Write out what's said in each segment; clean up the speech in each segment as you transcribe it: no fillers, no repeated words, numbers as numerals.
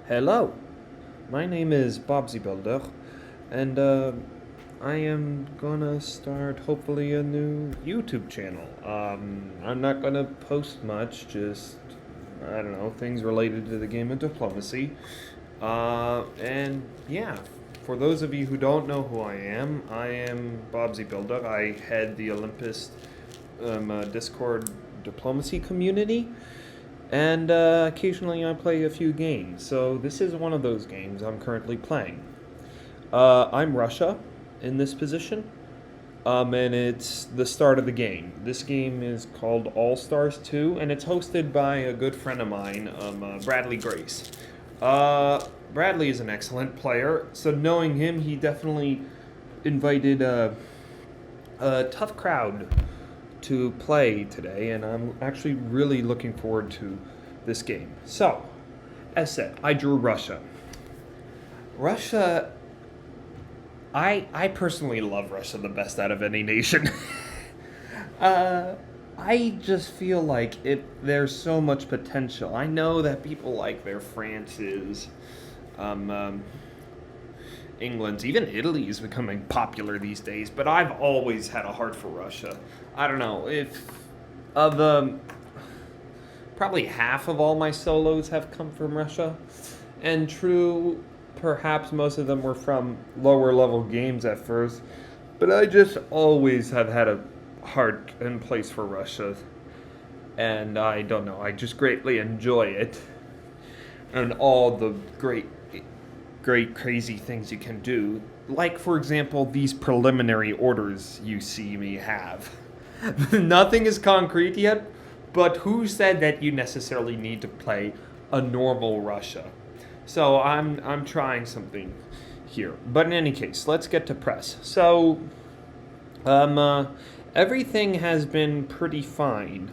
Hello, my name is Bobsy Builder, and I am gonna start hopefully a new YouTube channel. I'm not gonna post much, just I don't know, things related to the game of diplomacy. And yeah, for those of you who don't know who I am Bobsy Builder. I head the Olympus Discord diplomacy community. And occasionally I play a few games. So this is one of those games I'm currently playing. I'm Russia in this position. And it's the start of the game. This game is called All Stars 2, and it's hosted by a good friend of mine, Bradley Grace. Bradley is an excellent player, so knowing him, he definitely invited a tough crowd to play today, and I'm actually really looking forward to this game. So, as said, I drew Russia. Russia, I personally love Russia the best out of any nation. I just feel like there's so much potential. I know that people like their France's, England's, even Italy is becoming popular these days, but I've always had a heart for Russia. I don't know, if probably half of all my solos have come from Russia, and true, perhaps most of them were from lower level games at first, but I just always have had a heart and place for Russia, and I don't know, I just greatly enjoy it, and all the great crazy things you can do. Like, for example, these preliminary orders you see me have. Nothing is concrete yet, but who said that you necessarily need to play a normal Russia? So I'm trying something here. But in any case, let's get to press. So, everything has been pretty fine,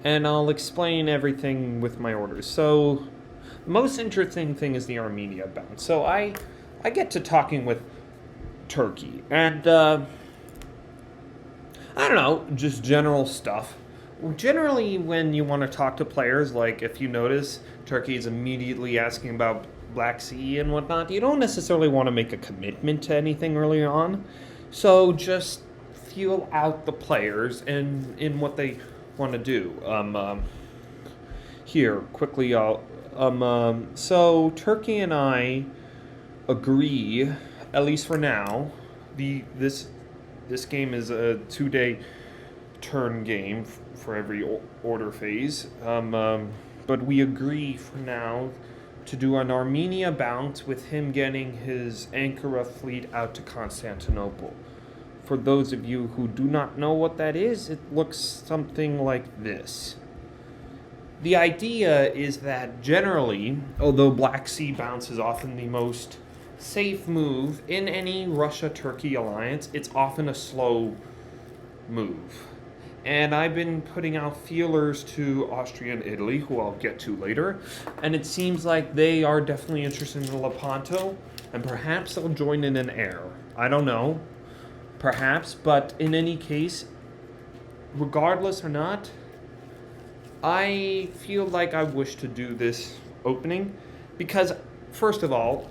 and I'll explain everything with my orders. So, the most interesting thing is the Armenia bounce. So I get to talking with Turkey, and I don't know, just general stuff. Generally, when you want to talk to players, like if you notice, Turkey is immediately asking about Black Sea and whatnot. You don't necessarily want to make a commitment to anything early on, so just feel out the players and in what they want to do. Here, quickly, so Turkey and I agree, at least for now. This game is a 2-day turn game for every order phase. But we agree for now to do an Armenia bounce with him getting his Ankara fleet out to Constantinople. For those of you who do not know what that is, it looks something like this. The idea is that generally, although Black Sea bounce is often the most safe move in any Russia-Turkey alliance, it's often a slow move. And I've been putting out feelers to Austria and Italy, who I'll get to later, and it seems like they are definitely interested in Lepanto, and perhaps they'll join in an air. I don't know, perhaps, but in any case, regardless or not, I feel like I wish to do this opening because, first of all,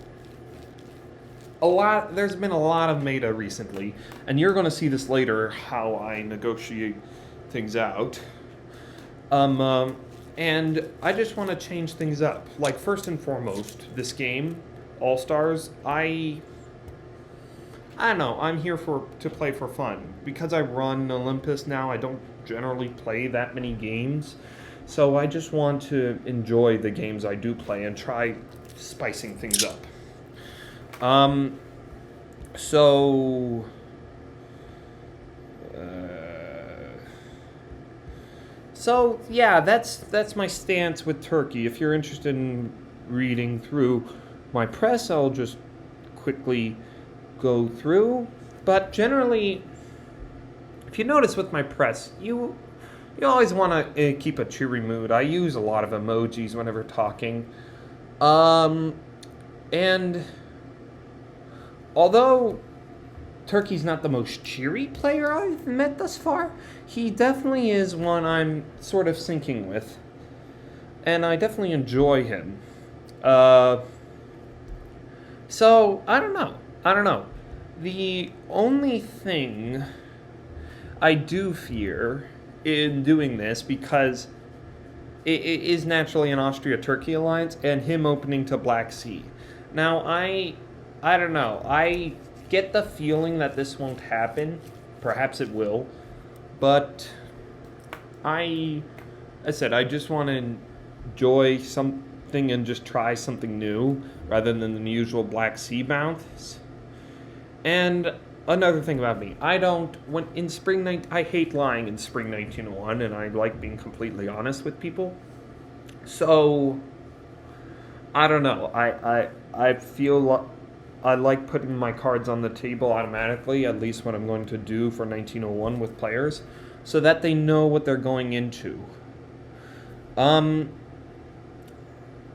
there's been a lot of meta recently, and you're going to see this later, how I negotiate things out. And I just want to change things up. Like, first and foremost, this game, All Stars, I don't know, I'm here to play for fun. Because I run Olympus now, I don't generally play that many games. So I just want to enjoy the games I do play and try spicing things up. So yeah, that's my stance with Turkey. If you're interested in reading through my press, I'll just quickly go through. But generally, if you notice with my press, you always want to keep a cheery mood. I use a lot of emojis whenever talking. And although Turkey's not the most cheery player I've met thus far, he definitely is one I'm sort of syncing with. And I definitely enjoy him. Uh, so I don't know. I don't know. The only thing I do fear in doing this, because it is naturally an Austria-Turkey alliance, and him opening to Black Sea. Now, I don't know. I get the feeling that this won't happen. Perhaps it will. But I said, I just want to enjoy something and just try something new rather than the usual Black Sea bounce. And another thing about me, I hate lying in spring 1901, and I like being completely honest with people. So, I don't know. I feel I like putting my cards on the table automatically, at least what I'm going to do for 1901 with players, so that they know what they're going into. And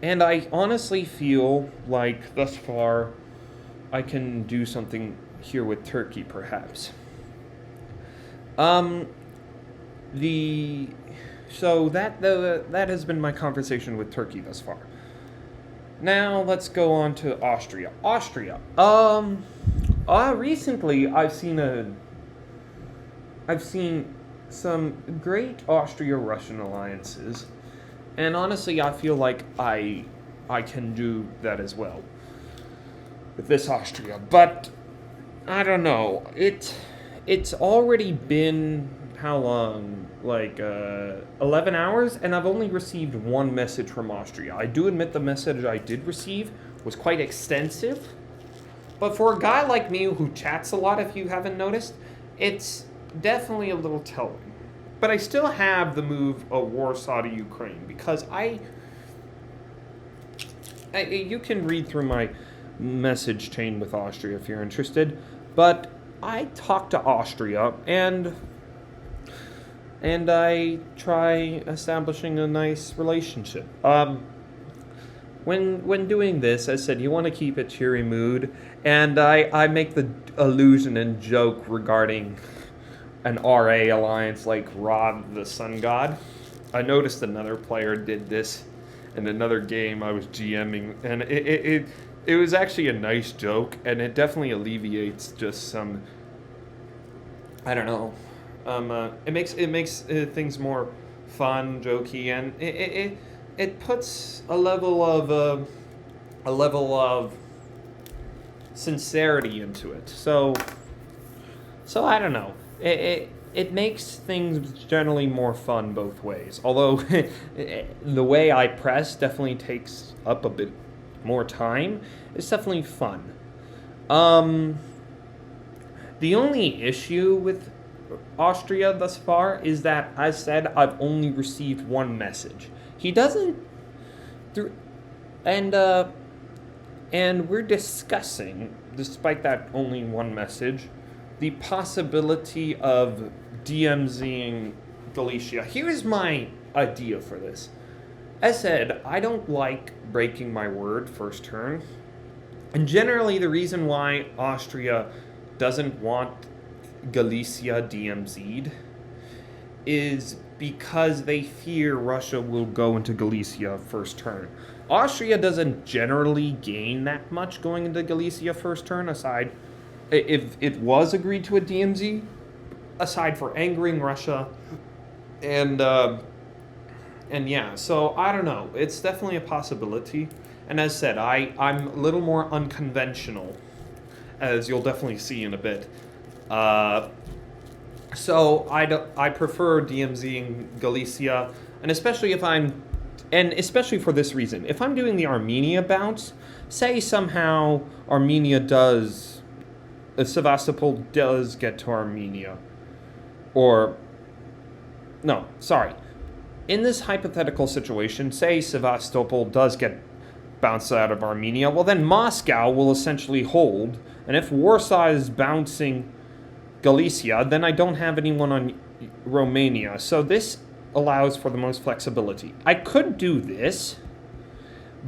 I honestly feel like thus far I can do something here with Turkey, perhaps. So that has been my conversation with Turkey thus far. Now let's go on to Austria. Recently I've seen some great Austria-Russian alliances, and honestly I feel like I can do that as well with this Austria. But I don't know. It's already been how long? Like 11 hours, and I've only received one message from Austria. I do admit the message I did receive was quite extensive, but for a guy like me who chats a lot, if you haven't noticed, it's definitely a little telling. But I still have the move of Warsaw to Ukraine, because you can read through my message chain with Austria if you're interested, but I talk to Austria, and I try establishing a nice relationship. When doing this, I said you want to keep a cheery mood, and I make the allusion and joke regarding an RA alliance like Rod the Sun God. I noticed another player did this in another game I was GMing, and it was actually a nice joke, and it definitely alleviates just some, I don't know. It makes things more fun, jokey, and it puts a level of sincerity into it. So I don't know. It makes things generally more fun both ways. Although the way I press definitely takes up a bit more time. It's definitely fun. The only issue with Austria thus far is that, as said, I've only received one message. He doesn't, and we're discussing, despite that only one message, the possibility of DMZing Galicia. Here's my idea for this. As said, I don't like breaking my word first turn, and generally the reason why Austria doesn't want Galicia DMZ'd is because they fear Russia will go into Galicia first turn. Austria doesn't generally gain that much going into Galicia first turn, aside if it was agreed to a DMZ, aside for angering Russia, and yeah, so I don't know. It's definitely a possibility, and as said, I'm a little more unconventional, as you'll definitely see in a bit. So I prefer DMZing Galicia, and especially especially for this reason. If I'm doing the Armenia bounce, say somehow Sevastopol does get to Armenia, in this hypothetical situation, say Sevastopol does get bounced out of Armenia, well then Moscow will essentially hold, and if Warsaw is bouncing Galicia, then I don't have anyone on Romania. So this allows for the most flexibility. I could do this,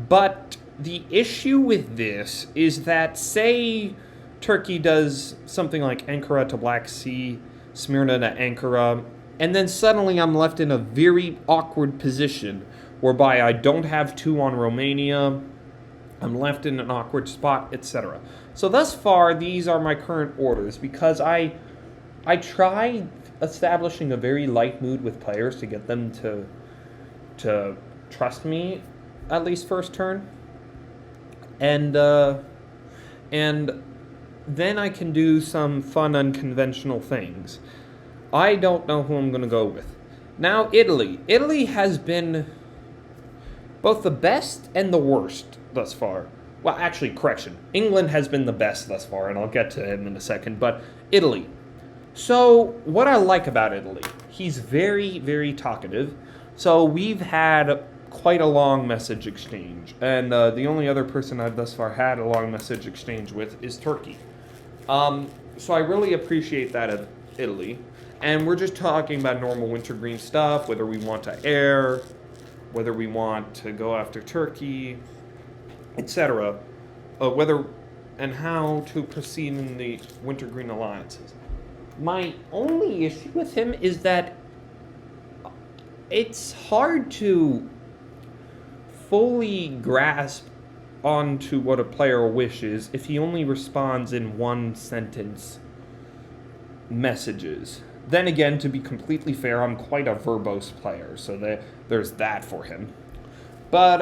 but the issue with this is that, say Turkey does something like Ankara to Black Sea, Smyrna to Ankara, and then suddenly I'm left in a very awkward position whereby I don't have two on Romania, I'm left in an awkward spot, etc. So thus far, these are my current orders because I tried establishing a very light mood with players to get them to trust me at least first turn, and then I can do some fun, unconventional things. I don't know who I'm going to go with. Now, Italy. Italy has been both the best and the worst thus far. Well, actually, correction. England has been the best thus far, and I'll get to him in a second, but Italy. So, what I like about Italy, he's very, very talkative. So, we've had quite a long message exchange, and the only other person I've thus far had a long message exchange with is Turkey. So I really appreciate that of Italy. And we're just talking about normal wintergreen stuff, whether we want to air, whether we want to go after Turkey, etc. Whether and how to proceed in the wintergreen alliances. My only issue with him is that it's hard to fully grasp onto what a player wishes if he only responds in one sentence messages. Then again, to be completely fair, I'm quite a verbose player, so there's that for him. But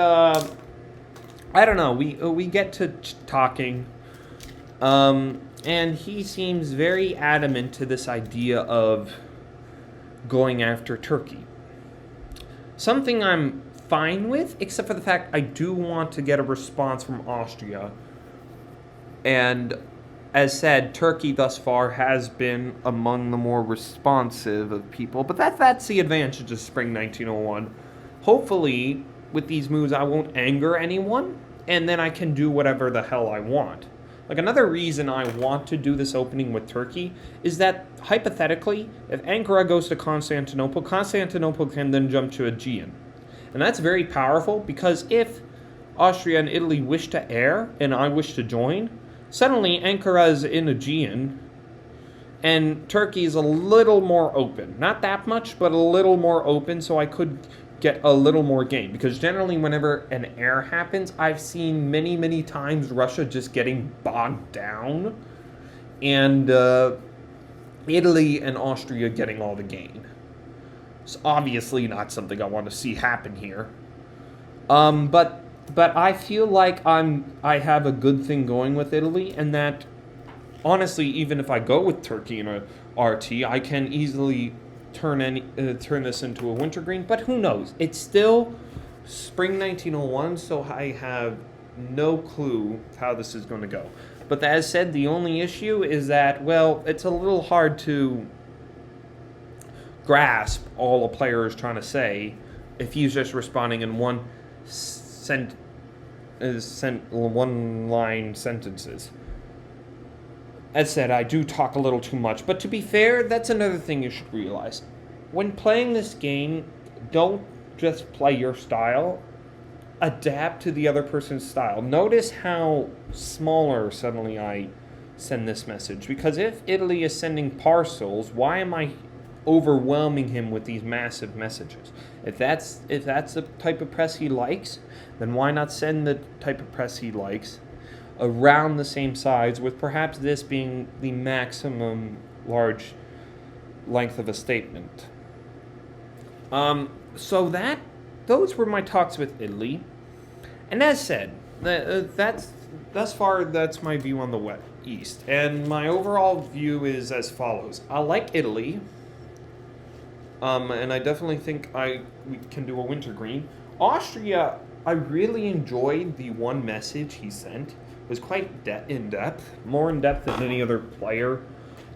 I don't know. We get to talking, and he seems very adamant to this idea of going after Turkey. Something I'm fine with, except for the fact I do want to get a response from Austria. And as said, Turkey thus far has been among the more responsive of people, but that's the advantage of Spring 1901. Hopefully, with these moves, I won't anger anyone, and then I can do whatever the hell I want. Like, another reason I want to do this opening with Turkey is that, hypothetically, if Ankara goes to Constantinople, Constantinople can then jump to Aegean. And that's very powerful, because if Austria and Italy wish to air, and I wish to join, suddenly Ankara is in Aegean, and Turkey is a little more open. Not that much, but a little more open, so I could get a little more gain. Because generally, whenever an air happens, I've seen many, many times Russia just getting bogged down, and Italy and Austria getting all the gain. It's obviously not something I want to see happen here. But I feel like I have a good thing going with Italy, and that honestly, even if I go with Turkey in a RT, I can easily turn this into a wintergreen. But who knows? It's still Spring 1901, so I have no clue how this is going to go. But as said, the only issue is that, well, it's a little hard to grasp all a player is trying to say if he's just responding in one line sentences. As said, I do talk a little too much, but to be fair, that's another thing you should realize. When playing this game, don't just play your style, adapt to the other person's style. Notice how smaller suddenly I send this message, because if Italy is sending parcels, why am I overwhelming him with these massive messages? If that's the type of press he likes, then why not send the type of press he likes around the same size, with perhaps this being the maximum large length of a statement. So those were my talks with Italy, and as said, thus far that's my view on the East, and my overall view is as follows. I like Italy. And I definitely think we can do a wintergreen. Austria, I really enjoyed the one message he sent. It was quite in-depth, more in-depth than any other player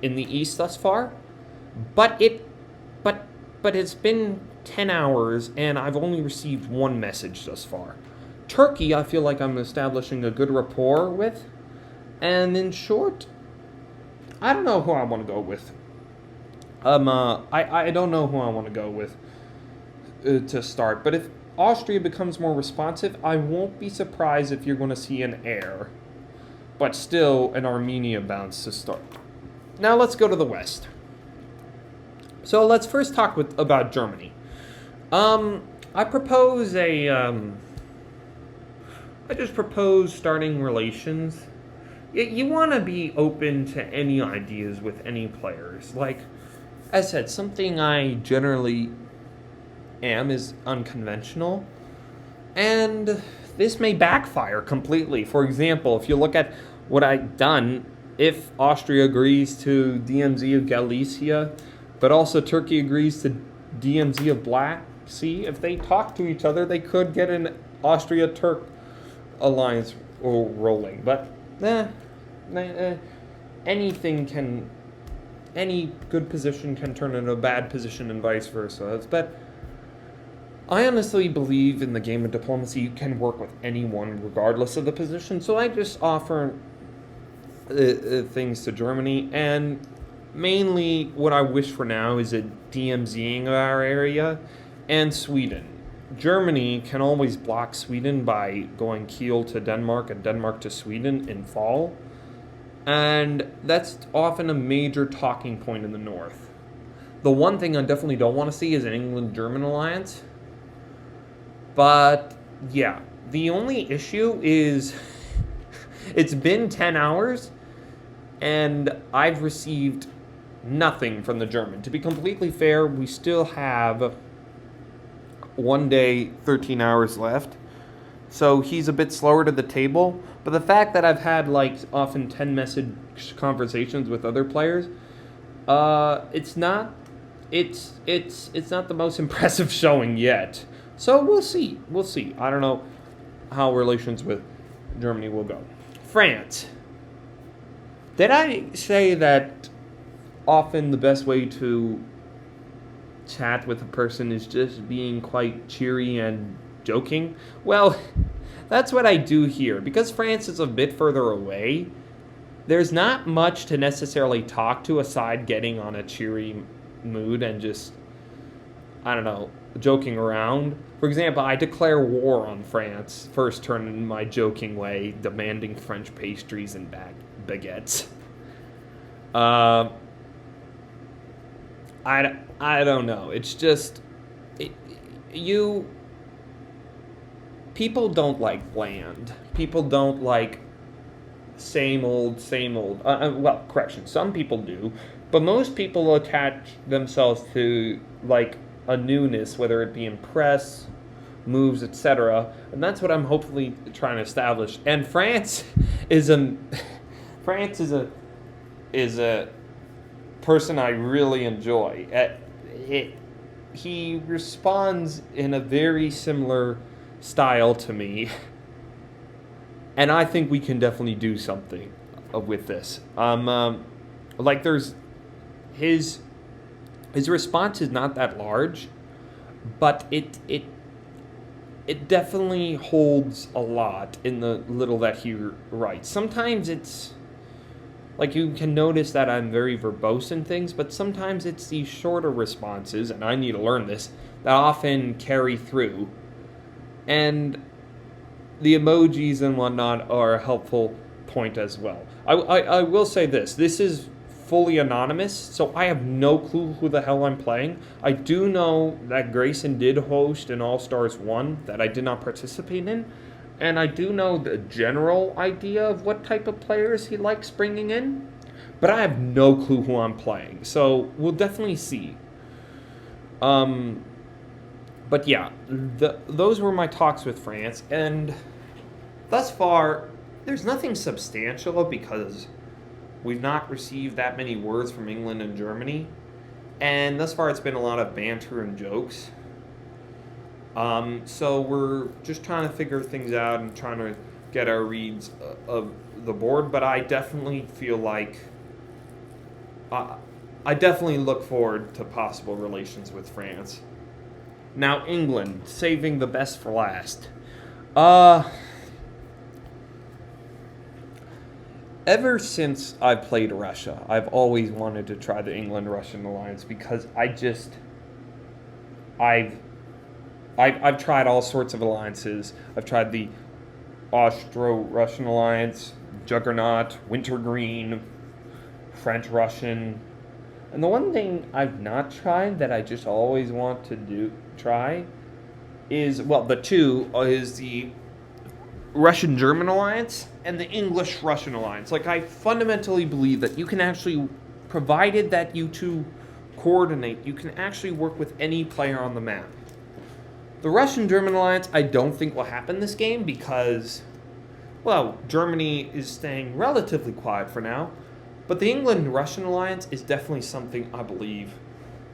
in the East thus far. But it's been 10 hours, and I've only received one message thus far. Turkey, I feel like I'm establishing a good rapport with. And in short, I don't know who I want to go with. I don't know who I want to go with to start, but if Austria becomes more responsive, I won't be surprised if you're going to see an air, but still an Armenia bounce to start. Now let's go to the West. So let's first talk about Germany. I propose I just propose starting relations. You want to be open to any ideas with any players. Like I said, something I generally am is unconventional, and this may backfire completely. For example, if you look at what I've done, if Austria agrees to DMZ of Galicia, but also Turkey agrees to DMZ of Black Sea, if they talk to each other, they could get an Austria-Turk alliance rolling. But anything can, any good position can turn into a bad position and vice versa. But I honestly believe in the game of diplomacy, you can work with anyone regardless of the position. So I just offer things to Germany, and mainly what I wish for now is a DMZing of our area and Sweden. Germany can always block Sweden by going Kiel to Denmark and Denmark to Sweden in fall. And that's often a major talking point in the north. The one thing I definitely don't want to see is an England-German alliance. But, yeah, the only issue is it's been 10 hours, and I've received nothing from the German. To be completely fair, we still have 1 day, 13 hours left. So he's a bit slower to the table. But the fact that I've had, often 10 message conversations with other players, it's not the most impressive showing yet. So we'll see. I don't know how relations with Germany will go. France. Did I say that often the best way to chat with a person is just being quite cheery and joking? Well, that's what I do here. Because France is a bit further away, there's not much to necessarily talk to aside getting on a cheery mood and just, I don't know, joking around. For example, I declare war on France, first turn in my joking way, demanding French pastries and baguettes. I don't know. It's just people don't like bland. People don't like same old. Well, correction. Some people do, but most people attach themselves to a newness, whether it be in press, moves, etc. And that's what I'm hopefully trying to establish. And France is a person I really enjoy. He responds in a very similar style to me, and I think we can definitely do something with this. There's his response is not that large, but it definitely holds a lot in the little that he writes. Sometimes it's you can notice that I'm very verbose in things, but sometimes it's these shorter responses, and I need to learn this, that often carry through. And the emojis and whatnot are a helpful point as well. I will say this is fully anonymous, so I have no clue who the hell I'm playing. I do know that Grayson did host an All-Stars 1 that I did not participate in, and I do know the general idea of what type of players he likes bringing in, but I have no clue who I'm playing, so we'll definitely see. But yeah, those were my talks with France, and thus far, there's nothing substantial because we've not received that many words from England and Germany, and thus far it's been a lot of banter and jokes. So we're just trying to figure things out and trying to get our reads of the board, but I definitely feel like I definitely look forward to possible relations with France. Now, England, saving the best for last. Ever since I've played Russia, I've always wanted to try the England-Russian alliance because I've tried all sorts of alliances. I've tried the Austro-Russian alliance, Juggernaut, Wintergreen, French-Russian. And the one thing I've not tried that I just always want to try is, well, the two is the Russian-German alliance and the English-Russian alliance. Like, I fundamentally believe that you can actually, provided that you two coordinate, you can actually work with any player on the map. The Russian-German alliance, I don't think will happen this game because, well, Germany is staying relatively quiet for now, but the England-Russian alliance is definitely something I believe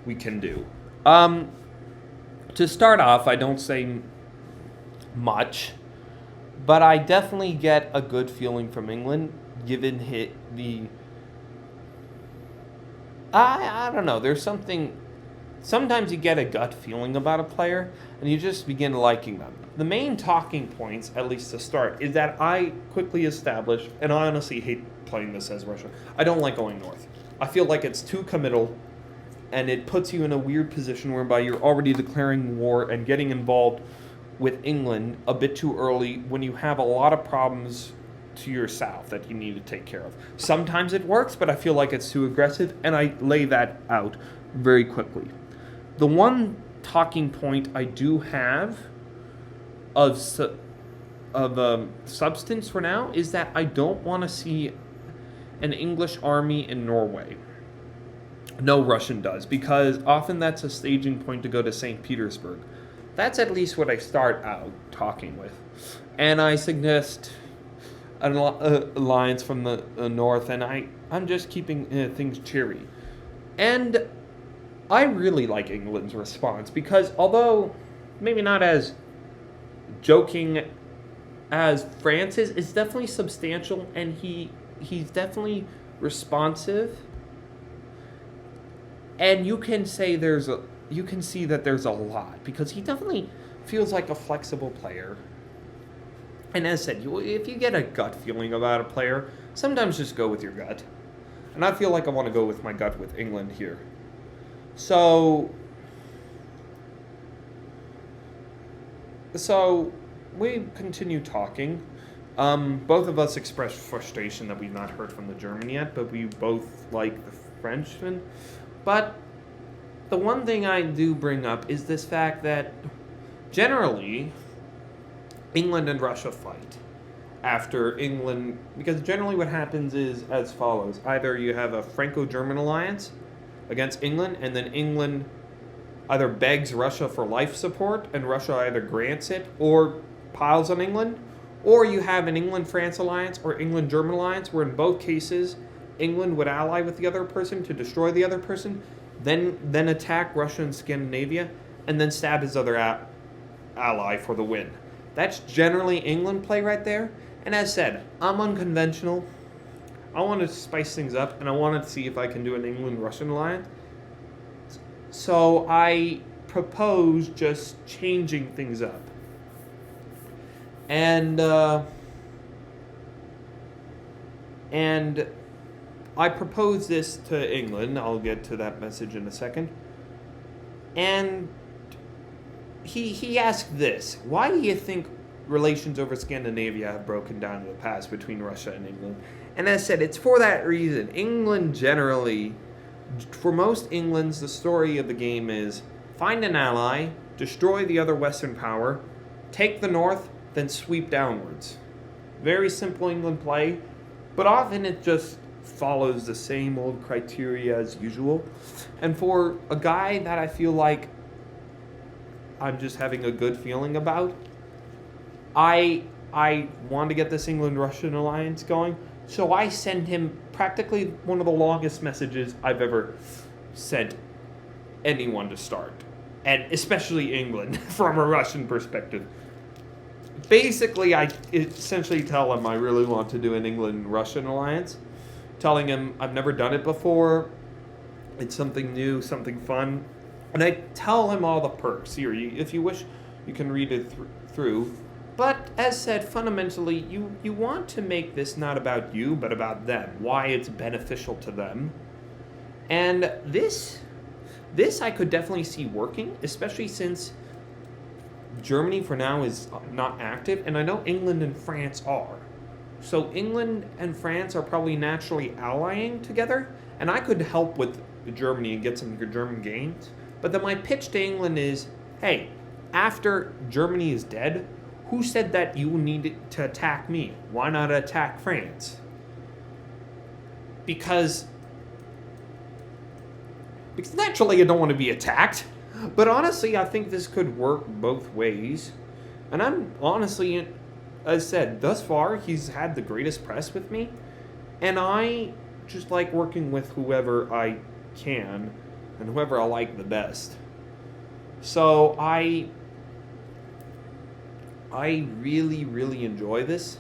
we can do. To start off, I don't say much, but I definitely get a good feeling from England, given I don't know, there's something... Sometimes you get a gut feeling about a player, and you just begin liking them. The main talking points, at least to start, is that I quickly established, and I honestly hate playing this as Russia, I don't like going north. I feel like it's too committal, and it puts you in a weird position whereby you're already declaring war and getting involved with England a bit too early when you have a lot of problems to your south that you need to take care of. Sometimes it works, but I feel like it's too aggressive, and I lay that out very quickly. The one talking point I do have of substance for now is that I don't want to see an English army in Norway. No Russian does, because often that's a staging point to go to St. Petersburg. That's at least what I start out talking with. And I suggest an alliance from the north, and I'm just keeping things cheery. And I really like England's response, because although maybe not as joking as France's, it's definitely substantial, and he's definitely responsive. And you can see that there's a lot, because he definitely feels like a flexible player. And as I said, if you get a gut feeling about a player, sometimes just go with your gut. And I feel like I want to go with my gut with England here. So we continue talking. Both of us expressed frustration that we've not heard from the German yet, but we both like the Frenchman. But the one thing I do bring up is this fact that generally England and Russia fight after England, because generally what happens is as follows. Either you have a Franco-German alliance against England, and then England either begs Russia for life support, and Russia either grants it or piles on England, or you have an England-France alliance or England-German alliance, where in both cases England would ally with the other person to destroy the other person, then attack Russia and Scandinavia, and then stab his other ally for the win. That's generally England play right there. And as said, I'm unconventional. I want to spice things up, and I want to see if I can do an England-Russian alliance. So I propose just changing things up. And I propose this to England. I'll get to that message in a second. And he asked this: why do you think relations over Scandinavia have broken down in the past between Russia and England? And as I said, it's for that reason. England generally, for most Englands, the story of the game is find an ally, destroy the other Western power, take the north, then sweep downwards. Very simple England play, but often it just follows the same old criteria as usual. And for a guy that I feel like I'm just having a good feeling about, I want to get this England-Russian alliance going, so I send him practically one of the longest messages I've ever sent anyone to start, and especially England from a Russian perspective. Basically, I essentially tell him I really want to do an England-Russian alliance, telling him I've never done it before, it's something new, something fun, and I tell him all the perks. Here, if you wish, you can read it through. But as said, fundamentally, you want to make this not about you, but about them, why it's beneficial to them. And this I could definitely see working, especially since Germany for now is not active, and I know England and France are. So England and France are probably naturally allying together, and I could help with Germany and get some German gains. But then my pitch to England is, hey, after Germany is dead, Who said that you needed to attack me? Why not attack France? Because naturally I don't want to be attacked. But honestly, I think this could work both ways. And I'm honestly, as I said, thus far, he's had the greatest press with me. And I just like working with whoever I can and whoever I like the best. So I really, really enjoy this.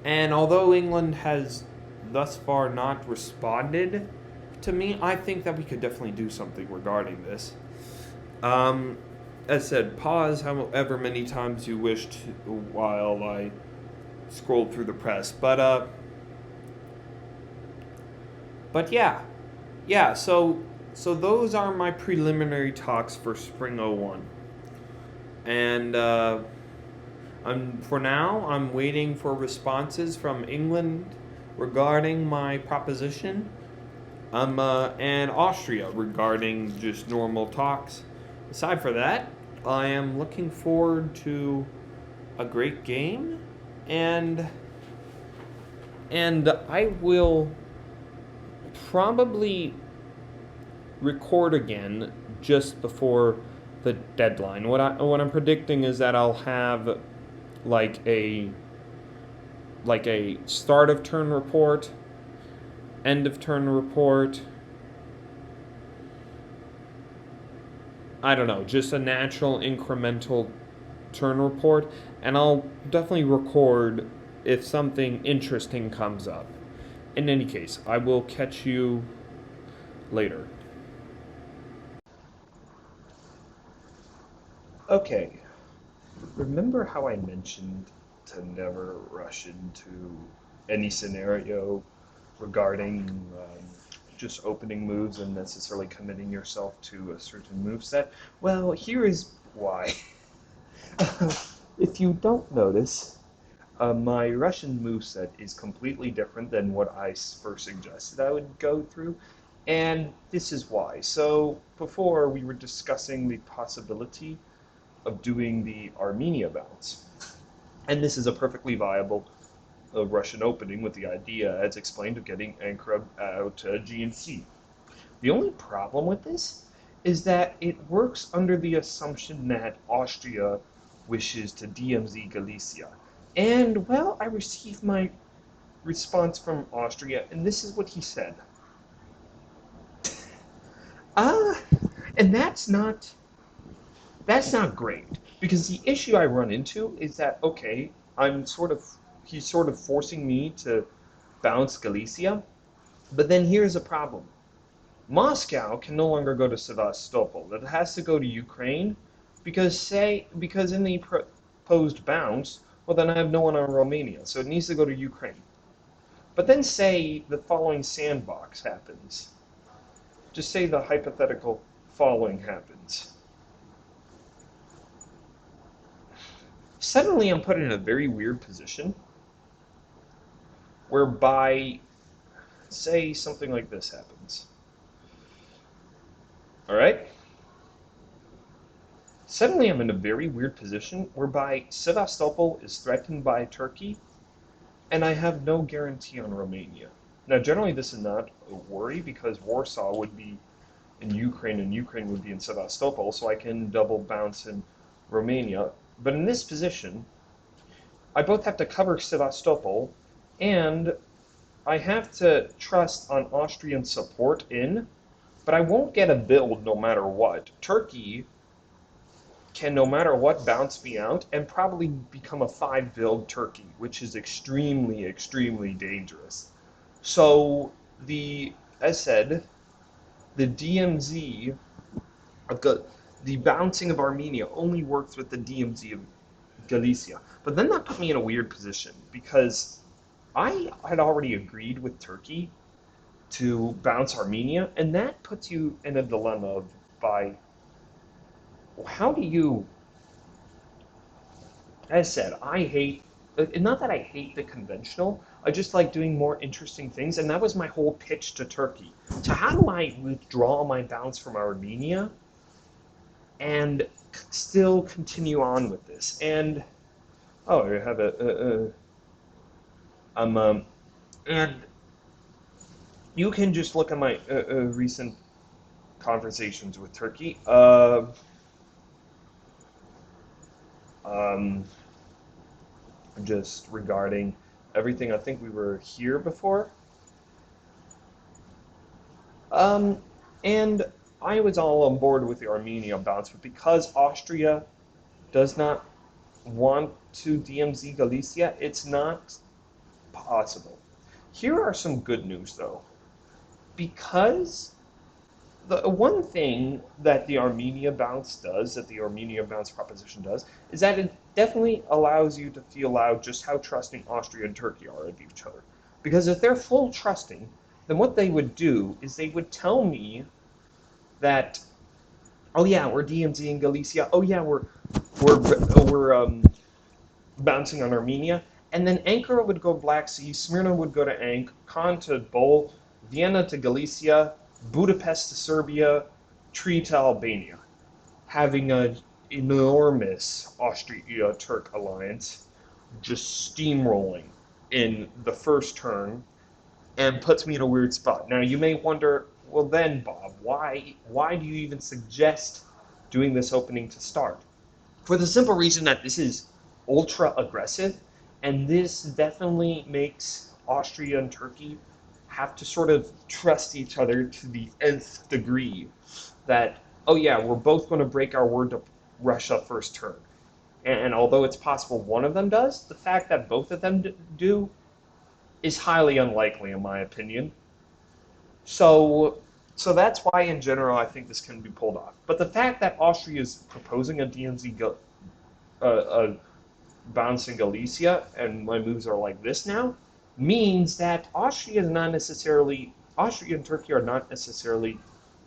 And although England has thus far not responded to me, I think that we could definitely do something regarding this. As said, pause however many times you wish to while I scroll through the press. But yeah. So those are my preliminary talks for Spring '01, and for now I'm waiting for responses from England regarding my proposition. And Austria regarding just normal talks. Aside from that, I am looking forward to a great game, and I will probably record again just before the deadline. What I'm predicting is that I'll have like a start of turn report, end of turn report. I don't know, just a natural incremental turn report, and I'll definitely record if something interesting comes up. In any case, I will catch you later. Okay, remember how I mentioned to never rush into any scenario regarding just opening moves and necessarily committing yourself to a certain move set? Well, here is why. If you don't notice, my Russian moveset is completely different than what I first suggested I would go through, and this is why. So, before we were discussing the possibility of doing the Armenia bounce, and this is a perfectly viable Russian opening with the idea, as explained, of getting Ankara out G and C. The only problem with this is that it works under the assumption that Austria wishes to DMZ Galicia. And, well, I received my response from Austria, and this is what he said. Ah, and that's not great, because the issue I run into is that, okay, he's sort of forcing me to bounce Galicia, but then here's a problem. Moscow can no longer go to Sevastopol. It has to go to Ukraine because in the proposed bounce, well, then I have no one on Romania, so it needs to go to Ukraine. But then say the following sandbox happens. Just say the hypothetical following happens. Suddenly I'm put in a very weird position whereby, say, something like this happens. All right? Suddenly I'm in a very weird position whereby Sevastopol is threatened by Turkey, and I have no guarantee on Romania. Now, generally, this is not a worry because Warsaw would be in Ukraine and Ukraine would be in Sevastopol, so I can double bounce in Romania. But in this position, I both have to cover Sevastopol and I have to trust on Austrian support in, but I won't get a build no matter what. Turkey can, no matter what, bounce me out and probably become a 5 build Turkey, which is extremely, extremely dangerous. So, as said, the DMZ of the bouncing of Armenia only works with the DMZ of Galicia. But then that put me in a weird position because I had already agreed with Turkey to bounce Armenia, and that puts you in a dilemma of how do you, as said, I hate, not that I hate the conventional, I just like doing more interesting things, and that was my whole pitch to Turkey. So how do I withdraw my bounce from Armenia and still continue on with this. And oh, I have um, um, and you can just look at my recent conversations with Turkey. Um, just regarding everything. I think we were here before. Um, and I was all on board with the Armenia bounce, but because Austria does not want to DMZ Galicia, it's not possible. Here are some good news, though. Because the one thing that the Armenia bounce does, that the Armenia bounce proposition does, is that it definitely allows you to feel out just how trusting Austria and Turkey are of each other. Because if they're full trusting, then what they would do is they would tell me that, oh yeah, we're DMZ in Galicia. Oh yeah, we're bouncing on Armenia. And then Ankara would go Black Sea, Smyrna would go to Ankh, Khan to Bol, Vienna to Galicia, Budapest to Serbia, Tri to Albania, having an enormous Austria-Turk alliance just steamrolling in the first turn and puts me in a weird spot. Now you may wonder, well then, Bob, why do you even suggest doing this opening to start? For the simple reason that this is ultra aggressive, and this definitely makes Austria and Turkey have to sort of trust each other to the nth degree. That, oh yeah, we're both going to break our word to Russia first turn. And although it's possible one of them does, the fact that both of them do is highly unlikely, in my opinion. So, so that's why, in general, I think this can be pulled off. But the fact that Austria is proposing a DMZ bounce in Galicia, and my moves are like this now, means that Austria and Turkey are not necessarily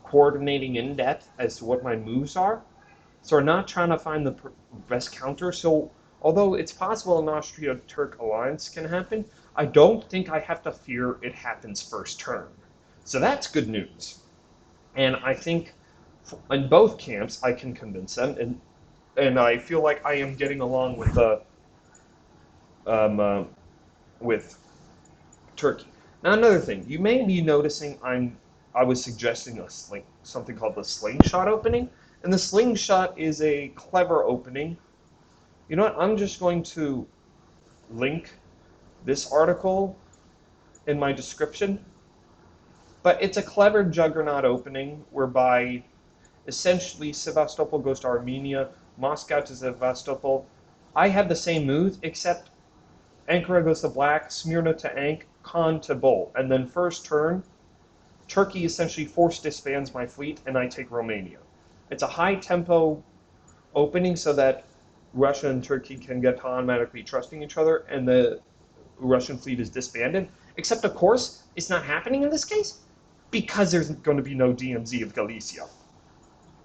coordinating in depth as to what my moves are. So we're not trying to find the best counter. So although it's possible an Austria-Turk alliance can happen, I don't think I have to fear it happens first turn. So that's good news. And I think in both camps I can convince them, and I feel like I am getting along um, uh, with Turkey. Now another thing, you may be noticing I was suggesting like something called the slingshot opening, and the slingshot is a clever opening. You know what? I'm just going to link this article in my description, but it's a clever juggernaut opening whereby essentially Sevastopol goes to Armenia, Moscow to Sevastopol. I have the same move except Ankara goes to Black, Smyrna to Ankh, Khan to Bol, and then first turn, Turkey essentially force disbands my fleet, and I take Romania. It's a high tempo opening so that Russia and Turkey can get automatically trusting each other, and the Russian fleet is disbanded. Except, of course, it's not happening in this case because there's going to be no DMZ of Galicia.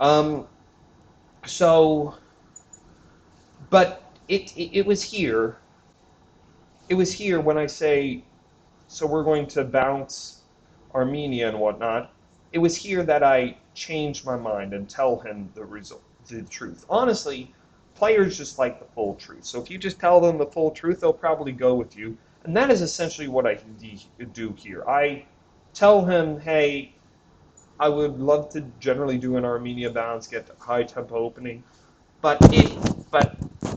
Um, so, but it was here. It was here when I say, so we're going to bounce Armenia and whatnot. It was here that I changed my mind and tell him the truth. Honestly, players just like the full truth. So if you just tell them the full truth, they'll probably go with you. And that is essentially what I do here. I tell him, hey, I would love to generally do an Armenia bounce, get a high tempo opening, but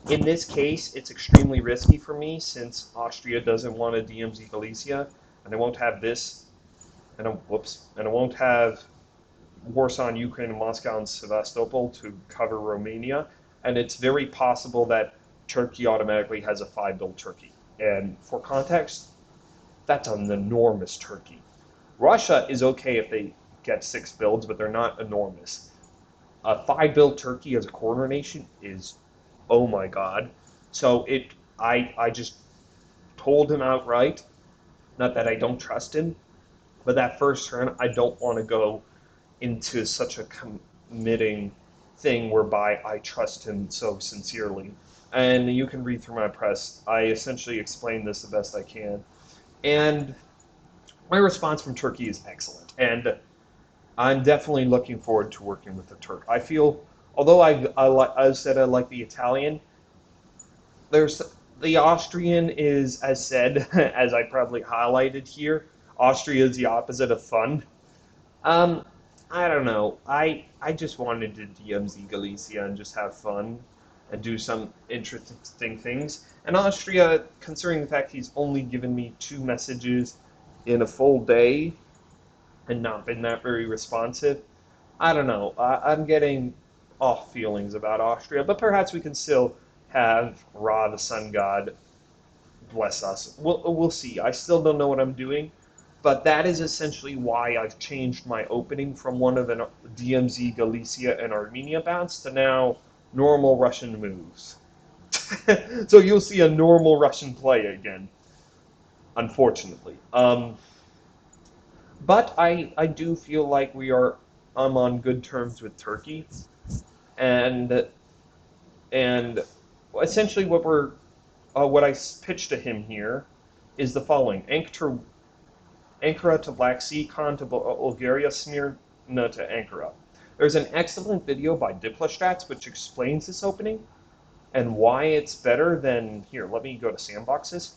in this case, it's extremely risky for me since Austria doesn't want a DMZ Galicia, and I won't have this, and I won't have Warsaw and Ukraine and Moscow and Sevastopol to cover Romania, and it's very possible that Turkey automatically has a 5-build Turkey. And for context, that's an enormous Turkey. Russia is okay if they get 6 builds, but they're not enormous. A 5-build Turkey as a corner nation is, oh my god. So I just told him outright, not that I don't trust him, but that first turn I don't want to go into such a committing thing whereby I trust him so sincerely. And you can read through my press. I essentially explain this the best I can. And my response from Turkey is excellent. And I'm definitely looking forward to working with the Turk. I feel although I said I like the Italian, there's the Austrian is as said as I probably highlighted here. Austria is the opposite of fun. Um, I don't know. I just wanted to DMZ Galicia and just have fun and do some interesting things. And Austria, considering the fact he's only given me 2 messages in a full day and not been that very responsive, I don't know. I'm getting off feelings about Austria, but perhaps we can still have Ra, the sun god, bless us. We'll see. I still don't know what I'm doing, but that is essentially why I've changed my opening from one of an DMZ, Galicia, and Armenia bounce to now normal Russian moves. So you'll see a normal Russian play again, unfortunately. But I do feel like I'm on good terms with Turkey, and and essentially what I pitched to him here is the following: Ankara to Black Sea, Khan to Bulgaria, Smyrna to Ankara. There's an excellent video by DiploStrats which explains this opening and why it's better than here. Let me go to sandboxes.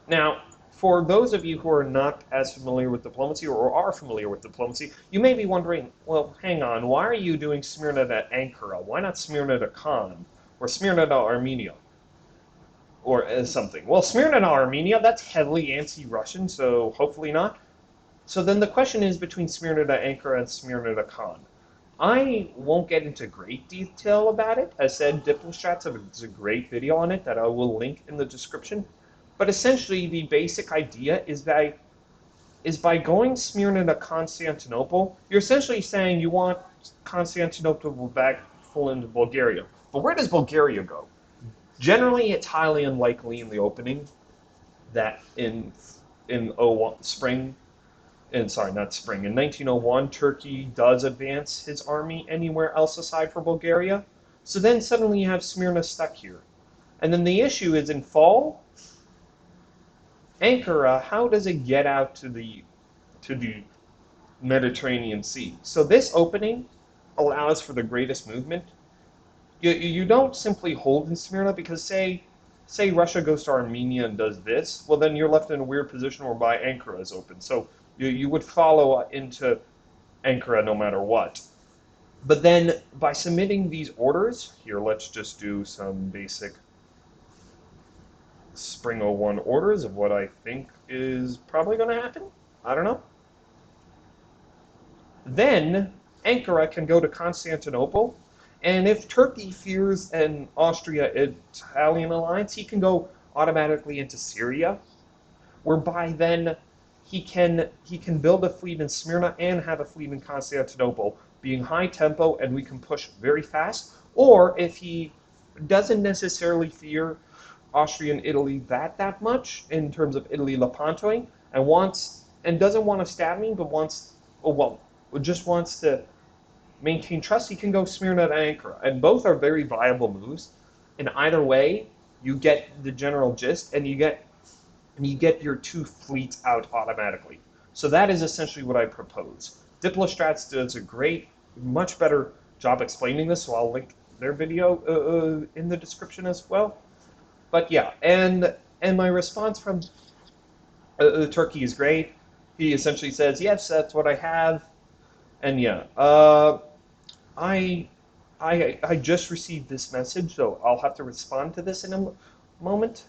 Now, for those of you who are not as familiar with diplomacy or are familiar with diplomacy, you may be wondering, well, hang on, why are you doing Smyrna to Ankara? Why not Smyrna to Khan or Smyrna to Armenia? Or something. Well, Smyrna to Armenia, that's heavily anti-Russian, so hopefully not. So then the question is between Smyrna to Ankara and Smyrna to Khan. I won't get into great detail about it. As said, DiploStrats has a great video on it that I will link in the description. But essentially, the basic idea is by going Smyrna to Constantinople, you're essentially saying you want Constantinople back full into Bulgaria. But where does Bulgaria go? Generally, it's highly unlikely in the opening that in spring, not spring, in 1901, Turkey does advance his army anywhere else aside from Bulgaria. So then suddenly you have Smyrna stuck here. And then the issue is in fall, Ankara, how does it get out to the Mediterranean Sea? So this opening allows for the greatest movement. You don't simply hold in Smyrna because say Russia goes to Armenia and does this, well then you're left in a weird position whereby Ankara is open. So you would follow into Ankara no matter what. But then by submitting these orders, here let's just do some basic Spring '01 orders of what I think is probably going to happen. I don't know. Then Ankara can go to Constantinople, and if Turkey fears an Austria-Italian alliance, he can go automatically into Syria, whereby then he can build a fleet in Smyrna and have a fleet in Constantinople, being high tempo, and we can push very fast. Or if he doesn't necessarily fear Austrian Italy that much in terms of Italy Lepanto, and doesn't want to stab me, but just wants to maintain trust, he can go Smyrna to Ankara, and both are very viable moves. In either way, you get the general gist, and you get your 2 fleets out automatically. So that is essentially what I propose. DiploStrats does a much better job explaining this, so I'll link their video in the description as well. But yeah, and my response from Turkey is great. He essentially says, yes, that's what I have. And yeah, I just received this message, so I'll have to respond to this in a moment.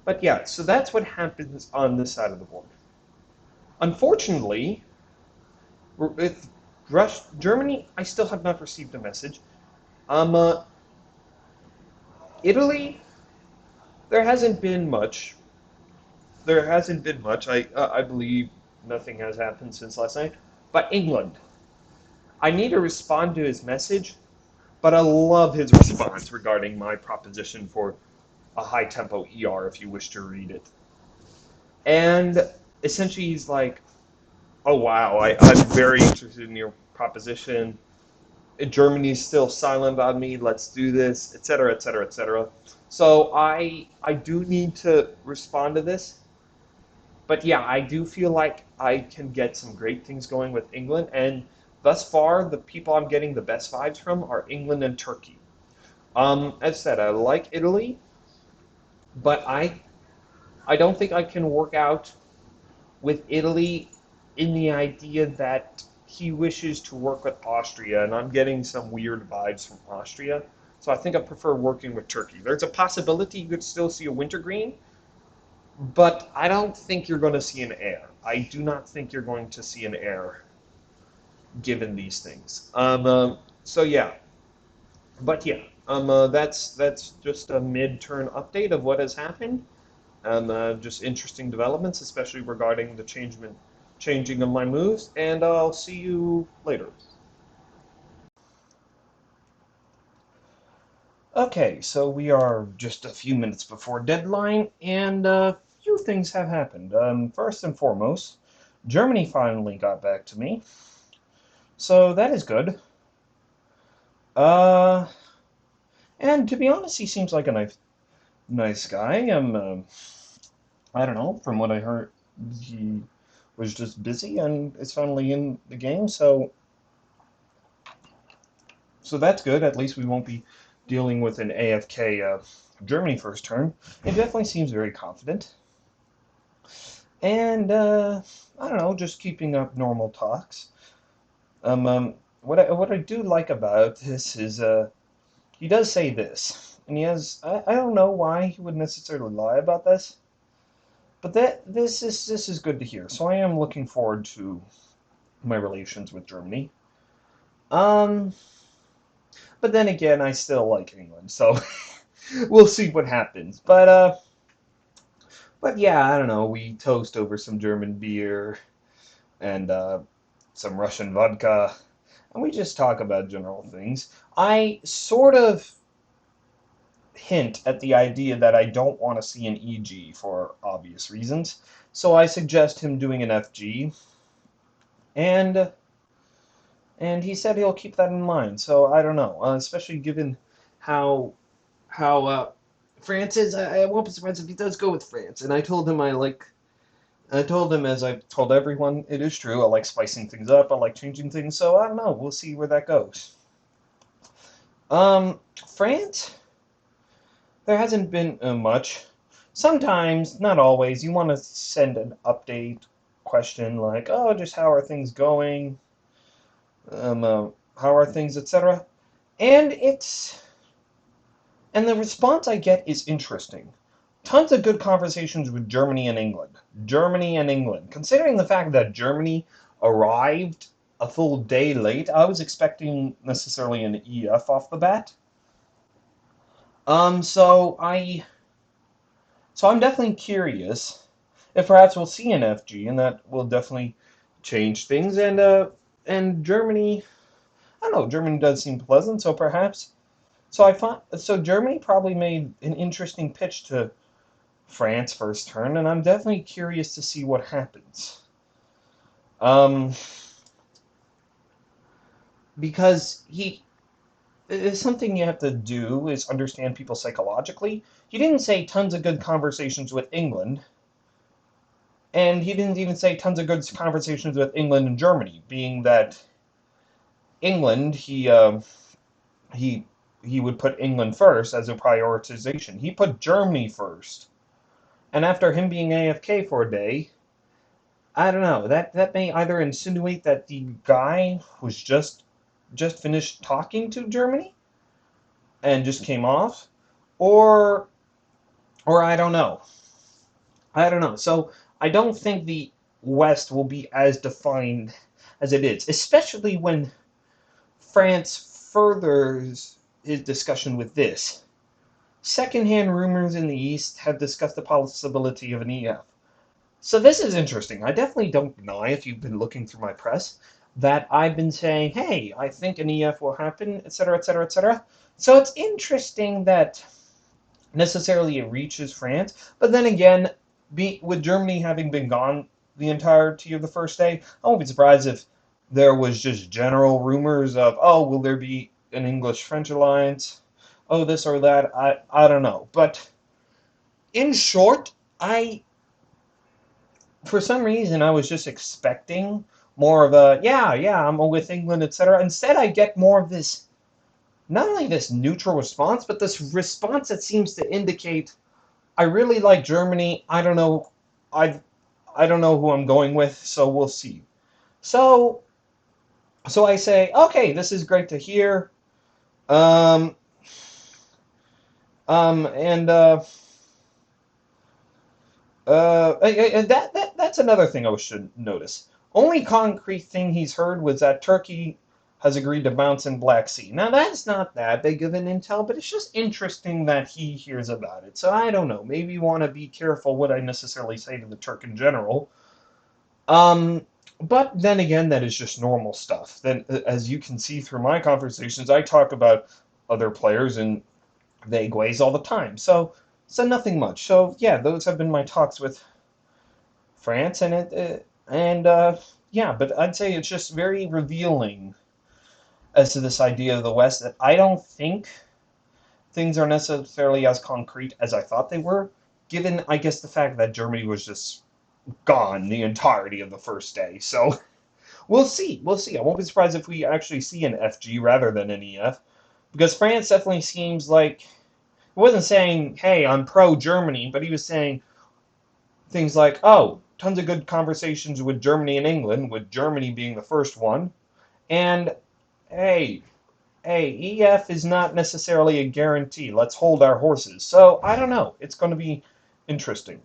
But yeah, so that's what happens on this side of the board. Unfortunately, with Germany, I still have not received a message. Italy, there hasn't been much. I believe nothing has happened since last night. But England, I need to respond to his message, but I love his response regarding my proposition for a high-tempo ER if you wish to read it. And essentially he's like, oh wow, I'm very interested in your proposition. Germany's still silent on me, let's do this, etc., etc., etc. So I do need to respond to this. But yeah, I do feel like I can get some great things going with England, and thus far, the people I'm getting the best vibes from are England and Turkey. As I said, I like Italy, but I don't think I can work out with Italy in the idea that he wishes to work with Austria, and I'm getting some weird vibes from Austria. So I think I prefer working with Turkey. There's a possibility you could still see a wintergreen, but I don't think you're going to see an heir. I do not think you're going to see an heir given these things. So yeah, but yeah, that's just a mid-turn update of what has happened. Just interesting developments, especially regarding the changing of my moves. And I'll see you later. Okay, so we are just a few minutes before deadline, and a few things have happened. First and foremost, Germany finally got back to me, so that is good. Uh, and to be honest, he seems like a nice guy. I don't know, from what I heard, he was just busy and is finally in the game, so that's good. At least we won't be dealing with an AFK Germany first turn. It definitely seems very confident. And I don't know, just keeping up normal talks. What I do like about this is he does say this, and he has I don't know why he would necessarily lie about this, but this is good to hear. So I am looking forward to my relations with Germany. Um, but then again, I still like England, so we'll see what happens. But yeah, I don't know. We toast over some German beer and some Russian vodka, and we just talk about general things. I sort of hint at the idea that I don't want to see an EG for obvious reasons, so I suggest him doing an FG, and and he said he'll keep that in mind. So I don't know, especially given how how France is. I won't be surprised if he does go with France. And I told him I told him, as I've told everyone, it is true. I like spicing things up. I like changing things. So I don't know. We'll see where that goes. France, there hasn't been much. Sometimes, not always, you want to send an update question like, "Oh, just how are things going? How are things, etc." And the response I get is interesting. Tons of good conversations with Germany and England. Germany and England. Considering the fact that Germany arrived a full day late, I was expecting necessarily an EF off the bat. Um, so I so I'm definitely curious if perhaps we'll see an FG, and that will definitely change things. And Germany, I don't know, Germany does seem pleasant, so perhaps. So Germany probably made an interesting pitch to France first turn, and I'm definitely curious to see what happens. Um, because he it's something you have to do is understand people psychologically. He didn't say tons of good conversations with England, and he didn't even say tons of good conversations with England and Germany, being that England, he he would put England first as a prioritization. He put Germany first, and after him being AFK for a day, I don't know. That may either insinuate that the guy was just finished talking to Germany and just came off, or or I don't know. I don't know. So I don't think the West will be as defined as it is, especially when France furthers his discussion with this. Secondhand rumors in the East have discussed the possibility of an EF. So this is interesting. I definitely don't deny, if you've been looking through my press, that I've been saying, hey, I think an EF will happen, etc., etc., etc. So it's interesting that necessarily it reaches France, but then again, with Germany having been gone the entirety of the first day, I won't be surprised if there was just general rumors of, oh, will there be an English-French alliance? Oh, this or that. I don't know. But in short, I for some reason I was just expecting more of a yeah, I'm with England, etc. Instead, I get more of this, not only this neutral response, but this response that seems to indicate I really like Germany. I don't know, I I don't know who I'm going with, so we'll see. So so I say, okay, this is great to hear. Um, and that's another thing I should notice. Only concrete thing he's heard was that Turkey has agreed to bounce in Black Sea. Now that's not that big of an intel, but it's just interesting that he hears about it. So I don't know. Maybe you want to be careful what I necessarily say to the Turk in general. Um, but then again, that is just normal stuff. Then, as you can see through my conversations, I talk about other players in vague ways all the time. So nothing much. So yeah, those have been my talks with France, and yeah, but I'd say it's just very revealing as to this idea of the West that I don't think things are necessarily as concrete as I thought they were, given I guess the fact that Germany was just gone the entirety of the first day. So we'll see. We'll see. I won't be surprised if we actually see an FG rather than an EF, because France definitely seems like he wasn't saying, "Hey, I'm pro Germany," but he was saying things like, "Oh, tons of good conversations with Germany and England, with Germany being the first one, and hey, hey, EF is not necessarily a guarantee. Let's hold our horses." So I don't know. It's going to be interesting.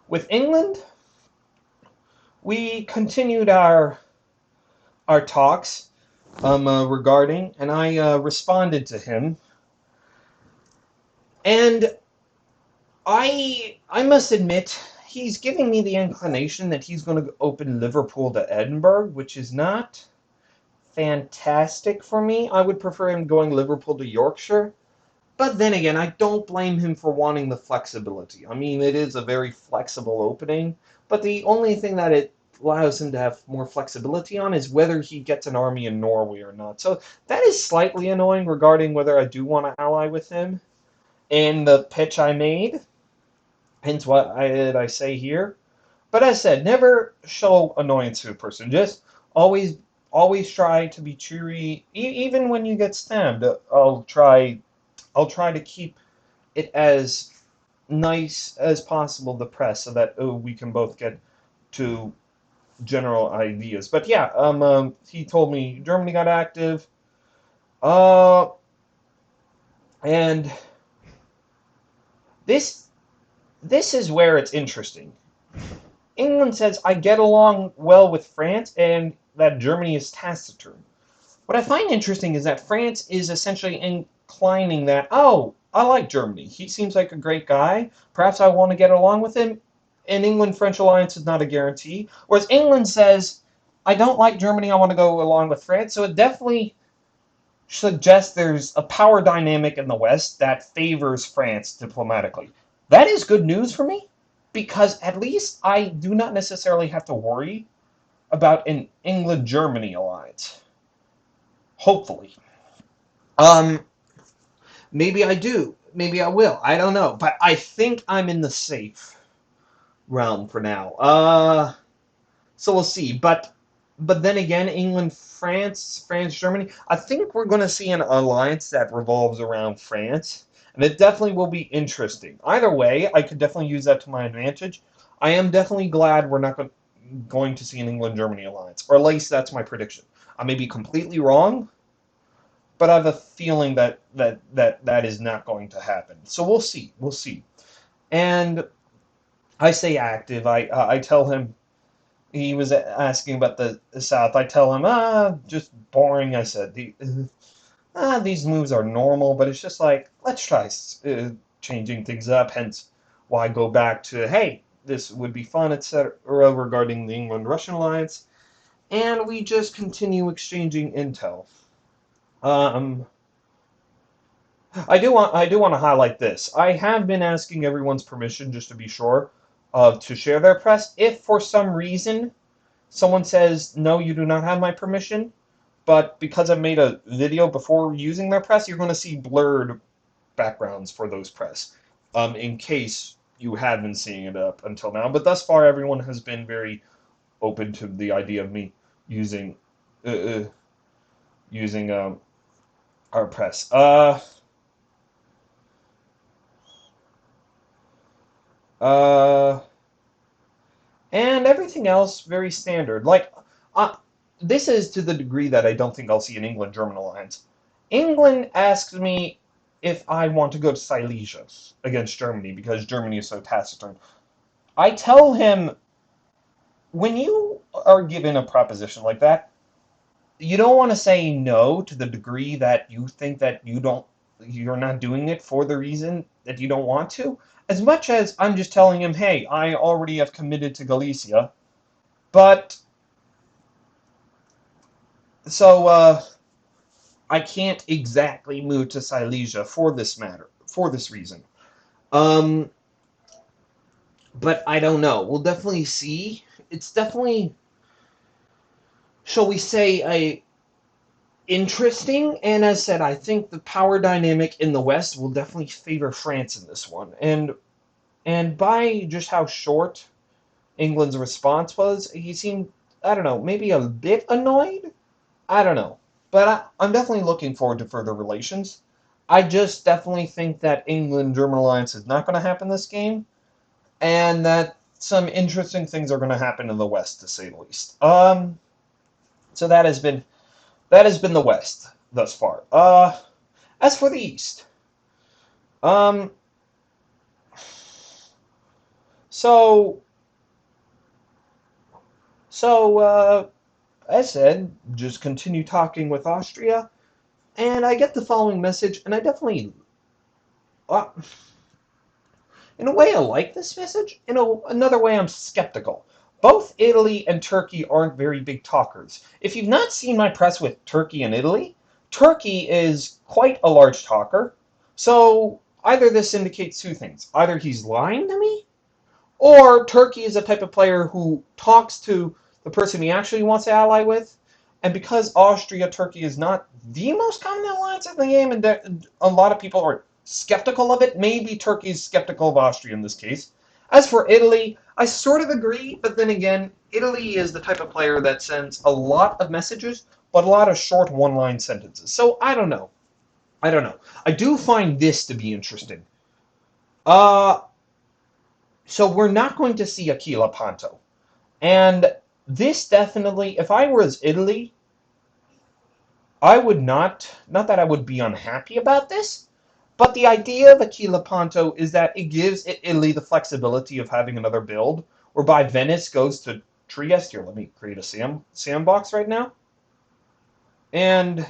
With England, we continued our talks regarding, and I responded to him, and I must admit he's giving me the inclination that he's going to open Liverpool to Edinburgh, which is not fantastic for me. I would prefer him going Liverpool to Yorkshire. But then again, I don't blame him for wanting the flexibility. I mean, it is a very flexible opening, but the only thing that it allows him to have more flexibility on is whether he gets an army in Norway or not. So that is slightly annoying regarding whether I do want to ally with him. In the pitch I made, hence what I say here. But as I said, never show annoyance to a person. Just always always try to be cheery, even when you get stabbed. I'll try to keep it as nice as possible, the press, so that we can both get to general ideas. But yeah, he told me Germany got active, uh, and this this is where it's interesting. England says I get along well with France, and that Germany is taciturn. What I find interesting is that France is essentially inclining that, oh, I like Germany. He seems like a great guy. Perhaps I want to get along with him. And England-French alliance is not a guarantee. Whereas England says, I don't like Germany. I want to go along with France. So it definitely suggests there's a power dynamic in the West that favors France diplomatically. That is good news for me because at least I do not necessarily have to worry about an England-Germany alliance. Hopefully. Um, Maybe I do. Maybe I will. I don't know. But I think I'm in the safe realm for now. So we'll see. But then again, England, France, Germany. I think we're going to see an alliance that revolves around France, and it definitely will be interesting. Either way, I could definitely use that to my advantage. I am definitely glad we're not going to see an England-Germany alliance, or at least that's my prediction. I may be completely wrong, but I have a feeling that is not going to happen. So we'll see. We'll see. And I say active. I tell him he was asking about the South. I tell him just boring. I said these moves are normal, but it's just like let's try changing things up. Hence why I go back to hey, this would be fun, etc. regarding the England-Russian alliance, and we just continue exchanging intel. Um, I do want to highlight this. I have been asking everyone's permission just to be sure to share their press. If for some reason someone says no, you do not have my permission, but because I've made a video before using their press, you're going to see blurred backgrounds for those press. In case you have been seeing it up until now, but thus far everyone has been very open to the idea of me using uh, uh, using our press. Uh, and everything else very standard. Like, uh, this is to the degree that I don't think I'll see an England-German alliance. England asks me if I want to go to Silesia against Germany because Germany is so taciturn. I tell him, when you are given a proposition like that, you don't want to say no to the degree that you think that you're not doing it for the reason that you don't want to, as much as I'm just telling him, hey, I already have committed to Galicia, but so I can't exactly move to Silesia for this reason. Um, but I don't know. We'll definitely see. It's definitely, shall we say, a interesting. And as said, I think the power dynamic in the West will definitely favor France in this one. And by just how short England's response was, he seemed, I don't know, maybe a bit annoyed. I don't know, but I'm definitely looking forward to further relations. I just definitely think that England-German alliance is not going to happen this game, and that some interesting things are going to happen in the West, to say the least. So that has been the West thus far. As for the East, um, so so as said, just continue talking with Austria, and I get the following message, and I definitely, uh, in a way, I like this message. Another way, I'm skeptical. Both Italy and Turkey aren't very big talkers. If you've not seen my press with Turkey and Italy, Turkey is quite a large talker. So either this indicates two things. Either he's lying to me, or Turkey is a type of player who talks to the person he actually wants to ally with. And because Austria-Turkey is not the most common alliance in the game, and a lot of people are skeptical of it, maybe Turkey's skeptical of Austria in this case. As for Italy, I sort of agree, but then again, Italy is the type of player that sends a lot of messages, but a lot of short one-line sentences. So I don't know. I don't know. I do find this to be interesting. Uh, so we're not going to see Aquila Panto. And this definitely, if I was Italy, I would not that I would be unhappy about this, but the idea of Aquila Panto is that it gives Italy the flexibility of having another build, whereby Venice goes to Trieste. Here, let me create a sandbox right now. And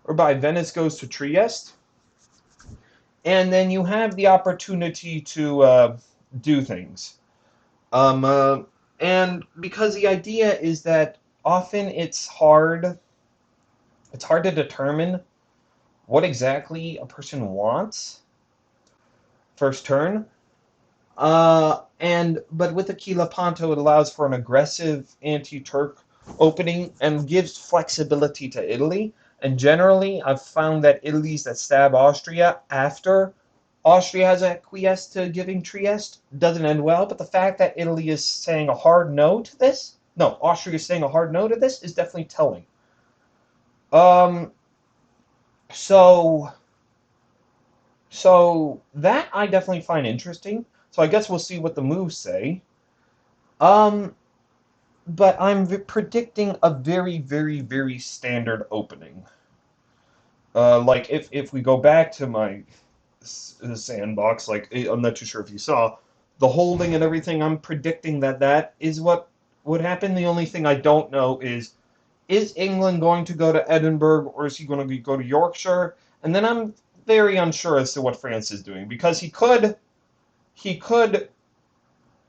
whereby Venice goes to Trieste, and then you have the opportunity to do things. Um, uh, and because the idea is that often it's hard to determine what exactly a person wants first turn. And but with Aquila Panto, it allows for an aggressive anti-Turk opening and gives flexibility to Italy. And generally, I've found that Italy's that stab Austria after Austria has acquiesced to giving Trieste doesn't end well. But the fact that Italy is saying a hard no to this, no, Austria is saying a hard no to this is definitely telling. Um, so So that I definitely find interesting. So I guess we'll see what the moves say. Um, but I'm predicting a very, very, very standard opening. Like if we go back to my sandbox, like I'm not too sure if you saw the holding and everything. I'm predicting that is what would happen. The only thing I don't know is England going to go to Edinburgh or is he going to go to Yorkshire? And then I'm very unsure as to what France is doing because he could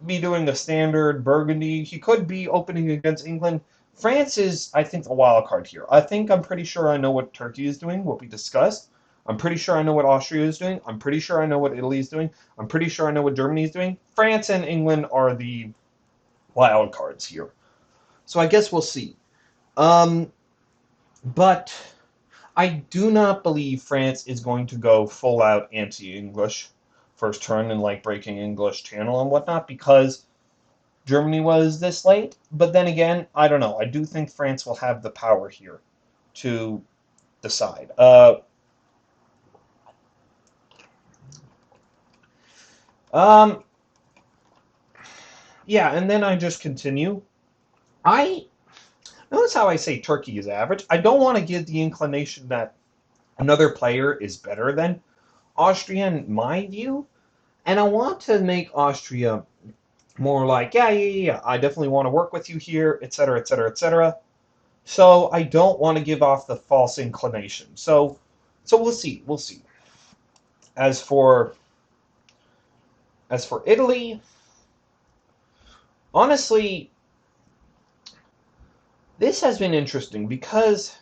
be doing the standard Burgundy. He could be opening against England. France is, I think, the wild card here. I'm pretty sure I know what Turkey is doing, what we discussed. I'm pretty sure I know what Austria is doing. I'm pretty sure I know what Italy is doing. I'm pretty sure I know what Germany is doing. France and England are the wild cards here. So I guess we'll see. Um, but I do not believe France is going to go full out anti-English first turn and like breaking English Channel and whatnot because Germany was this late. But then again, I don't know. I do think France will have the power here to decide. Um, yeah, and then I just continue. I notice how I say Turkey is average. I don't want to give the inclination that another player is better than Austria in my view, and I want to make Austria more like, yeah, I definitely want to work with you here, etc., etc., etc. So I don't want to give off the false inclination. So we'll see, we'll see. As for as for Italy, honestly, this has been interesting because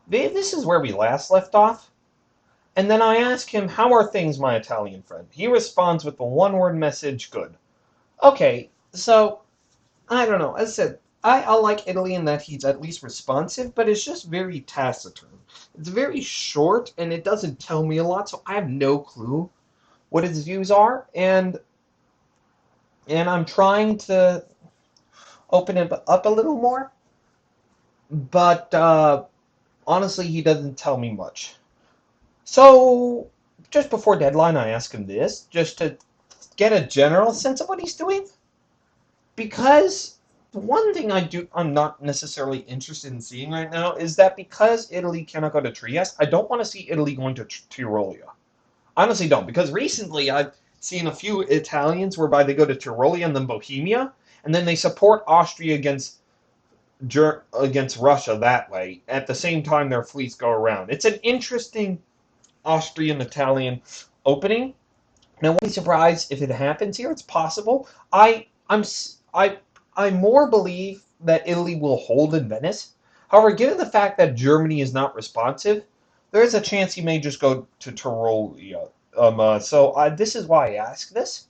this is where we last left off. And then I ask him, "How are things, my Italian friend?" He responds with the one-word message, "Good." Okay, so I don't know. As I said, I like Italy in that he's at least responsive, but it's just very taciturn. It's very short, and it doesn't tell me a lot, so I have no clue what his views are, and I'm trying to open it up a little more, but honestly, he doesn't tell me much. So, just before deadline, I ask him this, just to get a general sense of what he's doing. Because the one thing I'm not necessarily interested in seeing right now is that because Italy cannot go to Trieste, I don't want to see Italy going to Tyrolia. I honestly don't, because recently I've seen a few Italians whereby they go to Tyrolia and then Bohemia, and then they support Austria against Russia that way. At the same time, their fleets go around. It's an interesting Austrian-Italian opening. Now, won't be surprised if it happens here. It's possible. I I more believe that Italy will hold in Venice. However, given the fact that Germany is not responsive, there is a chance he may just go to Tyrolia. This is why I ask this.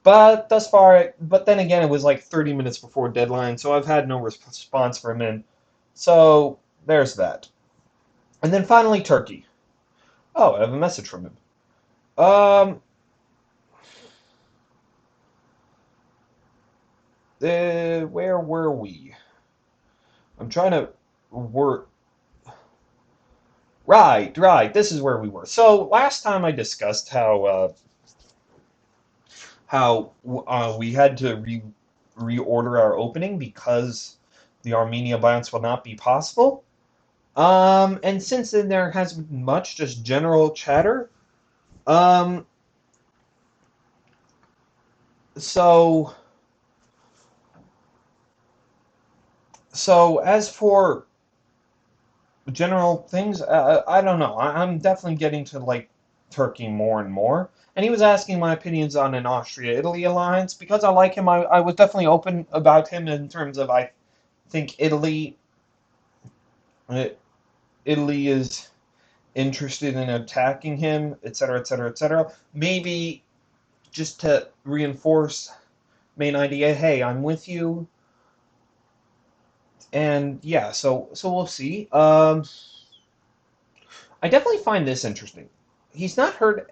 But thus far, but then again, it was like 30 minutes before deadline, so I've had no response from him. So there's that. And then finally, Turkey. Oh, I have a message from him. Um, where were we? I'm trying to work. Right. This is where we were. So last time I discussed how we had to reorder our opening because the Armenia bounce will not be possible. And since then there hasn't been much, just general chatter. Um, so so as for general things, I don't know. I'm definitely getting to like Turkey more and more. And he was asking my opinions on an Austria-Italy alliance because I like him. I was definitely open about him in terms of I think uh, Italy is interested in attacking him, etc., etc., etc. Maybe just to reinforce main idea. Hey, I'm with you, and yeah. So we'll see. I definitely find this interesting. He's not heard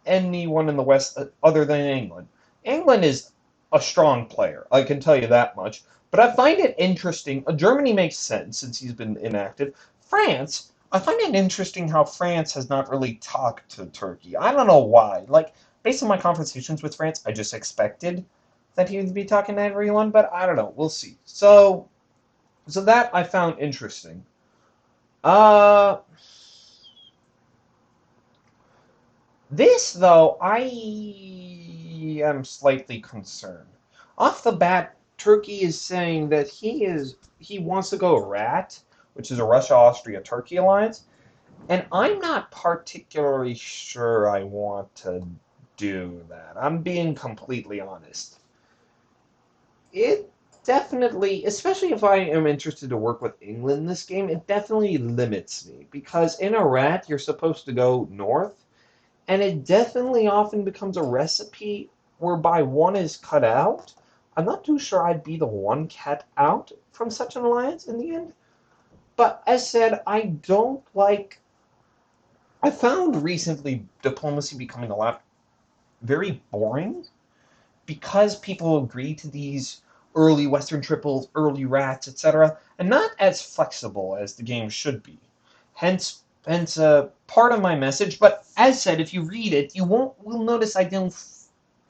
anyone in the West other than England. England is a strong player, I can tell you that much. But I find it interesting. Germany makes sense since he's been inactive. France, I find it interesting how France has not really talked to Turkey. I don't know why. Like, based on my conversations with France, I just expected that he would be talking to everyone, but I don't know. We'll see. So that I found interesting. Uh, This, though, I am slightly concerned. Off the bat, Turkey is saying that he wants to go RAT, which is a Russia-Austria-Turkey alliance, and I'm not particularly sure I want to do that. I'm being completely honest. It definitely, especially if I am interested to work with England in this game, it definitely limits me because in a RAT you're supposed to go north. And it definitely often becomes a recipe whereby one is cut out. I'm not too sure I'd be the one cut out from such an alliance in the end. But as said, I don't like I found recently diplomacy becoming a lot very boring because people agree to these early Western triples, early rats, etc., and not as flexible as the game should be. Hence, part of my message. But as said, if you read it, you will notice I don't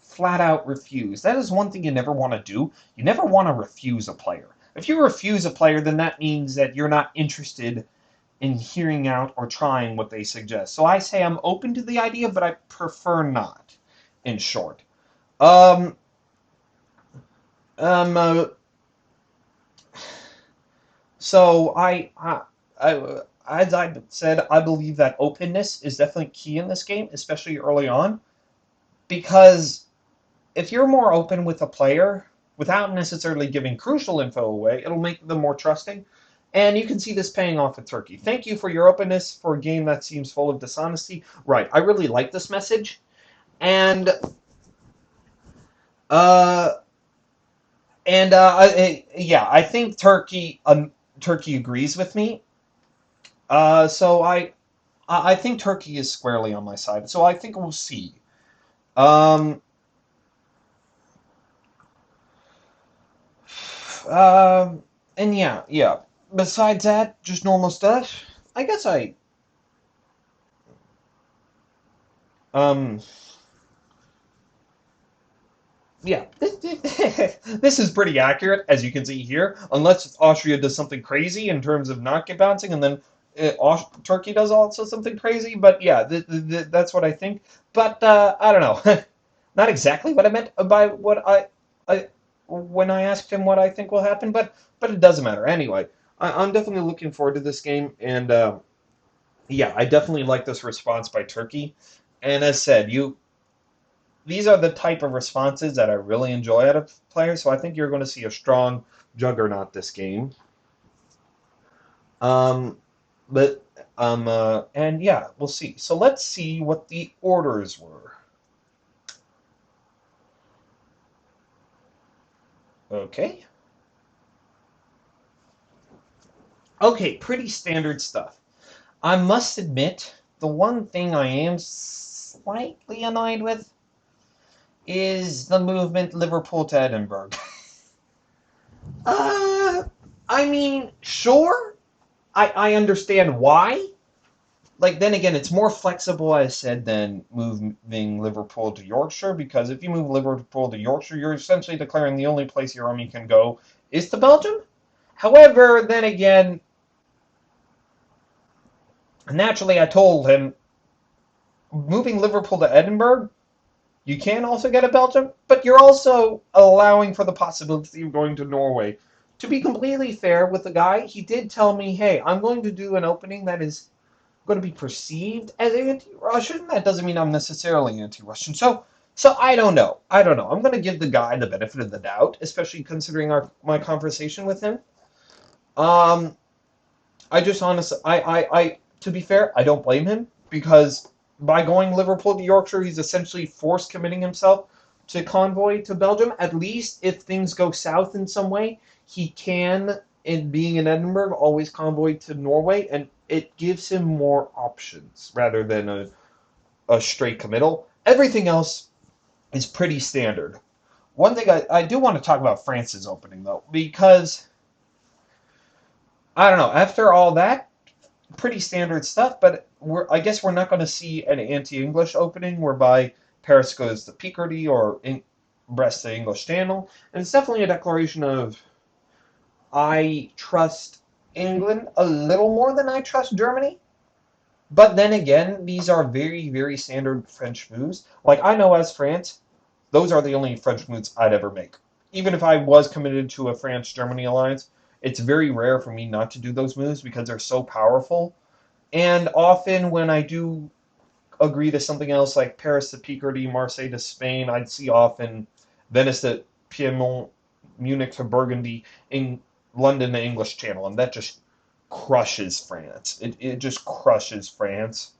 flat out refuse. That is one thing you never want to do. You never want to refuse a player. If you refuse a player, then that means that you're not interested in hearing out or trying what they suggest. So I say I'm open to the idea, but I prefer not. In short, um, um, uh, so as I said, I believe that openness is definitely key in this game, especially early on, because if you're more open with a player without necessarily giving crucial info away, it'll make them more trusting. And you can see this paying off with Turkey. Thank you for your openness for a game that seems full of dishonesty. Right, I really like this message. And uh yeah, I think Turkey agrees with me. So I think Turkey is squarely on my side. So I think we'll see. Um, um, and yeah. Besides that, just normal stuff. I guess um, yeah. This is pretty accurate, as you can see here. Unless Austria does something crazy in terms of not get bouncing, and then Turkey does also something crazy. But yeah, that's what I think. But I don't know. Not exactly what I meant by what I when I asked him what I think will happen, but it doesn't matter. Anyway, I'm definitely looking forward to this game, and yeah, I definitely like this response by Turkey. And as said, these are the type of responses that I really enjoy out of players. So I think you're going to see a strong juggernaut this game. Um, but and yeah, we'll see. So let's see what the orders were. Okay. Okay, pretty standard stuff. I must admit, the one thing I am slightly annoyed with is the movement Liverpool to Edinburgh. uh, I mean, sure, I understand why. Like, then again, it's more flexible, as I said, than moving Liverpool to Yorkshire, because if you move Liverpool to Yorkshire, you're essentially declaring the only place your army can go is to Belgium. However, then again, naturally, I told him moving Liverpool to Edinburgh, you can also get a Belgium, but you're also allowing for the possibility of going to Norway. To be completely fair with the guy, he did tell me, hey, I'm going to do an opening that is going to be perceived as anti-Russian. That doesn't mean I'm necessarily anti-Russian. So I don't know. I don't know. I'm going to give the guy the benefit of the doubt, especially considering my conversation with him. Um, I just honestly, to be fair, I don't blame him because by going Liverpool to Yorkshire, he's essentially forced committing himself to convoy to Belgium. At least if things go south in some way, he can, in being in Edinburgh, always convoy to Norway, and it gives him more options rather than a straight committal. Everything else is pretty standard. One thing I do want to talk about France's opening, though, because I don't know, after all that, pretty standard stuff, but I guess we're not going to see an anti-English opening whereby Paris goes to Picardy or Brest to English Channel. And it's definitely a declaration of I trust England a little more than I trust Germany. But then again, these are very, very standard French moves. Like, I know as France, those are the only French moves I'd ever make. Even if I was committed to a France-Germany alliance, it's very rare for me not to do those moves because they're so powerful. And often when I do agree to something else like Paris to Picardy, Marseille to Spain, I'd see often Venice to Piedmont, Munich to Burgundy, in London to English Channel, and that just crushes France. It just crushes France.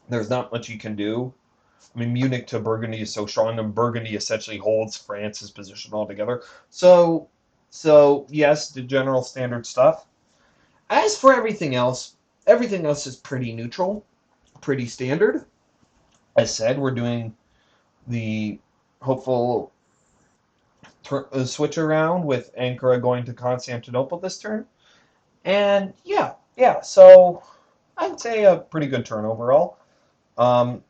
There's not much you can do. I mean, Munich to Burgundy is so strong, and Burgundy essentially holds France's position altogether. So yes, the general standard stuff. As for everything else is pretty neutral. pretty standard. As said, we're doing the hopeful switch around with Ankara going to Constantinople this turn. And yeah, so I'd say a pretty good turn overall. Um,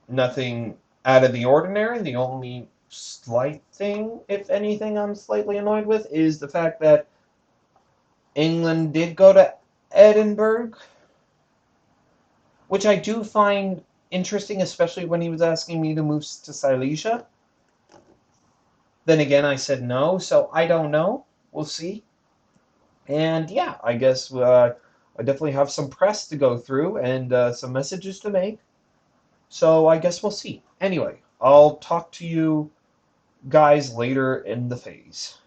Nothing out of the ordinary. The only slight thing, if anything, I'm slightly annoyed with is the fact that England did go to Edinburgh, which I do find interesting, especially when he was asking me to move to Silesia. Then again, I said no, so I don't know. We'll see. And yeah, I guess I definitely have some press to go through and some messages to make. So I guess we'll see. Anyway, I'll talk to you guys later in the phase.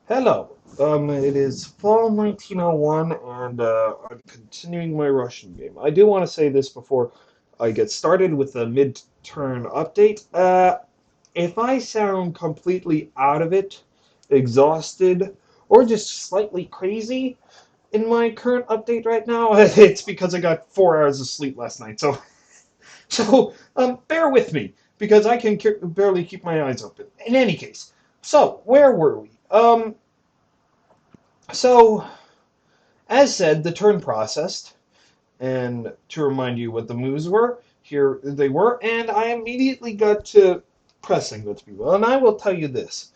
Hello. It is fall 1901, and I'm continuing my Russian game. I do want to say this before I get started with the mid-turn update. If I sound completely out of it, exhausted, or just slightly crazy in my current update right now, it's because I got 4 hours of sleep last night. So bear with me because I can barely keep my eyes open. In any case, so where were we? So as said, the turn processed, and to remind you what the moves were, here they were, and I immediately got to pressing those people. And I will tell you this,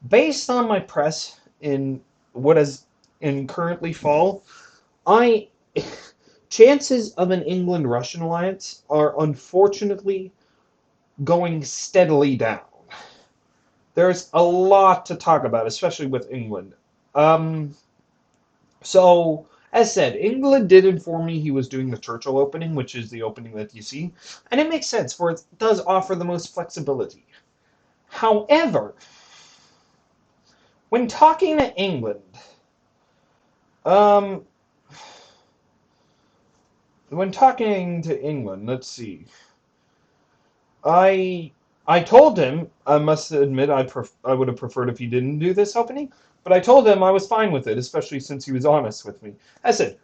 based on my press in what is in currently fall, I chances of an England-Russian alliance are unfortunately going steadily down. There's a lot to talk about, especially with England. Um, so, as said, England did inform me he was doing the Churchill opening, which is the opening that you see, and it makes sense, for it does offer the most flexibility. However, when talking to England, um, let's see. I I told him, I must admit, I would have preferred if he didn't do this opening, but I told him I was fine with it, especially since he was honest with me. I said,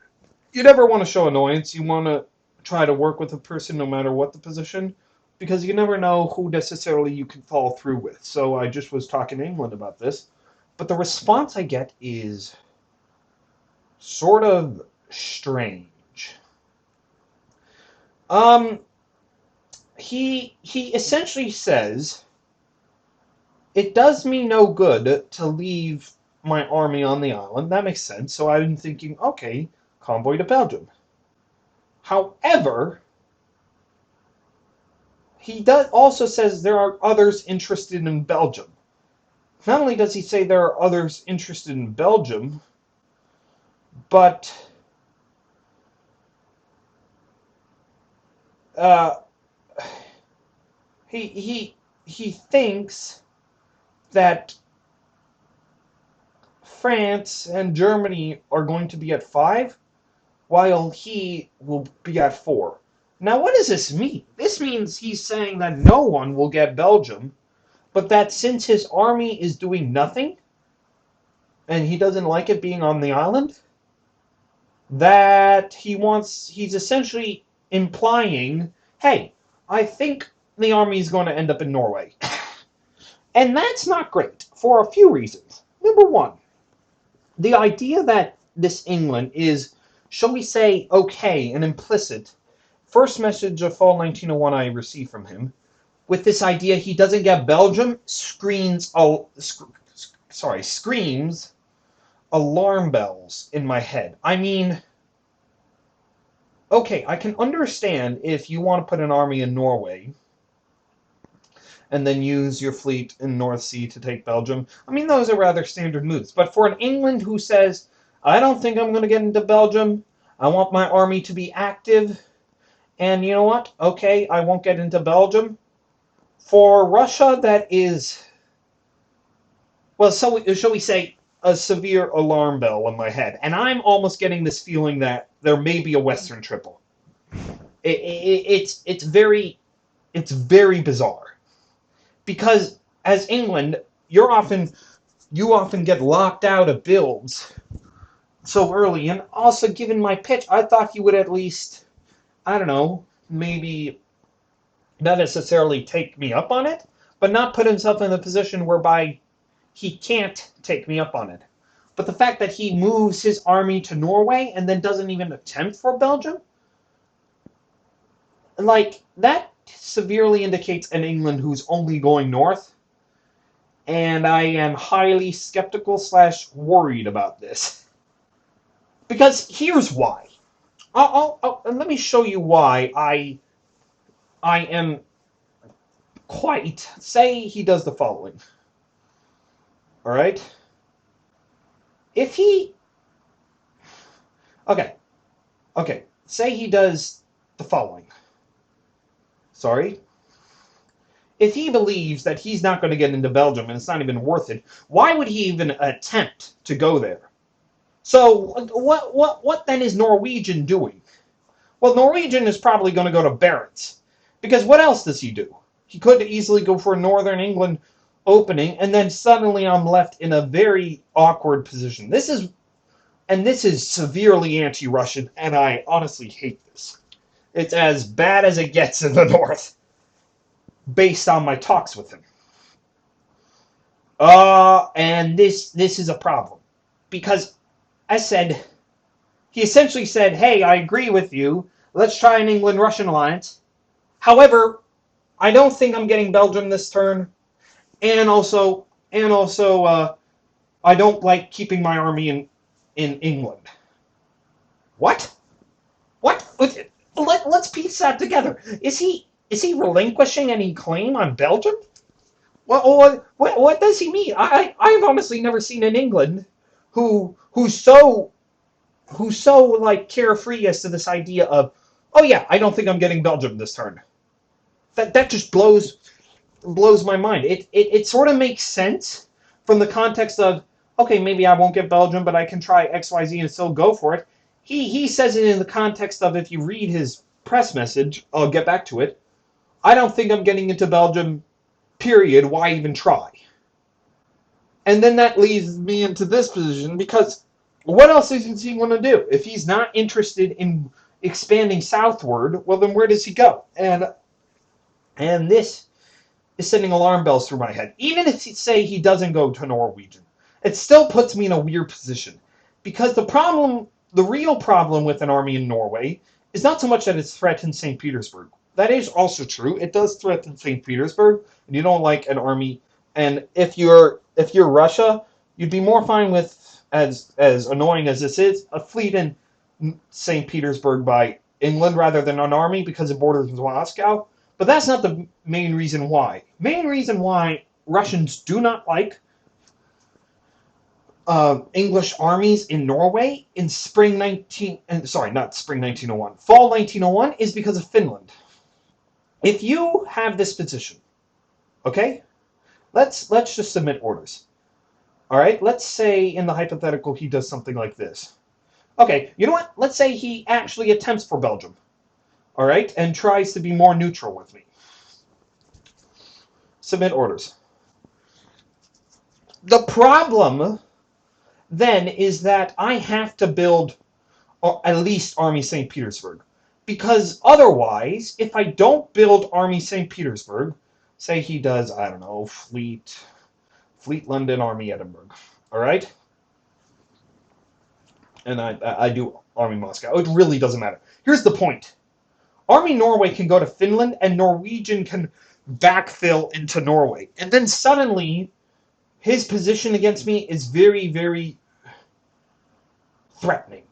you never want to show annoyance. You want to try to work with a person no matter what the position, because you never know who necessarily you can fall through with. So I just was talking to England about this. But the response I get is sort of strange. Um, he essentially says it does me no good to leave my army on the island. That makes sense. So I'm thinking, okay, convoy to Belgium. However, he also says there are others interested in Belgium. Not only does he say there are others interested in Belgium, but uh, he thinks that France and Germany are going to be at 5, while he will be at 4. Now, what does this mean? This means he's saying that no one will get Belgium, but that since his army is doing nothing, and he doesn't like it being on the island, that he's essentially implying, hey, I think the army is going to end up in Norway. And that's not great for a few reasons. Number one, the idea that this England is, shall we say, okay, an implicit first message of fall 1901 I received from him, with this idea he doesn't get Belgium, screams alarm bells in my head. I mean, okay, I can understand if you want to put an army in Norway and then use your fleet in North Sea to take Belgium. I mean, those are rather standard moves. But for an England who says, I don't think I'm going to get into Belgium, I want my army to be active, and you know what? Okay, I won't get into Belgium. For Russia, that is, well, so shall we say, a severe alarm bell in my head. And I'm almost getting this feeling that there may be a Western triple. It's very bizarre. Because as England, you often get locked out of builds so early. And also, given my pitch, I thought he would at least, I don't know, maybe not necessarily take me up on it, but not put himself in a position whereby he can't take me up on it. But the fact that he moves his army to Norway and then doesn't even attempt for Belgium, like, that severely indicates an England who's only going north. And I am highly skeptical / worried about this. Because here's why. Let me show you why I am quite. Say he does the following. All right. If he. Okay. Okay. Say he does the following. Sorry. If he believes that he's not going to get into Belgium and it's not even worth it, why would he even attempt to go there? So what then is Norwegian doing? Well, Norwegian is probably going to go to Barents. Because what else does he do? He could easily go for a Northern England opening, and then suddenly I'm left in a very awkward position. This is severely anti-Russian, and I honestly hate this. It's as bad as it gets in the North, based on my talks with him. And this is a problem. Because, as said, he essentially said, hey, I agree with you. Let's try an England-Russian alliance. However, I don't think I'm getting Belgium this turn. And also, I don't like keeping my army in England. What? What? Let's piece that together. Is he relinquishing any claim on Belgium? What does he mean? I've honestly never seen an England who's so like carefree as to this idea of, oh yeah, I don't think I'm getting Belgium this turn. That just blows my mind. It sort of makes sense from the context of, okay, maybe I won't get Belgium, but I can try XYZ and still go for it. He says it in the context of, if you read his press message, I'll get back to it, I don't think I'm getting into Belgium, period. Why even try? And then that leads me into this position, because what else is he going to do? If he's not interested in expanding southward, well, then where does he go? And this is sending alarm bells through my head. Even if, say, he doesn't go to Norwegian, it still puts me in a weird position. Because the real problem with an army in Norway is not so much that it's threatened St. Petersburg. That is also true. It does threaten St. Petersburg, and you don't like an army. And if you're Russia, you'd be more fine with, as annoying as this is, a fleet in St. Petersburg by England rather than an army, because it borders with Moscow. But that's not the main reason why. Main reason why Russians do not like English armies in Norway in fall 1901 is because of Finland. If you have this position, okay, let's just submit orders. All right, let's say in the hypothetical he does something like this. Okay, you know what? Let's say he actually attempts for Belgium. All right, and tries to be more neutral with me. Submit orders. The problem then is that I have to build at least Army St. Petersburg. Because otherwise, if I don't build Army St. Petersburg, say he does, I don't know, Fleet London, Army Edinburgh, all right? And I do Army Moscow. It really doesn't matter. Here's the point. Army Norway can go to Finland, and Norwegian can backfill into Norway. And then suddenly, his position against me is very, very threatening.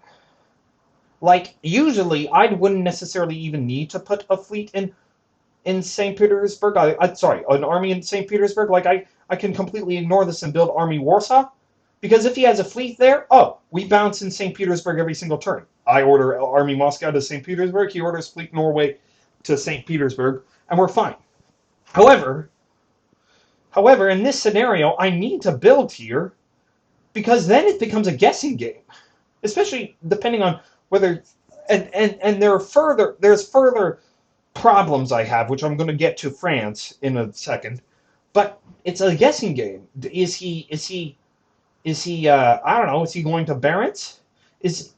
Like, usually, I wouldn't necessarily even need to put a fleet in St. Petersburg. An army in St. Petersburg. Like, I can completely ignore this and build Army Warsaw. Because if he has a fleet there, we bounce in St. Petersburg every single turn. I order Army Moscow to St. Petersburg. He orders Fleet Norway to St. Petersburg. And we're fine. However, in this scenario, I need to build here, because then it becomes a guessing game. Especially depending on whether, and there's further problems I have, which I'm going to get to France in a second. But it's a guessing game. Is he I don't know, is he going to Barents?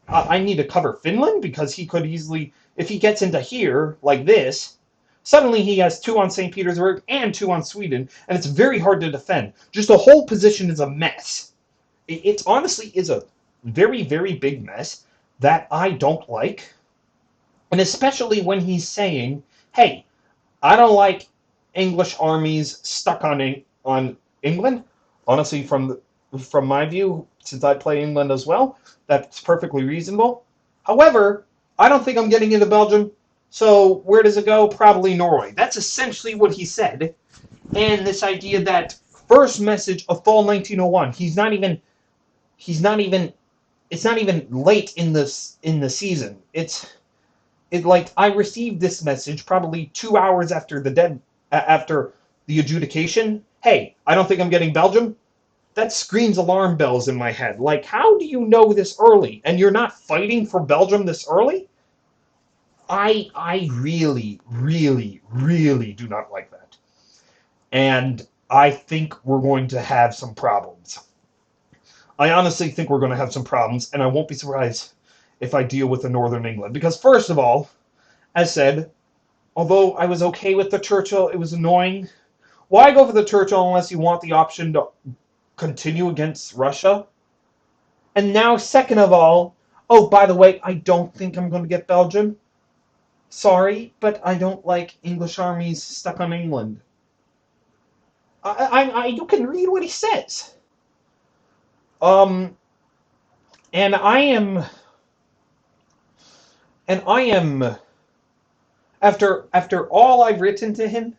I need to cover Finland because he could easily, if he gets into here like this, suddenly he has 2 on St. Petersburg and 2 on Sweden, and it's very hard to defend. Just the whole position is a mess. It honestly is a very, very big mess that I don't like. And especially when he's saying, hey, I don't like English armies stuck on England. Honestly, from my view, since I play England as well, that's perfectly reasonable. However, I don't think I'm getting into Belgium. So where does it go? Probably Norway. That's essentially what he said. And this idea that first message of fall 1901, he's not even it's not even late in the season. It like I received this message probably 2 hours after after the adjudication. Hey, I don't think I'm getting Belgium. That screams alarm bells in my head. Like, how do you know this early? And you're not fighting for Belgium this early? I really, really, really do not like that. And I think we're going to have some problems. I honestly think we're going to have some problems, and I won't be surprised if I deal with the Northern England. Because first of all, as said, although I was okay with the Churchill, it was annoying. Why go for the Churchill unless you want the option to continue against Russia? And now, second of all, oh, by the way, I don't think I'm going to get Belgium. Sorry, but I don't like English armies stuck on England. You can read what he says. And I am after all I've written to him,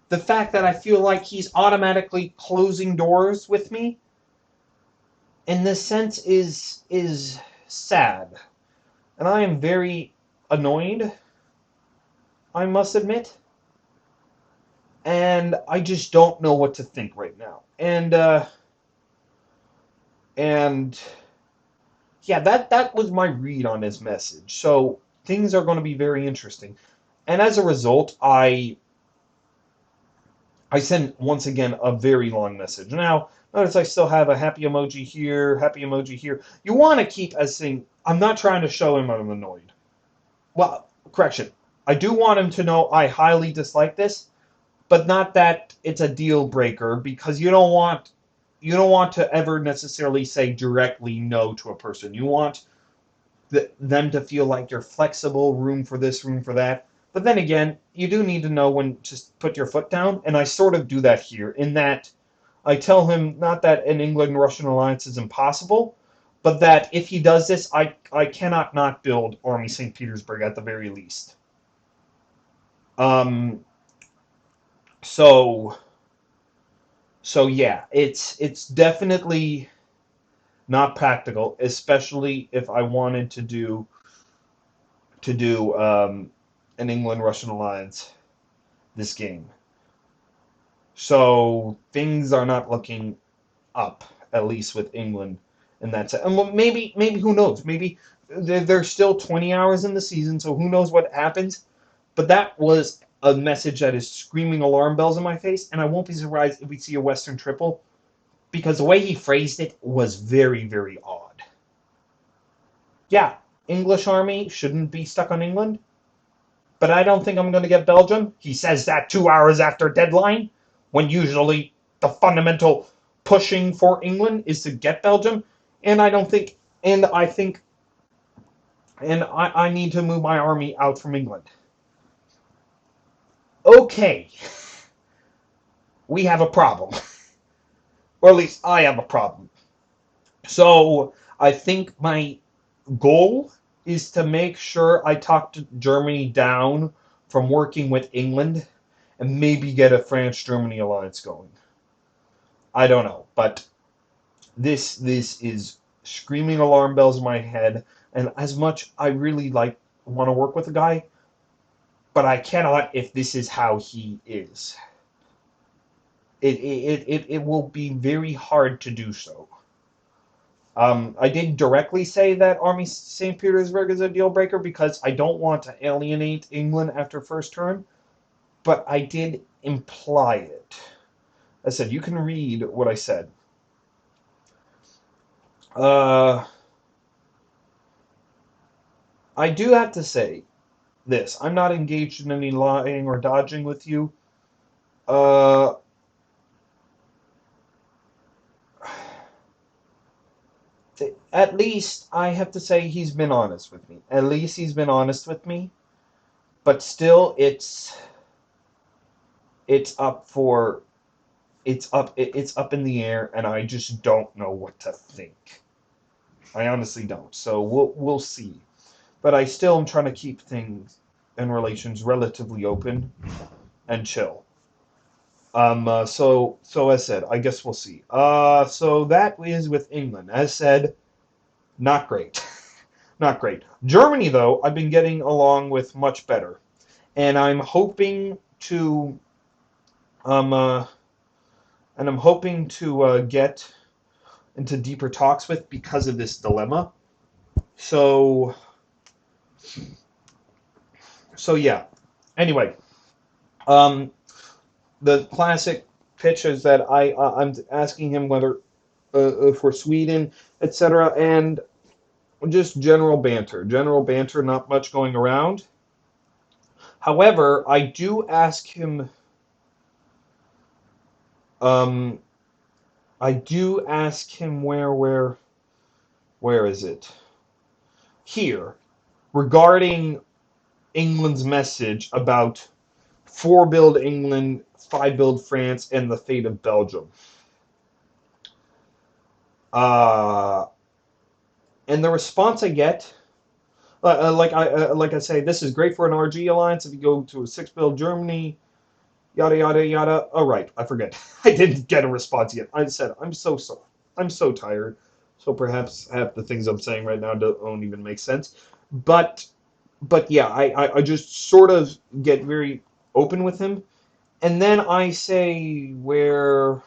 the fact that I feel like he's automatically closing doors with me in this sense is sad. And I am very annoyed, I must admit. And I just don't know what to think right now. And yeah, that was my read on his message. So things are going to be very interesting. And as a result, I sent once again a very long message. Now, notice I still have a happy emoji here, happy emoji here. You want to keep as saying, I'm not trying to show him I'm annoyed. Well, correction. I do want him to know I highly dislike this, but not that it's a deal breaker, because you don't want to ever necessarily say directly no to a person. You want them to feel like you're flexible, room for this, room for that. But then again, you do need to know when to put your foot down, and I sort of do that here, in that I tell him not that an England-Russian alliance is impossible, but that if he does this, I cannot not build Army St. Petersburg at the very least. So yeah, it's definitely not practical, especially if I wanted to do an England-Russian alliance this game. So things are not looking up, at least with England in that sense. And well, maybe who knows? Maybe there's still 20 hours in the season, so who knows what happens? But that was a message that is screaming alarm bells in my face, and I won't be surprised if we see a Western triple, because the way he phrased it was very, very odd. Yeah, English army shouldn't be stuck on England, but I don't think I'm going to get Belgium. He says that 2 hours after deadline, when usually the fundamental pushing for England is to get Belgium, and I need to move my army out from England. Okay, we have a problem. Or at least I have a problem. So I think my goal is to make sure I talk to Germany down from working with England and maybe get a France-Germany alliance going. I don't know, but this is screaming alarm bells in my head, and as much I really want to work with the guy, but I cannot if this is how he is. It will be very hard to do so. I didn't directly say that Army St. Petersburg is a deal breaker because I don't want to alienate England after first turn, but I did imply it. I said, you can read what I said. I do have to say this. I'm not engaged in any lying or dodging with you. Uh, at least I have to say he's been honest with me. At least he's been honest with me. But still, it's up for it's up in the air, and I just don't know what to think. I honestly don't. So we'll see. But I still am trying to keep things and relations relatively open and chill. So as said, I guess we'll see. So that is with England. As said, not great. Not great. Germany, though, I've been getting along with much better. And I'm hoping to um uh, get into deeper talks with because of this dilemma. So yeah. Anyway, um the classic pitch is that I'm asking him whether for Sweden, etc., and just general banter, not much going around. However, I do ask him. Um, I do ask him where is it? Here, regarding England's message about 4 build England, 5 build France, and the fate of Belgium. Uh, and the response I get, like I say, this is great for an RG alliance. If you go to a 6 build Germany, yada yada yada. All right, I forget. I didn't get a response yet. I said I'm so sorry. I'm so tired. So perhaps half the things I'm saying right now don't even make sense. But yeah, I just sort of get very open with him, and then I say where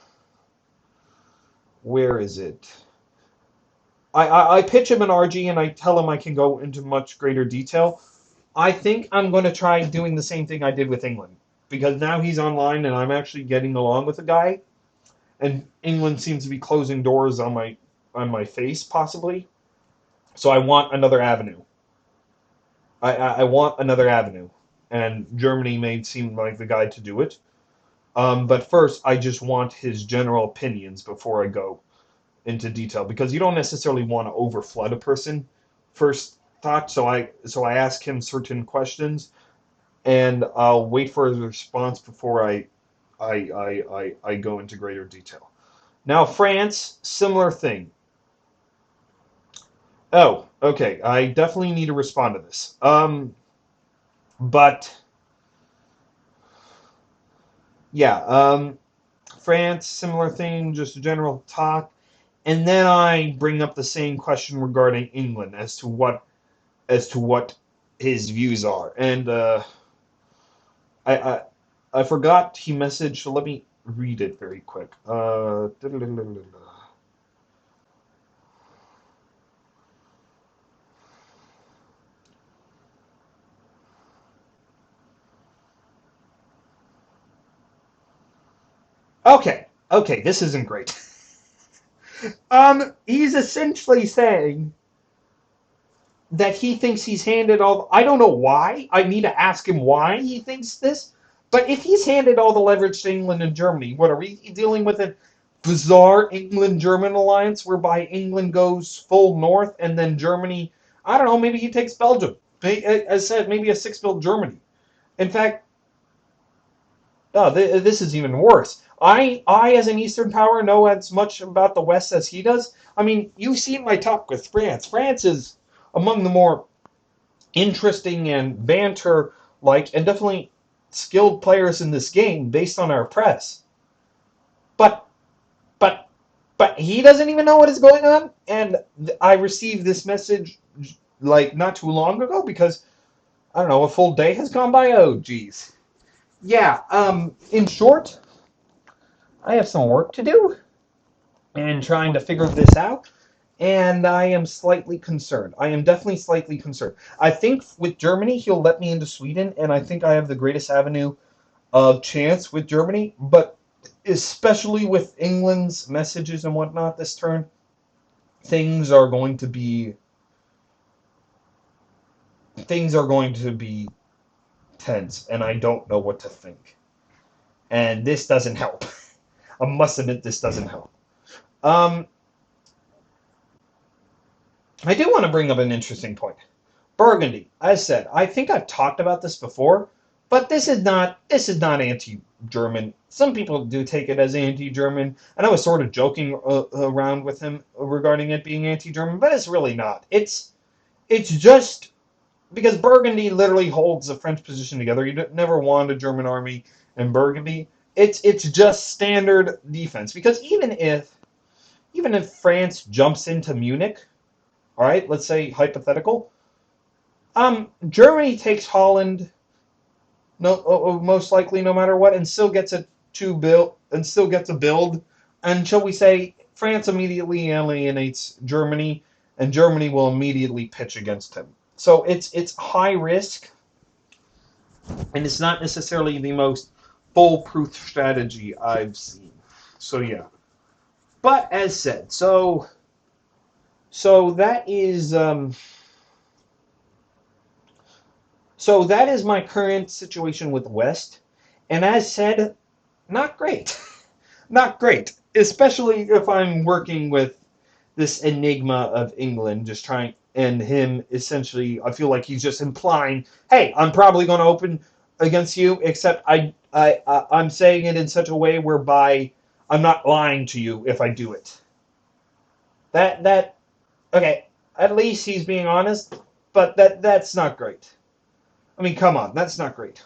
is it? I pitch him an RG and I tell him I can go into much greater detail. I think I'm going to try doing the same thing I did with England, because now he's online and I'm actually getting along with the guy, and England seems to be closing doors on my face possibly. So I want another avenue. I want another avenue, and Germany may seem like the guy to do it. But first, I just want his general opinions before I go into detail, because you don't necessarily want to overflood a person first thought. So I ask him certain questions, and I'll wait for his response before I go into greater detail. Now, France, similar thing. Oh, okay. I definitely need to respond to this. But yeah, France, similar thing, just a general talk, and then I bring up the same question regarding England as to what his views are, and I, I I forgot he messaged. So let me read it very quick. Okay, this isn't great. He's essentially saying that he thinks he's handed all. I don't know why. I need to ask him why he thinks this. But if he's handed all the leverage to England and Germany, what are we dealing with? A bizarre England-German alliance whereby England goes full north and then Germany. I don't know. Maybe he takes Belgium. As I said, maybe a 6 build Germany. In fact, this is even worse. I, as an Eastern power, know as much about the West as he does. I mean, you've seen my talk with France. France is among the more interesting and banter-like and definitely skilled players in this game based on our press. But, but, but he doesn't even know what is going on. And I received this message like not too long ago because, I don't know, a full day has gone by. Oh, geez. Yeah, in short, I have some work to do and trying to figure this out, and I am slightly concerned. I am definitely slightly concerned. I think with Germany, he'll let me into Sweden, and I think I have the greatest avenue of chance with Germany, but especially with England's messages and whatnot this turn, things are going to be things are going to be tense, and I don't know what to think. And this doesn't help. I must admit, this doesn't help. Um, I do want to bring up an interesting point. Burgundy, as said, I think I've talked about this before, but this is not anti-German. Some people do take it as anti-German, and I was sort of joking around with him regarding it being anti-German, but it's really not. It's just because Burgundy literally holds the French position together. You never want a German army in Burgundy. It's just standard defense because even if France jumps into Munich, all right, let's say hypothetical, Germany takes Holland, no, most likely no matter what, and still gets it to build, and still gets a build, and shall we say France immediately alienates Germany, and Germany will immediately pitch against him. So it's high risk, and it's not necessarily the most foolproof strategy I've seen. So yeah, but as said, so that is so that is my current situation with West, and as said, not great. Not great, especially if I'm working with this enigma of England, just trying, and him essentially, I feel like he's just implying, hey, I'm probably going to open against you, except I'm saying it in such a way whereby I'm not lying to you if I do it. That okay, at least he's being honest, but that's not great. I mean, come on, that's not great.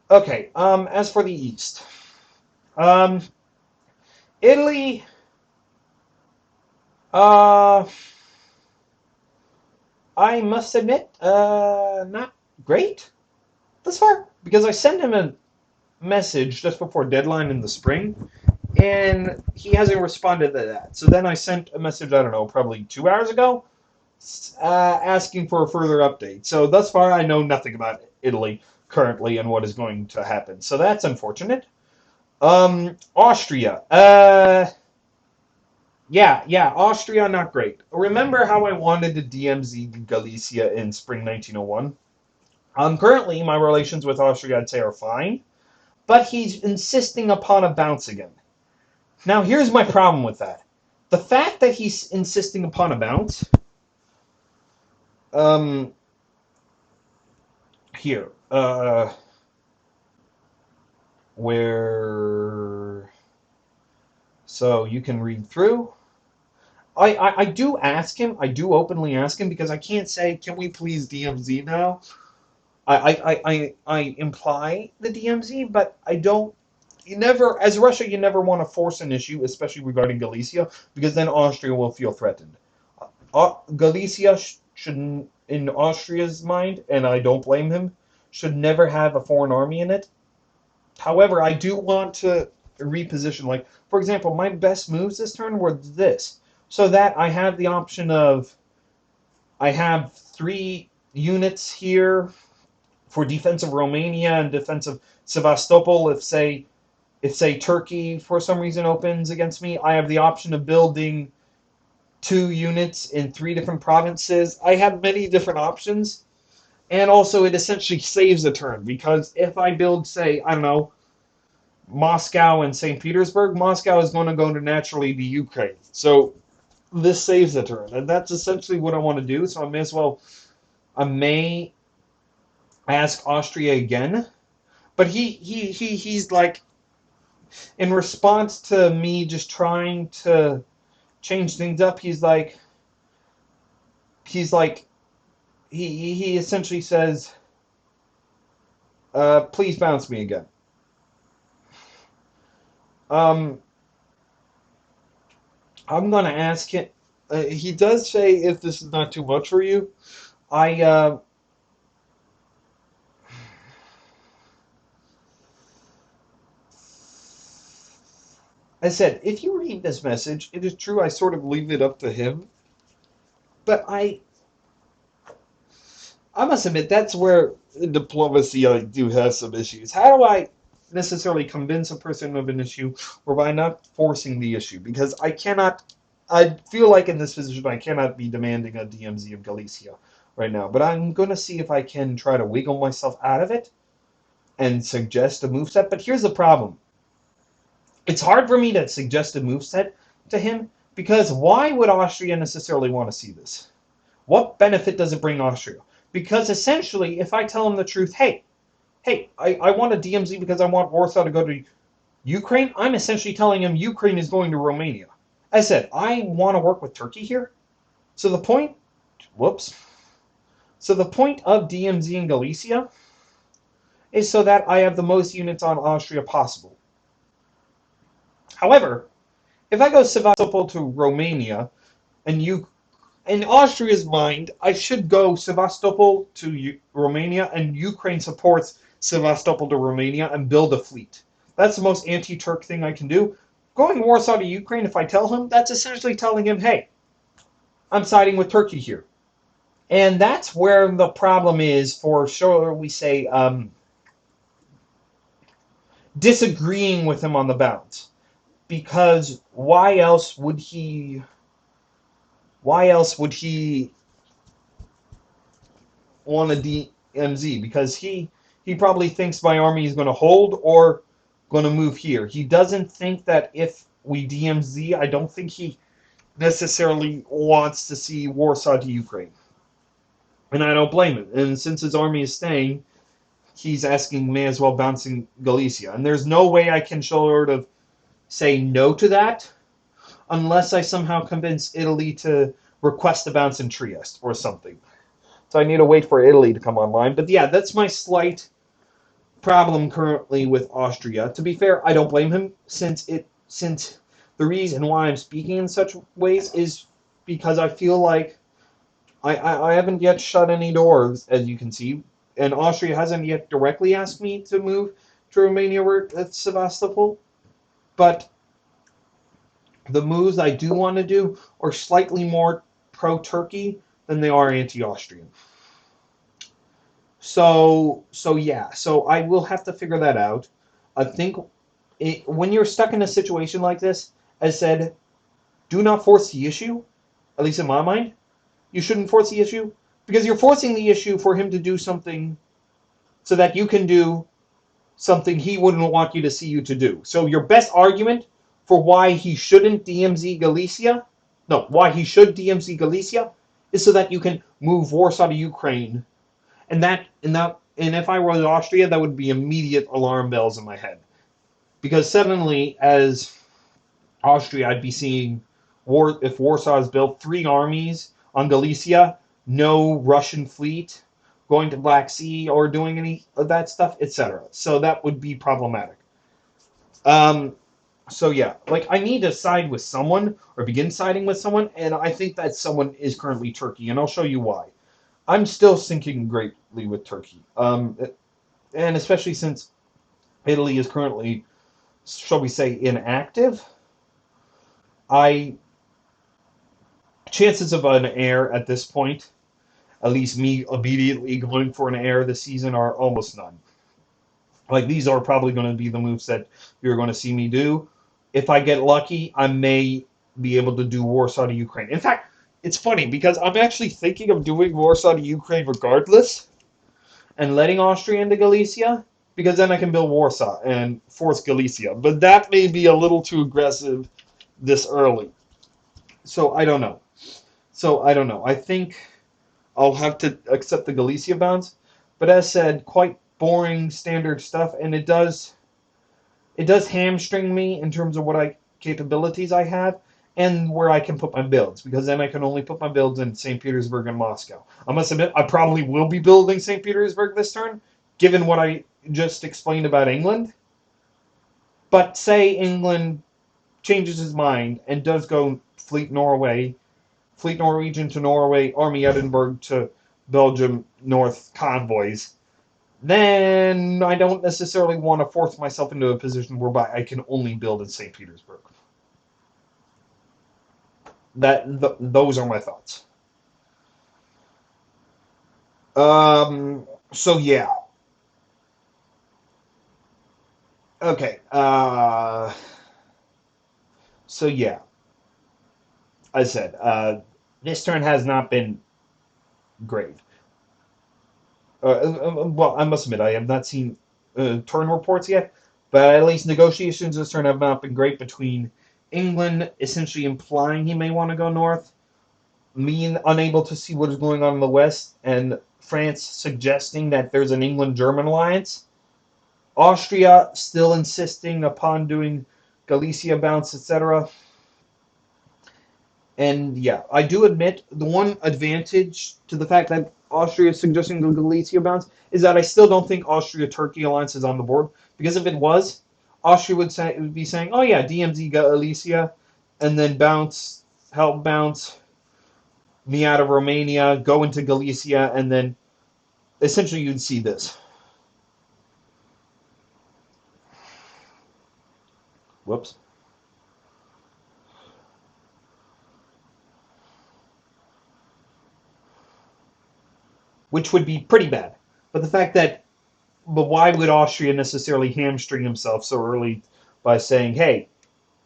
Okay, as for the East, um, Italy, uh, I must admit, not great thus far because I sent him a message just before deadline in the spring, and he hasn't responded to that. So then I sent a message, I don't know, probably 2 hours ago, asking for a further update. So thus far, I know nothing about Italy currently and what is going to happen. So that's unfortunate. Austria. Yeah, Austria, not great. Remember how I wanted to DMZ Galicia in spring 1901? Currently, my relations with Austria, I'd say, are fine, but he's insisting upon a bounce again. Now, here's my problem with that. The fact that he's insisting upon a bounce, um, here, where, so you can read through. I do ask him, I do openly ask him because I can't say, can we please DMZ now? I imply the DMZ, but I don't. You never, as Russia, you never want to force an issue, especially regarding Galicia, because then Austria will feel threatened. Galicia should, in Austria's mind, and I don't blame him, should never have a foreign army in it. However, I do want to reposition. Like, for example, my best moves this turn were this, so that I have the option of I have 3 units here for defense of Romania and defense of Sevastopol. If say Turkey for some reason opens against me, I have the option of building 2 units in 3 different provinces. I have many different options, and also it essentially saves a turn because if I build, say, I don't know, Moscow and St. Petersburg, Moscow is going to go to naturally to Ukraine. So this saves a turn, and that's essentially what I want to do. So I may ask Austria again, but he's like, in response to me just trying to change things up, he essentially says, please bounce me again. I'm gonna ask him. He does say, if this is not too much for you, I I said, if you read this message, it is true I sort of leave it up to him, but I must admit that's where in diplomacy I do have some issues. How do I necessarily convince a person of an issue or by not forcing the issue? Because I feel like in this position I cannot be demanding a DMZ of Galicia right now. But I'm going to see if I can try to wiggle myself out of it and suggest a moveset. But here's the problem. It's hard for me to suggest a moveset to him because why would Austria necessarily want to see this? What benefit does it bring Austria? Because essentially, if I tell him the truth, I want a DMZ because I want Warsaw to go to Ukraine, I'm essentially telling him Ukraine is going to Romania. I said, I want to work with Turkey here. So the point, whoops. So the point of DMZ in Galicia is so that I have the most units on Austria possible. However, if I go Sevastopol to Romania, and in Austria's mind, I should go Sevastopol to Romania, and Ukraine supports Sevastopol to Romania and build a fleet. That's the most anti-Turk thing I can do. Going Warsaw to Ukraine, if I tell him, that's essentially telling him, hey, I'm siding with Turkey here. And that's where the problem is for, shall we say, disagreeing with him on the bounds. Because why else would he want a DMZ? Because he probably thinks my army is going to hold or going to move here. He doesn't think that if we DMZ, I don't think he necessarily wants to see Warsaw to Ukraine. And I don't blame him. And since his army is staying, he's asking, may as well bounce in Galicia. And there's no way I can sort of say no to that unless I somehow convince Italy to request a bounce in Trieste or something. So I need to wait for Italy to come online. But yeah, that's my slight problem currently with Austria. To be fair, I don't blame him since the reason why I'm speaking in such ways is because I feel like I haven't yet shut any doors, as you can see, and Austria hasn't yet directly asked me to move to Romania or Sevastopol. But the moves I do want to do are slightly more pro-Turkey than they are anti-Austrian. So yeah, so I will have to figure that out. I think when you're stuck in a situation like this, as said, do not force the issue, at least in my mind. You shouldn't force the issue because you're forcing the issue for him to do something so that you can do something he wouldn't want you to see you to do. So your best argument for why he shouldn't DMZ Galicia, no, why he should DMZ Galicia is so that you can move Warsaw to Ukraine. And if I were Austria, that would be immediate alarm bells in my head. Because suddenly, as Austria, I'd be seeing if Warsaw has built 3 armies on Galicia, no Russian fleet going to Black Sea or doing any of that stuff, etc. So that would be problematic. So yeah, like I need to side with someone or begin siding with someone, and I think that someone is currently Turkey, and I'll show you why. I'm still sinking greatly with Turkey, and especially since Italy is currently, shall we say, inactive. Chances of an heir at this point, at least me immediately going for an heir this season, are almost none. Like, these are probably going to be the moves that you're going to see me do. If I get lucky, I may be able to do Warsaw to Ukraine. In fact, it's funny because I'm actually thinking of doing Warsaw to Ukraine regardless and letting Austria into Galicia, because then I can build Warsaw and force Galicia. But that may be a little too aggressive this early. So I don't know. I think I'll have to accept the Galicia bounce. But as said, quite boring standard stuff, and it does hamstring me in terms of what capabilities I have and where I can put my builds, because then I can only put my builds in St. Petersburg and Moscow. I must admit, I probably will be building St. Petersburg this turn, given what I just explained about England. But say England changes his mind and does go Fleet Norwegian to Norway, Army Edinburgh to Belgium, North convoys, then I don't necessarily want to force myself into a position whereby I can only build in St. Petersburg. Those are my thoughts. So yeah. Okay. So yeah. I said, this turn has not been great. Well, I must admit, I have not seen turn reports yet, but at least negotiations this turn have not been great between England essentially implying he may want to go north, me unable to see what is going on in the west, and France suggesting that there's an England-German alliance. Austria still insisting upon doing Galicia bounce, etc. And yeah, I do admit the one advantage to the fact that Austria is suggesting the Galicia bounce is that I still don't think Austria-Turkey alliance is on the board. Because if it was, Austria would be saying, "Oh yeah, DMZ Galicia," and then help bounce me out of Romania, go into Galicia, and then essentially you'd see this. Whoops. Which would be pretty bad. But the fact that, but why would Austria necessarily hamstring himself so early by saying, hey,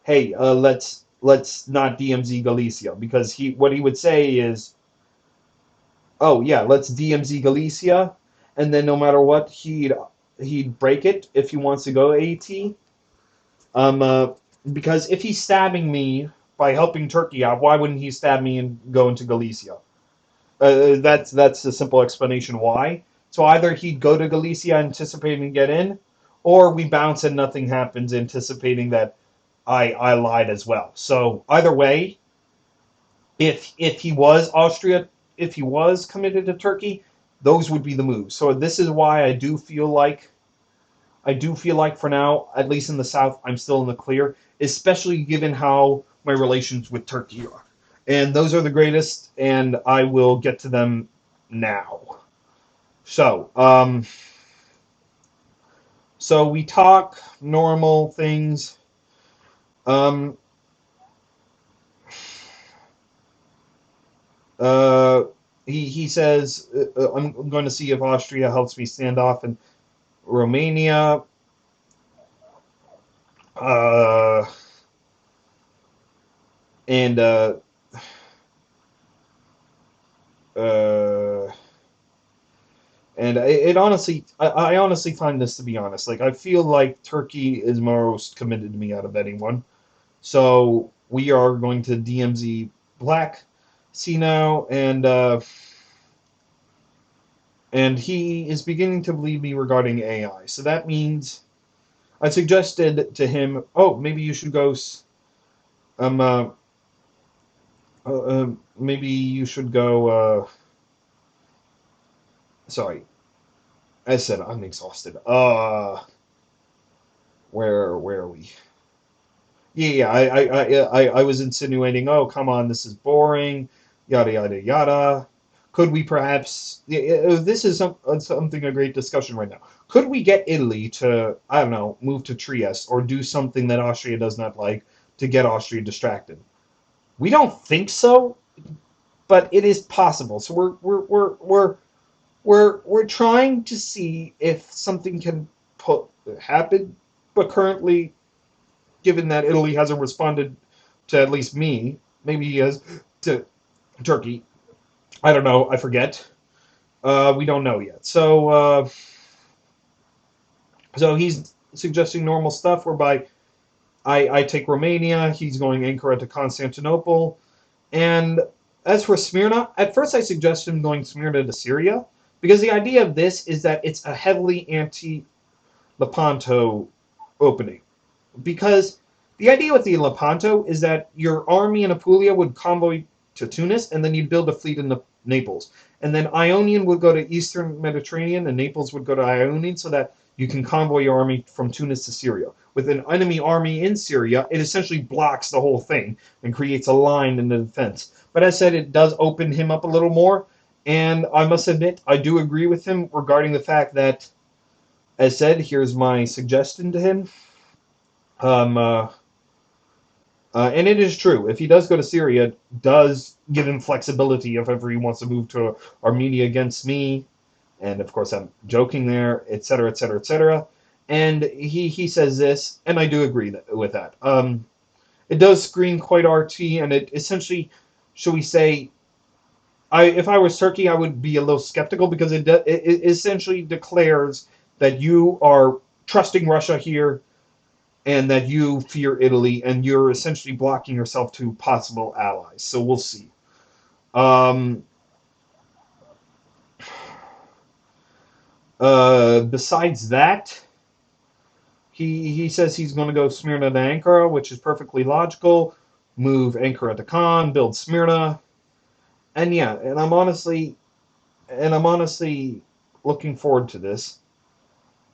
let's not DMZ Galicia, because what he would say is, oh yeah, let's DMZ Galicia, and then no matter what, he'd break it if he wants to go AT. Um, uh, because if he's stabbing me by helping Turkey out, why wouldn't he stab me and go into Galicia? That's the simple explanation why. So either he'd go to Galicia anticipating to get in, or we bounce and nothing happens, anticipating that I lied as well. So either way, if he was Austria, if he was committed to Turkey, those would be the moves. So this is why I do feel like for now, at least in the south, I'm still in the clear, especially given how my relations with Turkey are. And those are the greatest, and I will get to them now. So, so we talk normal things. Um, uh, he says, I'm going to see if Austria helps me stand off in Romania. Uh, and uh, and it honestly, I honestly find this to be honest. Like I feel like Turkey is most committed to me out of anyone. So we are going to DMZ Black see now, and he is beginning to believe me regarding AI. So that means I suggested to him, oh, maybe you should go. Um, uh, maybe you should go. Sorry, I said I'm exhausted. Where are we? Yeah, I was insinuating. Oh, come on, this is boring. Yada yada yada. Could we perhaps? This is something a great discussion right now. Could we get Italy to, I don't know, move to Trieste or do something that Austria does not like to get Austria distracted? We don't think so, but it is possible. So we're trying to see if something can happen, but currently, given that Italy hasn't responded to at least me, maybe he has to Turkey. I don't know. I forget. We don't know yet. So he's suggesting normal stuff, whereby I take Romania. He's going Ankara to Constantinople, and as for Smyrna, at first I suggested him going Smyrna to Syria, because the idea of this is that it's a heavily anti-Lepanto opening. Because the idea with the Lepanto is that your army in Apulia would convoy to Tunis, and then you'd build a fleet in Naples. And then Ionian would go to Eastern Mediterranean, and Naples would go to Ionian, so that you can convoy your army from Tunis to Syria. With an enemy army in Syria, it essentially blocks the whole thing and creates a line in the defense. But as I said, it does open him up a little more, and I must admit, I do agree with him regarding the fact that, as said, here's my suggestion to him. And it is true. If he does go to Syria, it does give him flexibility if ever he wants to move to Armenia against me. And of course, I'm joking there, etc., etc., etc. And he says this, and I do agree with that. It does screen quite RT, and it essentially, shall we say, if I was Turkey, I would be a little skeptical because it essentially declares that you are trusting Russia here and that you fear Italy, and you're essentially blocking yourself to possible allies. So we'll see. Um, besides that, he says he's going to go Smyrna to Ankara, which is perfectly logical. Move Ankara to Khan, build Smyrna, and yeah, and I'm honestly looking forward to this.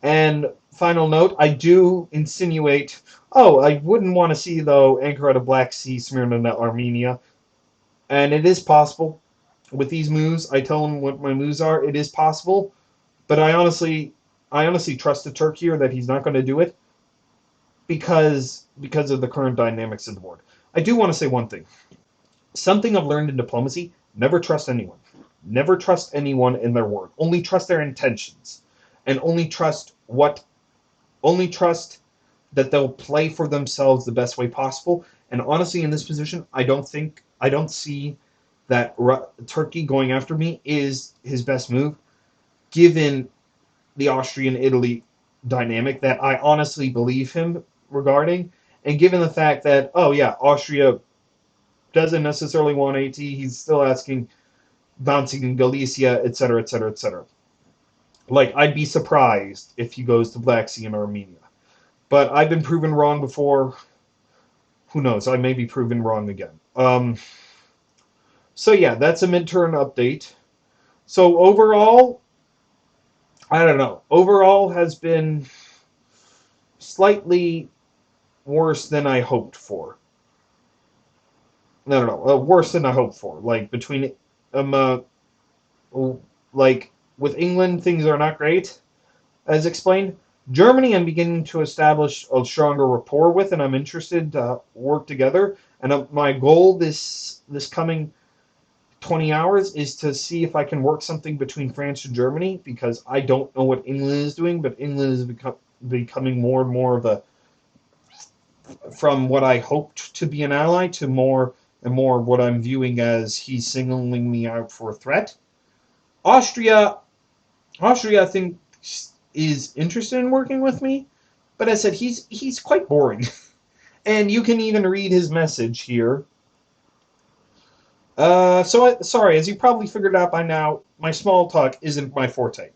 And final note, I do insinuate. Oh, I wouldn't want to see though Ankara to Black Sea, Smyrna to Armenia, and it is possible with these moves. I tell him what my moves are. It is possible, but I honestly trust the Turk here that he's not going to do it because of the current dynamics of the board. I do want to say one thing. Something I've learned in diplomacy: never trust anyone. Never trust anyone in their word. Only trust their intentions, and only trust that they'll play for themselves the best way possible. And honestly, in this position, I don't see that Turkey going after me is his best move, given the Austrian Italy dynamic that I honestly believe him regarding, and given the fact that, oh yeah, Austria doesn't necessarily want AT, he's still asking bouncing in Galicia, etc., etc., etc. Like, I'd be surprised if he goes to Black Sea and Armenia. But I've been proven wrong before. Who knows? I may be proven wrong again. So yeah, that's a midterm update. So overall, I don't know. Overall has been slightly worse than I hoped for. No, worse than I hoped for. Like between, um, uh, like with England, things are not great, as explained. Germany, I'm beginning to establish a stronger rapport with, and I'm interested to work together. And my goal this coming 20 hours is to see if I can work something between France and Germany, because I don't know what England is doing, but England is becoming more and more of a, from what I hoped to be an ally to more and more what I'm viewing as he's singling me out for a threat. Austria, I think, is interested in working with me, but as I said, he's quite boring, and you can even read his message here. Sorry, as you probably figured out by now, my small talk isn't my forte.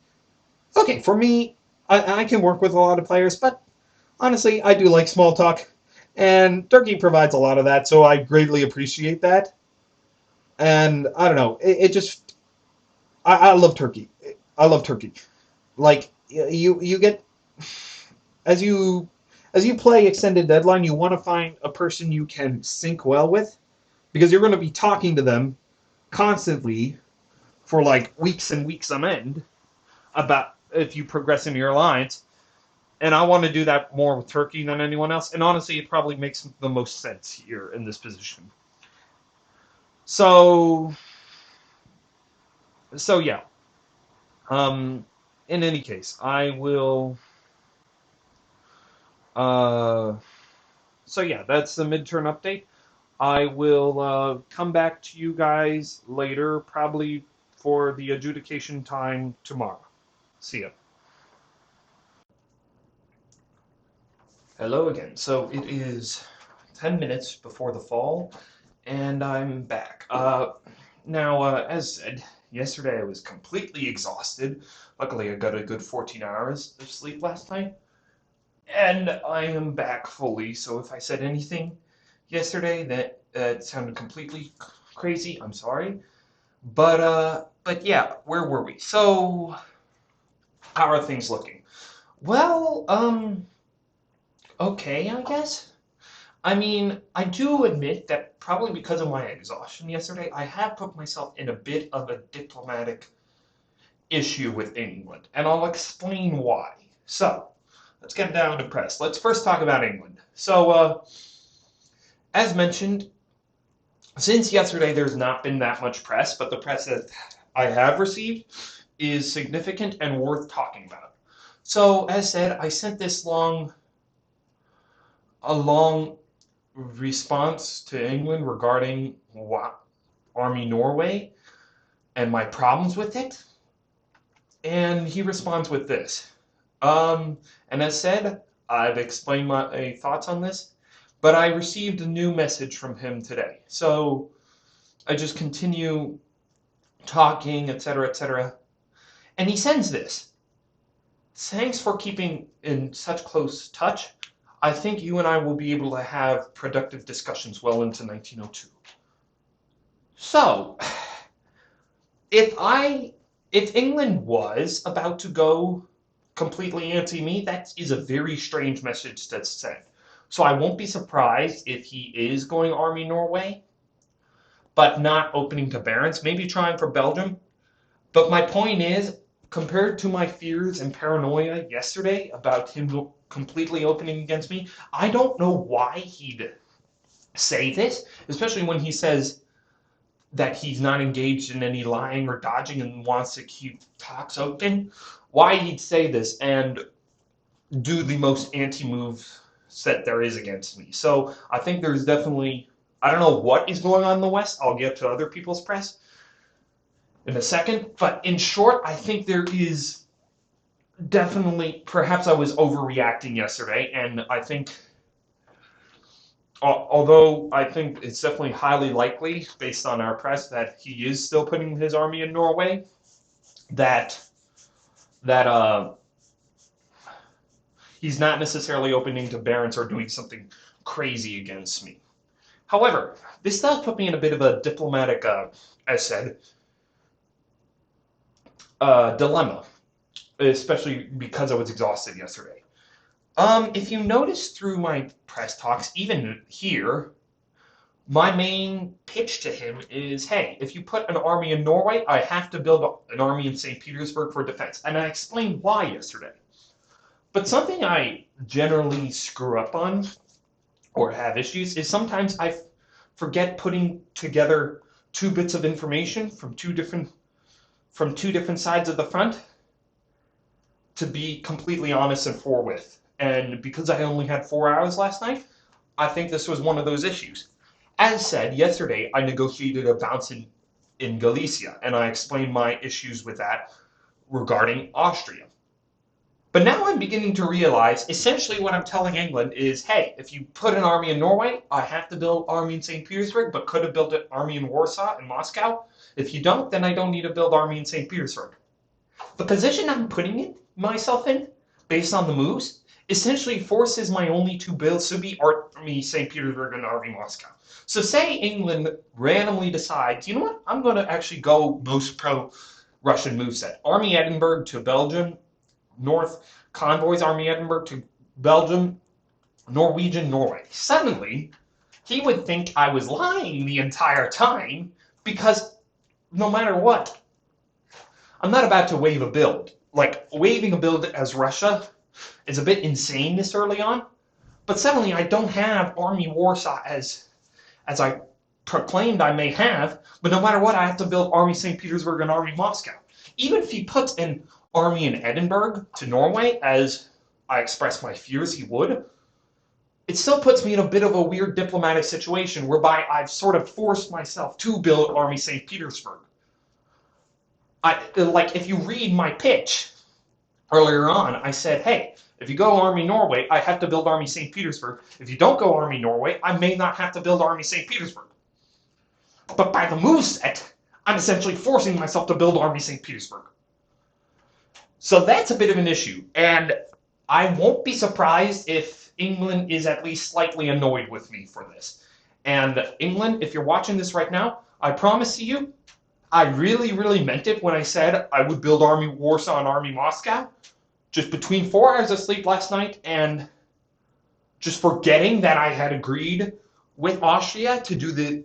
Okay, for me, I can work with a lot of players, but honestly, I do like small talk, and Turkey provides a lot of that, so I greatly appreciate that. And I don't know, it just I love Turkey. I love Turkey. Like you get as you play extended deadline, you want to find a person you can sync well with, because you're going to be talking to them constantly for like weeks and weeks on end about if you progress in your alliance. And I want to do that more with Turkey than anyone else. And honestly, it probably makes the most sense here in this position. So, so yeah. Um, in any case, I will. Uh, so yeah, that's the midterm update. I will come back to you guys later, probably for the adjudication time tomorrow. See ya. Hello again. So it is 10 minutes before the fall, and I'm back. As said, yesterday I was completely exhausted. Luckily, I got a good 14 hours of sleep last night, and I am back fully. So if I said anything yesterday that sounded completely crazy, I'm sorry. But yeah, where were we? So how are things looking? Well, okay, I guess. I mean, I do admit that probably because of my exhaustion yesterday, I have put myself in a bit of a diplomatic issue with England, and I'll explain why. So, let's get down to press. Let's first talk about England. So, as mentioned, since yesterday there's not been that much press, but the press that I have received is significant and worth talking about. So, as said, I sent a long response to England regarding Army Norway. and my problems with it. And he responds with this. And as said, I've explained my thoughts on this, but I received a new message from him today. So I just continue talking, etc., etc. And he sends this. Thanks for keeping in such close touch. I think you and I will be able to have productive discussions well into 1902. So, if England was about to go completely anti-me, that is a very strange message to send. So I won't be surprised if he is going Army Norway, but not opening to Barents, maybe trying for Belgium. But my point is, compared to my fears and paranoia yesterday about him completely opening against me, I don't know why he'd say this, especially when he says that he's not engaged in any lying or dodging and wants to keep talks open. Why he'd say this and do the most anti-move that there is against me. So I think there's definitely, I don't know what is going on in the West. I'll get to other people's press in a second. But in short, I think there is definitely, perhaps I was overreacting yesterday, and I think, although I think it's definitely highly likely, based on our press, that he is still putting his army in Norway, that he's not necessarily opening to Barents or doing something crazy against me. However, this does put me in a bit of a diplomatic, as said, dilemma, especially because I was exhausted yesterday. If you notice through my press talks, even here, my main pitch to him is, hey, if you put an army in Norway, I have to build an army in St. Petersburg for defense. And I explained why yesterday. But something I generally screw up on or have issues is sometimes I forget putting together two bits of information from two different sides of the front to be completely honest and forthwith. And because I only had 4 hours last night, I think this was one of those issues. As said, yesterday I negotiated a bounce in Galicia, and I explained my issues with that regarding Austria. But now I'm beginning to realize, essentially what I'm telling England is, hey, if you put an army in Norway, I have to build an army in St. Petersburg, but could have built an army in Warsaw and Moscow. If you don't, then I don't need to build an army in St. Petersburg. The position I'm putting myself in, based on the moves, essentially forces my only two builds to be Army St. Petersburg and Army Moscow. So say England randomly decides, you know what, I'm going to actually go most pro-Russian moveset. Army Edinburgh to Belgium, North Convoys, Army Edinburgh to Belgium, Norwegian, Norway. Suddenly, he would think I was lying the entire time because no matter what, I'm not about to wave a build. Like, waving a build as Russia is a bit insane this early on, but suddenly I don't have Army Warsaw as I proclaimed I may have, but no matter what, I have to build Army St. Petersburg and Army Moscow. Even if he puts an army in Edinburgh to Norway, as I expressed my fears he would, it still puts me in a bit of a weird diplomatic situation whereby I've sort of forced myself to build Army St. Petersburg. Like, if you read my pitch earlier on, I said, hey, if you go Army Norway, I have to build Army St. Petersburg. If you don't go Army Norway, I may not have to build Army St. Petersburg. But by the moveset, I'm essentially forcing myself to build Army St. Petersburg. So that's a bit of an issue, and I won't be surprised if England is at least slightly annoyed with me for this. And England, if you're watching this right now, I promise you, I really, really meant it when I said I would build Army Warsaw and Army Moscow. Just between 4 hours of sleep last night and just forgetting that I had agreed with Austria to do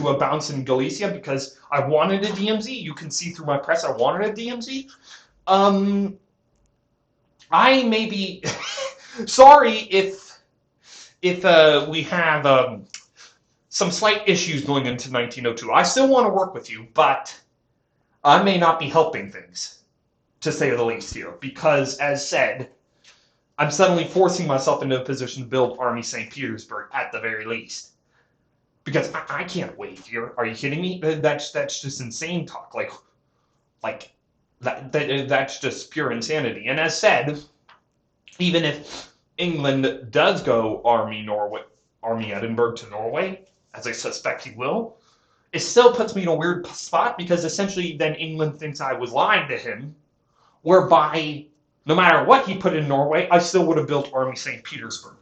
a bounce in Galicia because I wanted a DMZ. You can see through my press I wanted a DMZ. I may be sorry if we have some slight issues going into 1902. I still want to work with you, but I may not be helping things, to say the least here, because, as said, I'm suddenly forcing myself into a position to build Army St. Petersburg at the very least. because I can't wait here. Are you kidding me? That's just insane talk. Like that's just pure insanity. And as said, even if England does go Army Edinburgh to Norway, as I suspect he will, it still puts me in a weird spot because essentially then England thinks I was lying to him, whereby no matter what he put in Norway, I still would have built Army St. Petersburg.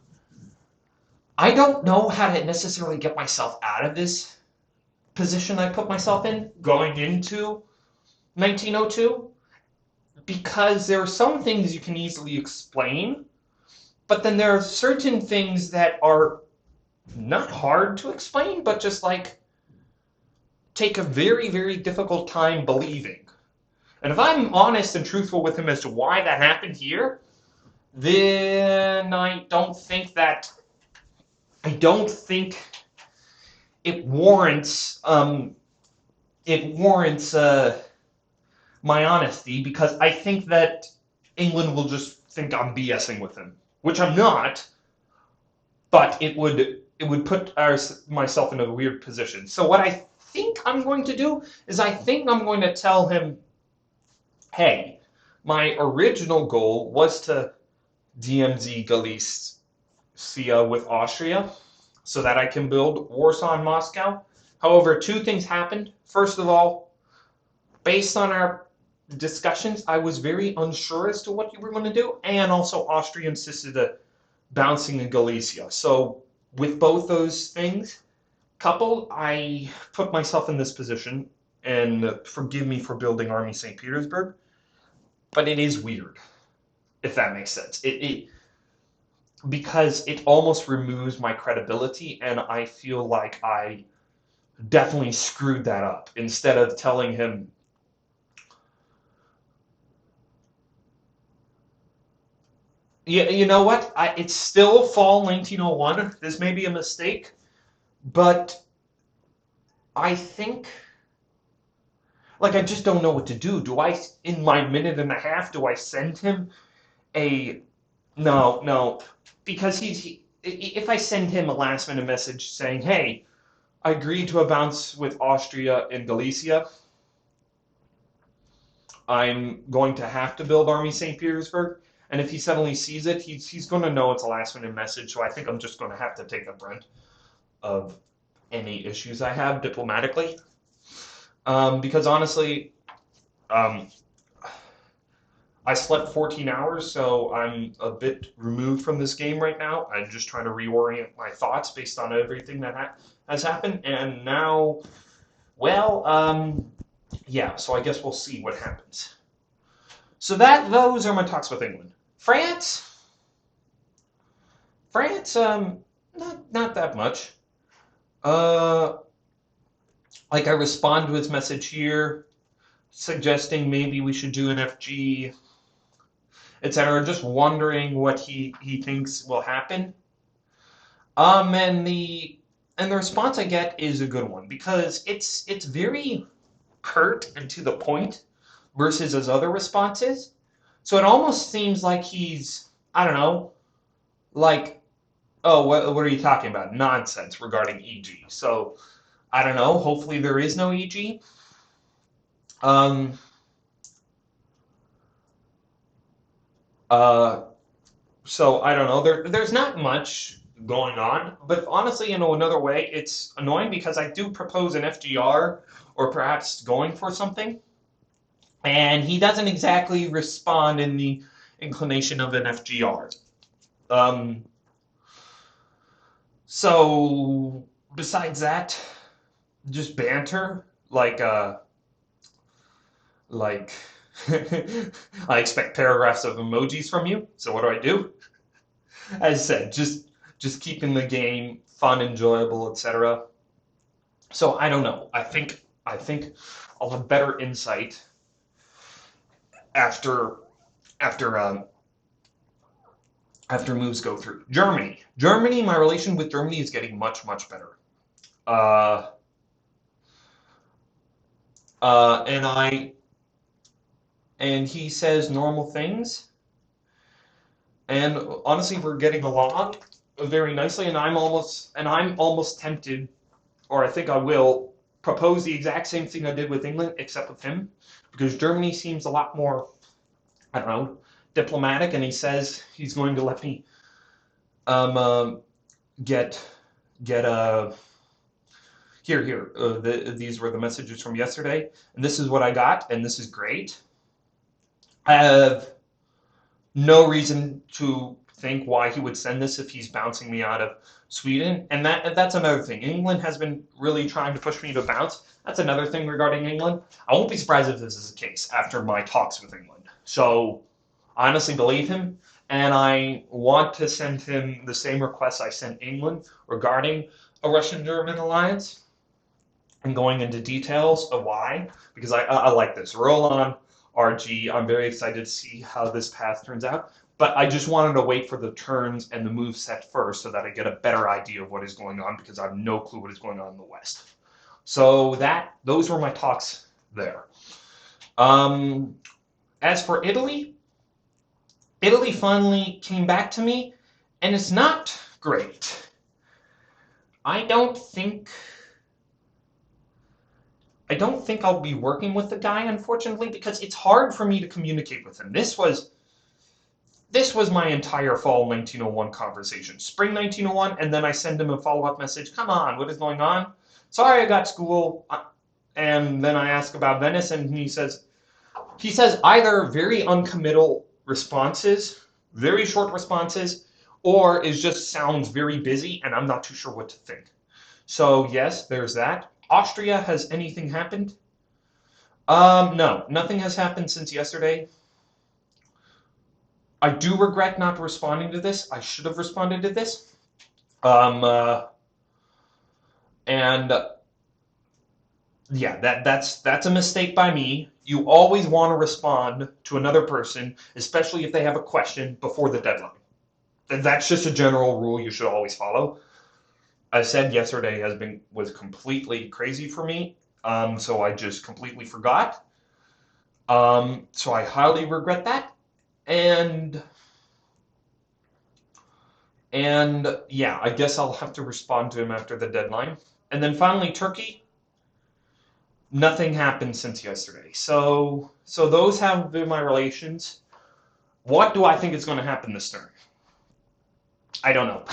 I don't know how to necessarily get myself out of this position I put myself in going into 1902 because there are some things you can easily explain, but then there are certain things that are not hard to explain, but just like take a very, very difficult time believing. And if I'm honest and truthful with him as to why that happened here, then I don't think it warrants my honesty, because I think that England will just think I'm BSing with him, which I'm not. But it would put myself in a weird position. So what I think I'm going to do is I think I'm going to tell him, hey, my original goal was to DMZ Galicia with Austria so that I can build Warsaw and Moscow. However, two things happened. First of all, based on our discussions, I was very unsure as to what you were going to do, and also Austria insisted on bouncing in Galicia. So with both those things coupled, I put myself in this position, and forgive me for building Army St. Petersburg, but it is weird, if that makes sense. Because it almost removes my credibility, and I feel like I definitely screwed that up. Instead of telling him, yeah, you know what? It's still fall 1901. This may be a mistake, but I think, like, I just don't know what to do. Do I, in my minute and a half, do I send him a, no, because if I send him a last minute message saying, hey, I agreed to a bounce with Austria and Galicia, I'm going to have to build Army St. Petersburg. And if he suddenly sees it, he's going to know it's a last minute message. So I think I'm just going to have to take the brunt of any issues I have diplomatically. Because honestly, I slept 14 hours, so I'm a bit removed from this game right now. I'm just trying to reorient my thoughts based on everything that has happened. And now, well, yeah, so I guess we'll see what happens. So those are my talks with England. France, not that much. Like I respond to his message here, suggesting maybe we should do an FG, etc. Just wondering what he thinks will happen. And the response I get is a good one, because it's very curt and to the point versus his other responses. So it almost seems like he's, I don't know, like, oh, what are you talking about? Nonsense regarding EG. So I don't know. Hopefully there is no EG. So I don't know. There's not much going on, but honestly, in another way, it's annoying because I do propose an FGR or perhaps going for something, and he doesn't exactly respond in the inclination of an FGR. So besides that, just banter, like I expect paragraphs of emojis from you. So what do? As I said, just keeping the game fun, enjoyable, etc. So I don't know. I think I'll have better insight after moves go through. Germany, my relation with Germany is getting much better. And he says normal things, and honestly, we're getting along very nicely. And I'm almost tempted or I think I will propose the exact same thing I did with England, except with him, because Germany seems a lot more, I don't know, diplomatic, and he says he's going to let me get here. These were the messages from yesterday, and this is what I got, and this is great. I have no reason to think why he would send this if he's bouncing me out of Sweden, and that's another thing. England has been really trying to push me to bounce. That's another thing regarding England. I won't be surprised if this is the case after my talks with England. So I honestly believe him, and I want to send him the same request I sent England regarding a Russian-German alliance and going into details of why, because I like this. Roll on, RG. I'm very excited to see how this path turns out. But I just wanted to wait for the turns and the move set first so that I get a better idea of what is going on, because I have no clue what is going on in the West. So those were my talks there. As for Italy, Italy finally came back to me, and it's not great. I don't think I'll be working with the guy, unfortunately, because it's hard for me to communicate with him. This was my entire fall 1901 conversation. Spring 1901, and then I send him a follow-up message. Come on, what is going on? Sorry, I got school. And then I ask about Venice, and he says either very uncommittal responses, very short responses, or it just sounds very busy, and I'm not too sure what to think. So yes, there's that. Austria, has anything happened? No, nothing has happened since yesterday. I do regret not responding to this. I should have responded to this. Yeah, that's a mistake by me. You always want to respond to another person, especially if they have a question, before the deadline. That's just a general rule you should always follow. I said yesterday was completely crazy for me, so I just completely forgot. So I highly regret that. And yeah, I guess I'll have to respond to him after the deadline. And then finally, Turkey. Nothing happened since yesterday. So those have been my relations. What do I think is going to happen this turn? I don't know.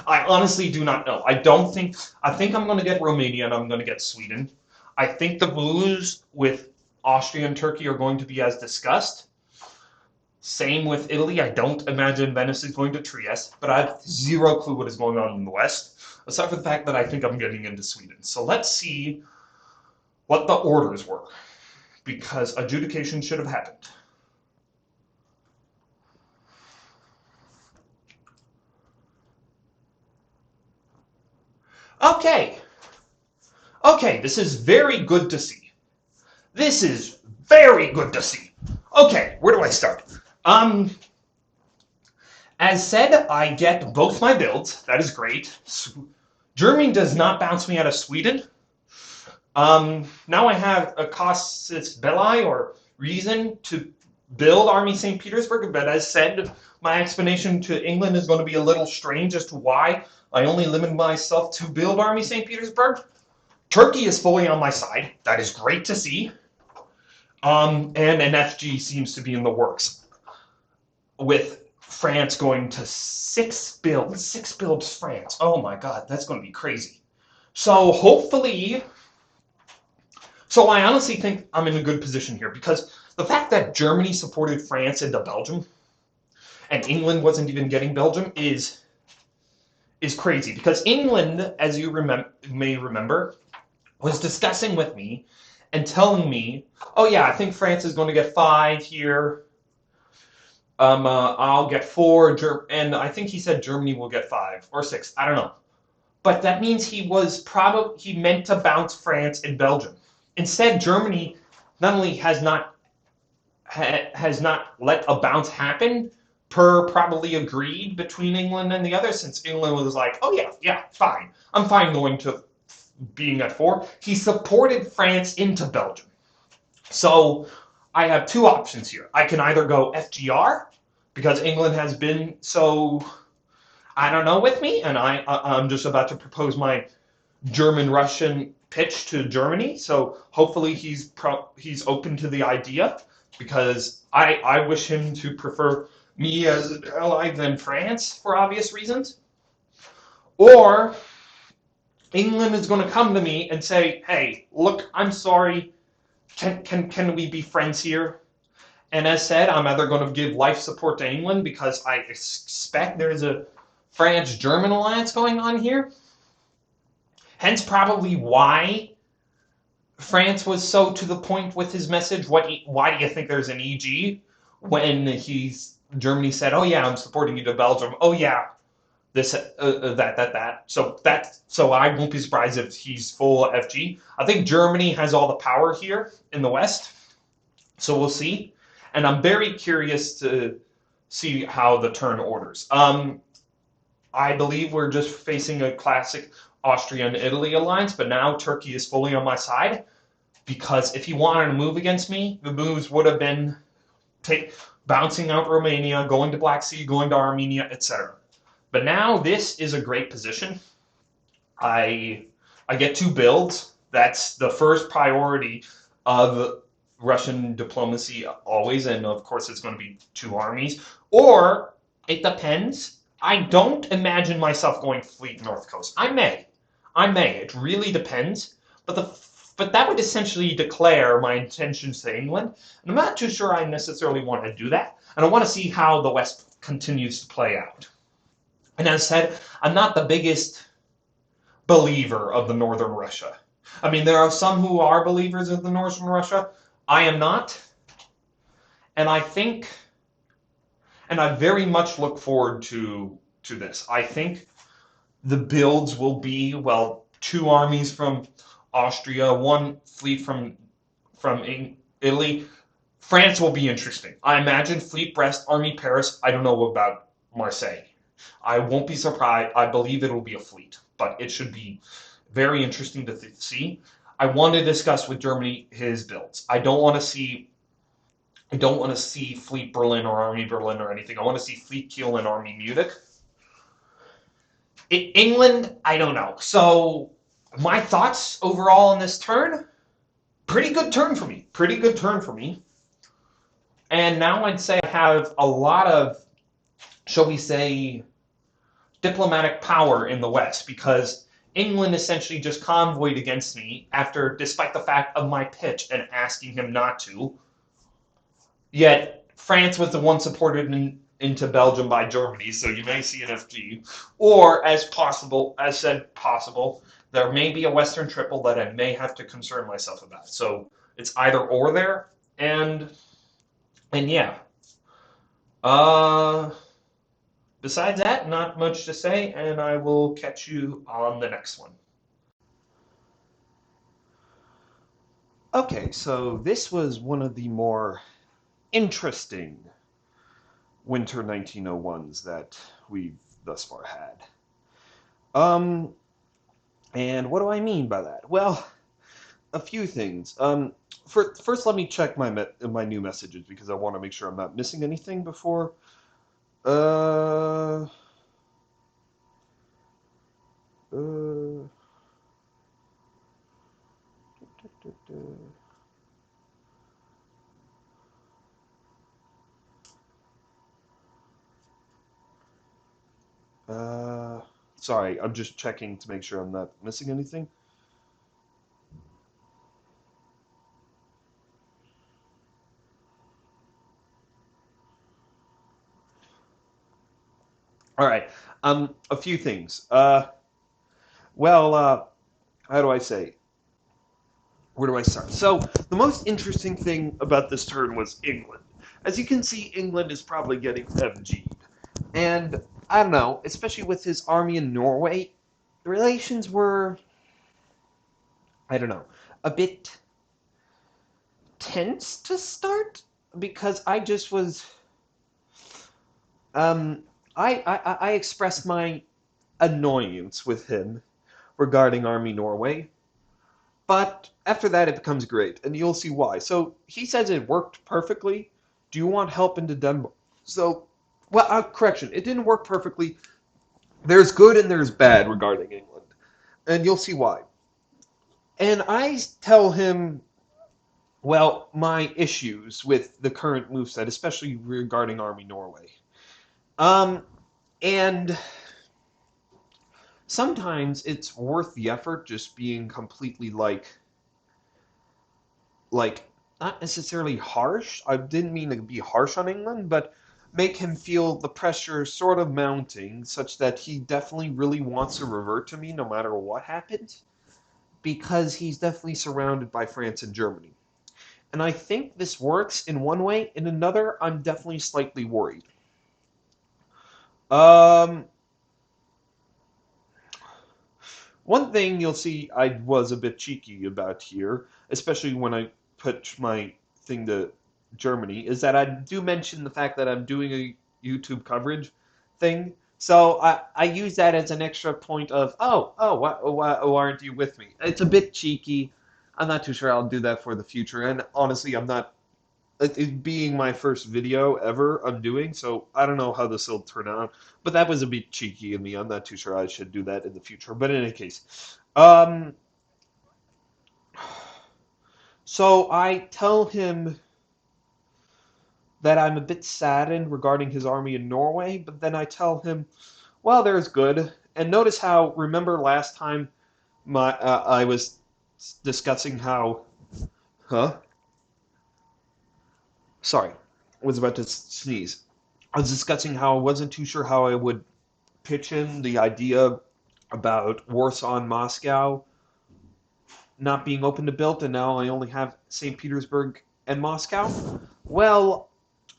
I honestly do not know. I think I'm going to get Romania and I'm going to get Sweden. I think the moves with Austria and Turkey are going to be as discussed. Same with Italy. I don't imagine Venice is going to Trieste, but I have zero clue what is going on in the West, aside from the fact that I think I'm getting into Sweden. So let's see what the orders were, because adjudication should have happened. Okay, this is very good to see. This is very good to see. Okay, where do I start? As said, I get both my builds. That is great. Germany does not bounce me out of Sweden. Now I have a casus belli, or reason, to build Army St. Petersburg, but as said, my explanation to England is going to be a little strange as to why I only limit myself to build Army St. Petersburg. Turkey is fully on my side. That is great to see. And an FG seems to be in the works, with France going to 6 builds France. Oh my god, that's going to be crazy. So hopefully, I honestly think I'm in a good position here, because the fact that Germany supported France into Belgium and England wasn't even getting Belgium is crazy, because England, as you may remember, was discussing with me and telling me, oh yeah, I think France is going to get 5 here. I'll get 4, and I think he said Germany will get 5 or 6. I don't know, but that means he meant to bounce France and Belgium. Instead, Germany not only has not let a bounce happen per probably agreed between England and the others, since England was like, oh yeah, fine, I'm fine going to being at 4. He supported France into Belgium. So I have 2 options here. I can either go FGR, because England has been so, I don't know, with me, and I'm just about to propose my German-Russian pitch to Germany. So hopefully he's open to the idea, because I wish him to prefer me as an ally than France for obvious reasons. Or England is going to come to me and say, "Hey, look, I'm sorry. Can we be friends here?" And as said, I'm either going to give life support to England because I expect there's a France-German alliance going on here. Hence, probably why France was so to the point with his message. Why do you think there's an EG when Germany said, "Oh yeah, I'm supporting you to Belgium." Oh yeah, this that. So I won't be surprised if he's full FG. I think Germany has all the power here in the West, so we'll see. And I'm very curious to see how the turn orders. I believe we're just facing a classic Austria and Italy alliance, but now Turkey is fully on my side, because if he wanted to move against me, the moves would have been bouncing out Romania, going to Black Sea, going to Armenia, etc. But now this is a great position. I get 2 builds. That's the first priority of Russian diplomacy always, and of course it's going to be 2 armies. Or, it depends. I don't imagine myself going fleet North Coast. I may. It really depends. But that would essentially declare my intentions to England. And I'm not too sure I necessarily want to do that. And I want to see how the West continues to play out. And as said, I'm not the biggest believer of the Northern Russia. I mean, there are some who are believers of the Northern Russia. I am not. And I think, and I very much look forward to this. I think the builds will be, well, 2 armies from Austria, 1 fleet from Italy. France will be interesting. I imagine Fleet Brest, Army Paris. I don't know about Marseille. I won't be surprised. I believe it'll be a fleet, but it should be very interesting to see. I want to discuss with Germany his builds. I don't want to see Fleet Berlin or Army Berlin or anything. I want to see Fleet Kiel and Army Munich. England, I don't know. So my thoughts overall on this turn, pretty good turn for me. And now I'd say I have a lot of, shall we say, diplomatic power in the West, because England essentially just convoyed against me despite the fact of my pitch and asking him not to. Yet France was the one supported into Belgium by Germany, so you may see an FG. Or, as said possible, there may be a Western triple that I may have to concern myself about. So it's either or there, and yeah. Besides that, not much to say, and I will catch you on the next one. Okay, so this was one of the more interesting winter 1901s that we've thus far had. And what do I mean by that? Well, a few things. First, let me check my new messages, because I want to make sure I'm not missing anything before. Uh, sorry, I'm just checking to make sure I'm not missing anything. All right. A few things. How do I say? Where do I start? So, the most interesting thing about this turn was England. As you can see, England is probably getting FG'd. And, I don't know, especially with his army in Norway, the relations were, I don't know, a bit tense to start, because I just was, I expressed my annoyance with him regarding Army Norway. But after that, it becomes great, and you'll see why. So he says it worked perfectly. Do you want help into Denmark? So, correction, it didn't work perfectly. There's good and there's bad regarding England. and you'll see why. And I tell him, well, my issues with the current moveset, especially regarding Army Norway. Um, and sometimes it's worth the effort just being completely like not necessarily harsh. I didn't mean to be harsh on England, but make him feel the pressure sort of mounting such that he definitely really wants to revert to me no matter what happens, because he's definitely surrounded by France and Germany. And I think this works in one way. In another, I'm definitely slightly worried. Um, One thing you'll see I was a bit cheeky about here, especially when I put my thing to Germany, is that I do mention the fact that I'm doing a YouTube coverage thing. So I use that as an extra point of, why aren't you with me? It's a bit cheeky. I'm not too sure I'll do that for the future. And honestly, I'm not, it being my first video ever I'm doing, so I don't know how this will turn out. But that was a bit cheeky of me. I'm not too sure I should do that in the future. But in any case, so I tell him that I'm a bit saddened regarding his army in Norway, but then I tell him, well, there's good. And notice how, remember last time I was discussing how, huh? Sorry, I was about to sneeze. I was discussing how I wasn't too sure how I would pitch in the idea about Warsaw and Moscow not being open to build, and now I only have St. Petersburg and Moscow. Well,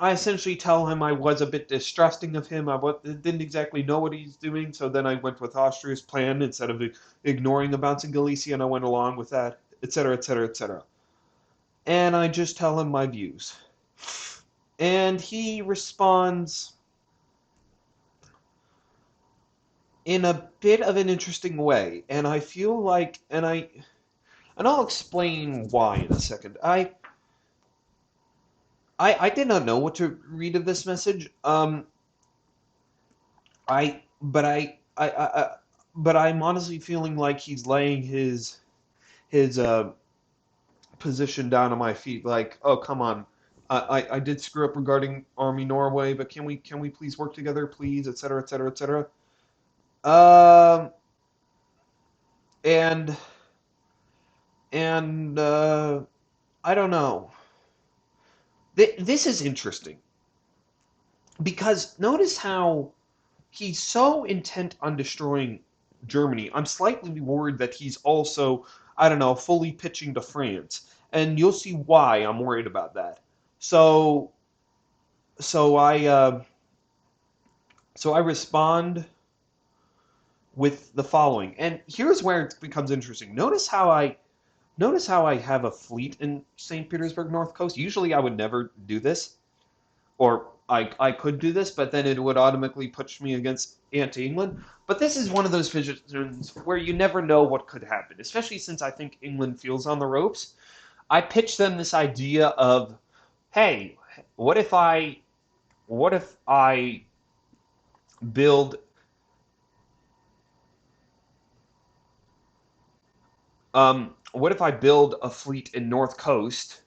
I essentially tell him I was a bit distrusting of him. Didn't exactly know what he's doing, so then I went with Austria's plan instead of ignoring the bounce in Galicia, and I went along with that, etc., etc., etc. And I just tell him my views. And he responds in a bit of an interesting way, and I feel like, and I'll explain why in a second. I did not know what to read of this message. I but I but I'm honestly feeling like he's laying his position down on my feet. Like, oh come on, I did screw up regarding Army Norway, but can we please work together, please, etc., etc., etc. Um, and and I don't know. This is interesting because notice how he's so intent on destroying Germany. I'm slightly worried that he's also, I don't know, fully pitching to France, and you'll see why I'm worried about that. So, so I, uh, so I respond with the following, and here's where it becomes interesting. Notice how I have a fleet in St. Petersburg North Coast. Usually, I would never do this, or I could do this, but then it would automatically push me against anti-England. But this is one of those positions where you never know what could happen, especially since I think England feels on the ropes. I pitched them this idea of, hey, what if I what if I build what if I build a fleet in North Coast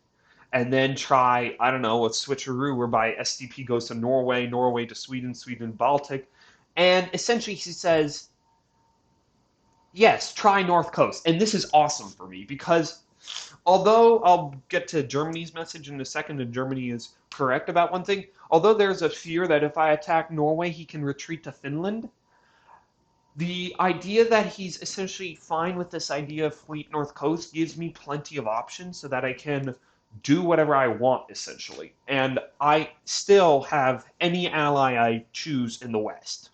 and then try, I don't know, a switcheroo whereby SDP goes to Norway, Norway to Sweden, Sweden Baltic, and essentially he says, yes, try North Coast. And this is awesome for me because although I'll get to Germany's message in a second, and Germany is correct about one thing, although there's a fear that if I attack Norway, he can retreat to Finland, the idea that he's essentially fine with this idea of Fleet North Coast gives me plenty of options so that I can do whatever I want, essentially. And I still have any ally I choose in the West.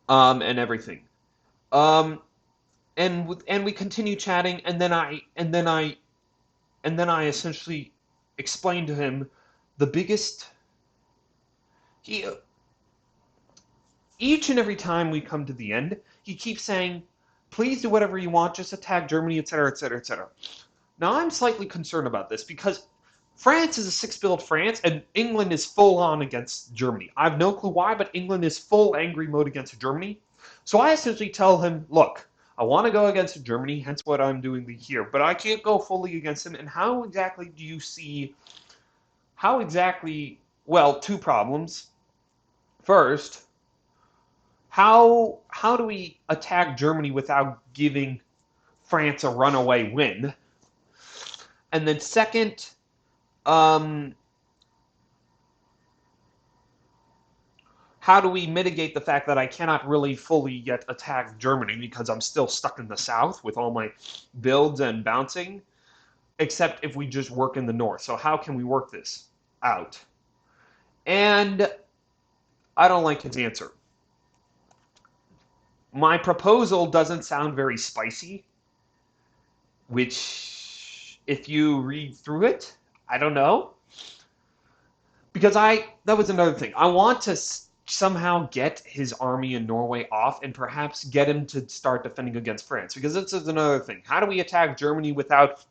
And everything. Um, and we continue chatting, and then I essentially explained to him the biggest. He Each and every time we come to the end, he keeps saying, "Please do whatever you want, just attack Germany, etc., etc., etc." Now I'm slightly concerned about this because France is a six-build France, and England is full on against Germany. I have no clue why, but England is full angry mode against Germany. So I essentially tell him, look, I want to go against Germany, hence what I'm doing here, but I can't go fully against him. And how exactly do you see, how exactly, well, two problems. First, how do we attack Germany without giving France a runaway win? And then second, um, how do we mitigate the fact that I cannot really fully yet attack Germany because I'm still stuck in the south with all my builds and bouncing, except if we just work in the north. So how can we work this out? And I don't like his answer. My proposal doesn't sound very spicy, which, if you read through it, I don't know. Because that was another thing. I want to somehow get his army in Norway off and perhaps get him to start defending against France. Because this is another thing. How do we attack Germany without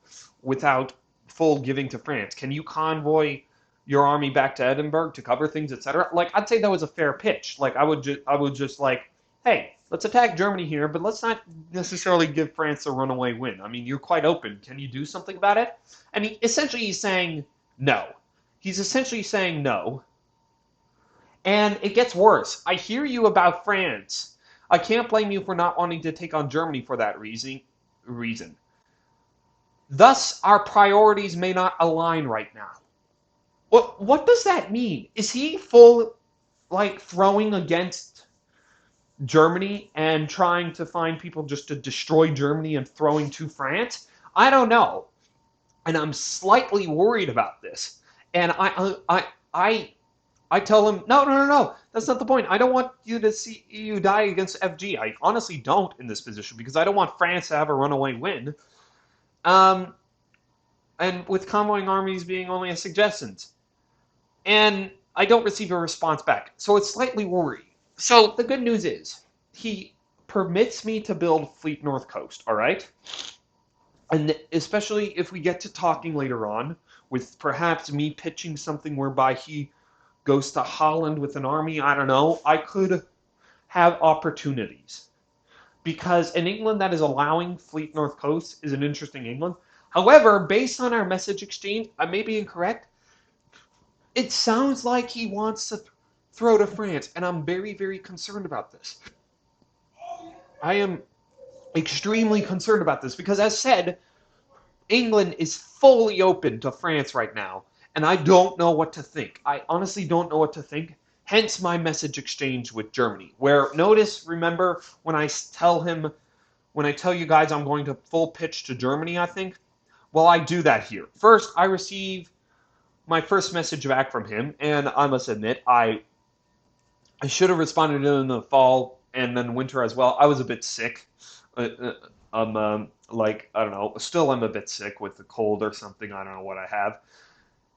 full giving to France? Can you convoy your army back to Edinburgh to cover things, etc.? Like, I'd say that was a fair pitch. Like, I would just like, hey, let's attack Germany here, but let's not necessarily give France a runaway win. I mean, you're quite open. Can you do something about it? And he's saying no. He's essentially saying no. And it gets worse. I hear you about France. I can't blame you for not wanting to take on Germany for that reason. Thus, our priorities may not align right now. What does that mean? Is he throwing against Germany and trying to find people just to destroy Germany and throwing to France? I don't know. And I'm slightly worried about this. And I tell him, no, that's not the point. I don't want you to see you die against FG. I honestly don't in this position because I don't want France to have a runaway win. And with convoying armies being only a suggestion. And I don't receive a response back. So it's slightly worrying. So the good news is he permits me to build Fleet North Coast, all right? And especially if we get to talking later on, with perhaps me pitching something whereby he goes to Holland with an army, I don't know, I could have opportunities. Because an England that is allowing Fleet North Coast is an interesting England. However, based on our message exchange, I may be incorrect, it sounds like he wants to throw to France, and I'm very, very concerned about this. I am extremely concerned about this because, as said, England is fully open to France right now, and I don't know what to think. I honestly don't know what to think. Hence my message exchange with Germany, where remember when I tell you guys I'm going to full pitch to Germany, I think? Well, I do that here. First, I receive my first message back from him, and I must admit, I should have responded in the fall and then winter as well. I was a bit sick. I don't know, still I'm a bit sick with the cold or something. I don't know what I have.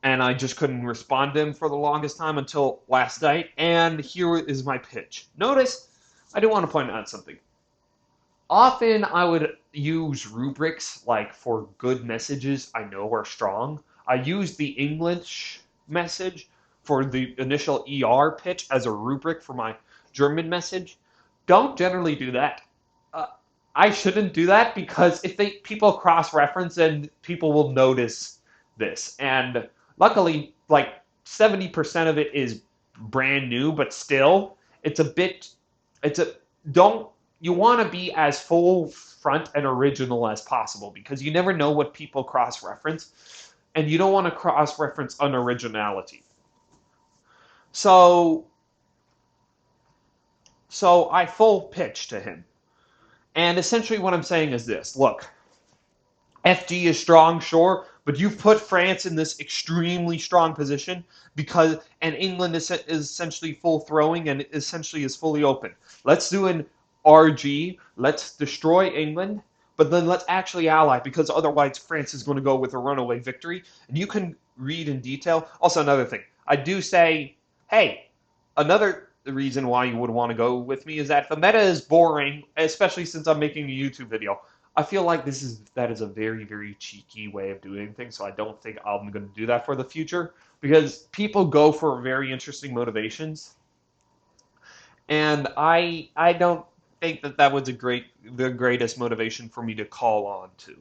And I just couldn't respond to him for the longest time until last night. And here is my pitch. Notice, I do want to point out something. Often I would use rubrics like for good messages I know are strong. I use the English message for the initial ER pitch as a rubric for my German message. Don't generally do that. I shouldn't do that because if people cross-reference, then people will notice this. And luckily, like 70% of it is brand new, but still, you want to be as full front and original as possible because you never know what people cross-reference, and you don't want to cross-reference unoriginality. So I full pitch to him. And essentially what I'm saying is this. Look, FG is strong, sure, but you've put France in this extremely strong position and England is essentially full throwing and essentially is fully open. Let's do an RG. Let's destroy England, but then let's actually ally because otherwise France is going to go with a runaway victory. And you can read in detail. Also, another thing. I do say, hey, another reason why you would want to go with me is that the meta is boring, especially since I'm making a YouTube video. I feel like that is a very, very cheeky way of doing things, so I don't think I'm going to do that for the future because people go for very interesting motivations, and I don't think that was the greatest motivation for me to call on to.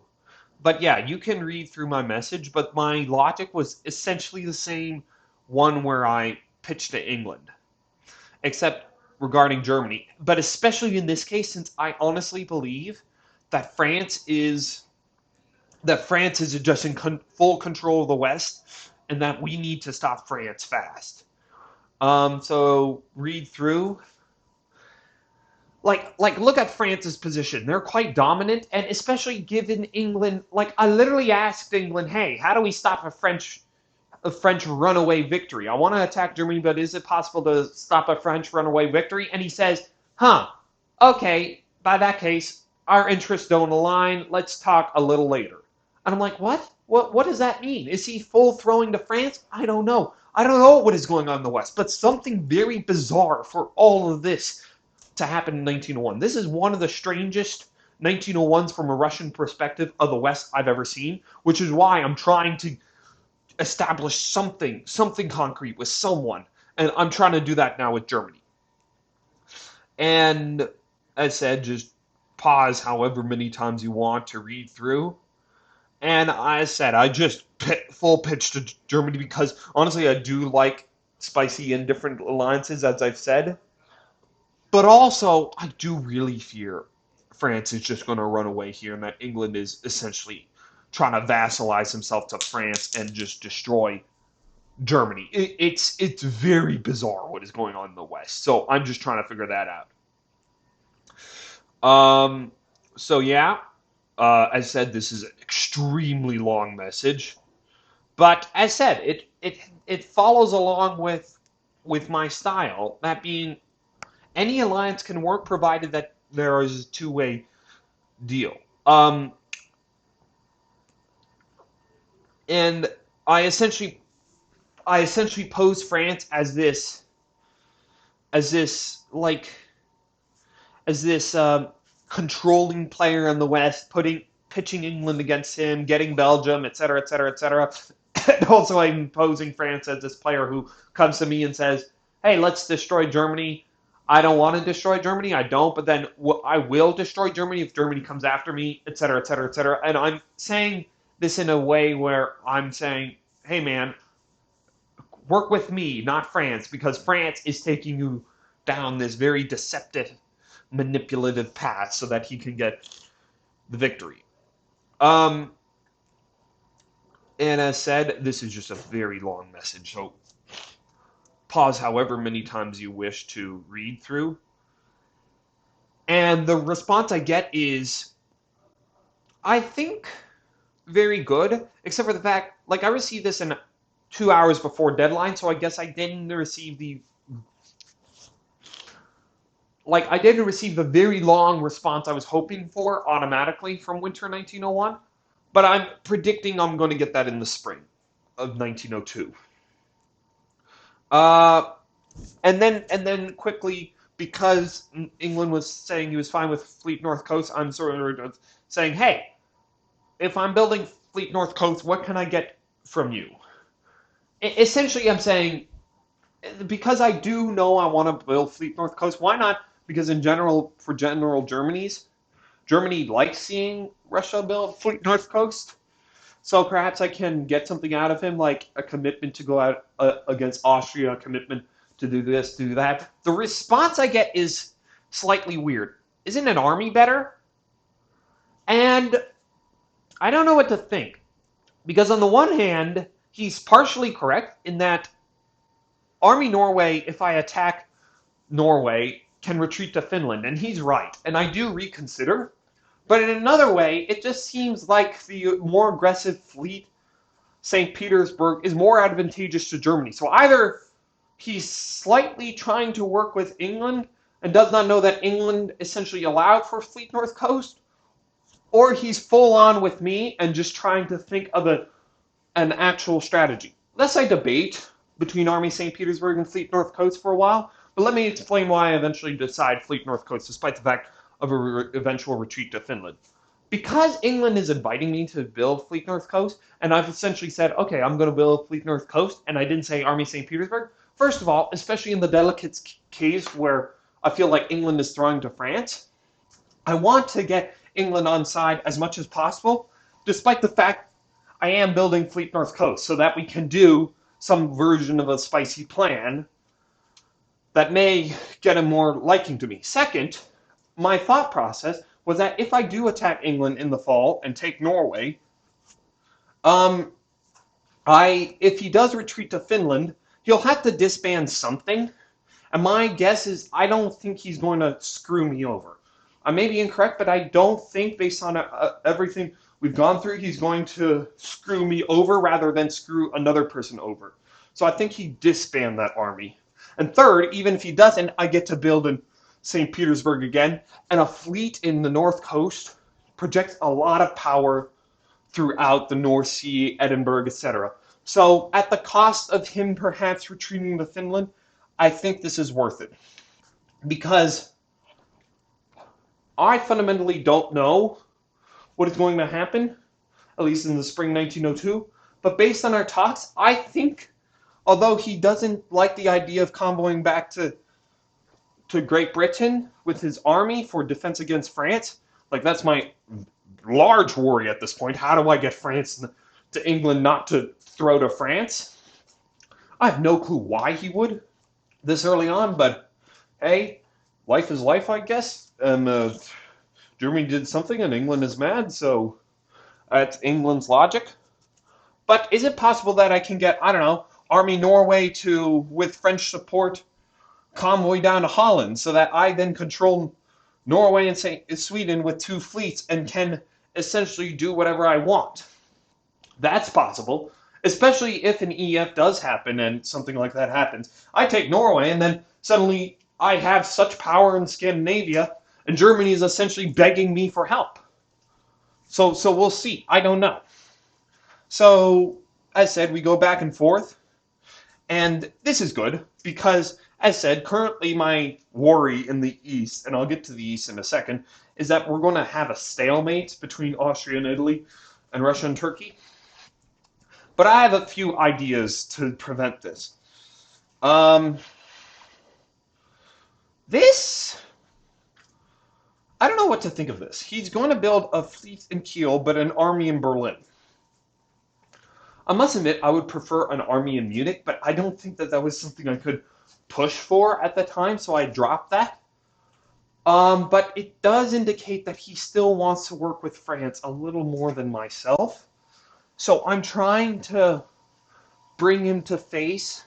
But yeah, you can read through my message, but my logic was essentially the same one where I pitched to England, except regarding Germany. But especially in this case, since I honestly believe that France is just in full control of the West, and that we need to stop France fast. So read through. Like look at France's position. They're quite dominant, and especially given England. Like I literally asked England, "Hey, how do we stop a French runaway victory? I want to attack Germany, but is it possible to stop a French runaway victory?" And he says, "Huh, okay, by that case, our interests don't align. Let's talk a little later." And I'm like, what? What does that mean? Is he full throwing to France? I don't know. I don't know what is going on in the West, but something very bizarre for all of this to happen in 1901. This is one of the strangest 1901s from a Russian perspective of the West I've ever seen, which is why I'm trying to establish something concrete with someone, and I'm trying to do that now with Germany. And as I said, just pause however many times you want to read through. And I said, I just full pitch to Germany because honestly, I do like spicy and different alliances, as I've said. But also, I do really fear France is just going to run away here, and that England is essentially trying to vassalize himself to France and just destroy Germany. It's very bizarre what is going on in the West. So I'm just trying to figure that out. So yeah, as I said, this is an extremely long message, but as said, it follows along with my style. That being, any alliance can work provided that there is a two-way deal. And I essentially pose France as this controlling player in the West, pitching England against him, getting Belgium, etc., etc., etc. And also, I'm posing France as this player who comes to me and says, "Hey, let's destroy Germany." I don't want to destroy Germany. I don't, but then I will destroy Germany if Germany comes after me, etc., etc., etc. And I'm saying this in a way where I'm saying, "Hey, man, work with me, not France, because France is taking you down this very deceptive, manipulative path so that he can get the victory." And as said, this is just a very long message, so pause however many times you wish to read through. And the response I get is, I think, very good, except for the fact, like, I received this in 2 hours before deadline, so I guess I didn't receive the very long response I was hoping for automatically from winter 1901, but I'm predicting I'm going to get that in the spring of 1902. And then quickly, because England was saying he was fine with Fleet North Coast, I'm sort of saying, hey, if I'm building Fleet North Coast, what can I get from you? Essentially, I'm saying, because I do know I want to build Fleet North Coast, why not? Because in general, for general Germany likes seeing Russia build Fleet North Coast. So perhaps I can get something out of him, like a commitment to go out against Austria, a commitment to do this, do that. The response I get is slightly weird. Isn't an army better? And I don't know what to think. Because on the one hand, he's partially correct in that Army Norway, if I attack Norway, can retreat to Finland. And he's right. And I do reconsider. But in another way, it just seems like the more aggressive fleet, St. Petersburg, is more advantageous to Germany. So either he's slightly trying to work with England and does not know that England essentially allowed for Fleet North Coast, or he's full on with me and just trying to think of an actual strategy. Let's say debate between Army St. Petersburg and Fleet North Coast for a while, but let me explain why I eventually decide Fleet North Coast, despite the fact of an eventual retreat to Finland. Because England is inviting me to build Fleet North Coast, and I've essentially said, okay, I'm going to build Fleet North Coast, and I didn't say Army St. Petersburg. First of all, especially in the delicate case where I feel like England is throwing to France. I want to get England on side as much as possible, despite the fact I am building Fleet North Coast so that we can do some version of a spicy plan that may get a more liking to me. Second, my thought process was that if I do attack England in the fall and take Norway, um, if he does retreat to Finland, he'll have to disband something. And my guess is I don't think he's going to screw me over. I may be incorrect, but I don't think, based on everything we've gone through, he's going to screw me over rather than screw another person over. So I think he'd disband that army. And third, even if he doesn't, I get to build in St. Petersburg again, and a fleet in the North Coast projects a lot of power throughout the North Sea, Edinburgh, etc. So at the cost of him perhaps retreating to Finland, I think this is worth it. Because I fundamentally don't know what is going to happen, at least in the spring 1902. But based on our talks, I think, although he doesn't like the idea of convoying back to Great Britain with his army for defense against France, like that's my large worry at this point. How do I get France to England not to throw to France? I have no clue why he would this early on, but hey, life is life, I guess. And Germany did something and England is mad, so that's England's logic. But is it possible that I can get, I don't know, Army Norway to, with French support, convoy down to Holland so that I then control Norway and Sweden with 2 fleets and can essentially do whatever I want? That's possible, especially if an EF does happen and something like that happens. I take Norway and then suddenly I have such power in Scandinavia and Germany is essentially begging me for help. So we'll see. I don't know. So, as said, we go back and forth. And this is good because, as said, currently my worry in the East, and I'll get to the East in a second, is that we're going to have a stalemate between Austria and Italy and Russia and Turkey. But I have a few ideas to prevent this. I don't know what to think of this. He's going to build a fleet in Kiel, but an army in Berlin. I must admit, I would prefer an army in Munich, but I don't think that was something I could push for at the time, so I dropped that. But it does indicate that he still wants to work with France a little more than myself. So I'm trying to bring him to face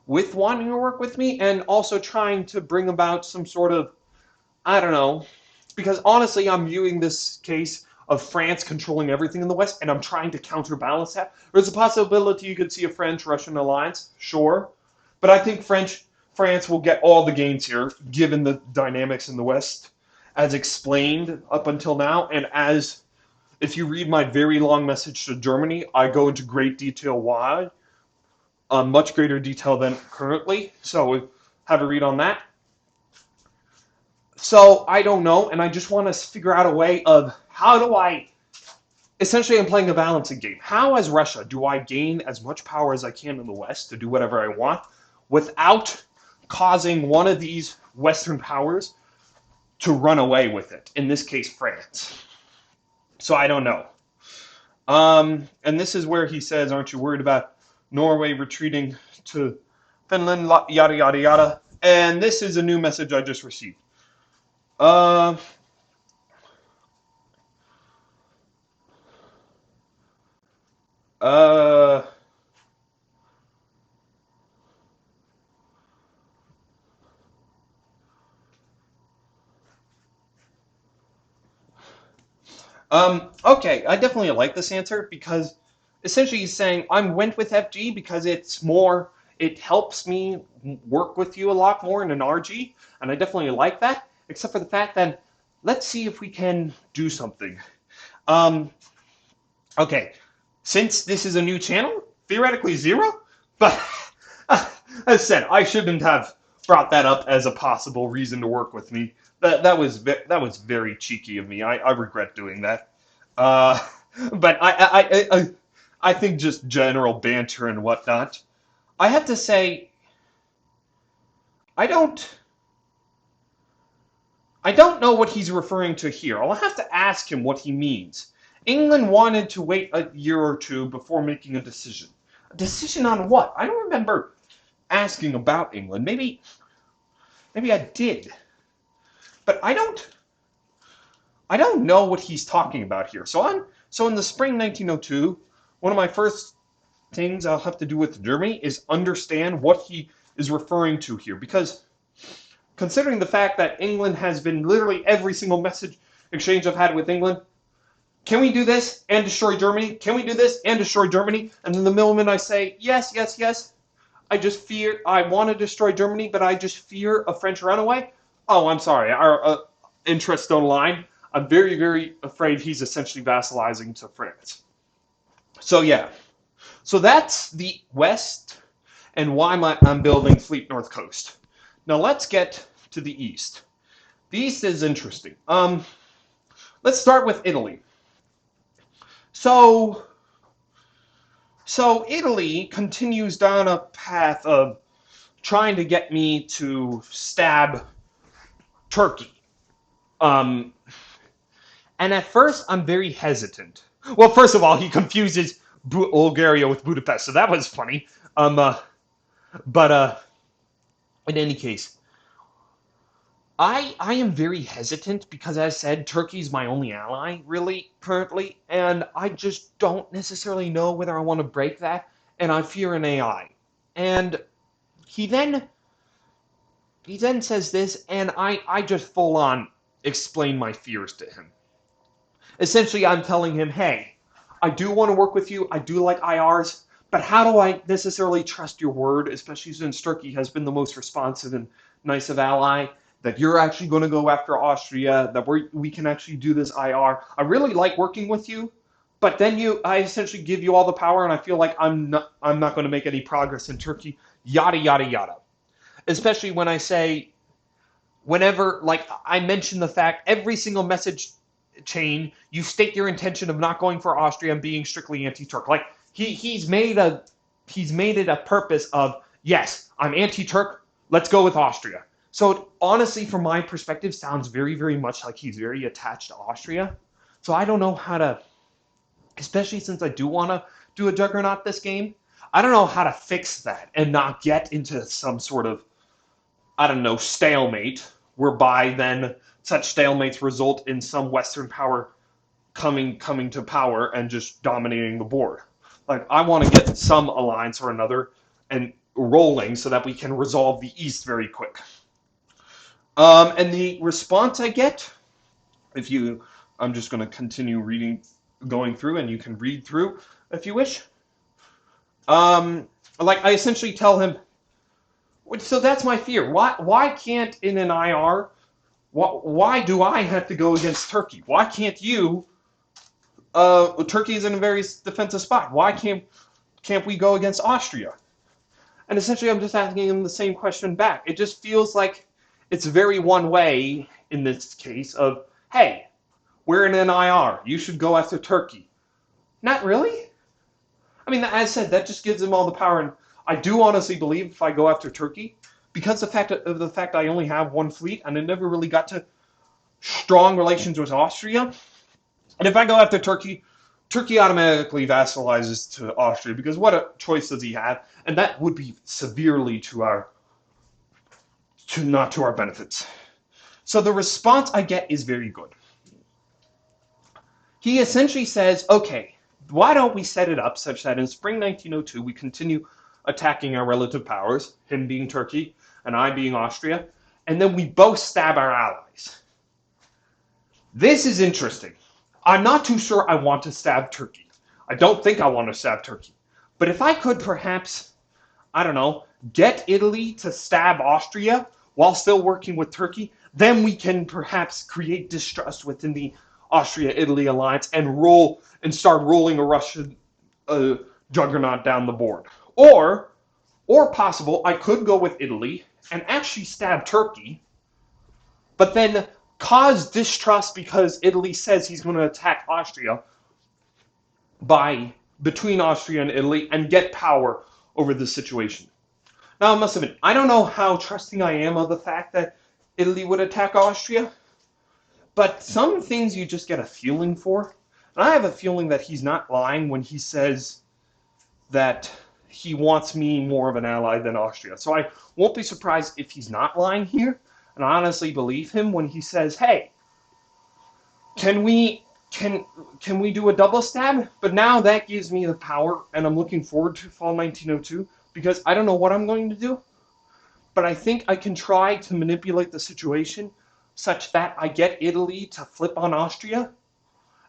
with wanting to work with me and also trying to bring about some sort of, I don't know, because honestly I'm viewing this case of France controlling everything in the West, and I'm trying to counterbalance that. There's a possibility you could see a French-Russian alliance, sure, but I think France will get all the gains here, given the dynamics in the West, as explained up until now, and as, if you read my very long message to Germany, I go into great detail why, much greater detail than currently, so have a read on that. So I don't know, and I just want to figure out a way of how do I, essentially I'm playing a balancing game. How, as Russia, do I gain as much power as I can in the West to do whatever I want without causing one of these Western powers to run away with it, in this case France? So I don't know. And this is where he says, aren't you worried about Norway retreating to Finland, yada, yada, yada. And this is a new message I just received. Okay, I definitely like this answer because essentially he's saying I went with FG because it helps me work with you a lot more in an RG, and I definitely like that, except for the fact that let's see if we can do something. Okay, since this is a new channel, theoretically 0, but as I said, I shouldn't have brought that up as a possible reason to work with me. That was very cheeky of me. I regret doing that. But I think just general banter and whatnot. I have to say, I don't I don't know what he's referring to here. I'll have to ask him what he means. England wanted to wait a year or two before making a decision. A decision on what? I don't remember asking about England. Maybe I did. But I don't know what he's talking about here. So in the spring 1902, one of my first things I'll have to do with Germany is understand what he is referring to here, because considering the fact that England has been literally every single message exchange I've had with England, can we do this and destroy Germany? Can we do this and destroy Germany? And then the moment I say yes, yes, yes, I want to destroy Germany, but I just fear a French runaway. Oh, I'm sorry, our interests don't align. I'm very, very afraid he's essentially vassalizing to France. So yeah, so that's the West and why I'm building Fleet North Coast. Now let's get to the East. The East is interesting. Let's start with Italy. So Italy continues down a path of trying to get me to stab Turkey. And at first, I'm very hesitant. Well, first of all, he confuses Bulgaria with Budapest, so that was funny. But in any case, I am very hesitant because, as I said, Turkey's my only ally, really, currently, and I just don't necessarily know whether I want to break that, and I fear an AI. And he then says this, and I just full on explain my fears to him. Essentially, I'm telling him, hey, I do want to work with you. I do like IRs, but how do I necessarily trust your word, especially since Turkey has been the most responsive and nice of ally, that you're actually going to go after Austria, that we can actually do this IR. I really like working with you, but then I essentially give you all the power, and I feel like I'm not going to make any progress in Turkey, yada, yada, yada. Especially when I say, whenever, like, I mention the fact, every single message chain, you state your intention of not going for Austria and being strictly anti-Turk. Like, he's made it a purpose of, yes, I'm anti-Turk, let's go with Austria. So it, honestly, from my perspective, sounds very, very much like he's very attached to Austria. So I don't know how to, especially since I do want to do a juggernaut this game, I don't know how to fix that and not get into some sort of, I don't know, stalemate, whereby then such stalemates result in some Western power coming to power and just dominating the board. Like, I want to get some alliance or another and rolling so that we can resolve the East very quick. And the response I get, I'm just going to continue going through, and you can read through if you wish. Like, I essentially tell him, so that's my fear. Why can't in an IR? Why do I have to go against Turkey? Why can't you? Turkey is in a very defensive spot. Why can't we go against Austria? And essentially, I'm just asking him the same question back. It just feels like it's very one way in this case of, hey, we're in an IR. You should go after Turkey. Not really. I mean, as I said, that just gives him all the power. And I do honestly believe if I go after Turkey, because of the fact I only have one fleet and I never really got to strong relations with Austria, and if I go after Turkey, Turkey automatically vassalizes to Austria, because what a choice does he have? And that would be severely not to our benefits. So the response I get is very good. He essentially says, okay, why don't we set it up such that in spring 1902 we continue attacking our relative powers, him being Turkey and I being Austria, and then we both stab our allies. This is interesting. I'm not too sure I want to stab Turkey. I don't think I want to stab Turkey. But if I could perhaps, I don't know, get Italy to stab Austria while still working with Turkey, then we can perhaps create distrust within the Austria-Italy alliance and start rolling a Russian juggernaut down the board. Or possible, I could go with Italy and actually stab Turkey, but then cause distrust because Italy says he's going to attack Austria between Austria and Italy and get power over the situation. Now, I must admit, I don't know how trusting I am of the fact that Italy would attack Austria, But some things you just get a feeling for. And I have a feeling that he's not lying when he says that he wants me more of an ally than Austria. So I won't be surprised if he's not lying here. And I honestly believe him when he says, hey, can we do a double stab? But now that gives me the power, and I'm looking forward to fall 1902 because I don't know what I'm going to do, but I think I can try to manipulate the situation such that I get Italy to flip on Austria,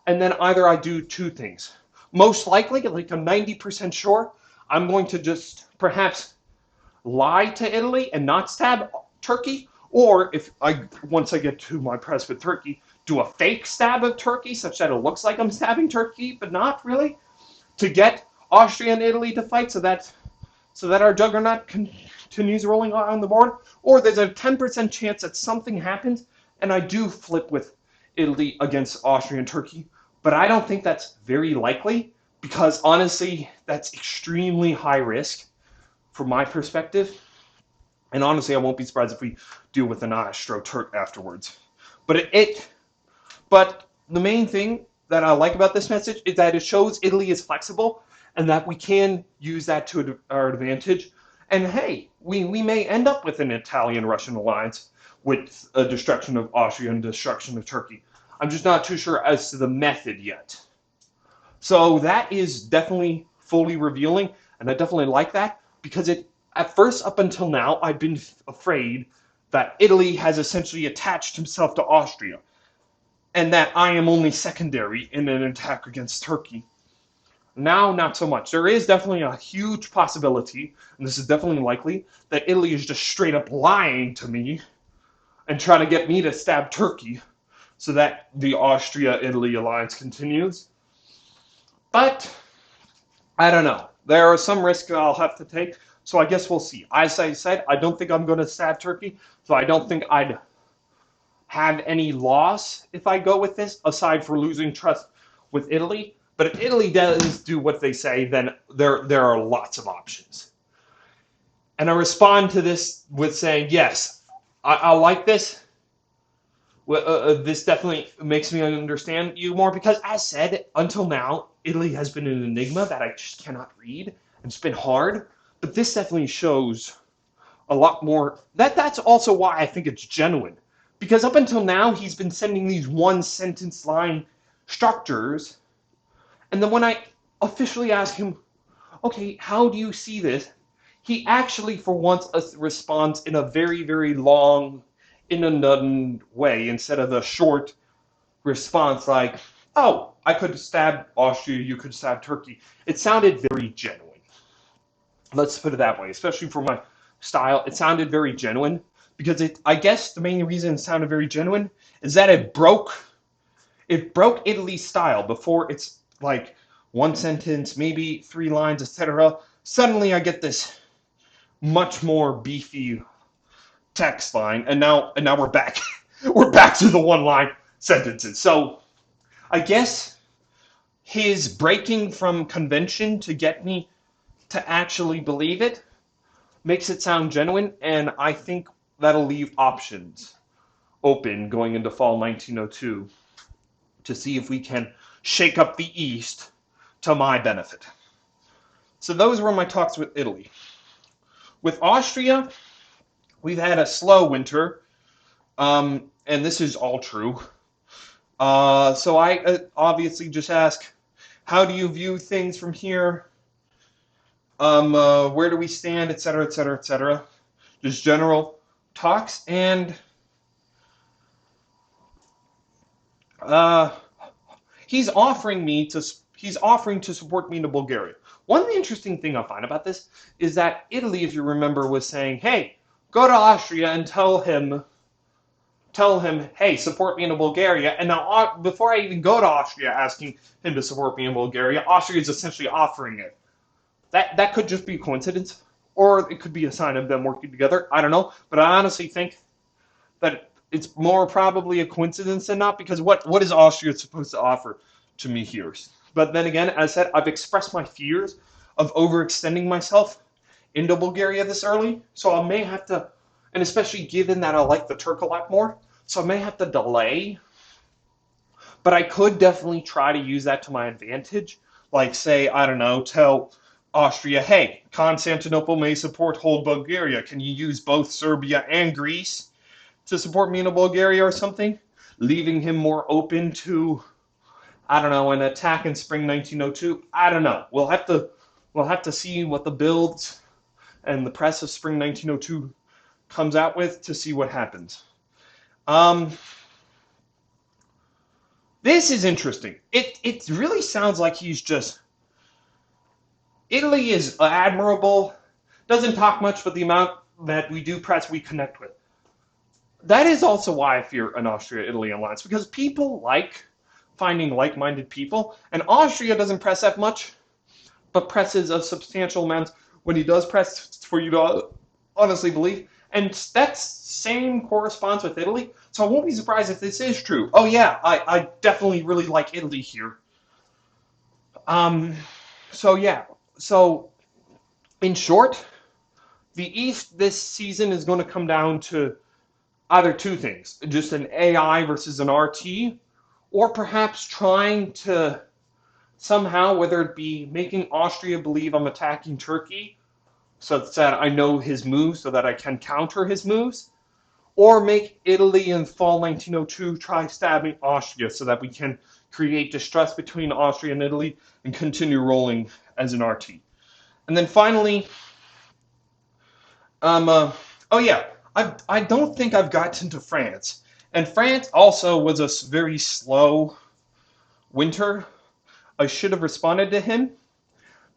and then either I do two things. Most likely, like I'm 90% sure, I'm going to just perhaps lie to Italy and not stab Turkey, or if I once I get to my press with Turkey, do a fake stab of Turkey such that it looks like I'm stabbing Turkey, but not really, to get Austria and Italy to fight so that our juggernaut continues rolling on the board. Or there's a 10% chance that something happens and I do flip with Italy against Austria and Turkey, but I don't think that's very likely because honestly, that's extremely high risk from my perspective. And honestly, I won't be surprised if we deal with an Austro-Turk afterwards. But the main thing that I like about this message is that it shows Italy is flexible and that we can use that to our advantage. And hey, we may end up with an Italian-Russian alliance with a destruction of Austria and destruction of Turkey. I'm just not too sure as to the method yet. So that is definitely fully revealing, and I definitely like that because at first, up until now, I've been afraid that Italy has essentially attached himself to Austria and that I am only secondary in an attack against Turkey. Now, not so much. There is definitely a huge possibility, and this is definitely likely, that Italy is just straight up lying to me and trying to get me to stab Turkey so that the Austria-Italy alliance continues. But, I don't know. There are some risks I'll have to take, so I guess we'll see. As I said, I don't think I'm going to stab Turkey, so I don't think I'd have any loss if I go with this, aside for losing trust with Italy. But if Italy does do what they say, then there are lots of options. And I respond to this with saying, yes, I like this. This definitely makes me understand you more because, as said, until now, Italy has been an enigma that I just cannot read. And it's been hard. But this definitely shows a lot more. That's also why I think it's genuine. Because up until now, he's been sending these one-sentence line structures. And then when I officially ask him, okay, how do you see this? He actually, for once, responds in a very, very long, in-a-nuttin way instead of a short response like, oh, I could stab Austria, you could stab Turkey. It sounded very genuine. Let's put it that way, especially for my style. It sounded very genuine because I guess the main reason it sounded very genuine is that it broke Italy's style. Before it's like one sentence, maybe 3 lines, etc. Suddenly I get this much more beefy text line, and now we're back. We're back to the 1-line sentences. So I guess his breaking from convention to get me to actually believe it makes it sound genuine, and I think that'll leave options open going into fall 1902 to see if we can shake up the East to my benefit. So those were my talks with Italy. With Austria, we've had a slow winter, and this is all true. So I obviously just ask, how do you view things from here? Where do we stand, etc., etc., etc. Just general talks, and he's offering to support me in Bulgaria. One interesting thing I find about this is that Italy, if you remember, was saying, hey, go to Austria and tell him, hey, support me in Bulgaria. And now, before I even go to Austria asking him to support me in Bulgaria, Austria is essentially offering it. That could just be a coincidence, or it could be a sign of them working together. I don't know, but I honestly think that it's more probably a coincidence than not, because what is Austria supposed to offer to me here? But then again, as I said, I've expressed my fears of overextending myself into Bulgaria this early, so I may have to, and especially given that I like the Turk a lot more, so I may have to delay But I could definitely try to use that to my advantage. Like, say, I don't know, tell Austria, hey, Constantinople may hold Bulgaria. Can you use both Serbia and Greece to support me in Bulgaria or something? Leaving him more open to, I don't know, an attack in spring 1902. I don't know. We'll have to see what the builds and the press of spring 1902 comes out with to see what happens. This is interesting. It really sounds like he's just. Italy is admirable. Doesn't talk much, but the amount that we do press, we connect with. That is also why I fear an Austria-Italy alliance, because people like finding like-minded people, and Austria doesn't press that much, but presses a substantial amount when he does press for you to honestly believe. And that same corresponds with Italy, so I won't be surprised if this is true. Oh yeah, I definitely really like Italy here. So yeah, so in short, the East this season is going to come down to either two things, just an AI versus an RT, or perhaps trying to somehow, whether it be making Austria believe I'm attacking Turkey, so that I know his moves, so that I can counter his moves, or make Italy in fall 1902 try stabbing Austria, so that we can create distrust between Austria and Italy and continue rolling as an RT. And then finally, oh yeah, I don't think I've gotten to France, and France also was a very slow winter. I should have responded to him,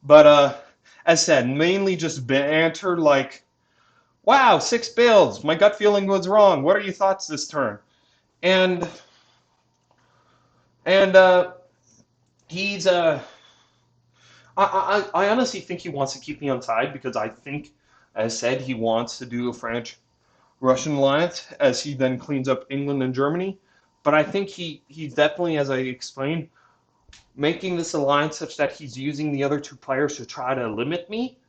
but as said, mainly just banter like, wow, 6 builds. My gut feeling was wrong. What are your thoughts this turn? And he's I honestly think he wants to keep me on side, because I think, as said, he wants to do a French-Russian alliance as he then cleans up England and Germany. But I think he's definitely, as I explained, making this alliance such that he's using the other two players to try to limit me,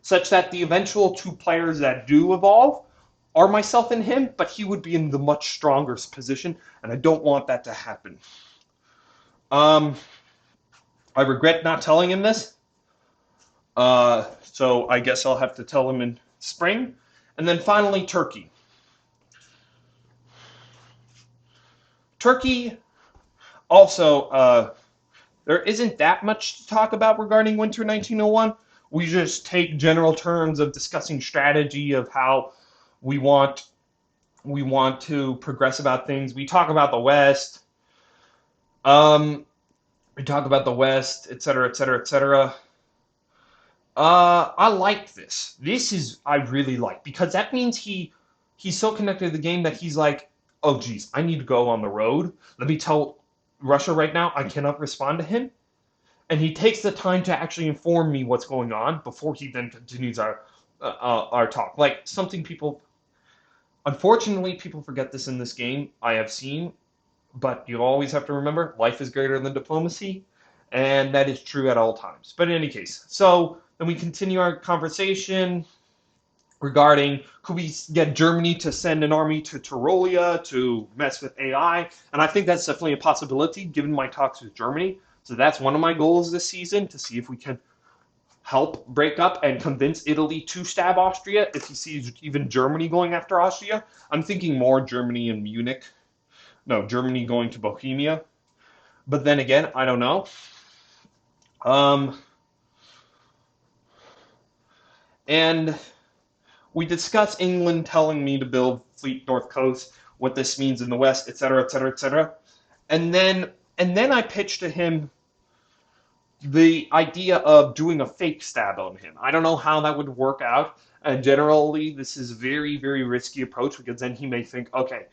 such that the eventual two players that do evolve are myself and him, but he would be in the much stronger position, and I don't want that to happen. I regret not telling him this, so I guess I'll have to tell him in spring. And then finally, Turkey. Turkey, also, there isn't that much to talk about regarding Winter 1901. We just take general terms of discussing strategy of how we want to progress about things. We talk about the West. We talk about the West, etc., etc., etc. I like this. This is I really like, because that means he's so connected to the game that he's like, oh geez, I need to go on the road. Let me tell Russia right now I cannot respond to him, and he takes the time to actually inform me what's going on before he then continues our talk. Like something unfortunately, people forget this in this game. I have seen. But you always have to remember, life is greater than diplomacy, and that is true at all times. But in any case, so then we continue our conversation regarding, could we get Germany to send an army to Tyrolia to mess with AI? And I think that's definitely a possibility given my talks with Germany. So that's one of my goals this season, to see if we can help break up and convince Italy to stab Austria if he sees even Germany going after Austria. I'm thinking more Germany and Munich. No, Germany going to Bohemia. But then again, I don't know. And we discuss England telling me to build Fleet North Coast, what this means in the West, etc., etc., etc. And then I pitched to him the idea of doing a fake stab on him. I don't know how that would work out. And generally, this is a very, very risky approach, because then he may think, okay,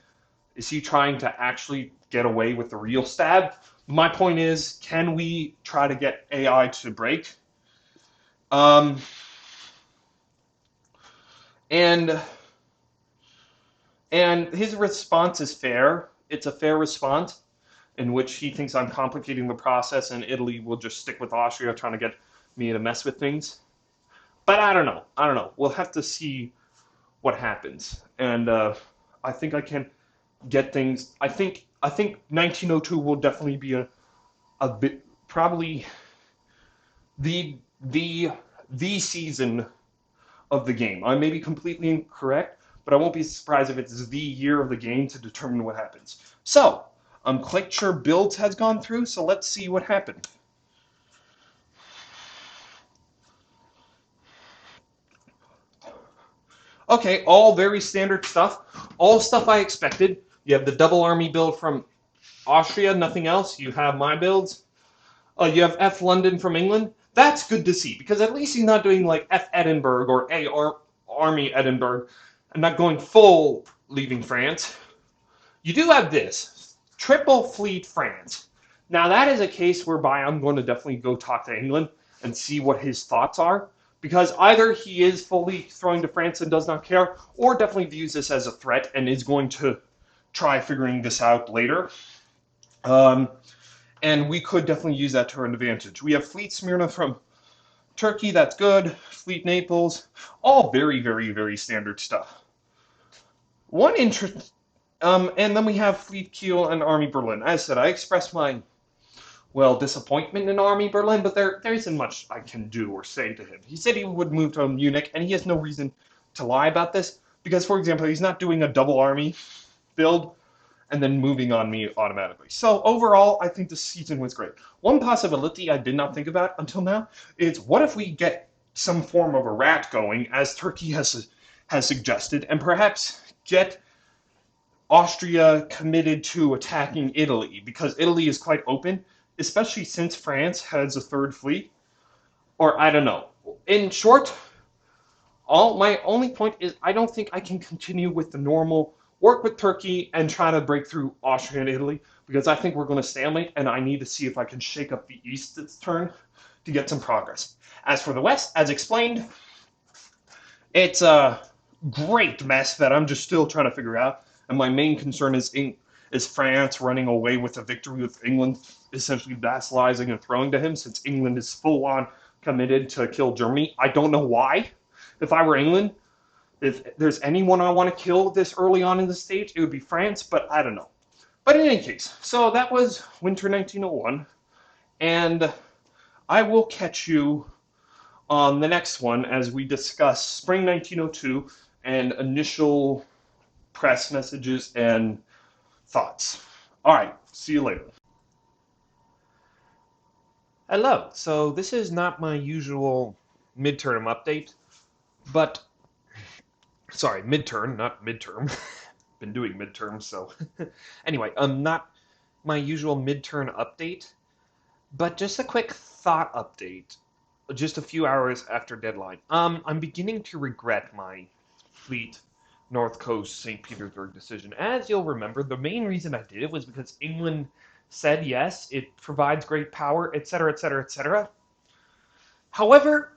is he trying to actually get away with the real stab? My point is, can we try to get AI to break? And his response is fair. It's a fair response, in which he thinks I'm complicating the process and Italy will just stick with Austria trying to get me to mess with things. But I don't know. We'll have to see what happens. And I think I can get things. I think 1902 will definitely be a bit probably the the the season of the game. I may be completely incorrect, but I won't be surprised if it's the year of the game to determine what happens. So, click sure builds has gone through, so let's see what happened. Okay, all very standard stuff. All stuff I expected. You have the double army build from Austria, nothing else. You have my builds. You have F London from England. That's good to see because at least he's not doing like F Edinburgh or Army Edinburgh and not going full leaving France. You do have this triple fleet France. Now that is a case whereby I'm going to definitely go talk to England and see what his thoughts are because either he is fully throwing to France and does not care, or definitely views this as a threat and is going to try figuring this out later. And we could definitely use that to our advantage. We have Fleet Smyrna from Turkey, that's good. Fleet Naples, all very, very, very standard stuff. One interest, and then we have Fleet Kiel and Army Berlin. As I said, I expressed my, disappointment in Army Berlin, but there isn't much I can do or say to him. He said he would move to Munich, and he has no reason to lie about this, because, for example, he's not doing a double army build and then moving on me automatically. So overall, I think the season was great. One possibility I did not think about until now is what if we get some form of a rat going, as Turkey has suggested, and perhaps get Austria committed to attacking Italy, because Italy is quite open, especially since France has a third fleet. Or I don't know. In short, my only point is I don't think I can continue with the normal work with Turkey and try to break through Austria and Italy, because I think we're going to stalemate, and I need to see if I can shake up the East its turn to get some progress. As for the West, as explained, it's a great mess that I'm just still trying to figure out, and my main concern is France running away with a victory, with England essentially vassalizing and throwing to him, since England is full on committed to kill Germany. I don't know why. If I were England, if there's anyone I want to kill this early on in the stage, it would be France, but I don't know. But in any case, so that was Winter 1901, and I will catch you on the next one as we discuss Spring 1902 and initial press messages and thoughts. All right, see you later. Hello. So this is not my usual midterm update, but sorry, midterm, not midterm. Been doing midterms, so anyway, not my usual midterm update, but just a quick thought update. Just a few hours after deadline. I'm beginning to regret my Fleet North Coast St. Petersburg decision. As you'll remember, the main reason I did it was because England said yes, it provides great power, etc., etc., etc. However,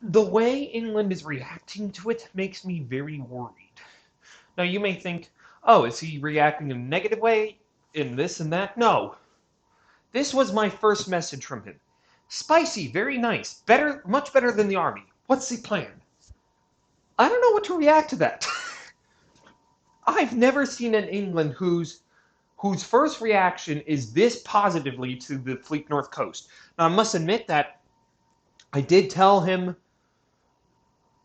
the way England is reacting to it makes me very worried. Now, you may think, oh, is he reacting in a negative way, in this and that? No. This was my first message from him. Spicy, very nice, better, much better than the army. What's the plan? I don't know what to react to that. I've never seen an England whose first reaction is this positively to the Fleet North Coast. Now, I must admit that I did tell him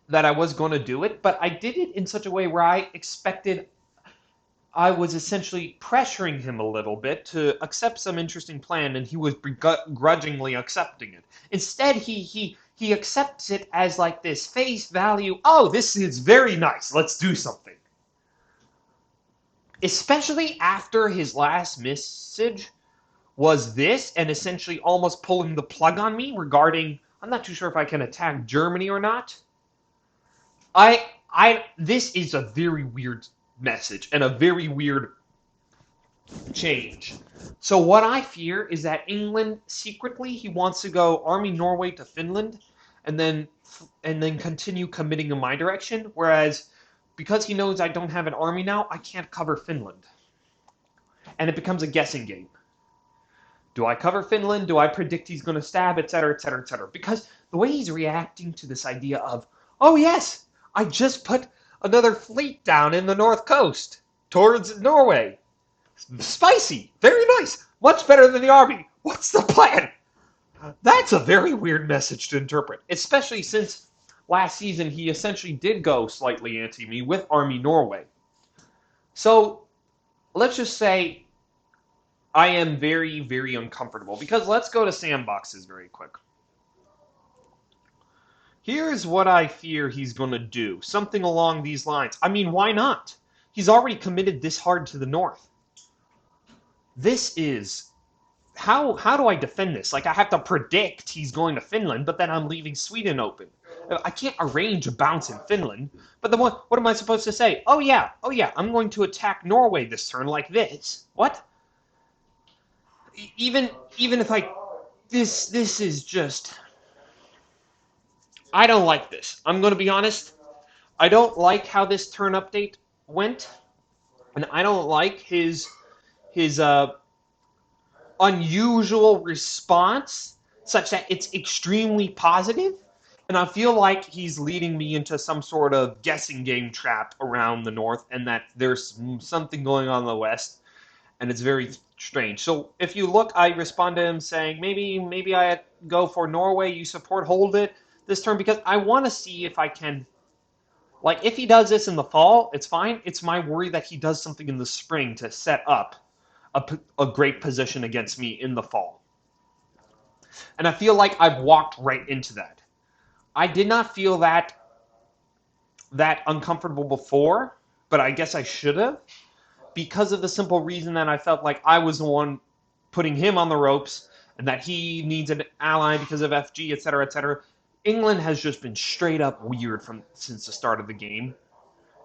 that I was going to do it, but I did it in such a way where I expected I was essentially pressuring him a little bit to accept some interesting plan, and he was begrudgingly accepting it. Instead, he accepts it as like this face value. Oh, this is very nice. Let's do something. Especially after his last message was this, and essentially almost pulling the plug on me regarding, I'm not too sure if I can attack Germany or not. This is a very weird message and a very weird change. So what I fear is that England secretly he wants to go Army Norway to Finland and then continue committing in my direction, whereas because he knows I don't have an army now, I can't cover Finland. And it becomes a guessing game. Do I cover Finland? Do I predict he's going to stab, etc., etc., etc.? Because the way he's reacting to this idea of, oh yes, I just put another fleet down in the North Coast. towards Norway. Spicy, very nice, much better than the army. What's the plan? That's a very weird message to interpret, especially since last season he essentially did go slightly anti-me with Army Norway. So let's just say I am very, very uncomfortable because let's go to sandboxes very quick. Here's what I fear he's going to do. Something along these lines. I mean, why not? He's already committed this hard to the north. This is... How do I defend this? Like, I have to predict he's going to Finland, but then I'm leaving Sweden open. I can't arrange a bounce in Finland, but then what am I supposed to say? Oh yeah, I'm going to attack Norway this turn like this. What? Even if I... This is just... I don't like this. I'm going to be honest. I don't like how this turn update went, and I don't like his unusual response, such that it's extremely positive, and I feel like he's leading me into some sort of guessing game trap around the north, and that there's something going on in the west, and it's very strange. So if you look, I respond to him saying, maybe I go for Norway, you support, hold it this turn, because I want to see if I can, like, if he does this in the fall, it's fine. It's my worry that he does something in the spring to set up a great position against me in the fall. And I feel like I've walked right into that. I did not feel that uncomfortable before, but I guess I should have, because of the simple reason that I felt like I was the one putting him on the ropes, and that he needs an ally because of FG, etc., etc. England has just been straight up weird since the start of the game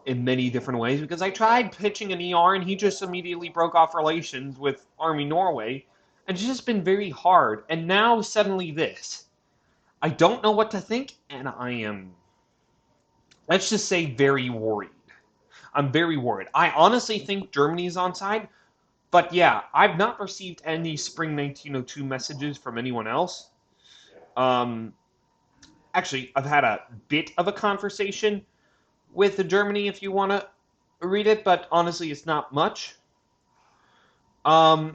in many different ways, because I tried pitching an ER and he just immediately broke off relations with Army Norway, and it's just been very hard. And now suddenly this. I don't know what to think, and I am, let's just say, very worried. I'm very worried. I honestly think Germany's on side, but yeah, I've not received any Spring 1902 messages from anyone else. Actually, I've had a bit of a conversation with Germany, if you want to read it, but honestly, it's not much. But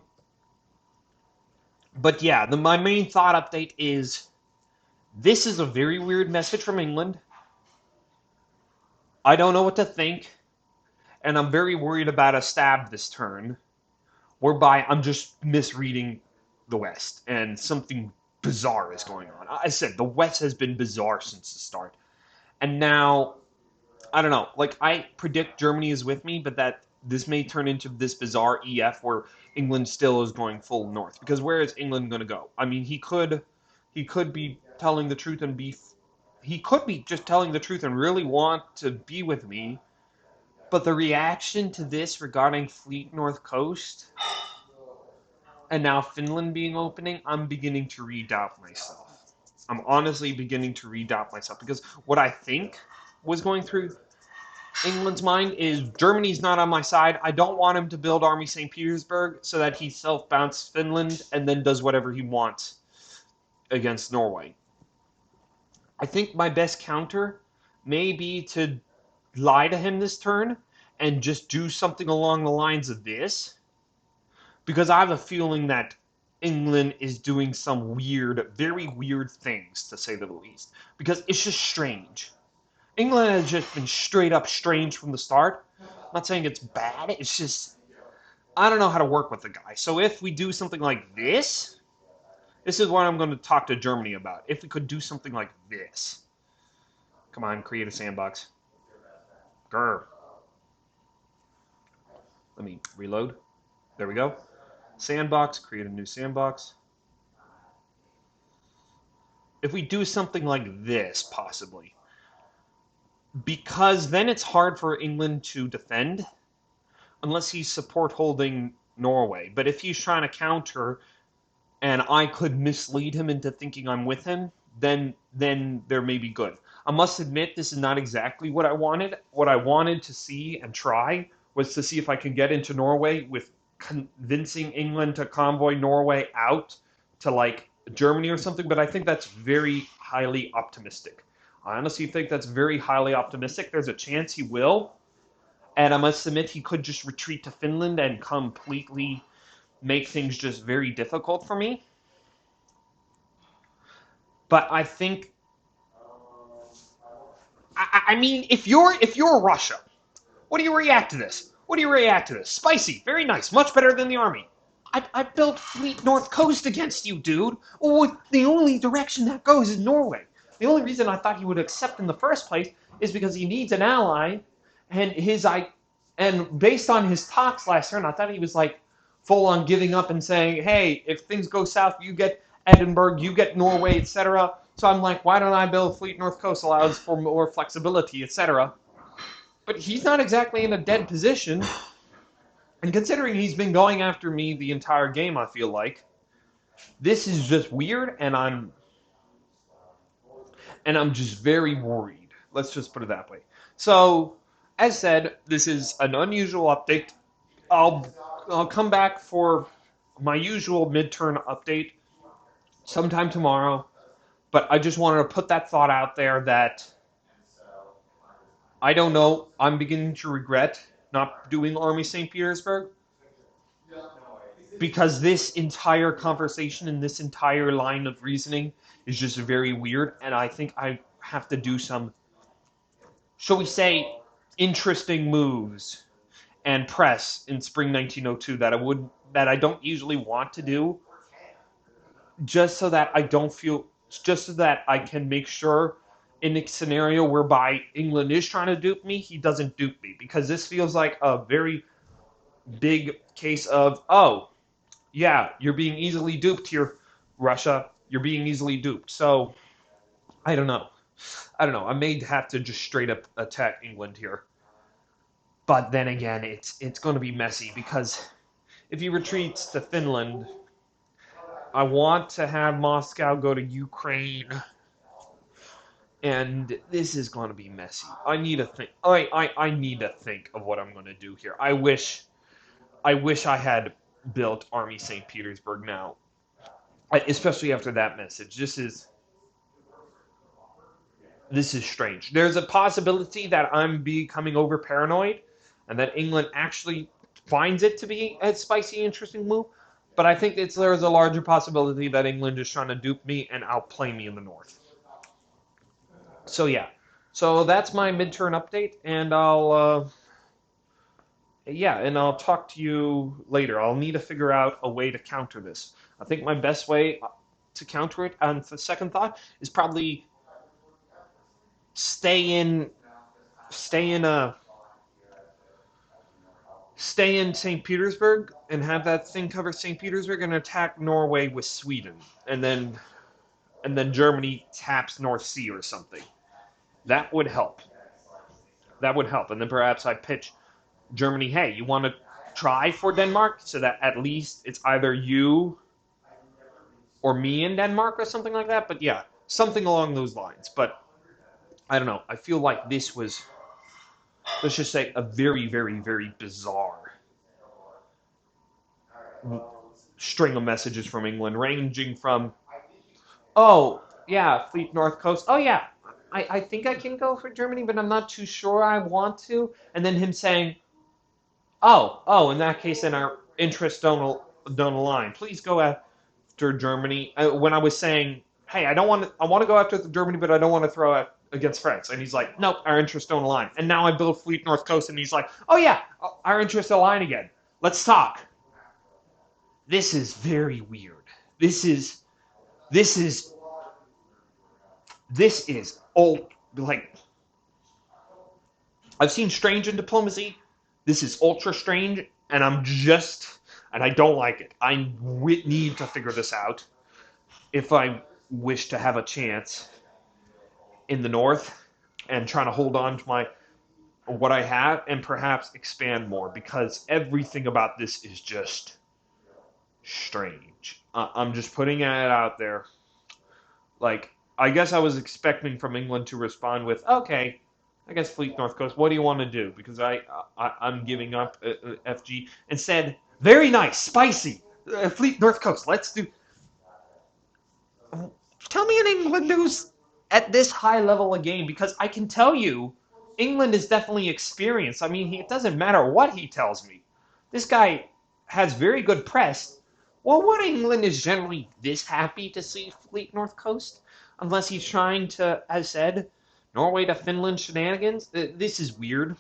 yeah, my main thought update is, this is a very weird message from England. I don't know what to think, and I'm very worried about a stab this turn, whereby I'm just misreading the West, and something bizarre is going on. I said, the West has been bizarre since the start. And now, I don't know, like, I predict Germany is with me, but that this may turn into this bizarre EF where England still is going full north. Because where is England going to go? I mean, he could be telling the truth and he could be just telling the truth and really want to be with me. But the reaction to this regarding Fleet North Coast, and now Finland being opening, I'm beginning to redoubt myself. I'm honestly beginning to redoubt myself, because what I think was going through England's mind is, Germany's not on my side. I don't want him to build Army St. Petersburg so that he self-bounces Finland and then does whatever he wants against Norway. I think my best counter may be to lie to him this turn and just do something along the lines of this, because I have a feeling that England is doing some weird, very weird things, to say the least. Because it's just strange. England has just been straight up strange from the start. I'm not saying it's bad, it's just, I don't know how to work with the guy. So if we do something like this is what I'm going to talk to Germany about. If we could do something like this. Come on, create a sandbox. Grr. Let me reload. There we go. Sandbox, create a new sandbox. If we do something like this, possibly. Because then it's hard for England to defend, unless he's support holding Norway. But if he's trying to counter, and I could mislead him into thinking I'm with him, then there may be good. I must admit, this is not exactly what I wanted. What I wanted to see and try was to see if I could get into Norway with convincing England to convoy Norway out to, like, Germany or something, but I think that's very highly optimistic. I honestly think that's very highly optimistic. There's a chance he will. And I must admit, he could just retreat to Finland and completely make things just very difficult for me. But I think, I mean, if you're Russia, what do you react to this? What do you react to this? Spicy, very nice, much better than the army. I built Fleet North Coast against you, dude. Oh, the only direction that goes is Norway. The only reason I thought he would accept in the first place is because he needs an ally, and based on his talks last turn, I thought he was like full on giving up and saying, "Hey, if things go south, you get Edinburgh, you get Norway, etc." So I'm like, why don't I build Fleet North Coast allows for more flexibility, etc. But he's not exactly in a dead position. And considering he's been going after me the entire game, I feel like this is just weird, and I'm just very worried. Let's just put it that way. So, as said, this is an unusual update. I'll come back for my usual midterm update sometime tomorrow, but I just wanted to put that thought out there that I don't know. I'm beginning to regret not doing Army St. Petersburg, because this entire conversation and this entire line of reasoning is just very weird, and I think I have to do some, shall we say, interesting moves and press in spring 1902 that I don't usually want to do, just so that just so that I can make sure in a scenario whereby England is trying to dupe me, he doesn't dupe me, because this feels like a very big case of, oh, yeah, you're being easily duped here, Russia. You're being easily duped. So, I don't know. I may have to just straight up attack England here. But then again, it's going to be messy, because if he retreats to Finland, I want to have Moscow go to Ukraine, and this is going to be messy. I need to think. I need to think of what I'm going to do here. I wish I had built Army St. Petersburg now, especially after that message. This is strange. There's a possibility that I'm becoming over paranoid, and that England actually finds it to be a spicy, interesting move. But I think there's a larger possibility that England is trying to dupe me and outplay me in the north. So yeah, so that's my midterm update, and I'll talk to you later. I'll need to figure out a way to counter this. I think my best way to counter it, on the second thought, is probably stay in St. Petersburg and have that thing cover St. Petersburg and attack Norway with Sweden, and then Germany taps North Sea or something. That would help. And then perhaps I pitch Germany, hey, you want to try for Denmark, so that at least it's either you or me in Denmark or something like that. But yeah, something along those lines. But I don't know. I feel like this was, let's just say, a very, very, very bizarre string of messages from England, ranging from, oh, yeah, Fleet North Coast. Oh, yeah, I think I can go for Germany, but I'm not too sure I want to. And then him saying, oh, in that case, then our interests don't align. Please go after Germany. When I was saying, hey, I want to go after Germany, but I don't want to throw out against France. And he's like, nope, our interests don't align. And now I build Fleet North Coast, and he's like, oh yeah, our interests align again. Let's talk. This is very weird. This is old. Like, I've seen strange in diplomacy. This is ultra strange, and I don't like it. I need to figure this out if I wish to have a chance in the north and trying to hold on to what I have and perhaps expand more, because everything about this is just strange. I'm just putting it out there. Like, I guess I was expecting from England to respond with, okay, I guess Fleet North Coast, what do you want to do? Because I'm giving up FG. Instead, very nice, spicy, Fleet North Coast, let's do. Tell me an England who's at this high level a game, because I can tell you England is definitely experienced. I mean, it doesn't matter what he tells me. This guy has very good press. Well, what England is generally this happy to see Fleet North Coast? Unless he's trying to, as said, Norway to Finland shenanigans. This is weird.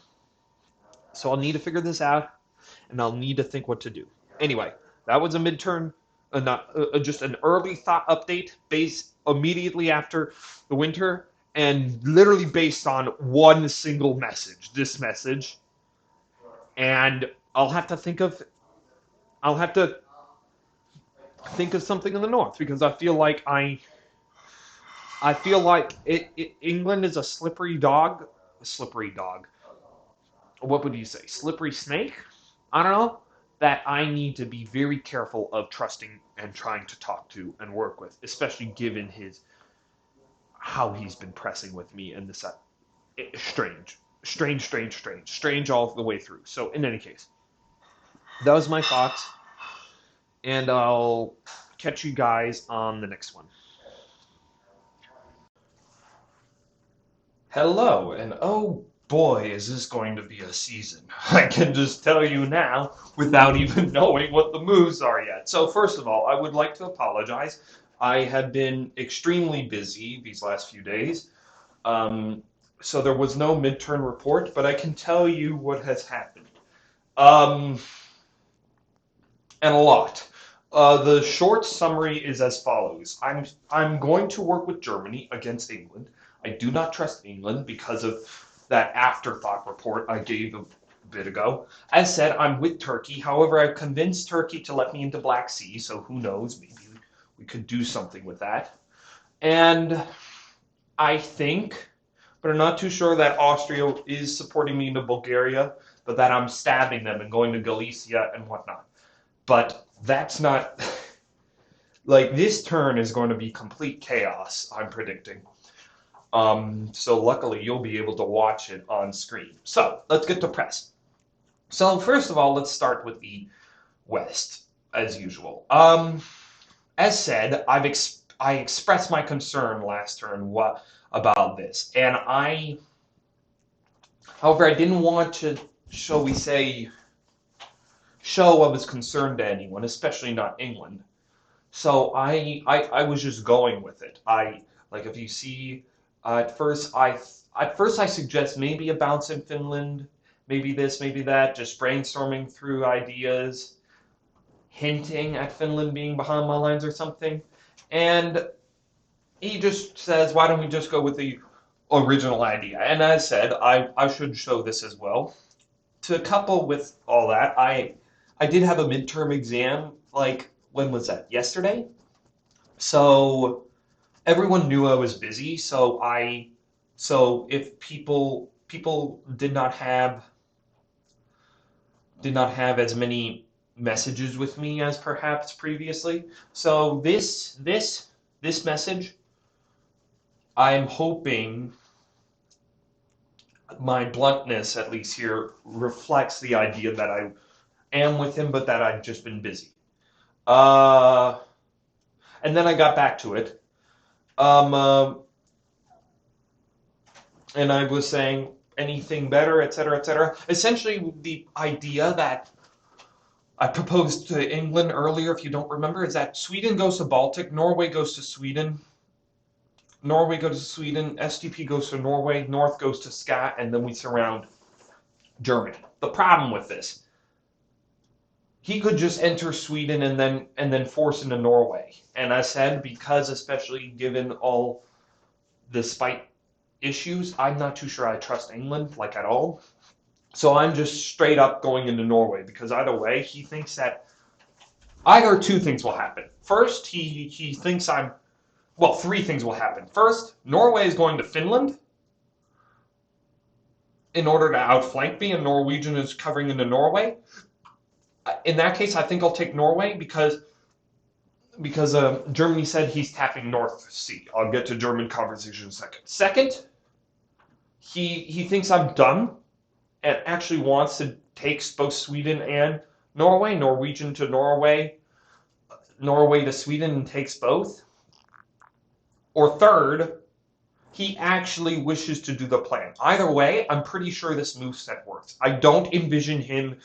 So I'll need to figure this out, and I'll need to think what to do. Anyway, that was a midterm, not just an early thought update based immediately after the winter, and literally based on one single message. This message, and I'll have to think of something in the north because I feel like England is a slippery dog. A slippery dog. What would you say? Slippery snake? I don't know. That I need to be very careful of trusting and trying to talk to and work with, especially given how he's been pressing with me and this strange all the way through. So in any case, that was my thoughts, and I'll catch you guys on the next one. Hello, and oh boy, is this going to be a season. I can just tell you now without even knowing what the moves are yet. So first of all, I would like to apologize. I have been extremely busy these last few days. So there was no midterm report, but I can tell you what has happened. And a lot. The short summary is as follows. I'm going to work with Germany against England. I do not trust England because of that afterthought report I gave a bit ago. As said, I'm with Turkey. However, I've convinced Turkey to let me into Black Sea, so who knows, maybe we could do something with that. And I think, but I'm not too sure that Austria is supporting me into Bulgaria, but that I'm stabbing them and going to Galicia and whatnot. But that's not, like, this turn is going to be complete chaos, I'm predicting. So luckily you'll be able to watch it on screen. So let's get to press. So first of all, let's start with the West, as usual. As said, I expressed my concern last turn about this, and however, I didn't want to, shall we say, show I was concerned to anyone, especially not England. So I was just going with it. Like if you see. At first, I suggest maybe a bounce in Finland, maybe this, maybe that, just brainstorming through ideas, hinting at Finland being behind my lines or something. And he just says, why don't we just go with the original idea? And as said, I should show this as well. To couple with all that, I did have a midterm exam, like, when was that? Yesterday? So everyone knew I was busy, so if people did not have as many messages with me as perhaps previously. So this message, I'm hoping my bluntness, at least here, reflects the idea that I am with him, but that I've just been busy. And then I got back to it. And I was saying anything better, etc., etc. Essentially, the idea that I proposed to England earlier, if you don't remember, is that Sweden goes to Baltic, Norway goes to Sweden, Norway goes to Sweden, SDP goes to Norway, North goes to Scat, and then we surround Germany. The problem with this, he could just enter Sweden and then force into Norway. And I said, because especially given all the spite issues, I'm not too sure I trust England, like, at all. So I'm just straight up going into Norway, because either way, he thinks that either two things will happen. First, he thinks three things will happen. First, Norway is going to Finland in order to outflank me, and Norwegian is covering into Norway. In that case, I think I'll take Norway because Germany said he's tapping North Sea. I'll get to German conversation in a second. Second, he thinks I'm dumb and actually wants to take both Sweden and Norway, Norwegian to Norway, Norway to Sweden, and takes both. Or third, he actually wishes to do the plan. Either way, I'm pretty sure this moveset works. I don't envision him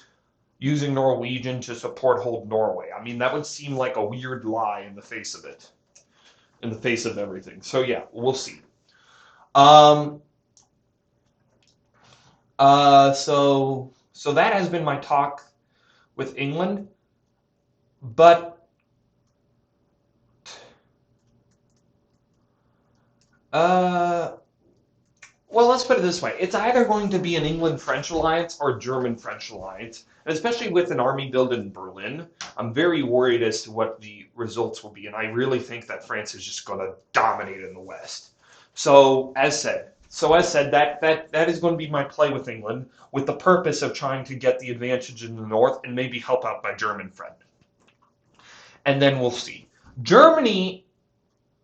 using Norwegian to support hold Norway. I mean, that would seem like a weird lie in the face of it, in the face of everything. So yeah, we'll see. So that has been my talk with England, but well, let's put it this way. It's either going to be an England-French alliance or German-French alliance. And especially with an army build in Berlin, I'm very worried as to what the results will be. And I really think that France is just going to dominate in the West. So as said, that is going to be my play with England, with the purpose of trying to get the advantage in the North and maybe help out my German friend. And then we'll see. Germany,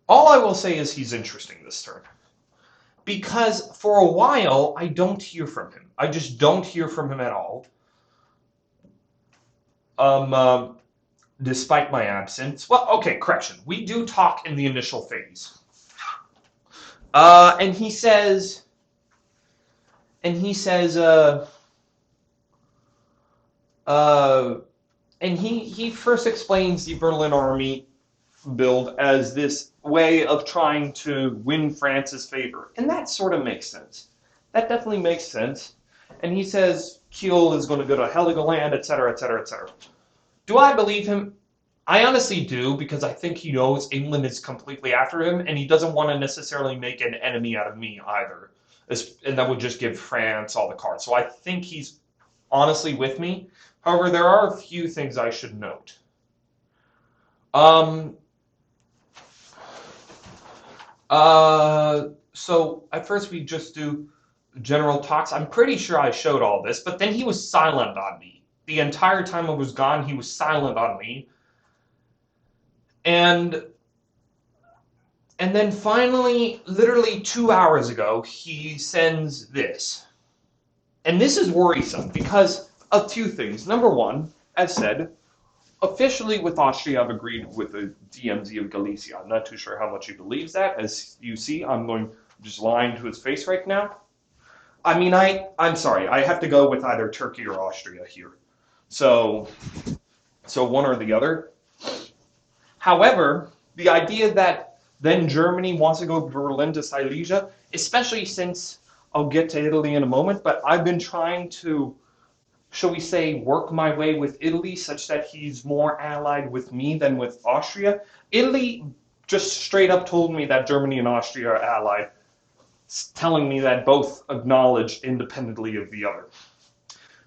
all I will say is he's interesting this turn. Because for a while, I don't hear from him. I just don't hear from him at all. Despite my absence. Well, okay, correction. We do talk in the initial phase. And he says, and he first explains the Berlin army build as this way of trying to win France's favor. And that sort of makes sense. That definitely makes sense. And he says Kiel is going to go to Heligoland, etc., etc., etc. Do I believe him? I honestly do, because I think he knows England is completely after him, and he doesn't want to necessarily make an enemy out of me either. And that would just give France all the cards. So I think he's honestly with me. However, there are a few things I should note. So at first we just do general talks. I'm pretty sure I showed all this, but then he was silent on me. The entire time I was gone, he was silent on me. And then finally, literally 2 hours ago, he sends this. And this is worrisome because of two things. Number one, as said, officially with Austria, I've agreed with the DMZ of Galicia. I'm not too sure how much he believes that. As you see, I'm just lying to his face right now. I mean, I'm sorry. I have to go with either Turkey or Austria here. So one or the other. However, the idea that then Germany wants to go Berlin to Silesia, especially since I'll get to Italy in a moment, but I've been trying to, shall we say, work my way with Italy such that he's more allied with me than with Austria. Italy just straight up told me that Germany and Austria are allied, telling me that both acknowledge independently of the other.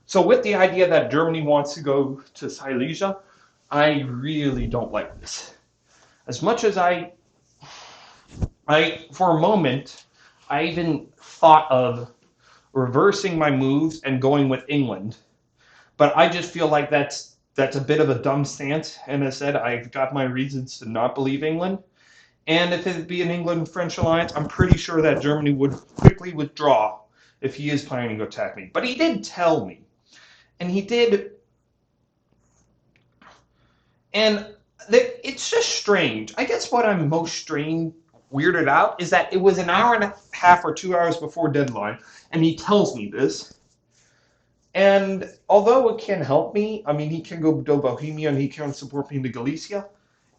So with the idea that Germany wants to go to Silesia, I really don't like this. As much as I for a moment, I even thought of reversing my moves and going with England. But I just feel like that's a bit of a dumb stance. And as I said, I've got my reasons to not believe England. And if it'd be an England-French alliance, I'm pretty sure that Germany would quickly withdraw if he is planning to attack me. But he did tell me. And he did. And it's just strange. I guess what I'm most weirded out is that it was an hour and a half or 2 hours before deadline, and he tells me this. And although it can help me, I mean, he can go to Bohemia and he can support me to Galicia,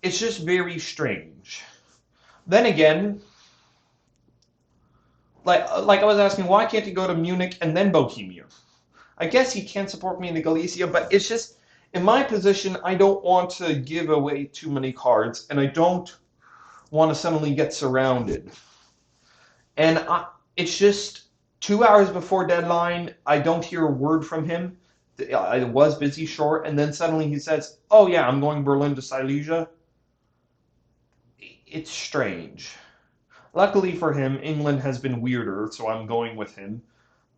it's just very strange. Then again, like I was asking, why can't he go to Munich and then Bohemia? I guess he can support me in Galicia, but it's just, in my position, I don't want to give away too many cards, and I don't want to suddenly get surrounded. And it's just 2 hours before deadline, I don't hear a word from him. I was busy short, and then suddenly he says, oh yeah, I'm going Berlin to Silesia. It's strange. Luckily for him, England has been weirder, so I'm going with him.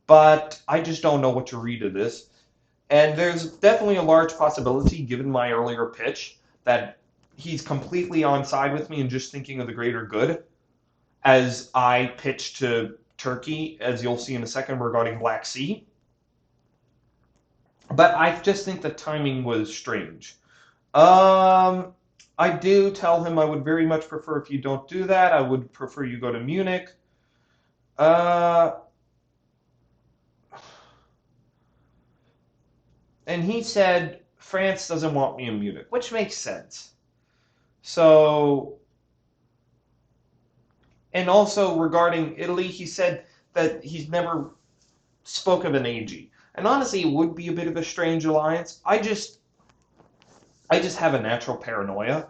But I just don't know what to read of this. And there's definitely a large possibility, given my earlier pitch, that he's completely on side with me and just thinking of the greater good, as I pitch to Turkey, as you'll see in a second, regarding Black Sea. But I just think the timing was strange. I do tell him I would very much prefer if you don't do that. I would prefer you go to Munich. Uh, and he said France doesn't want me in Munich, which makes sense. So, and also regarding Italy, he said that he's never spoke of an AG. And honestly, it would be a bit of a strange alliance. I just have a natural paranoia.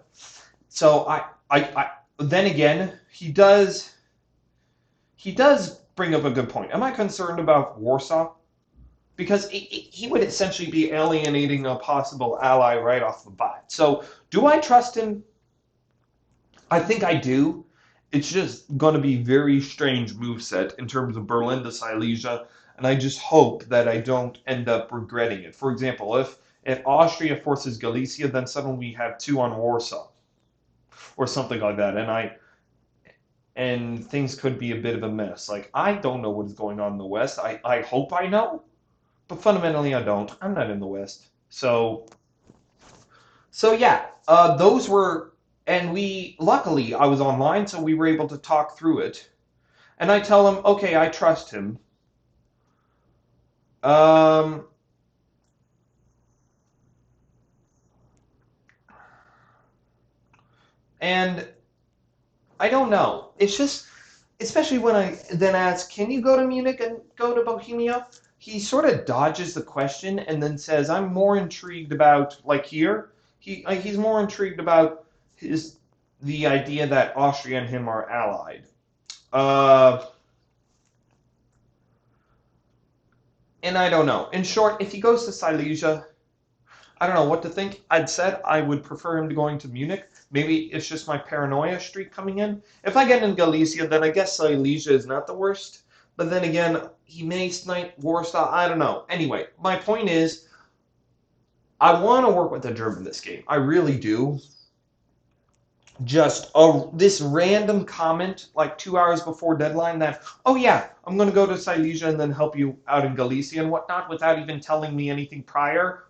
So then again, he does bring up a good point. Am I concerned about Warsaw? Because he would essentially be alienating a possible ally right off the bat. So do I trust him? I think I do. It's just going to be very strange moveset in terms of Berlin to Silesia, and I just hope that I don't end up regretting it. For example, if Austria forces Galicia, then suddenly we have two on Warsaw or something like that, and things could be a bit of a mess. Like I don't know what is going on in the West. I hope I know, but fundamentally I don't. I'm not in the West, so yeah, those were, and we luckily I was online, so we were able to talk through it. And I tell him, okay, I trust him. Um, and I don't know. It's just, especially when I then ask, can you go to Munich and go to Bohemia? He sort of dodges the question and then says, I'm more intrigued about, like here, he's more intrigued about his the idea that Austria and him are allied. Uh, and I don't know. In short, if he goes to Silesia, I don't know what to think. I'd said I would prefer him to going to Munich. Maybe it's just my paranoia streak coming in. If I get in Galicia, then I guess Silesia is not the worst. But then again, he may snipe Warsaw. I don't know. Anyway, my point is, I want to work with the German this game. I really do. Just this random comment like 2 hours before deadline that, oh yeah, I'm going to go to Silesia and then help you out in Galicia and whatnot without even telling me anything prior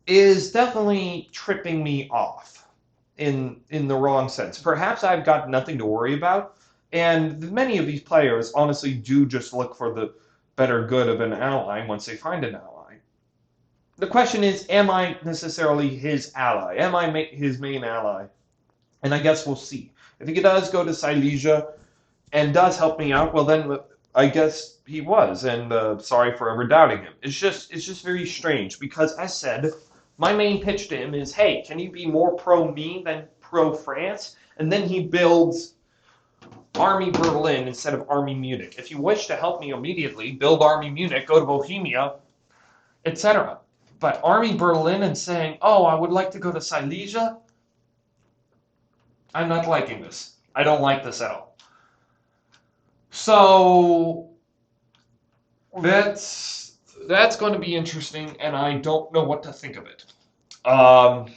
is definitely tripping me off in the wrong sense. Perhaps I've got nothing to worry about, and many of these players honestly do just look for the better good of an ally once they find an ally. The question is, am I necessarily his ally? Am I his main ally? And I guess we'll see. If he does go to Silesia and does help me out, well then I guess he was, and sorry for ever doubting him. It's just very strange because, as said, my main pitch to him is, hey, can you be more pro me than pro France? And then he builds Army Berlin instead of Army Munich. If you wish to help me immediately, build Army Munich, go to Bohemia, etc. But Army Berlin and saying, oh, I would like to go to Silesia, I'm not liking this. I don't like this at all. So that's going to be interesting, and I don't know what to think of it. And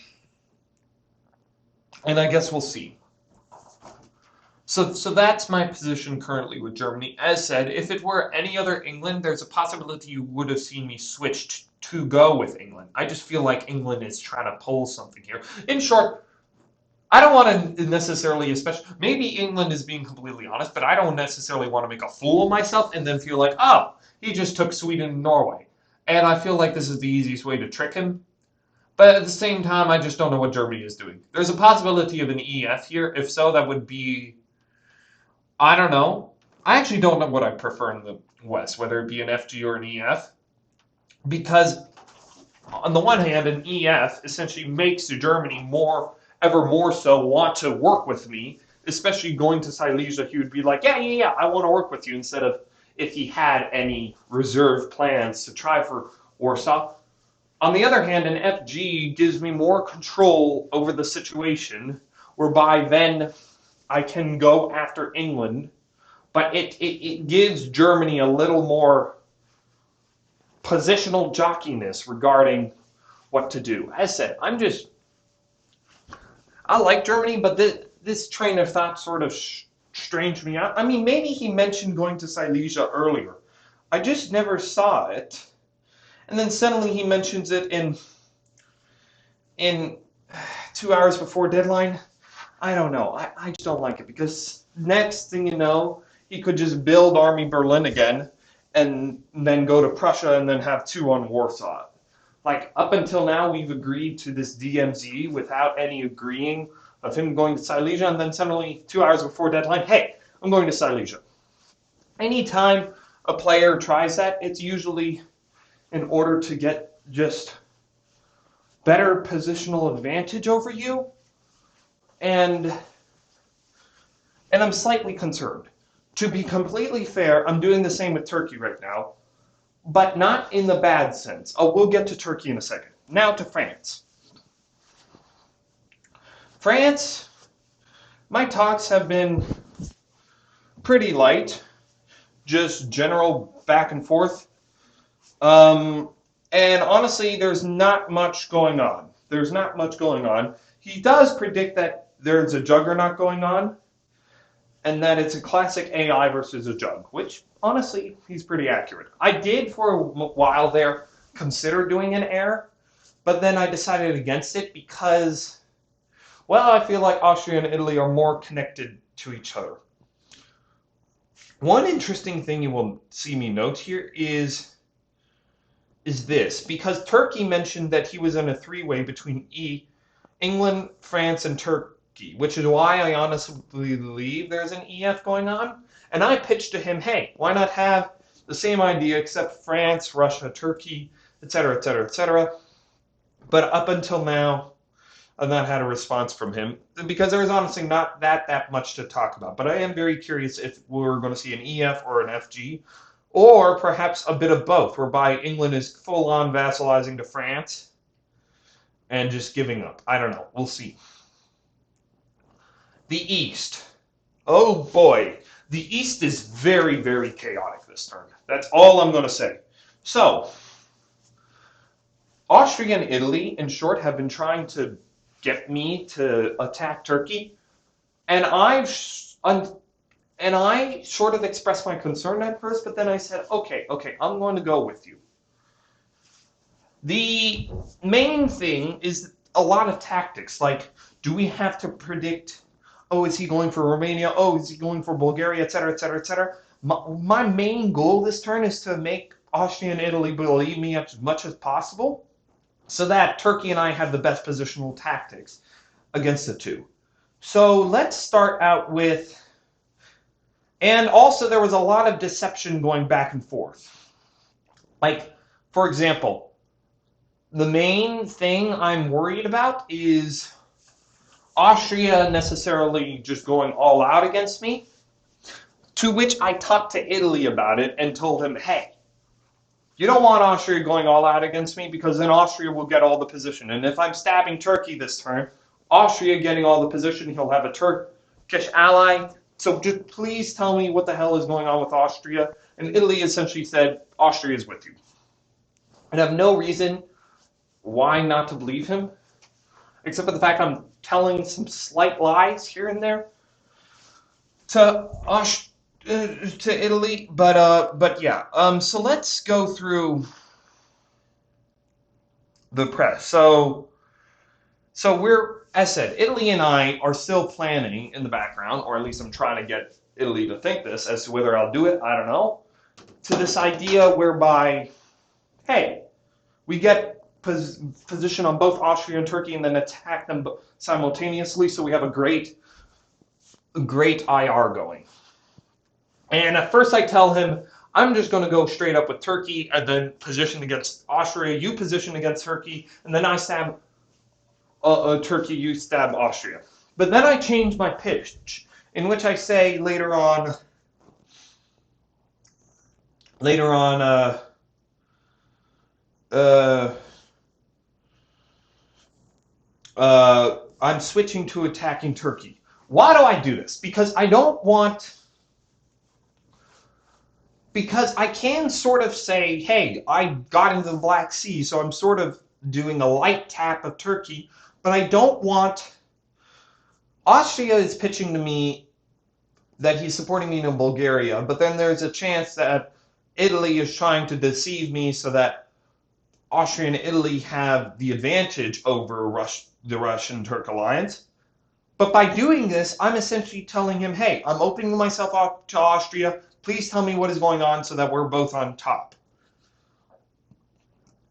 I guess we'll see. So that's my position currently with Germany. As said, if it were any other England, there's a possibility you would have seen me switch to go with England. I just feel like England is trying to pull something here. In short, I don't want to necessarily, especially, maybe England is being completely honest, but I don't necessarily want to make a fool of myself and then feel like, oh, he just took Sweden and Norway. And I feel like this is the easiest way to trick him. But at the same time, I just don't know what Germany is doing. There's a possibility of an EF here. If so, that would be, I don't know. I actually don't know what I prefer in the West, whether it be an FG or an EF. Because on the one hand, an EF essentially makes Germany ever more so want to work with me, especially going to Silesia. He would be like, yeah, I want to work with you, instead of if he had any reserve plans to try for Warsaw. On the other hand, an FG gives me more control over the situation, whereby then I can go after England, but it gives Germany a little more positional jockiness regarding what to do. As said, I like Germany, but this train of thought sort of stranged me out. I mean, maybe he mentioned going to Silesia earlier. I just never saw it. And then suddenly he mentions it in 2 hours before deadline. I don't know. I just don't like it, because next thing you know, he could just build Army Berlin again and then go to Prussia and then have 2 on Warsaw. Like, up until now, we've agreed to this DMZ without any agreeing of him going to Silesia, and then suddenly, 2 hours before deadline, hey, I'm going to Silesia. Anytime a player tries that, it's usually in order to get just better positional advantage over you, and I'm slightly concerned. To be completely fair, I'm doing the same with Turkey right now, but not in the bad sense. Oh, we'll get to Turkey in a second. Now to France. France, my talks have been pretty light, just general back and forth. And honestly, there's not much going on. There's not much going on. He does predict that there's a juggernaut going on, and that it's a classic AI versus a jug, which, honestly, he's pretty accurate. I did, for a while there, consider doing an air, but then I decided against it because, well, I feel like Austria and Italy are more connected to each other. One interesting thing you will see me note here is this, because Turkey mentioned that he was in a three-way between England, France, and Turkey, which is why I honestly believe there's an EF going on. And I pitched to him, hey, why not have the same idea except France, Russia, Turkey, etc., etc., etc. But up until now, I've not had a response from him because there is honestly not that much to talk about. But I am very curious if we're going to see an EF or an FG, or perhaps a bit of both, whereby England is full-on vassalizing to France and just giving up. I don't know. We'll see. The East. Oh boy. The East is very, very chaotic this turn. That's all I'm going to say. So, Austria and Italy, in short, have been trying to get me to attack Turkey, and I sort of expressed my concern at first, but then I said, okay, I'm going to go with you. The main thing is a lot of tactics, like, do we have to predict, oh, is he going for Romania? Oh, is he going for Bulgaria, etc., etc., etc.? My main goal this turn is to make Austria and Italy believe me as much as possible, so that Turkey and I have the best positional tactics against the two. So let's start out with, and also there was a lot of deception going back and forth. Like, for example, the main thing I'm worried about is Austria necessarily just going all out against me, to which I talked to Italy about it and told him, hey, you don't want Austria going all out against me because then Austria will get all the position. And if I'm stabbing Turkey this turn, Austria getting all the position, he'll have a Turkish ally. So just please tell me what the hell is going on with Austria. And Italy essentially said, Austria is with you. And I have no reason why not to believe him, except for the fact I'm telling some slight lies here and there to Italy, but yeah. So let's go through the press. So we're, as said, Italy and I are still planning in the background, or at least I'm trying to get Italy to think this. As to whether I'll do it, I don't know. To this idea whereby, hey, we get position on both Austria and Turkey and then attack them simultaneously, so we have a great IR going. And at first I tell him, I'm just going to go straight up with Turkey and then position against Austria, you position against Turkey, and then I stab Turkey, you stab Austria. But then I change my pitch, in which I say later on, I'm switching to attacking Turkey. Why do I do this? Because I don't want... Because I can sort of say, hey, I got into the Black Sea, so I'm sort of doing a light tap of Turkey, but I don't want... Austria is pitching to me that he's supporting me in Bulgaria, but then there's a chance that Italy is trying to deceive me so that Austria and Italy have the advantage over the Russian-Turk alliance. But by doing this, I'm essentially telling him, hey, I'm opening myself up to Austria. Please tell me what is going on so that we're both on top.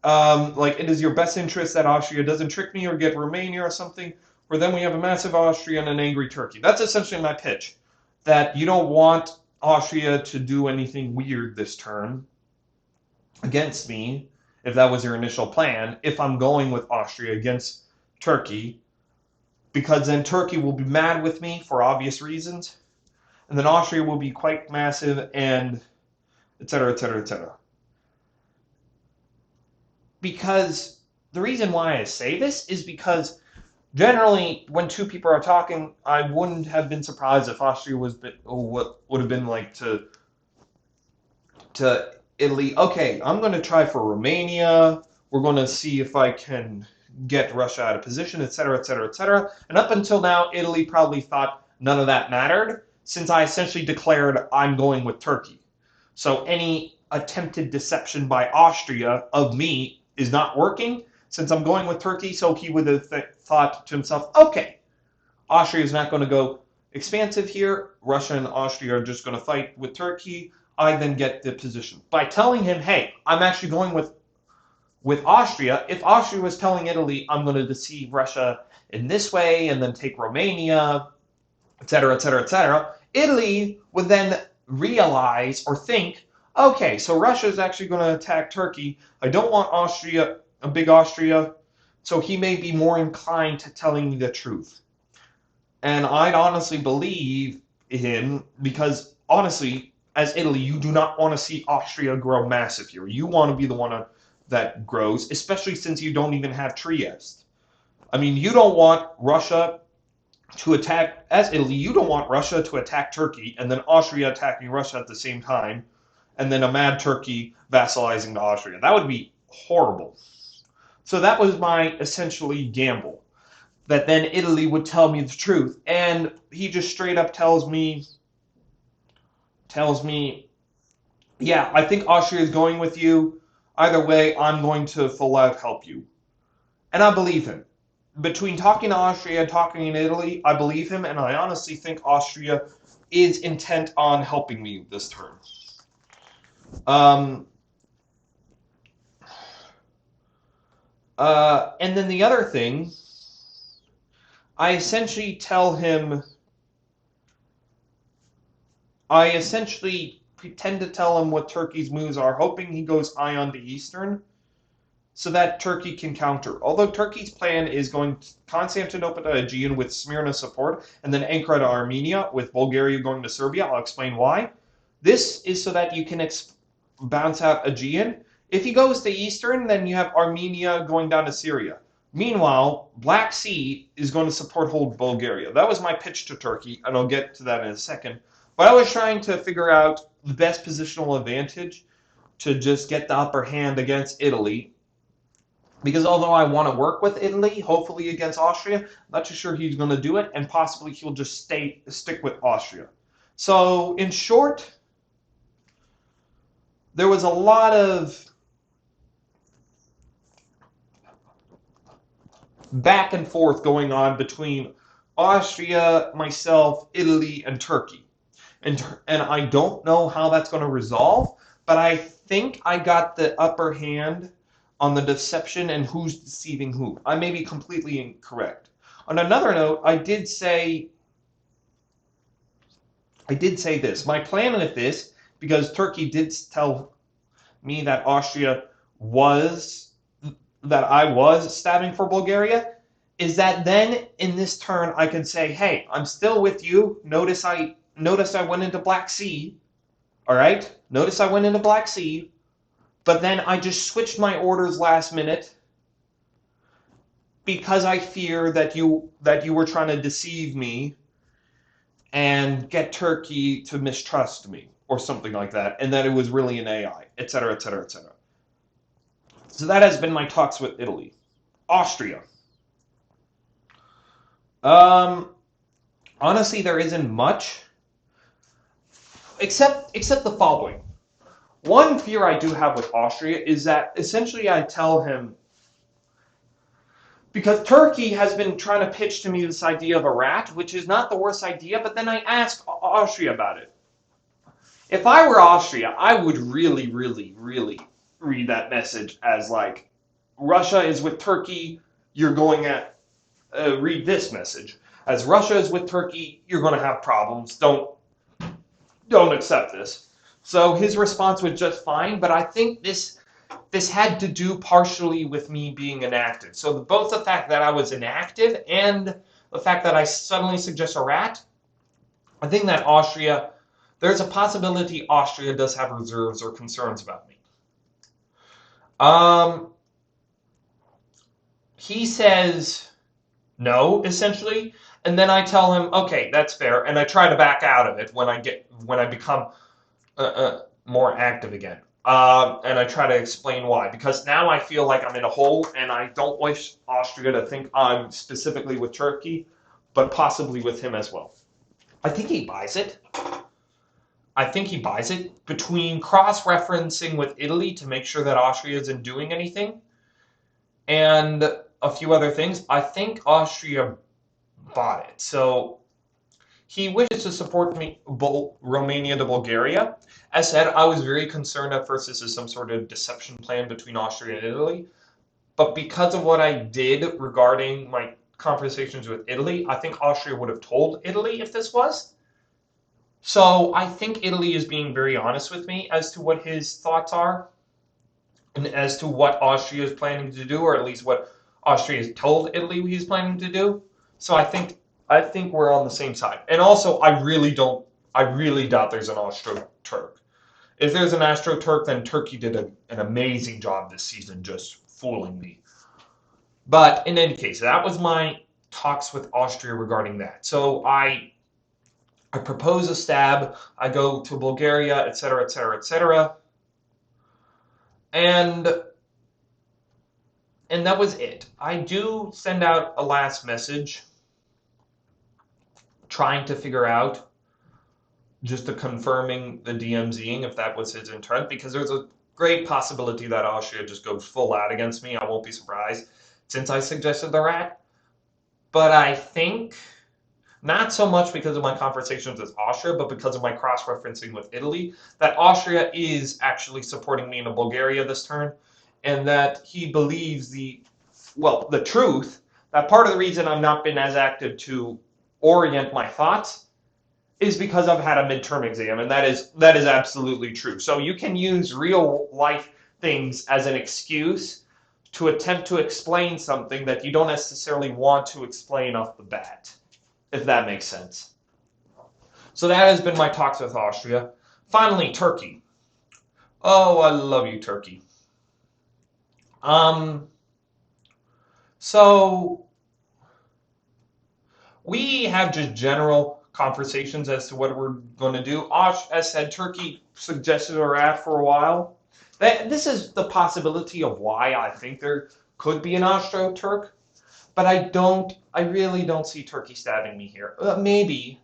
Like, it is your best interest that Austria doesn't trick me or get Romania or something, or then we have a massive Austria and an angry Turkey. That's essentially my pitch, that you don't want Austria to do anything weird this turn against me, if that was your initial plan, if I'm going with Austria against Turkey, because then Turkey will be mad with me for obvious reasons, and then Austria will be quite massive, and etc., etc., etc. Because the reason why I say this is because generally when two people are talking, I wouldn't have been surprised if Austria was what would have been like to Italy. Okay, I'm going to try for Romania. We're going to see if I can get Russia out of position, etc., etc., etc. And up until now, Italy probably thought none of that mattered, since I essentially declared I'm going with Turkey. So any attempted deception by Austria of me is not working, since I'm going with Turkey. So he would have thought to himself, okay, Austria is not going to go expansive here. Russia and Austria are just going to fight with Turkey. I then get the position. By telling him, hey, I'm actually going with Austria, if Austria was telling Italy, I'm going to deceive Russia in this way and then take Romania, etc., etc., etc., Italy would then realize or think, okay, so Russia is actually going to attack Turkey. I don't want Austria, a big Austria, so he may be more inclined to telling me the truth. And I'd honestly believe him because, honestly, as Italy, you do not want to see Austria grow massive here. You want to be the one that grows, especially since you don't even have Trieste. I mean, you don't want Russia to attack, as Italy, you don't want Russia to attack Turkey and then Austria attacking Russia at the same time, and then a mad Turkey vassalizing to Austria. That would be horrible. So that was my essentially gamble, that then Italy would tell me the truth. And he just straight up tells me, yeah, I think Austria is going with you. Either way, I'm going to full out help you. And I believe him. Between talking to Austria and talking in Italy, I believe him, and I honestly think Austria is intent on helping me this turn. And then the other thing, I essentially pretend to tell him what Turkey's moves are, hoping he goes Ion to Eastern, so that Turkey can counter. Although Turkey's plan is going to Constantinople to Aegean with Smyrna support, and then Ankara to Armenia, with Bulgaria going to Serbia. I'll explain why. This is so that you can bounce out Aegean. If he goes to Eastern, then you have Armenia going down to Syria. Meanwhile, Black Sea is going to support hold Bulgaria. That was my pitch to Turkey, and I'll get to that in a second. But I was trying to figure out the best positional advantage to just get the upper hand against Italy. Because although I want to work with Italy, hopefully against Austria, I'm not too sure he's going to do it, and possibly he'll just stick with Austria. So, in short, there was a lot of back and forth going on between Austria, myself, Italy, and Turkey. And I don't know how that's going to resolve, but I think I got the upper hand on the deception and who's deceiving who. I may be completely incorrect. On another note, I did say this. My plan with this, because Turkey did tell me that I was stabbing for Bulgaria, is that then in this turn I can say, hey, I'm still with you. Notice I went into Black Sea. All right? Notice I went into Black Sea. But then I just switched my orders last minute because I fear that you were trying to deceive me and get Turkey to mistrust me or something like that, and that it was really an AI, etc., etc., etc. So that has been my talks with Italy. Austria. Honestly, there isn't much, except the following. One fear I do have with Austria is that essentially I tell him Because Turkey has been trying to pitch to me this idea of a rat, which is not the worst idea, but then I asked Austria about it. If I were Austria, I would really, really, really read that message as like, Russia is with Turkey, you're going at, read this message. As Russia is with Turkey, you're going to have problems. Don't accept this. So his response was just fine, but I think this had to do partially with me being inactive. So both the fact that I was inactive and the fact that I suddenly suggest a rat, I think that there's a possibility Austria does have reserves or concerns about me. He says no, essentially, and then I tell him, okay, that's fair, and I try to back out of it when I become more active again. And I try to explain why. Because now I feel like I'm in a hole, and I don't wish Austria to think I'm specifically with Turkey, but possibly with him as well. I think he buys it. Between cross-referencing with Italy to make sure that Austria isn't doing anything, and a few other things, I think Austria bought it. So he wishes to support me, Romania to Bulgaria. As said, I was very concerned at first this is some sort of deception plan between Austria and Italy. But because of what I did regarding my conversations with Italy, I think Austria would have told Italy if this was. So I think Italy is being very honest with me as to what his thoughts are and as to what Austria is planning to do, or at least what Austria has told Italy he's planning to do. So I think we're on the same side. And also, I really doubt there's an Austro-Turk. If there's an Austro-Turk, then Turkey did an amazing job this season just fooling me. But in any case, that was my talks with Austria regarding that. So I propose a stab, I go to Bulgaria, etc., etc., etc. And that was it. I do send out a last message trying to figure out just confirming the DMZing if that was his intent, because there's a great possibility that Austria just goes full out against me. I won't be surprised since I suggested the rat. But I think, not so much because of my conversations with Austria, but because of my cross-referencing with Italy, that Austria is actually supporting me in Bulgaria this turn, and that he believes the truth, that part of the reason I've not been as active to orient my thoughts is because I've had a midterm exam, and that is absolutely true. So you can use real life things as an excuse to attempt to explain something that you don't necessarily want to explain off the bat, if that makes sense. So that has been my talks with Austria. Finally, Turkey. Oh, I love you, Turkey. So we have just general conversations as to what we're going to do. As said, Turkey suggested a rat for a while. This is the possibility of why I think there could be an Austro-Turk, but I really don't see Turkey stabbing me here. Maybe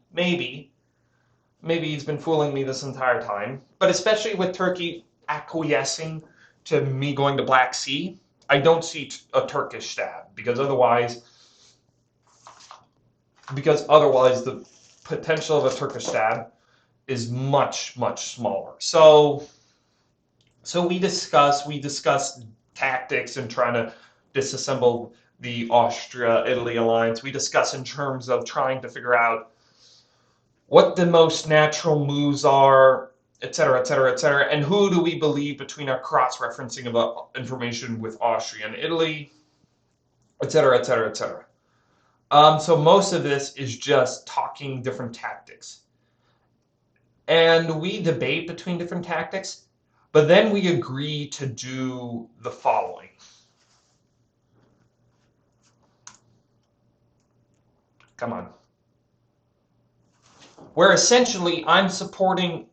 he's been fooling me this entire time, but especially with Turkey acquiescing to me going to Black Sea, I don't see a Turkish stab, because otherwise the potential of a Turkish stab is much, much smaller. So we discuss tactics and trying to disassemble the Austria-Italy alliance. We discuss in terms of trying to figure out what the most natural moves are, etc., etc., etc., and who do we believe between our cross-referencing of information with Austria and Italy, etc., etc., etc. So most of this is just talking different tactics. And we debate between different tactics, but then we agree to do the following. Come on. Where essentially I'm supporting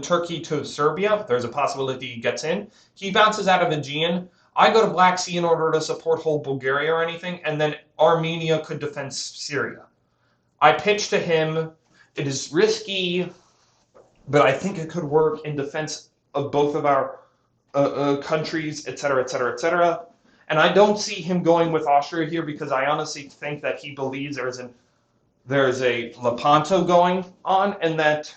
Turkey to Serbia. There's a possibility he gets in. He bounces out of Aegean. I go to Black Sea in order to support whole Bulgaria or anything, and then Armenia could defend Syria. I pitch to him. It is risky, but I think it could work in defense of both of our countries, etc., etc., etc. And I don't see him going with Austria here because I honestly think that he believes there's a Lepanto going on, and that,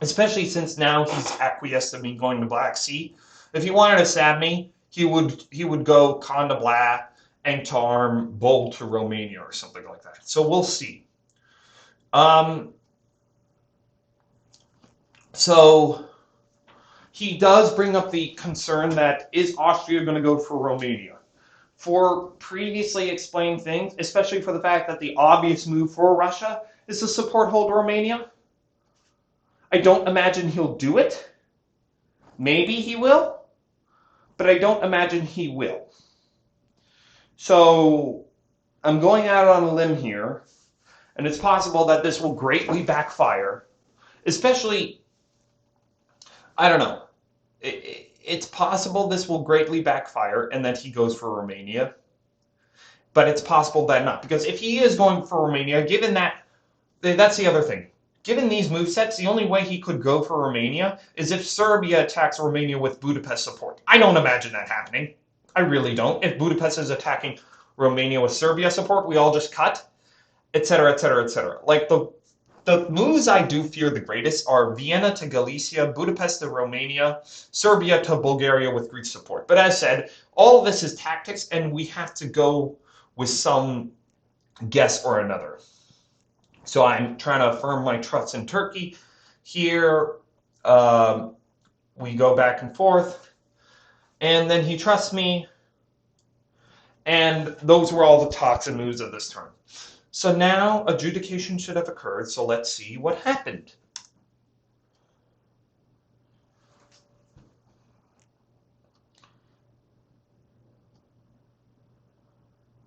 especially since now he's acquiesced to me going to Black Sea, if he wanted to stab me, he would go Condabla, Engtarm, Bull to Romania or something like that. So we'll see. So he does bring up the concern that is Austria going to go for Romania? For previously explained things, especially for the fact that the obvious move for Russia is to support hold Romania. I don't imagine he'll do it. Maybe he will, but I don't imagine he will. So I'm going out on a limb here, and it's possible that this will greatly backfire, especially, I don't know, it's possible this will greatly backfire and that he goes for Romania, but it's possible that not, because if he is going for Romania, given that, that's the other thing. Given these movesets, the only way he could go for Romania is if Serbia attacks Romania with Budapest support. I don't imagine that happening. I really don't. If Budapest is attacking Romania with Serbia support, we all just cut, etc., etc., etc. Like the moves I do fear the greatest are Vienna to Galicia, Budapest to Romania, Serbia to Bulgaria with Greek support. But as said, all of this is tactics, and we have to go with some guess or another. So I'm trying to affirm my trust in Turkey. Here, we go back and forth, and then he trusts me, and those were all the talks and moves of this turn. So now adjudication should have occurred, so let's see what happened.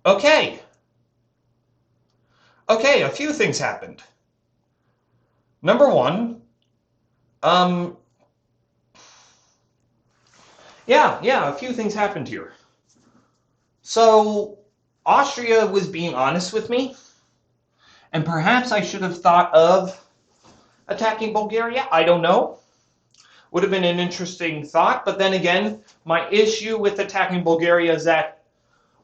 Okay, a few things happened. Number one, a few things happened here. So Austria was being honest with me, and perhaps I should have thought of attacking Bulgaria. I don't know. Would have been an interesting thought, but then again, my issue with attacking Bulgaria is that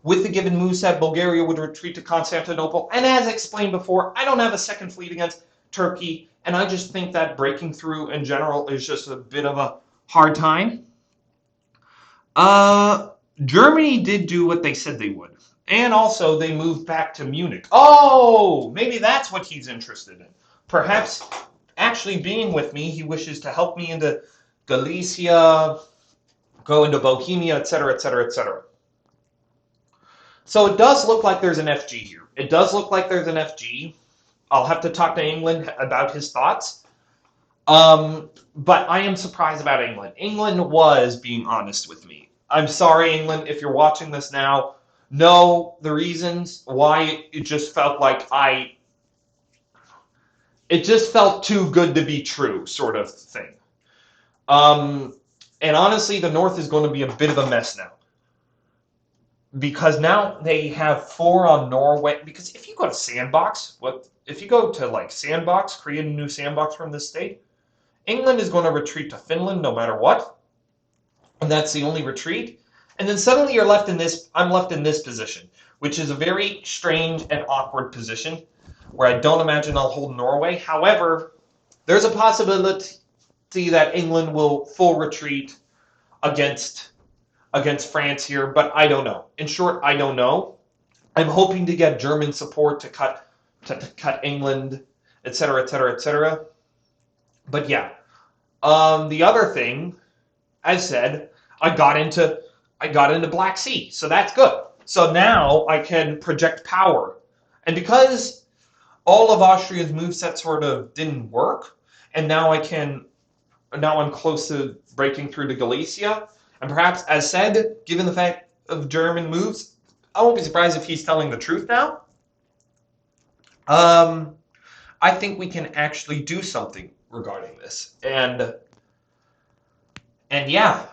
with the given moveset, Bulgaria would retreat to Constantinople, and as explained before, I don't have a second fleet against Turkey, and I just think that breaking through in general is just a bit of a hard time. Germany did do what they said they would, and also they moved back to Munich. Oh, maybe that's what he's interested in. Perhaps actually being with me, he wishes to help me into Galicia, go into Bohemia, etc., etc., etc. So it does look like there's an FG here. It does look like there's an FG. I'll have to talk to England about his thoughts. But I am surprised about England. England was being honest with me. I'm sorry, England, if you're watching this now. Know the reasons why it just felt like it just felt too good to be true, sort of thing. And honestly, the North is going to be a bit of a mess now. Because now they have 4 on Norway. Because if you go to Sandbox, if you go to like Sandbox, create a new Sandbox from this state, England is going to retreat to Finland no matter what. And that's the only retreat. And then suddenly you're left in this, I'm left in this position, which is a very strange and awkward position where I don't imagine I'll hold Norway. However, there's a possibility that England will full retreat against France here, but I don't know. In short, I don't know. I'm hoping to get German support to cut England, etc., etc., etc. But yeah, the other thing, as said, I got into Black Sea, so that's good. So now I can project power, and because all of Austria's moveset sort of didn't work, and now I'm close to breaking through to Galicia. And perhaps, as said, given the fact of German moves, I won't be surprised if he's telling the truth now. I think we can actually do something regarding this. And yeah,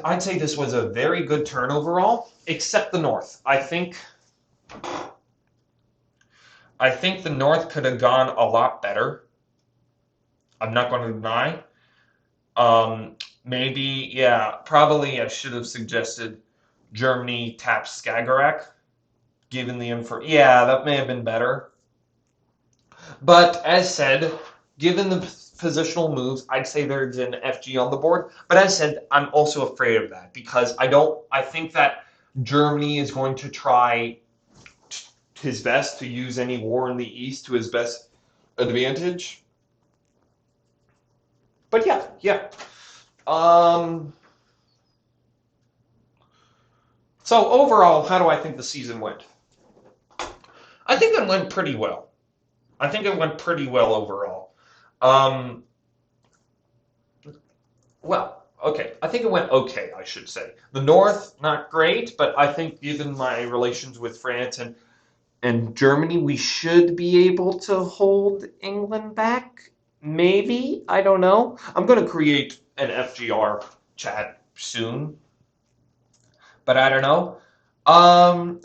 I'd say this was a very good turn overall, except the North. I think the North could have gone a lot better. I'm not going to deny. Maybe, yeah, probably I should have suggested Germany taps Skagerrak, given the info. Yeah, that may have been better. But as said, given the positional moves, I'd say there's an FG on the board. But as said, I'm also afraid of that because I think that Germany is going to try his best to use any war in the east to his best advantage. But yeah. So overall, how do I think the season went? I think it went pretty well. I think it went pretty well overall. Well, okay. I think it went okay, I should say. The North, not great, but I think given my relations with France and Germany, we should be able to hold England back. Maybe. I don't know. I'm going to create an FGR chat soon, but I don't know.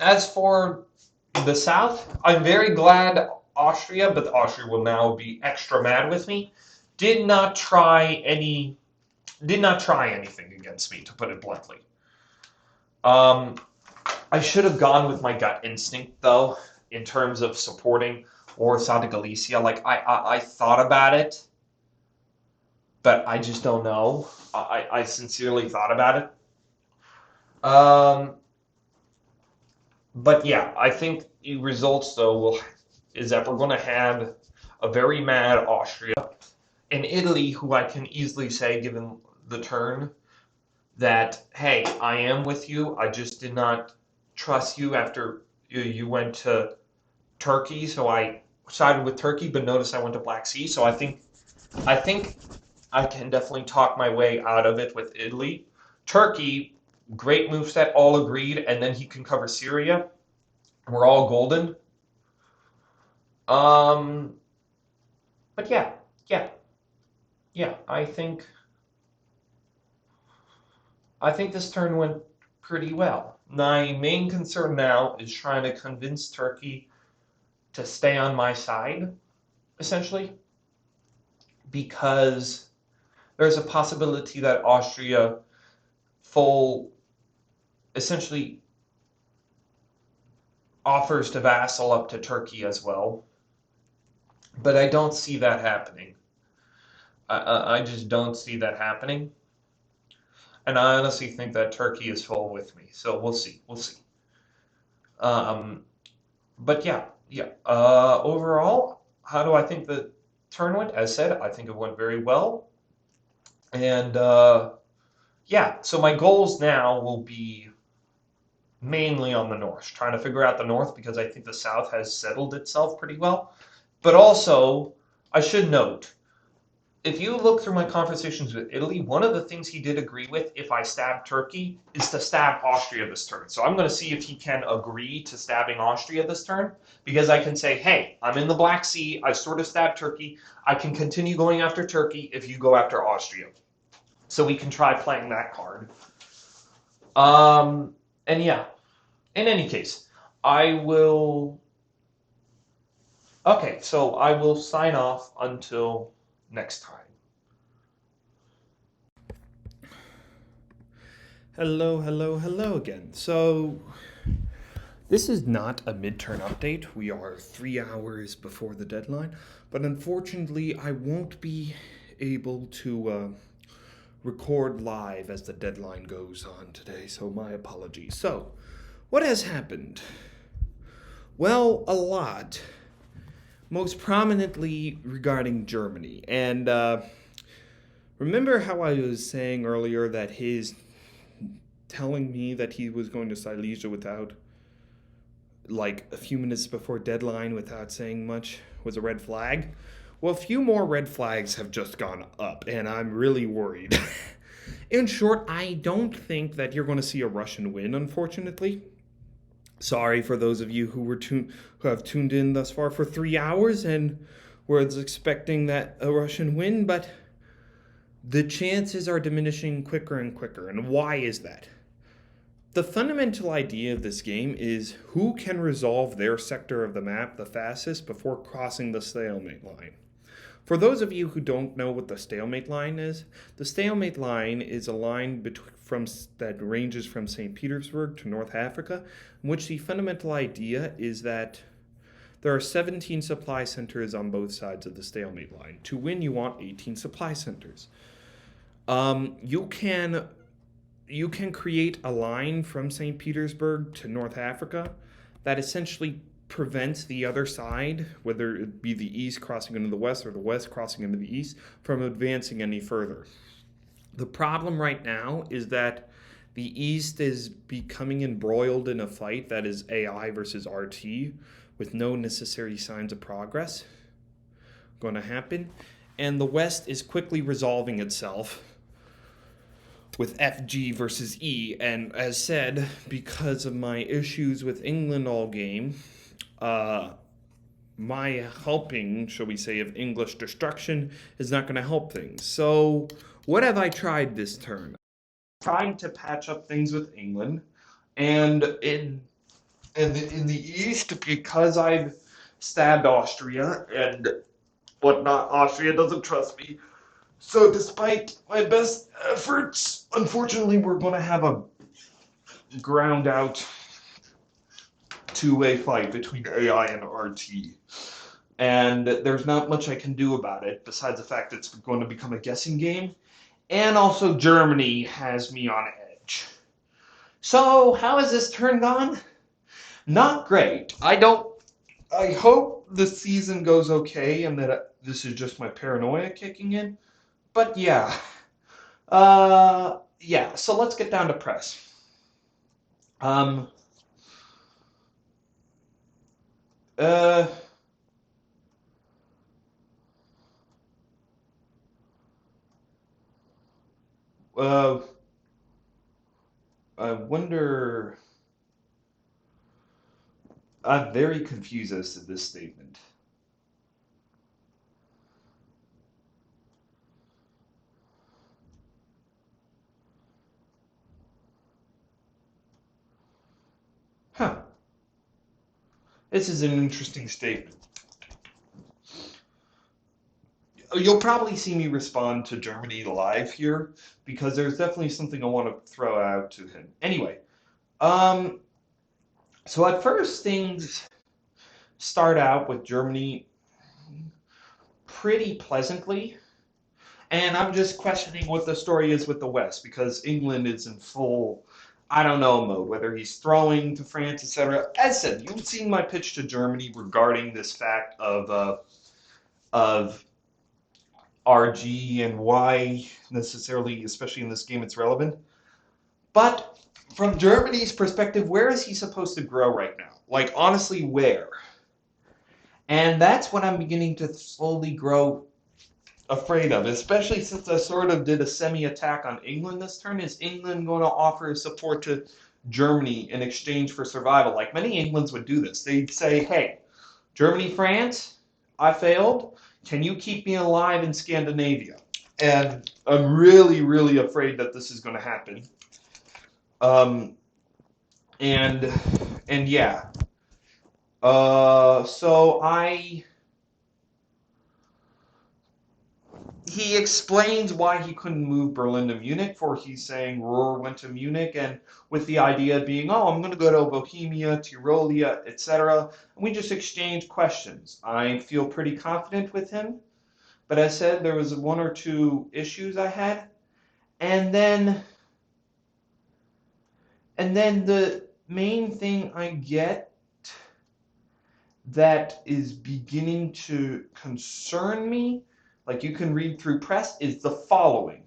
As for the South, I'm very glad Austria, but Austria will now be extra mad with me, did not try anything against me, to put it bluntly. I should have gone with my gut instinct, though, in terms of supporting Warsaw to Galicia. Like, I thought about it, but I just don't know. I sincerely thought about it. But yeah, I think the results, though, is that we're going to have a very mad Austria and Italy, who I can easily say, given the turn, that, hey, I am with you. I just did not trust you after you went to Turkey, so I sided with Turkey, but notice I went to Black Sea. So I think I can definitely talk my way out of it with Italy. Turkey, great moveset, all agreed, and then he can cover Syria. We're all golden. But yeah. I think this turn went pretty well. My main concern now is trying to convince Turkey to stay on my side, essentially, because there's a possibility that Austria essentially offers to vassal up to Turkey as well. But I don't see that happening. I just don't see that happening. And I honestly think that Turkey is full with me. So we'll see. But yeah. Overall, how do I think the turn went? As said, I think it went very well. And yeah, so my goals now will be mainly on the North, trying to figure out the North because I think the South has settled itself pretty well. But also, I should note, if you look through my conversations with Italy, one of the things he did agree with, if I stab Turkey, is to stab Austria this turn. So I'm going to see if he can agree to stabbing Austria this turn, because I can say, hey, I'm in the Black Sea, I sort of stabbed Turkey, I can continue going after Turkey if you go after Austria. So we can try playing that card. And yeah, in any case, I will... Okay, so I will sign off until next time. Hello again. So, this is not a midterm update. We are 3 hours before the deadline, but unfortunately, I won't be able to record live as the deadline goes on today, so my apologies. So, what has happened? Well, a lot. Most prominently regarding Germany. And remember how I was saying earlier that his telling me that he was going to Silesia without, like, a few minutes before deadline without saying much was a red flag? Well, a few more red flags have just gone up, and I'm really worried. In short, I don't think that you're going to see a Russian win, unfortunately. Sorry for those of you who have tuned in thus far for 3 hours and was expecting that a Russian win, but the chances are diminishing quicker and quicker. And why is that? The fundamental idea of this game is who can resolve their sector of the map the fastest before crossing the stalemate line. For those of you who don't know what the stalemate line is, the stalemate line is a line that ranges from St. Petersburg to North Africa, in which the fundamental idea is that there are 17 supply centers on both sides of the stalemate line. To win, you want 18 supply centers. You can create a line from St. Petersburg to North Africa that essentially prevents the other side, whether it be the east crossing into the west or the west crossing into the east, from advancing any further. The problem right now is that the east is becoming embroiled in a fight that is AI versus RT with no necessary signs of progress going to happen, and the west is quickly resolving itself with FG versus E, and as said, because of my issues with England all game, my helping, shall we say, of English destruction is not going to help things. So, what have I tried this turn? Trying to patch up things with England, and in the east, because I've stabbed Austria and whatnot, Austria doesn't trust me. So despite my best efforts, unfortunately, we're going to have a ground out two-way fight between AI and RT. And there's not much I can do about it, besides the fact it's going to become a guessing game. And also Germany has me on edge. So how has this turn gone? Not great. I hope the season goes okay and that this is just my paranoia kicking in. But yeah. Yeah, so let's get down to press. I wonder. I'm very confused as to this statement. Huh. This is an interesting statement. You'll probably see me respond to Germany live here, because there's definitely something I want to throw out to him. Anyway, so at first things start out with Germany pretty pleasantly, and I'm just questioning what the story is with the West, because England is in full I don't know mode, whether he's throwing to France, etc. As said, you've seen my pitch to Germany regarding this fact of RG and why necessarily, especially in this game, it's relevant. But from Germany's perspective, where is he supposed to grow right now? Like, honestly, where? And that's what I'm beginning to slowly grow afraid of, especially since I sort of did a semi-attack on England this turn. Is England going to offer support to Germany in exchange for survival? Like, many Englands would do this. They'd say, hey, Germany, France, I failed. Can you keep me alive in Scandinavia? And I'm really, really afraid that this is going to happen. And yeah. He explains why he couldn't move Berlin to Munich, for he's saying Ruhr went to Munich, and with the idea being, oh, I'm going to go to Bohemia, Tyrolia, etc. And we just exchange questions. I feel pretty confident with him, but as I said, there was one or two issues I had, and then the main thing I get that is beginning to concern me, like you can read through press, is the following.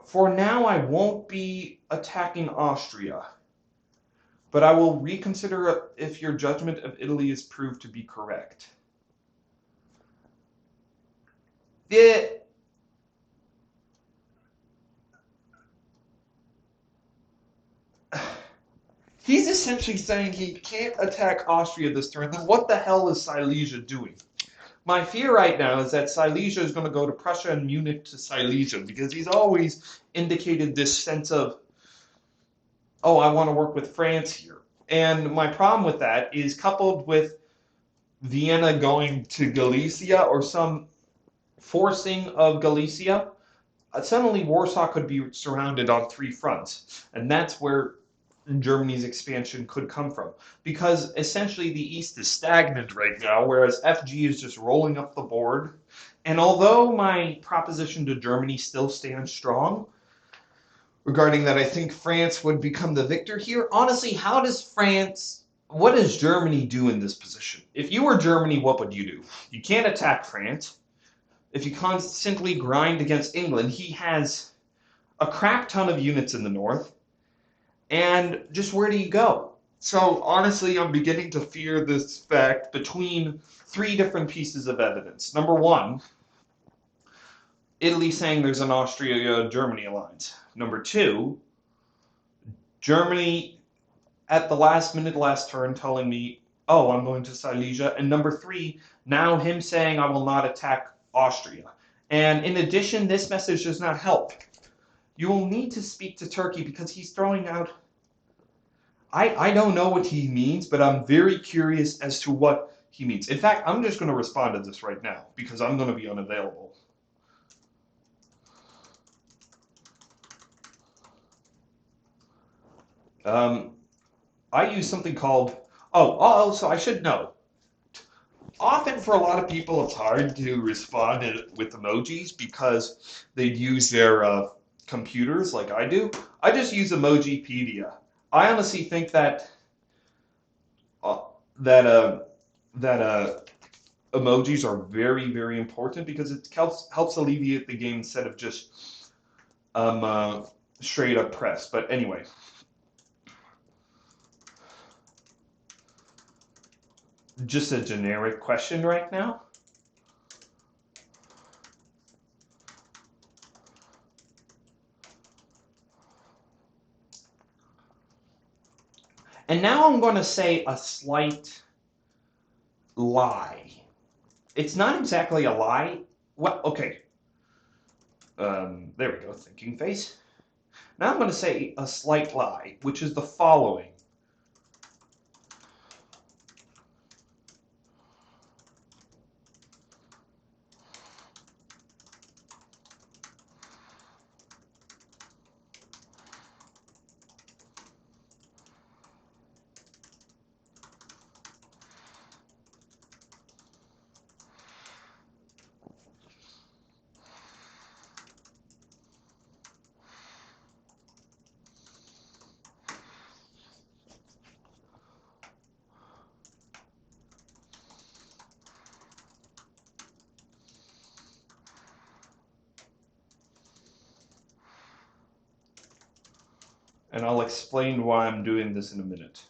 For now, I won't be attacking Austria, but I will reconsider if your judgment of Italy is proved to be correct. He's essentially saying he can't attack Austria this turn. Then what the hell is Silesia doing? My fear right now is that Silesia is going to go to Prussia and Munich to Silesia, because he's always indicated this sense of, oh, I want to work with France here. And my problem with that is coupled with Vienna going to Galicia or some forcing of Galicia, suddenly Warsaw could be surrounded on three fronts. And that's where Germany's expansion could come from. Because essentially the East is stagnant right now, whereas FG is just rolling up the board. And although my proposition to Germany still stands strong, regarding that I think France would become the victor here, honestly, what does Germany do in this position? If you were Germany, what would you do? You can't attack France. If you constantly grind against England, he has a crap ton of units in the north. And just where do you go? So honestly, I'm beginning to fear this fact between three different pieces of evidence. Number one, Italy saying there's an Austria-Germany alliance. Number two, Germany at the last minute, last turn telling me, oh, I'm going to Silesia. And number three, now him saying I will not attack Austria. And in addition, this message does not help. You will need to speak to Turkey because he's throwing out... I don't know what he means, but I'm very curious as to what he means. In fact, I'm just going to respond to this right now because I'm going to be unavailable. I use something called... Oh, so I should know. Often for a lot of people, it's hard to respond with emojis because they'd use their computers like I do. I just use Emojipedia. I honestly think that emojis are very, very important because it helps alleviate the game instead of just straight up press. But anyway. Just a generic question right now. And now I'm going to say a slight lie. It's not exactly a lie. Well, okay. There we go, thinking face. Now I'm going to say a slight lie, which is the following. And I'll explain why I'm doing this in a minute.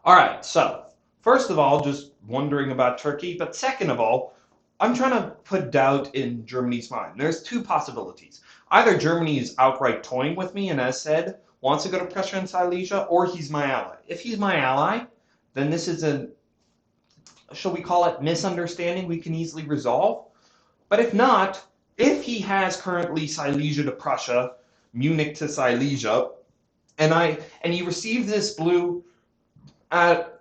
All right, so first of all, just wondering about Turkey, but second of all, I'm trying to put doubt in Germany's mind. There's two possibilities. Either Germany is outright toying with me and, as said, wants to go to Prussia and Silesia, or he's my ally. If he's my ally, then this is a, shall we call it, misunderstanding we can easily resolve. But if not, if he has currently Silesia to Prussia, Munich to Silesia, and he receives this blue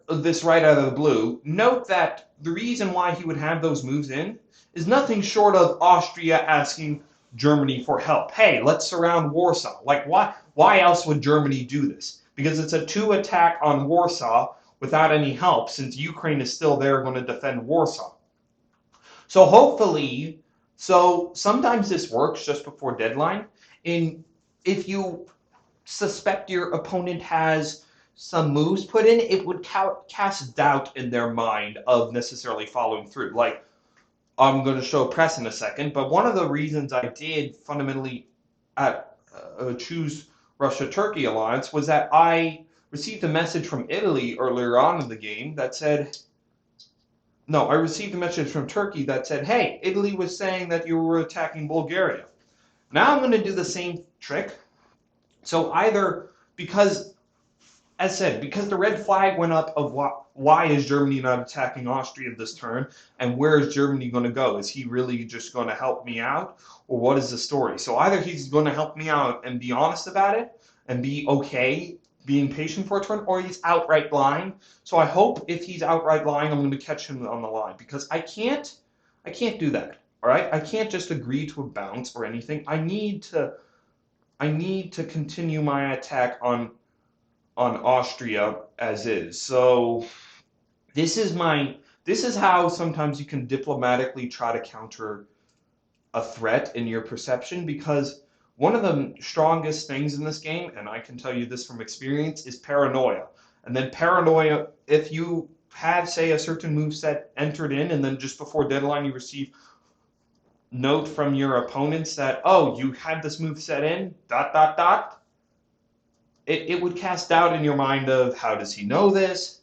this right out of the blue, note that the reason why he would have those moves in is nothing short of Austria asking Germany for help. Hey, let's surround Warsaw. Like, why else would Germany do this? Because it's a 2 attack on Warsaw without any help, since Ukraine is still there going to defend Warsaw. So hopefully, sometimes this works just before deadline. If you suspect your opponent has some moves put in, it would cast doubt in their mind of necessarily following through. Like, I'm going to show press in a second, but one of the reasons I did fundamentally choose Russia-Turkey alliance was that I received a message from Italy earlier on in the game that said, no, I received a message from Turkey that said, hey, Italy was saying that you were attacking Bulgaria. Now I'm going to do the same trick. So either because, as said, because the red flag went up of why is Germany not attacking Austria this turn, and where is Germany going to go? Is he really just going to help me out, or what is the story? So either he's going to help me out and be honest about it, and be okay being patient for a turn, or he's outright lying. So I hope if he's outright lying, I'm going to catch him on the line, because I can't do that. All right, I can't just agree to a bounce or anything. I need to continue my attack on Austria as is. So this is how sometimes you can diplomatically try to counter a threat in your perception, because one of the strongest things in this game, and I can tell you this from experience, is paranoia. And then paranoia, if you have, say, a certain move set entered in, and then just before deadline you receive note from your opponents that, oh, you had this move set in, ... It would cast doubt in your mind of how does he know this?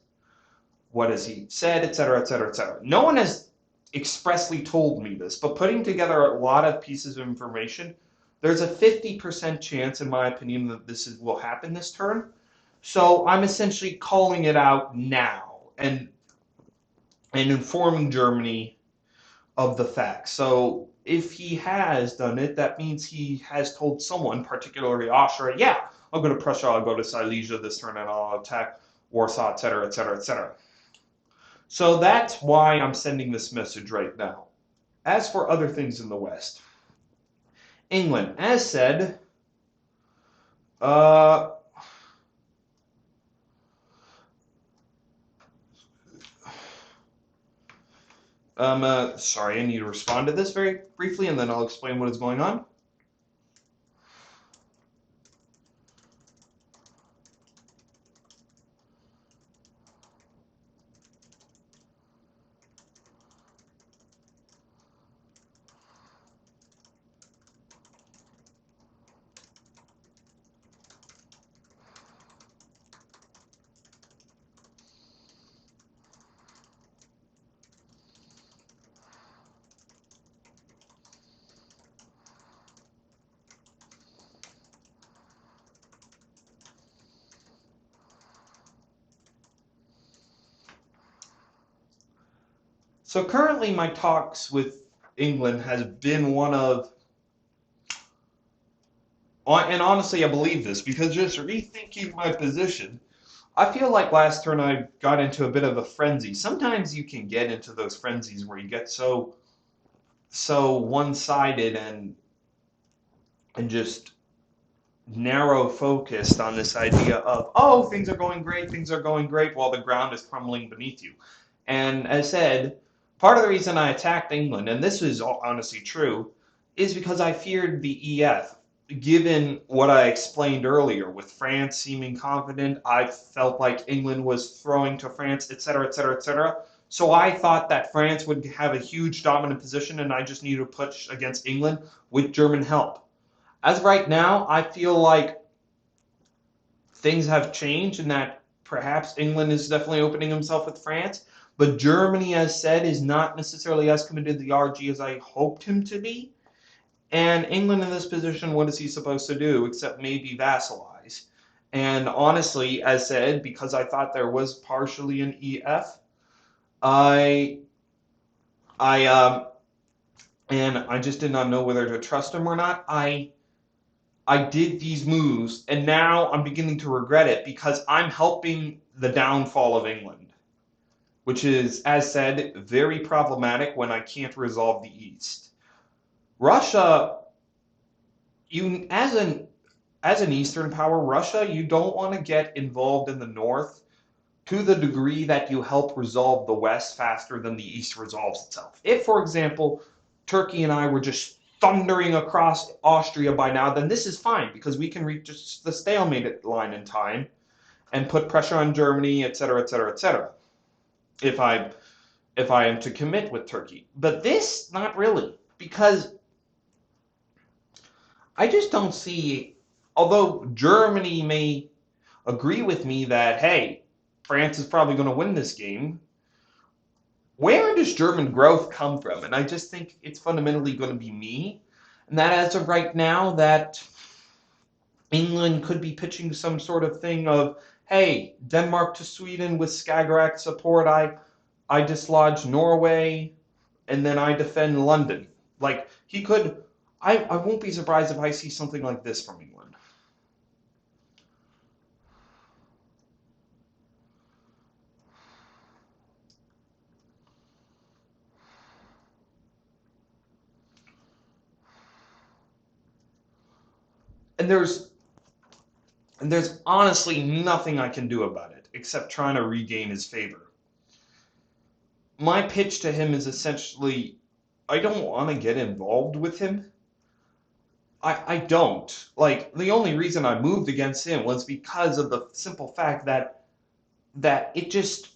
What has he said, etc., etc., etc. No one has expressly told me this, but putting together a lot of pieces of information, there's a 50% chance, in my opinion, that will happen this turn. So I'm essentially calling it out now and informing Germany of the facts. So if he has done it, that means he has told someone, particularly Austria, yeah, I'll go to Prussia, I'll go to Silesia this turn, and I'll attack Warsaw, etc., etc., etc. So that's why I'm sending this message right now. As for other things in the West, England, as said, sorry, I need to respond to this very briefly, and then I'll explain what is going on. So currently my talks with England has been one of, and honestly I believe this, because just rethinking my position, I feel like last turn I got into a bit of a frenzy. Sometimes you can get into those frenzies where you get so one-sided and just narrow focused on this idea of, oh, things are going great, while the ground is crumbling beneath you. And as said, part of the reason I attacked England, and this is honestly true, is because I feared the EF. Given what I explained earlier, with France seeming confident, I felt like England was throwing to France, etc., etc., etc. So I thought that France would have a huge dominant position, and I just needed to push against England with German help. As of right now, I feel like things have changed, and that perhaps England is definitely opening himself with France. But Germany, as said, is not necessarily as committed to the RG as I hoped him to be. And England in this position, what is he supposed to do except maybe vassalize? And honestly, as said, because I thought there was partially an EF, and I just did not know whether to trust him or not. I did these moves, and now I'm beginning to regret it, because I'm helping the downfall of England, which is, as said, very problematic when I can't resolve the East. Russia, as an Eastern power, Russia, you don't want to get involved in the North to the degree that you help resolve the West faster than the East resolves itself. If, for example, Turkey and I were just thundering across Austria by now, then this is fine, because we can reach the stalemate line in time and put pressure on Germany, etc., etc., etc. If I am to commit with Turkey. But this, not really, because I just don't see although Germany may agree with me that, hey, France is probably going to win this game, where does German growth come from? And I just think it's fundamentally going to be me. And that as of right now, that England could be pitching some sort of thing of, hey, Denmark to Sweden with Skagerrak support, I dislodge Norway, and then I defend London. Like, he could, I won't be surprised if I see something like this from England. And there's honestly nothing I can do about it except trying to regain his favor. My pitch to him is essentially, I don't want to get involved with him. I don't. Like, the only reason I moved against him was because of the simple fact that it just,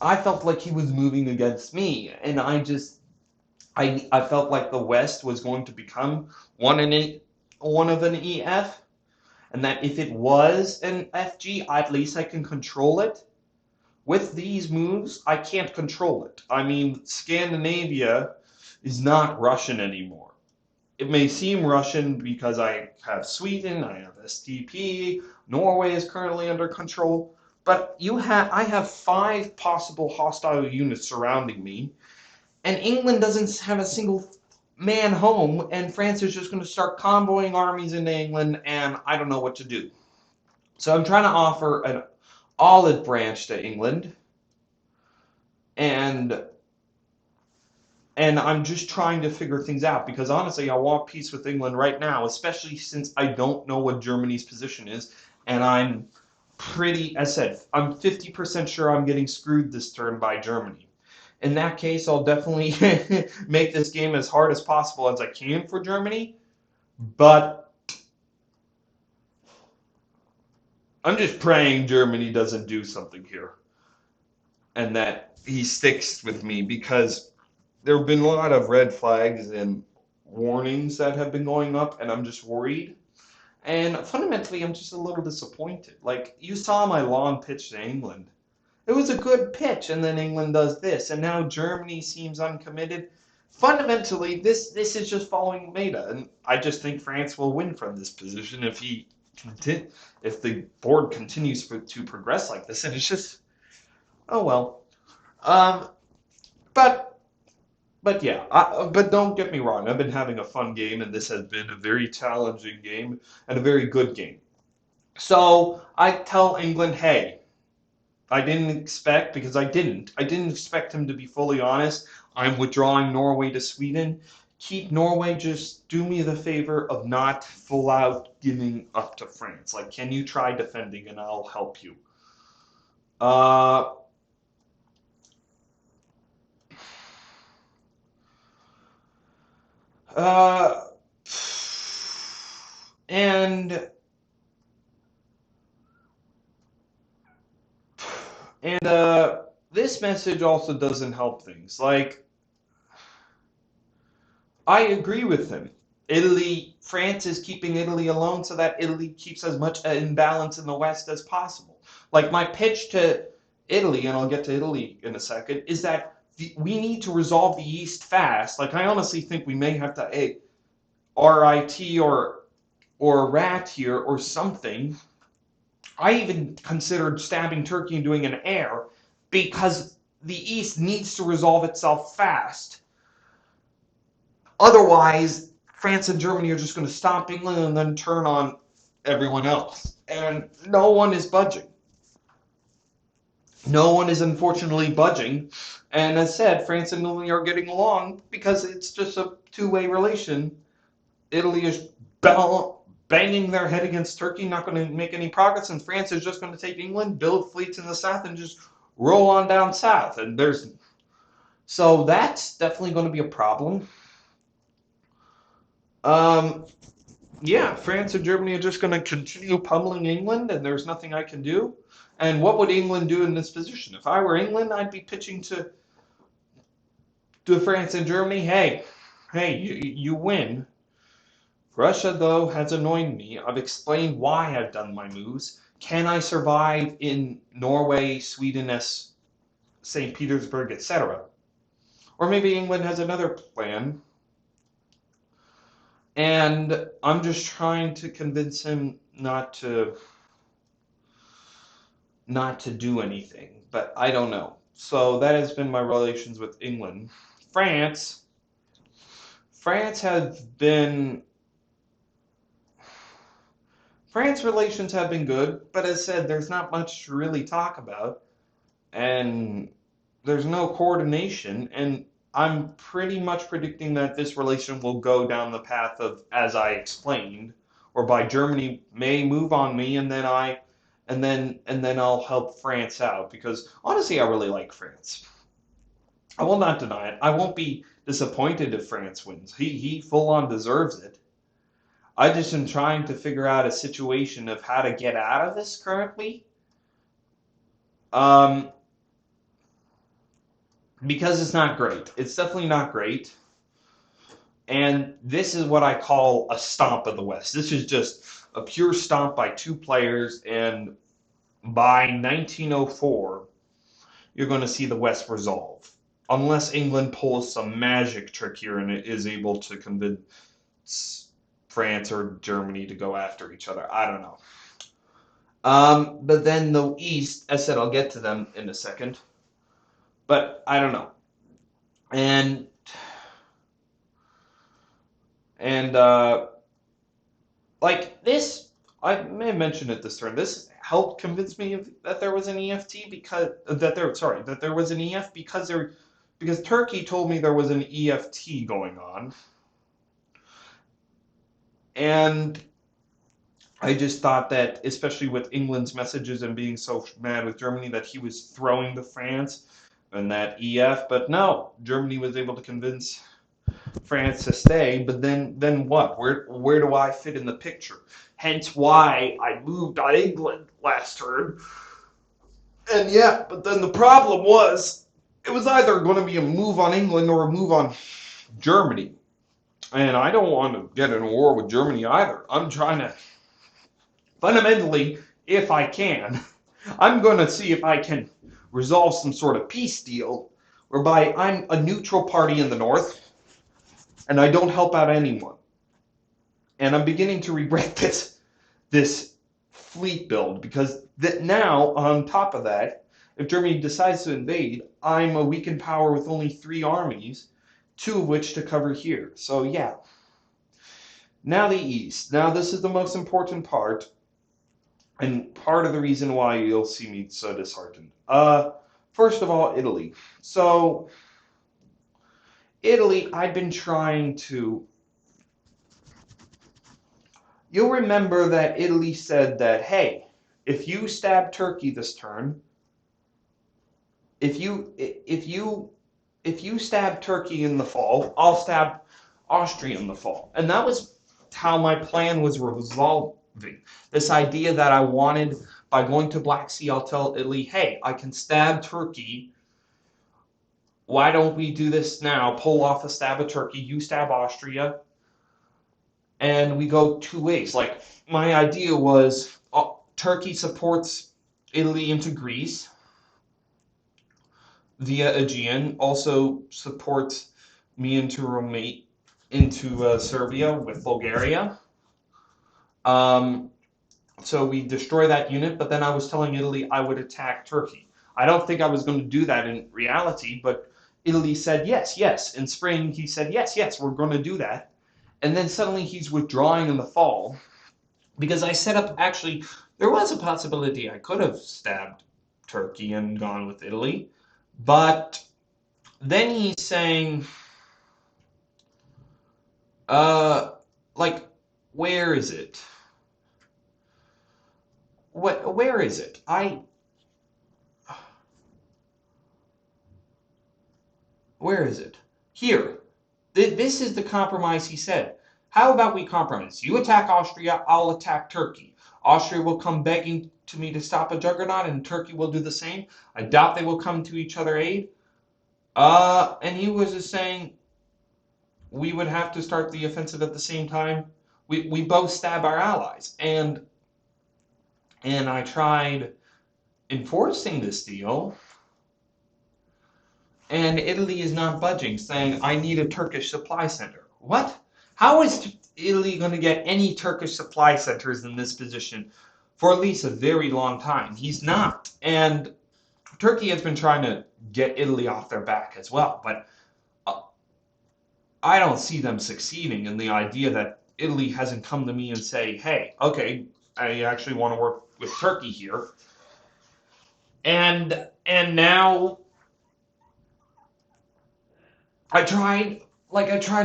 I felt like he was moving against me, and I felt like the West was going to become one of an EF, and that if it was an FG, at least I can control it. With these moves, I can't control it. I mean, Scandinavia is not Russian anymore. It may seem Russian because I have Sweden, I have STP, Norway is currently under control, but I have 5 possible hostile units surrounding me, and England doesn't have a single man home, and France is just going to start convoying armies into England, and I don't know what to do. So I'm trying to offer an olive branch to England, and I'm just trying to figure things out, because honestly, I want peace with England right now, especially since I don't know what Germany's position is, and I'm pretty, as I said, I'm 50% sure I'm getting screwed this turn by Germany. In that case, I'll definitely make this game as hard as possible as I can for Germany, but I'm just praying Germany doesn't do something here and that he sticks with me, because there have been a lot of red flags and warnings that have been going up, and I'm just worried. And fundamentally, I'm just a little disappointed. Like, you saw my long pitch to England. It was a good pitch, and then England does this, and now Germany seems uncommitted. Fundamentally, this is just following meta, and I just think France will win from this position if the board continues to progress like this, and it's just, oh well. But yeah, but don't get me wrong. I've been having a fun game, and this has been a very challenging game and a very good game. So I tell England, hey, I didn't expect, because I didn't expect him to be fully honest. I'm withdrawing Norway to Sweden. Keep Norway, just do me the favor of not full out giving up to France. Like, can you try defending and I'll help you. And this message also doesn't help things. Like, I agree with him. France is keeping Italy alone so that Italy keeps as much imbalance in the West as possible. Like, my pitch to Italy, and I'll get to Italy in a second, is that we need to resolve the East fast. Like, I honestly think we may have to RIT or RAT here or something. I even considered stabbing Turkey and doing an air, because the East needs to resolve itself fast. Otherwise, France and Germany are just going to stop England and then turn on everyone else. And no one is budging. No one is unfortunately budging. And as said, France and Italy are getting along because it's just a two-way relation. Italy is banging their head against Turkey, not going to make any progress, and France is just going to take England, build fleets in the south, and just roll on down south. And so that's definitely going to be a problem. Yeah, France and Germany are just going to continue pummeling England, and there's nothing I can do. And what would England do in this position? If I were England, I'd be pitching to France and Germany, hey, you win. Russia, though, has annoyed me. I've explained why I've done my moves. Can I survive in Norway, Sweden, St. Petersburg, etc.? Or maybe England has another plan, and I'm just trying to convince him not to do anything, but I don't know. So that has been my relations with England. France have been France relations have been good, but as said, there's not much to really talk about, and there's no coordination, and I'm pretty much predicting that this relation will go down the path of, as I explained, whereby Germany may move on me, and then I'll help France out, because honestly, I really like France. I will not deny it. I won't be disappointed if France wins. He full on deserves it. I just am trying to figure out a situation of how to get out of this currently. Because it's not great. It's definitely not great. And this is what I call a stomp of the West. This is just a pure stomp by two players, and by 1904, you're going to see the West resolve. Unless England pulls some magic trick here and it is able to convince France or Germany to go after each other. I don't know. But then the East, as I said, I'll get to them in a second. But I don't know. And like this, I may have mentioned it this turn. This helped convince me that there was an EFT because that there was an EF because Turkey told me there was an EFT going on, and I just thought that, especially with England's messages and being so mad with Germany, that he was throwing to France and that EF. But no, Germany was able to convince France to stay. But then what? Where do I fit in the picture? Hence why I moved on England last turn. And yeah, but then the problem was it was either going to be a move on England or a move on Germany. And I don't want to get in a war with Germany either. I'm trying to, fundamentally, if I can, I'm going to see if I can resolve some sort of peace deal whereby I'm a neutral party in the north and I don't help out anyone. And I'm beginning to regret this fleet build, because now, on top of that, if Germany decides to invade, I'm a weakened power with only 3 armies, 2 of which to cover here. So yeah. Now the East. Now this is the most important part, and part of the reason why you'll see me so disheartened. First of all, Italy. So Italy, I've been trying to... You'll remember that Italy said that, hey, if you stab Turkey this turn, if you stab Turkey in the fall, I'll stab Austria in the fall. And that was how my plan was resolving. This idea that I wanted, by going to Black Sea, I'll tell Italy, hey, I can stab Turkey. Why don't we do this now? Pull off a stab of Turkey, you stab Austria, and we go 2 ways. Like, my idea was Turkey supports Italy into Greece via Aegean, also supports me into Serbia with Bulgaria. So we destroy that unit, but then I was telling Italy I would attack Turkey. I don't think I was going to do that in reality, but Italy said yes, yes. In spring, he said yes, yes, we're going to do that. And then suddenly he's withdrawing in the fall, because I set up, actually, there was a possibility I could have stabbed Turkey and gone with Italy, but then he's saying, like, where is it? Where is it? Where is it? Here. This is the compromise he said. How about we compromise? You attack Austria, I'll attack Turkey. Austria will come begging to me to stop a juggernaut, and Turkey will do the same. I doubt they will come to each other aid. And he was just saying we would have to start the offensive at the same time. we both stab our allies. And I tried enforcing this deal, and Italy is not budging, saying, I need a Turkish supply center. What? How is Italy going to get any Turkish supply centers in this position for at least a very long time? He's not. And Turkey has been trying to get Italy off their back as well, but I don't see them succeeding in the idea that Italy hasn't come to me and say, hey, okay, I actually want to work with Turkey here. And now I tried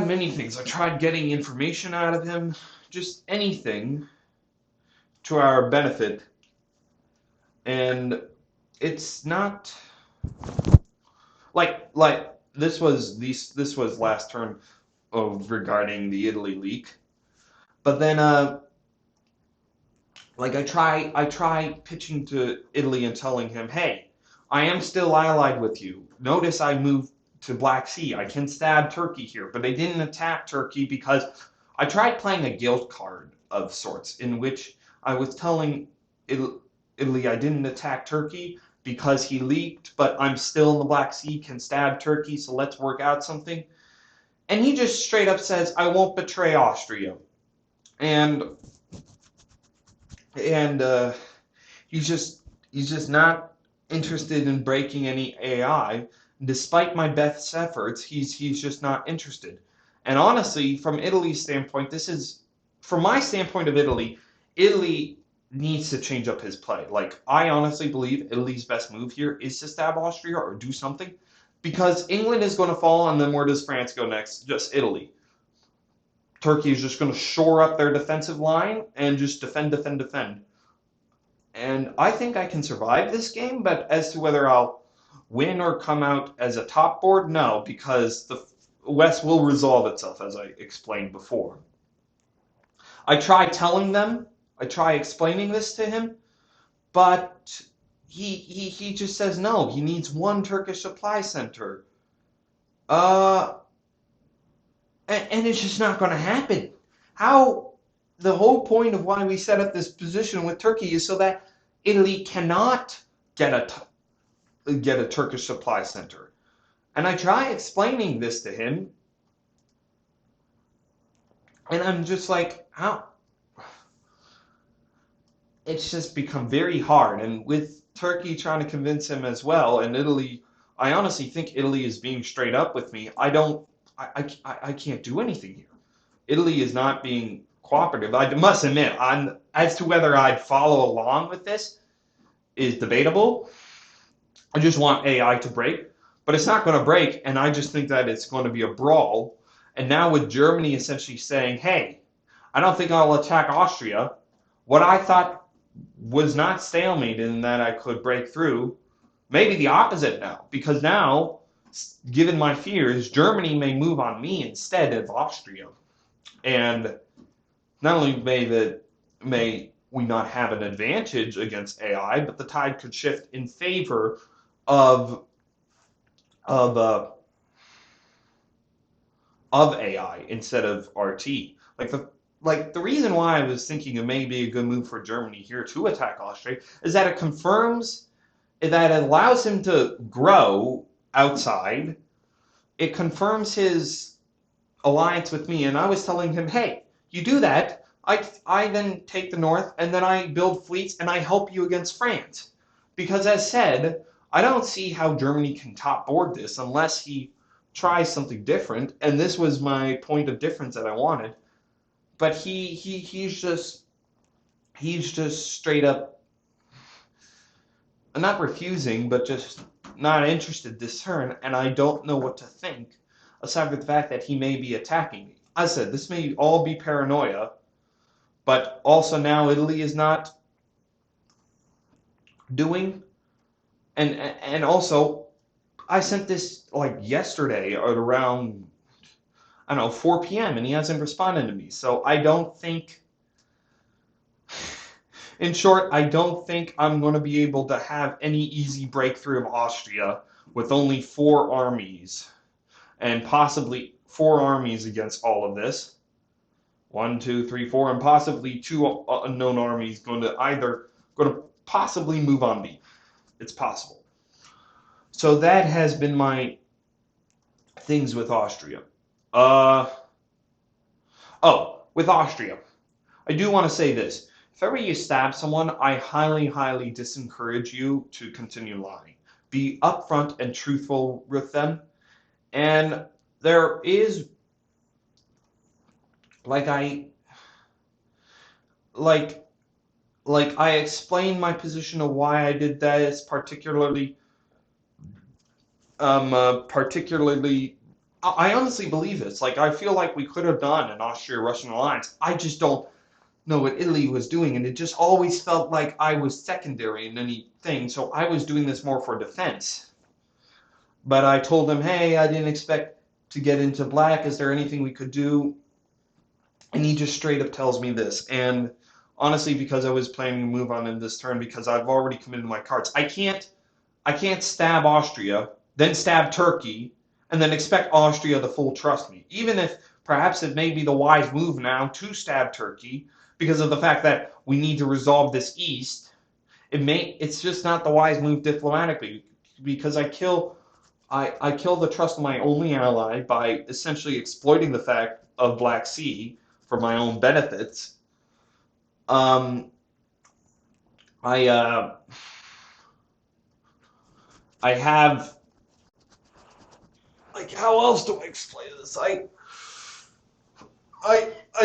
many things. I tried getting information out of him, just anything to our benefit. And it's not like this was last turn of regarding the Italy leak. But then I try pitching to Italy and telling him, hey, I am still allied with you. Notice I moved to Black Sea. I can stab Turkey here, but I didn't attack Turkey because I tried playing a guilt card of sorts in which I was telling Italy I didn't attack Turkey because he leaked, but I'm still in the Black Sea, can stab Turkey, so let's work out something. And he just straight up says, I won't betray Austria. And he's just not interested in breaking any AI. Despite my best efforts, he's just not interested. And honestly, from Italy's standpoint, from my standpoint of Italy needs to change up his play. Like, I honestly believe Italy's best move here is to stab Austria or do something, because England is going to fall, and then where does France go next? Just Italy. Turkey is just going to shore up their defensive line and just defend. And I think I can survive this game, but as to whether I'll win or come out as a top board, no, because the West will resolve itself, as I explained before. I try explaining this to him, but he just says no. He needs one Turkish supply center. And it's just not going to happen. The whole point of why we set up this position with Turkey is so that Italy cannot get a Turkish supply center. And I try explaining this to him, and I'm just like, how? It's just become very hard. And with Turkey trying to convince him as well, and Italy, I honestly think Italy is being straight up with me. I can't do anything here. Italy is not being cooperative. I must admit, as to whether I'd follow along with this is debatable. I just want AI to break, but it's not going to break, and I just think that it's going to be a brawl. And now with Germany essentially saying, hey, I don't think I'll attack Austria, what I thought was not stalemate in that I could break through, maybe the opposite now, because now, given my fears, Germany may move on me instead of Austria. And not only may we not have an advantage against AI, but the tide could shift in favor of AI instead of RT. Like the reason why I was thinking it may be a good move for Germany here to attack Austria is that it allows him to grow outside. It confirms his alliance with me, and I was telling him, hey, you do that, I then take the north, and then I build fleets, and I help you against France. Because as said, I don't see how Germany can top board this unless he tries something different, and this was my point of difference that I wanted. But he's just straight up not refusing, but just not interested this turn, and I don't know what to think, aside from the fact that he may be attacking me. As I said, this may all be paranoia, but also now Italy is not doing, and also I sent this like yesterday at around, I don't know, 4 p.m. and he hasn't responded to me. So I don't think, in short, I don't think I'm going to be able to have any easy breakthrough of Austria with only 4 armies, and possibly 4 armies against all of this. 1, 2, 3, 4, and possibly 2 unknown armies going to possibly move on B. It's possible. So that has been my things with Austria. With Austria, I do want to say this. If ever you stab someone, I highly, highly disencourage you to continue lying. Be upfront and truthful with them. And there is, like I explained my position of why I did this, particularly, I honestly believe this. Like, I feel like we could have done an Austria-Russian alliance. I just don't know what Italy was doing, and it just always felt like I was secondary in anything, so I was doing this more for defense. But I told him, hey, I didn't expect to get into black. Is there anything we could do? And he just straight up tells me this. And honestly, because I was planning to move on in this turn, because I've already committed my cards, I can't stab Austria, then stab Turkey, and then expect Austria to full trust me. Even if perhaps it may be the wise move now to stab Turkey, because of the fact that we need to resolve this east, it's just not the wise move diplomatically, because I kill the trust of my only ally by essentially exploiting the fact of Black Sea for my own benefits. I have, like, how else do I explain this? I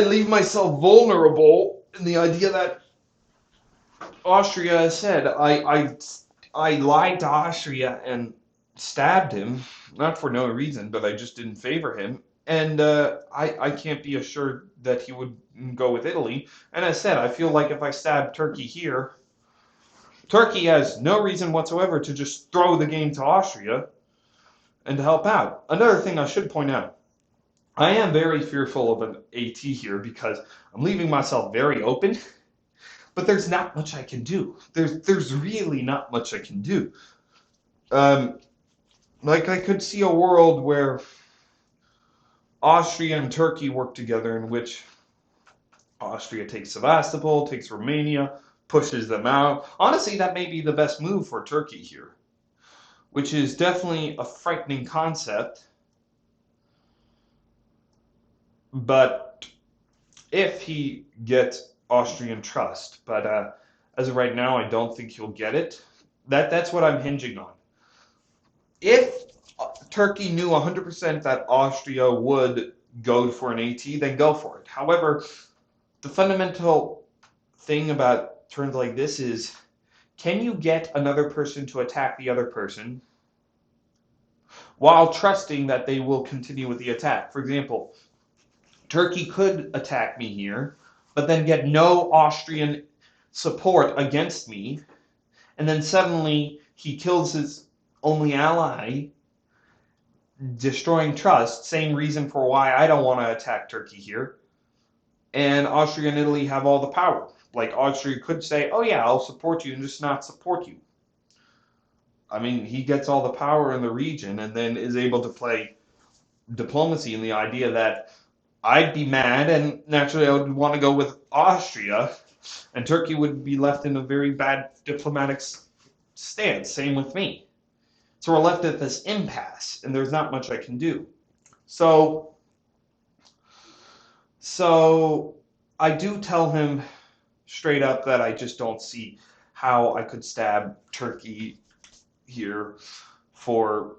leave myself vulnerable in the idea that Austria has said I lied to Austria and stabbed him, not for no reason, but I just didn't favor him. And I can't be assured that he would go with Italy. And as I said, I feel like if I stab Turkey here, Turkey has no reason whatsoever to just throw the game to Austria and to help out. Another thing I should point out, I am very fearful of an AT here because I'm leaving myself very open, but there's not much I can do. There's really not much I can do. Like, I could see a world where Austria and Turkey work together, in which Austria takes Sevastopol, takes Romania, pushes them out. Honestly, that may be the best move for Turkey here, which is definitely a frightening concept. But if he gets Austrian trust, but as of right now, I don't think he'll get it. That's what I'm hinging on. If Turkey knew 100% that Austria would go for an AT, then go for it. However, the fundamental thing about turns like this is, can you get another person to attack the other person while trusting that they will continue with the attack? For example, Turkey could attack me here, but then get no Austrian support against me, and then suddenly he kills his only ally, destroying trust, same reason for why I don't want to attack Turkey here, and Austria and Italy have all the power. Like, Austria could say, oh yeah, I'll support you, and just not support you. I mean, he gets all the power in the region and then is able to play diplomacy in the idea that I'd be mad, and naturally I would want to go with Austria, and Turkey would be left in a very bad diplomatic stance. Same with me. So we're left at this impasse, and there's not much I can do. So I do tell him straight up that I just don't see how I could stab Turkey here for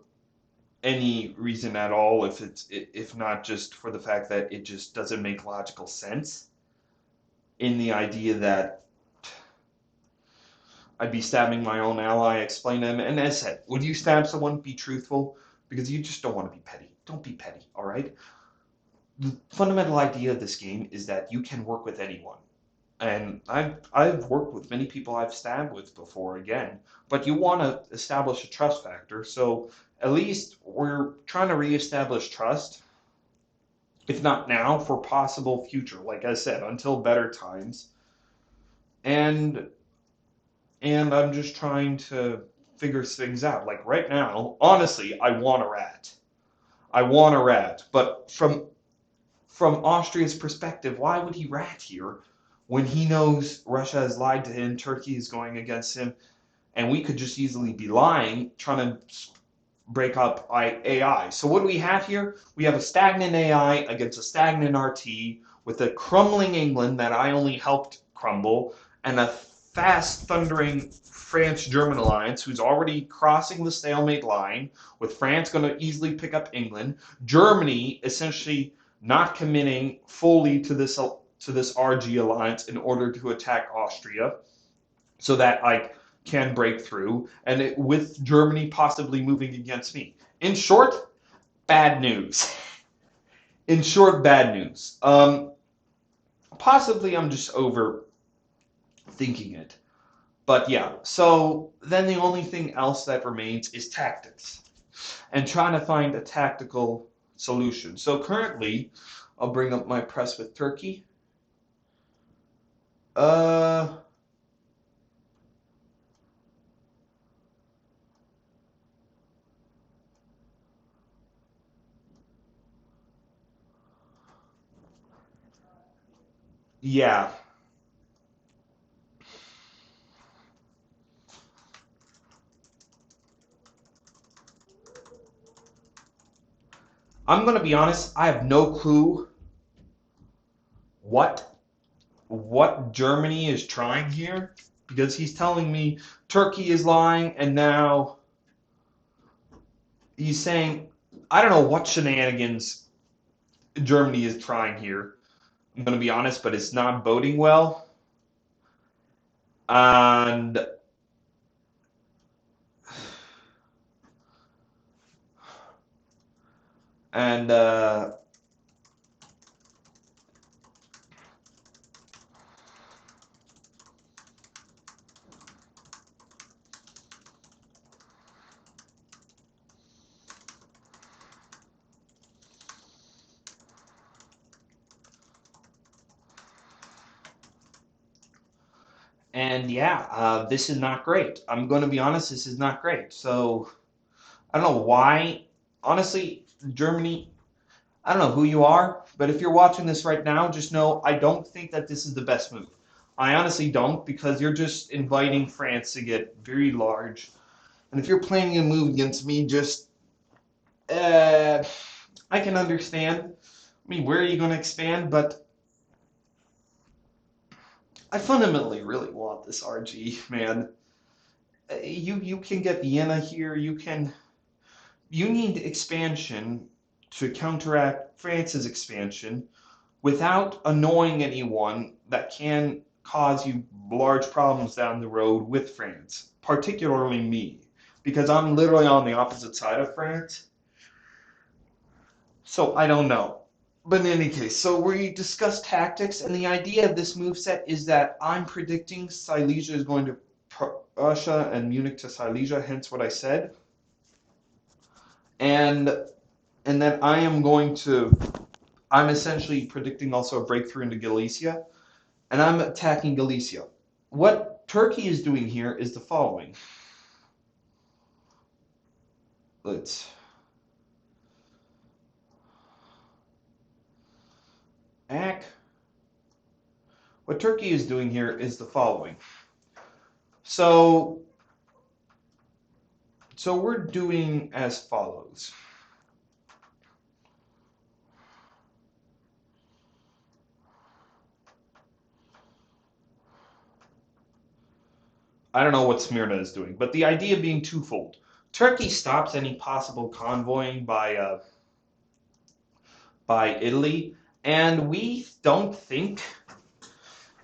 any reason at all, if not just for the fact that it just doesn't make logical sense, in the idea that I'd be stabbing my own ally. Explain to him, and as I said, would you stab someone? Be truthful, because you just don't want to be petty. Don't be petty, all right? The fundamental idea of this game is that you can work with anyone. And I've worked with many people I've stabbed with before, again, but you want to establish a trust factor, so at least we're trying to reestablish trust, if not now, for possible future, like I said, until better times. And I'm just trying to figure things out. Like, right now, honestly, I want a rat. I want a rat, but from from Austria's perspective, why would he rat here when he knows Russia has lied to him, Turkey is going against him, and we could just easily be lying, trying to break up AI. So what do we have here? We have a stagnant AI against a stagnant RT with a crumbling England that I only helped crumble, and a fast thundering France-German alliance who's already crossing the stalemate line, with France going to easily pick up England, Germany essentially not committing fully to this RG alliance in order to attack Austria, so that I can break through, and with Germany possibly moving against me. In short, bad news. In short, bad news. Possibly I'm just overthinking it. But yeah, so then the only thing else that remains is tactics and trying to find a tactical solution. So currently, I'll bring up my press with Turkey. Yeah. I'm going to be honest, I have no clue what Germany is trying here, because he's telling me Turkey is lying, and now he's saying, I don't know what shenanigans Germany is trying here. I'm going to be honest, but it's not boding well. And yeah, this is not great. I'm going to be honest, this is not great. So I don't know why. Honestly, Germany, I don't know who you are, but if you're watching this right now, just know I don't think that this is the best move. I honestly don't, because you're just inviting France to get very large. And if you're planning a move against me, just, I can understand. I mean, where are you going to expand? But I fundamentally really want this RG, man. You can get Vienna here. You need expansion to counteract France's expansion without annoying anyone that can cause you large problems down the road with France, particularly me, because I'm literally on the opposite side of France. So I don't know. But in any case, so we discussed tactics, and the idea of this moveset is that I'm predicting Silesia is going to Prussia and Munich to Silesia, hence what I said. And that I'm essentially predicting also a breakthrough into Galicia, and I'm attacking Galicia. What Turkey is doing here is the following. What Turkey is doing here is the following. So we're doing as follows. I don't know what Smyrna is doing, but the idea being twofold. Turkey stops any possible convoying by Italy, and we don't think.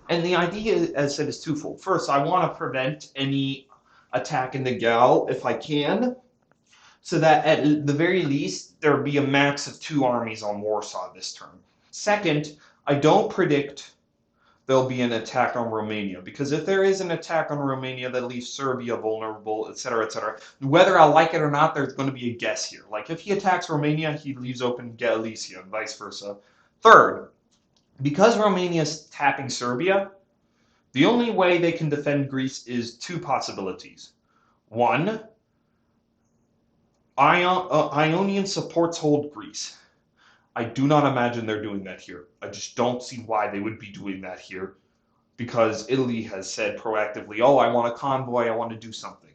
And the idea, as I said, is twofold. First, I want to prevent any attack in the Gal if I can, so that at the very least there would be a max of 2 armies on Warsaw this turn. Second, I don't predict there'll be an attack on Romania, because if there is an attack on Romania that leaves Serbia vulnerable, etc., whether I like it or not, there's going to be a guess here. Like, if he attacks Romania, he leaves open Galicia, and vice versa. Third, because Romania is tapping Serbia, the only way they can defend Greece is 2 possibilities. One, Ionian supports hold Greece. I do not imagine they're doing that here. I just don't see why they would be doing that here, because Italy has said proactively, oh, I want a convoy, I want to do something.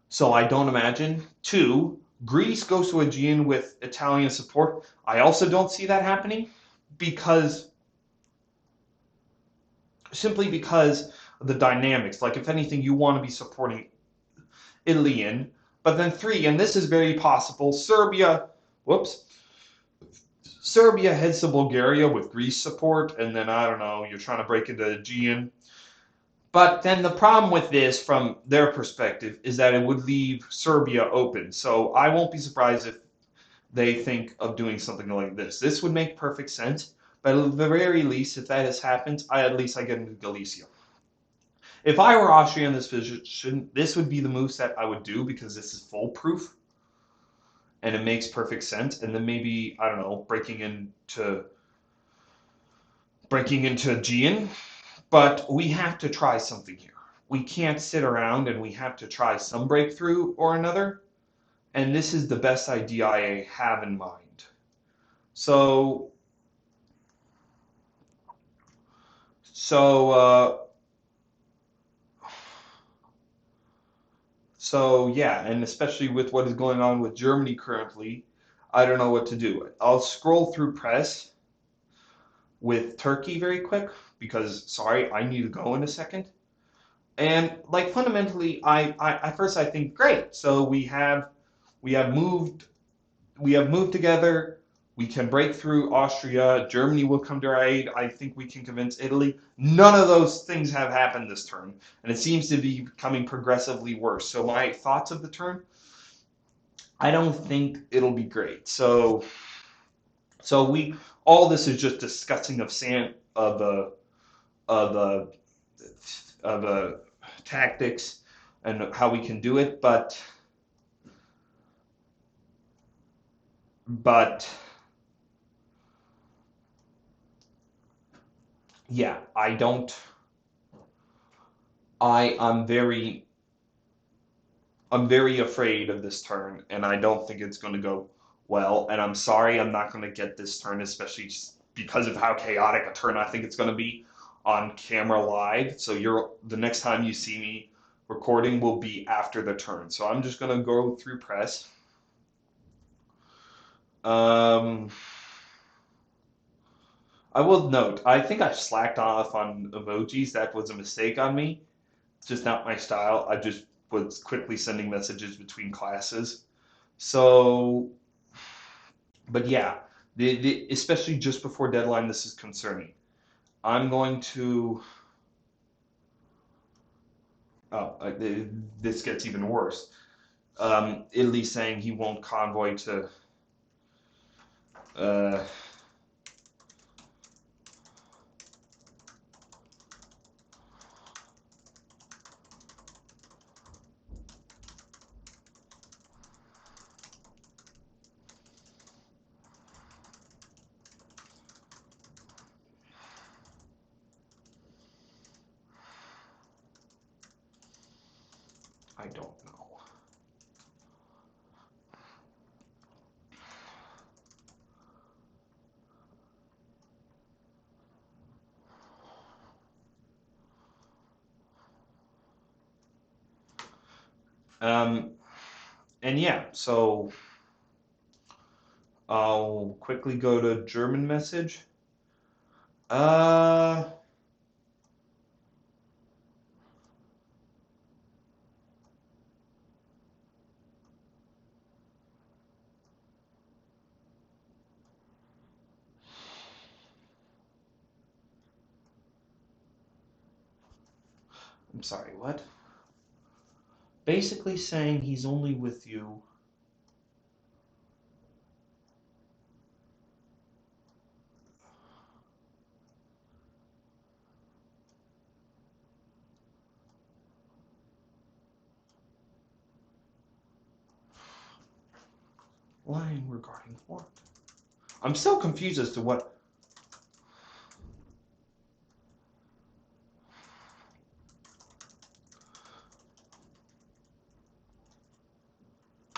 So I don't imagine. Two, Greece goes to Aegean with Italian support. I also don't see that happening because simply because of the dynamics. Like, if anything, you want to be supporting Italy in. But then three, and this is very possible, Serbia heads to Bulgaria with Greece support, and then, I don't know, you're trying to break into Aegean. But then the problem with this, from their perspective, is that it would leave Serbia open. So I won't be surprised if they think of doing something like this. This would make perfect sense, but at the very least, if that has happened, at least I get into Galicia. If I were Austria in this position, this would be the moveset I would do because this is foolproof and it makes perfect sense. And then maybe, I don't know, breaking into Aegean. But we have to try something here. We can't sit around, and we have to try some breakthrough or another. And this is the best idea I have in mind. So yeah, and especially with what is going on with Germany currently, I don't know what to do. I'll scroll through press with Turkey very quick because, sorry, I need to go in a second. And like fundamentally, I at first I think great. So we have moved together. We can break through Austria. Germany will come to our aid. I think we can convince Italy. None of those things have happened this turn, and it seems to be becoming progressively worse. So my thoughts of the turn, I don't think it'll be great. So we all this is just discussing of the tactics and how we can do it, but yeah, I'm very afraid of this turn, and I don't think it's going to go well. And I'm sorry I'm not going to get this turn, especially because of how chaotic a turn I think it's going to be on camera live. So the next time you see me recording will be after the turn. So I'm just going to go through press. I will note, I think I slacked off on emojis. That was a mistake on me. It's just not my style. I just was quickly sending messages between classes. So, but yeah, especially just before deadline, this is concerning. I'm going to. Oh, this gets even worse. Italy saying he won't convoy to. I don't know. And yeah, so I'll quickly go to German message. I'm sorry, what? Basically saying he's only with you. Lying regarding what? I'm still confused as to what.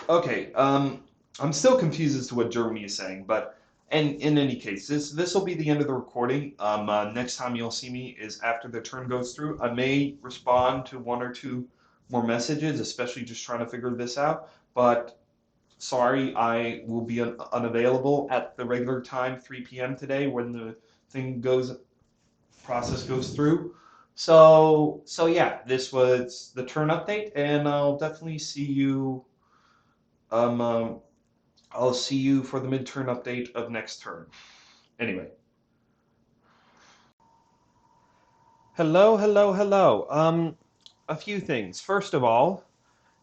Okay, I'm still confused as to what Germany is saying, but And in any case, this will be the end of the recording. Next time you'll see me is after the turn goes through. I may respond to one or two more messages, especially just trying to figure this out. But sorry, I will be unavailable at the regular time, 3 p.m. today, when the process goes through. So yeah, this was the turn update, and I'll definitely see you. Um, um, I'll see you for the mid-turn update of next turn. Anyway. Hello, hello, hello. A few things. First of all,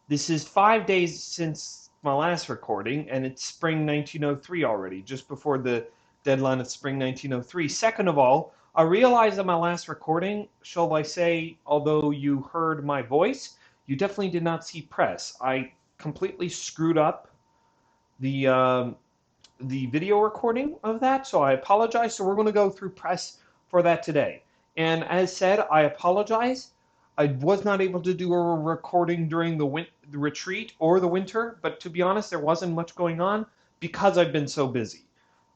this is 5 days since my last recording, and it's spring 1903 already, just before the deadline of spring 1903. Second of all, I realized that my last recording, shall I say, although you heard my voice, you definitely did not see press. I completely screwed up the video recording of that, so I apologize. So we're going to go through press for that today. And as said, I apologize. I was not able to do a recording during the retreat or the winter, but to be honest, there wasn't much going on because I've been so busy.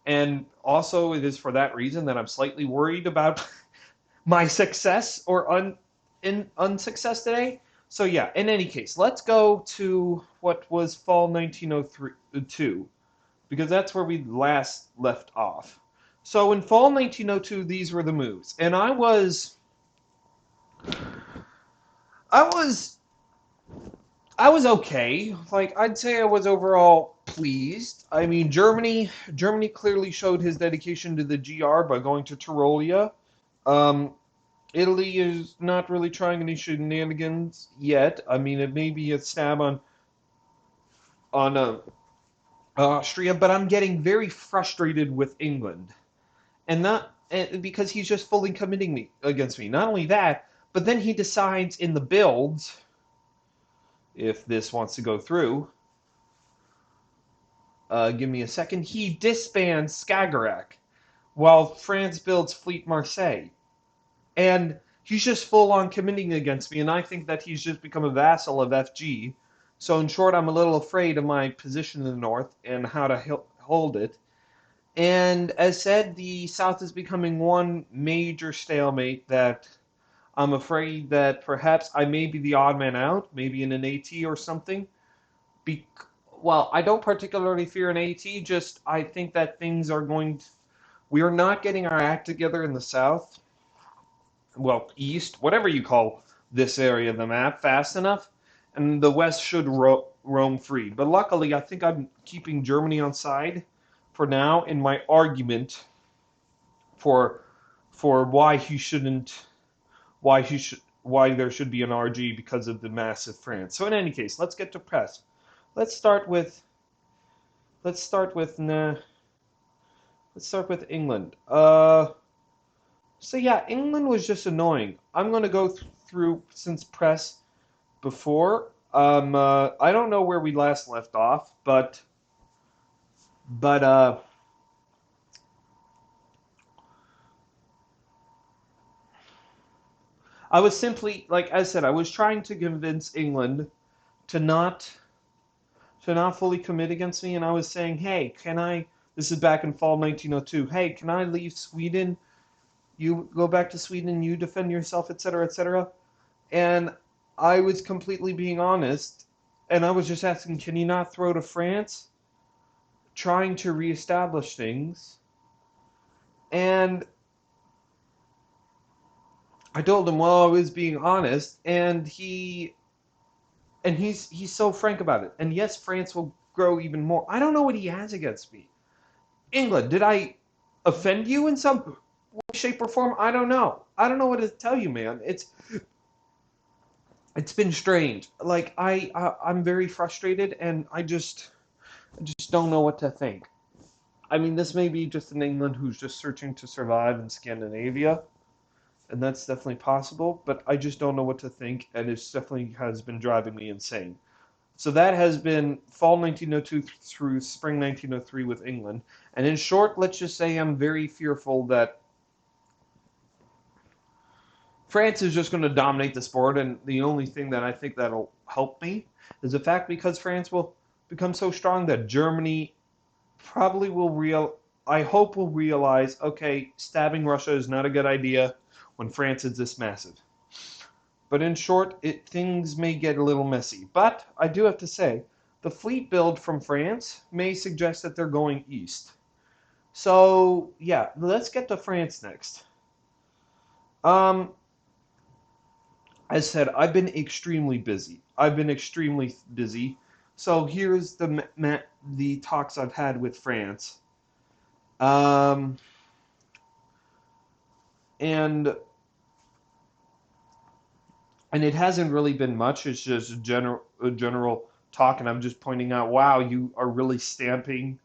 And also, it is for that reason that I'm slightly worried about my success or unsuccess today. So yeah, in any case, let's go to what was fall 1902 because that's where we last left off. So in fall 1902, these were the moves, and I was okay. Like I'd say I was overall pleased. I mean, Germany clearly showed his dedication to the GR by going to Tyrolia. Um, Italy is not really trying any shenanigans yet. I mean, it may be a stab on Austria, but I'm getting very frustrated with England, and not because he's just fully committing me against me. Not only that, but then he decides in the builds, if this wants to go through. Give me a second. He disbands Skagerrak while France builds Fleet Marseille, and he's just full on committing against me. And I think that he's just become a vassal of FG. So in short, I'm a little afraid of my position in the north and how to hold it. And as said, the South is becoming one major stalemate that I'm afraid that perhaps I may be the odd man out, maybe in an AT or something. Be- well, I don't particularly fear an AT, just I think that things are going to, we are not getting our act together in the South, well, East, whatever you call this area of the map, fast enough, and the West should roam free. But luckily, I think I'm keeping Germany on side for now in my argument for why he shouldn't why there should be an RG because of the massive France. So in any case, let's get to press. Let's start with England. So yeah, England was just annoying. I'm gonna go through since press before. I don't know where we last left off, but I was simply, like I said, I was trying to convince England to not fully commit against me, and I was saying, hey, can I? This is back in fall 1902. Hey, can I leave Sweden? You go back to Sweden, you defend yourself, etc., etc. And I was completely being honest, and I was just asking, can you not throw to France? Trying to reestablish things, and I told him, well, I was being honest, and he's so frank about it. And yes, France will grow even more. I don't know what he has against me. England, did I offend you in some way, shape, or form? I don't know. I don't know what to tell you, man. It's been strange. Like I'm very frustrated, and I just don't know what to think. I mean, this may be just an England who's just searching to survive in Scandinavia, and that's definitely possible, but I just don't know what to think, and it definitely has been driving me insane. So that has been fall 1902 through spring 1903 with England. And in short, let's just say I'm very fearful that France is just going to dominate the sport, and the only thing that I think that'll help me is the fact because France will become so strong that Germany probably will I hope we'll realize, okay, stabbing Russia is not a good idea when France is this massive. But in short, things may get a little messy. But I do have to say, the fleet build from France may suggest that they're going east. So yeah, let's get to France next. Um, as said, I've been extremely busy. So here's the talks I've had with France. Um, and it hasn't really been much. It's just a general talk, and I'm just pointing out, wow, you are really stampeding.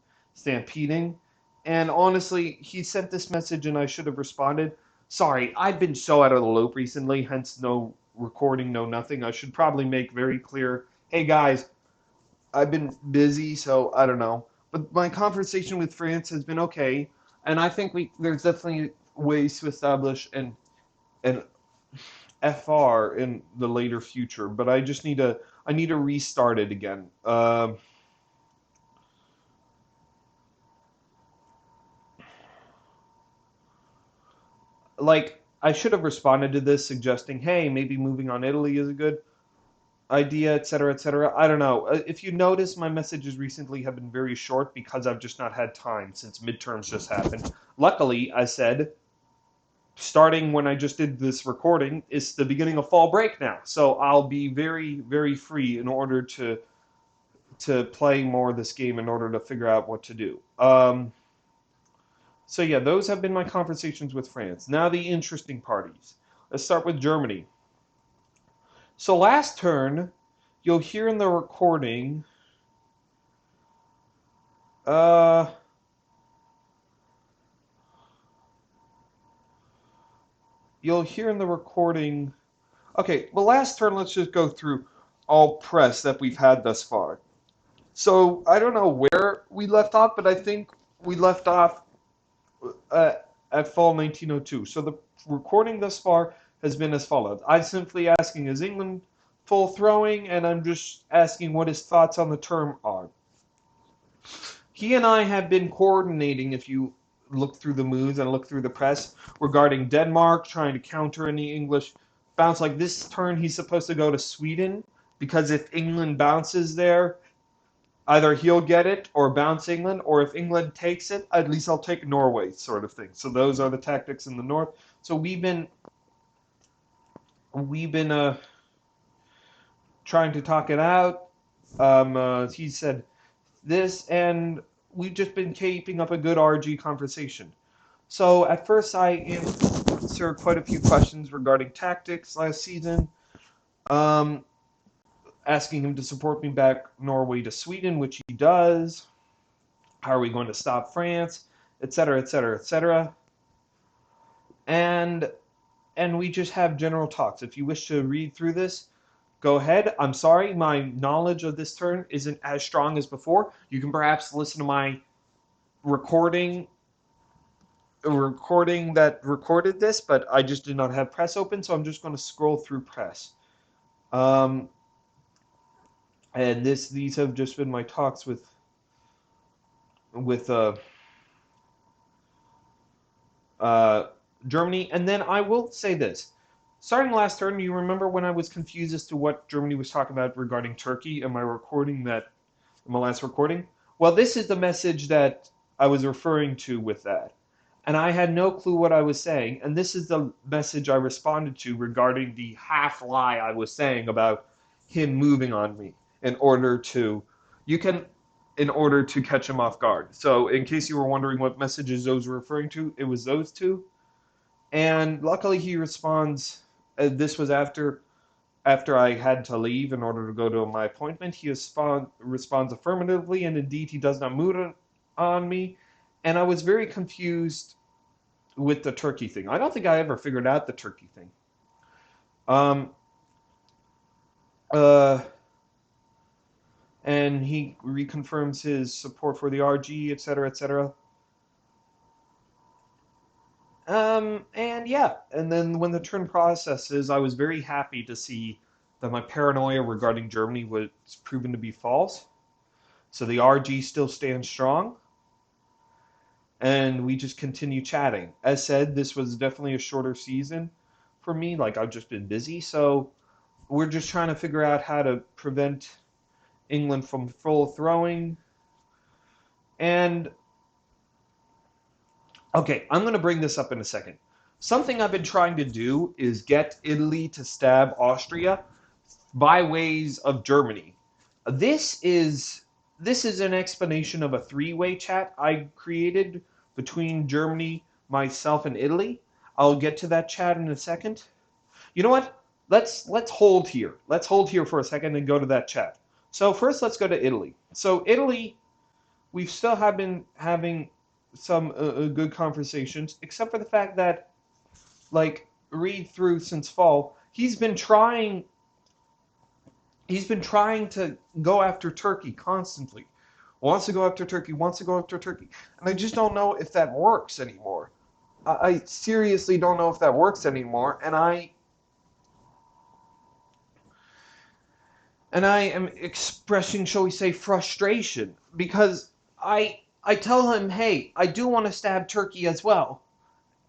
And honestly, he sent this message, and I should have responded. Sorry, I've been so out of the loop recently, hence no recording, no nothing. I should probably make very clear, hey guys, I've been busy, so I don't know. But my conversation with France has been okay, and I think there's definitely ways to establish an FR in the later future, but I need to restart it again. Like I should have responded to this suggesting, hey, maybe moving on Italy is a good idea, etc., etc. I don't know. If you notice, my messages recently have been very short because I've just not had time since midterms just happened. Luckily, I said starting when I just did this recording, it's the beginning of fall break now. So I'll be very, very free in order to play more of this game in order to figure out what to do. So yeah, those have been my conversations with France. Now the interesting parties. Let's start with Germany. So last turn, you'll hear in the recording. You'll hear in the recording. Okay, well, last turn, let's just go through all press that we've had thus far. So I don't know where we left off, but I think we left off at fall 1902. So the recording thus far has been as follows. I'm simply asking, is England full throwing? And I'm just asking what his thoughts on the term are. He and I have been coordinating, if you look through the moves and look through the press, regarding Denmark, trying to counter any English bounce. Like this turn, he's supposed to go to Sweden, because if England bounces there, either he'll get it or bounce England, or if England takes it, at least I'll take Norway, sort of thing. So those are the tactics in the north. So we've been trying to talk it out. He said this, and we've just been keeping up a good RG conversation. So at first I answered quite a few questions regarding tactics last season. Asking him to support me back Norway to Sweden, which he does. How are we going to stop France, etc., etc., etc. And we just have general talks. If you wish to read through this, go ahead. I'm sorry, my knowledge of this turn isn't as strong as before. You can perhaps listen to my recording that recorded this, but I just did not have press open, so I'm just going to scroll through press. And these have just been my talks with Germany. And then I will say this. Starting last turn, you remember when I was confused as to what Germany was talking about regarding Turkey in my last recording? Well, this is the message that I was referring to with that. And I had no clue what I was saying. And this is the message I responded to regarding the half lie I was saying about him moving on me in order to catch him off guard. So in case you were wondering what messages those were referring to, it was those two. And luckily he responds, this was after I had to leave in order to go to my appointment. He responds affirmatively, and indeed he does not move on me. And I was very confused with the Turkey thing. I don't think I ever figured out the Turkey thing. And he reconfirms his support for the RG, etc., etc. And yeah, and then when the turn processes, I was very happy to see that my paranoia regarding Germany was proven to be false. So the RG still stands strong. and we just continue chatting. As said, this was definitely a shorter season for me. Like, I've just been busy, so we're just trying to figure out how to prevent England from full throwing. And okay, I'm going to bring this up in a second. Something I've been trying to do is get Italy to stab Austria by ways of Germany. This is this is an explanation of a three-way chat I created between Germany, myself, and Italy. I'll get to that chat in a second. You know what? Let's hold here. Let's hold here for a second and go to that chat. So first, let's go to Italy. So Italy, we've still have been having some good conversations, except for the fact that, like, read through since fall, he's been trying to go after Turkey constantly. Wants to go after Turkey, wants to go after Turkey. And I just don't know if that works anymore. I seriously don't know if that works anymore, and I am expressing, shall we say, frustration because I tell him, hey, I do want to stab Turkey as well.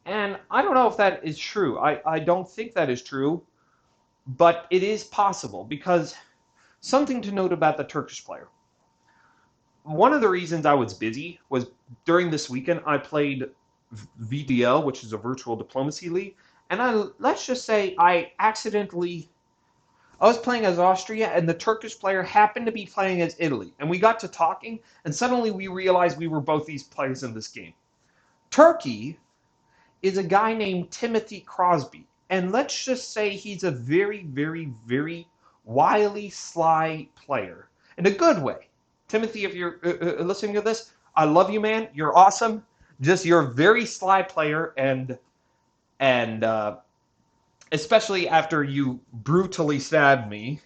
And I don't know if that is true. I don't think that is true, but it is possible because something to note about the Turkish player. One of the reasons I was busy was during this weekend I played VDL, which is a virtual diplomacy league, and let's just say I was playing as Austria, and the Turkish player happened to be playing as Italy, and we got to talking, and suddenly we realized we were both these players in this game. Turkey is a guy named Timothy Crosby, and let's just say he's a very, very, very wily, sly player in a good way. Timothy, if you're listening to this, I love you, man. You're awesome. Just you're a very sly player, and especially after you brutally stabbed me.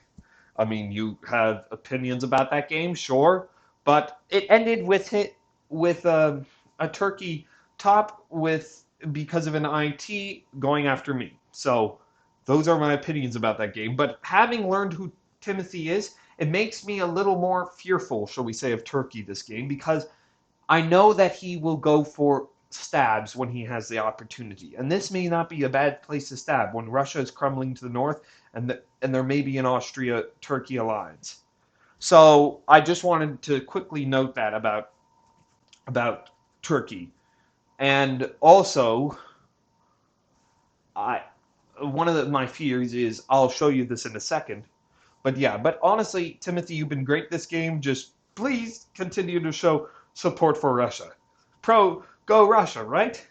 I mean, you have opinions about that game, sure, but it ended with a Turkey top with because of an IT going after me. So those are my opinions about that game. But having learned who Timothy is, it makes me a little more fearful, shall we say, of Turkey this game because I know that he will go for stabs when he has the opportunity. And this may not be a bad place to stab when Russia is crumbling to the north and there may be an Austria-Turkey alliance. So I just wanted to quickly note that about Turkey. And also, I one of my fears is I'll show you this in a second. But yeah, but honestly, Timothy, you've been great this game. Just please continue to show support for Russia. Go Russia, right?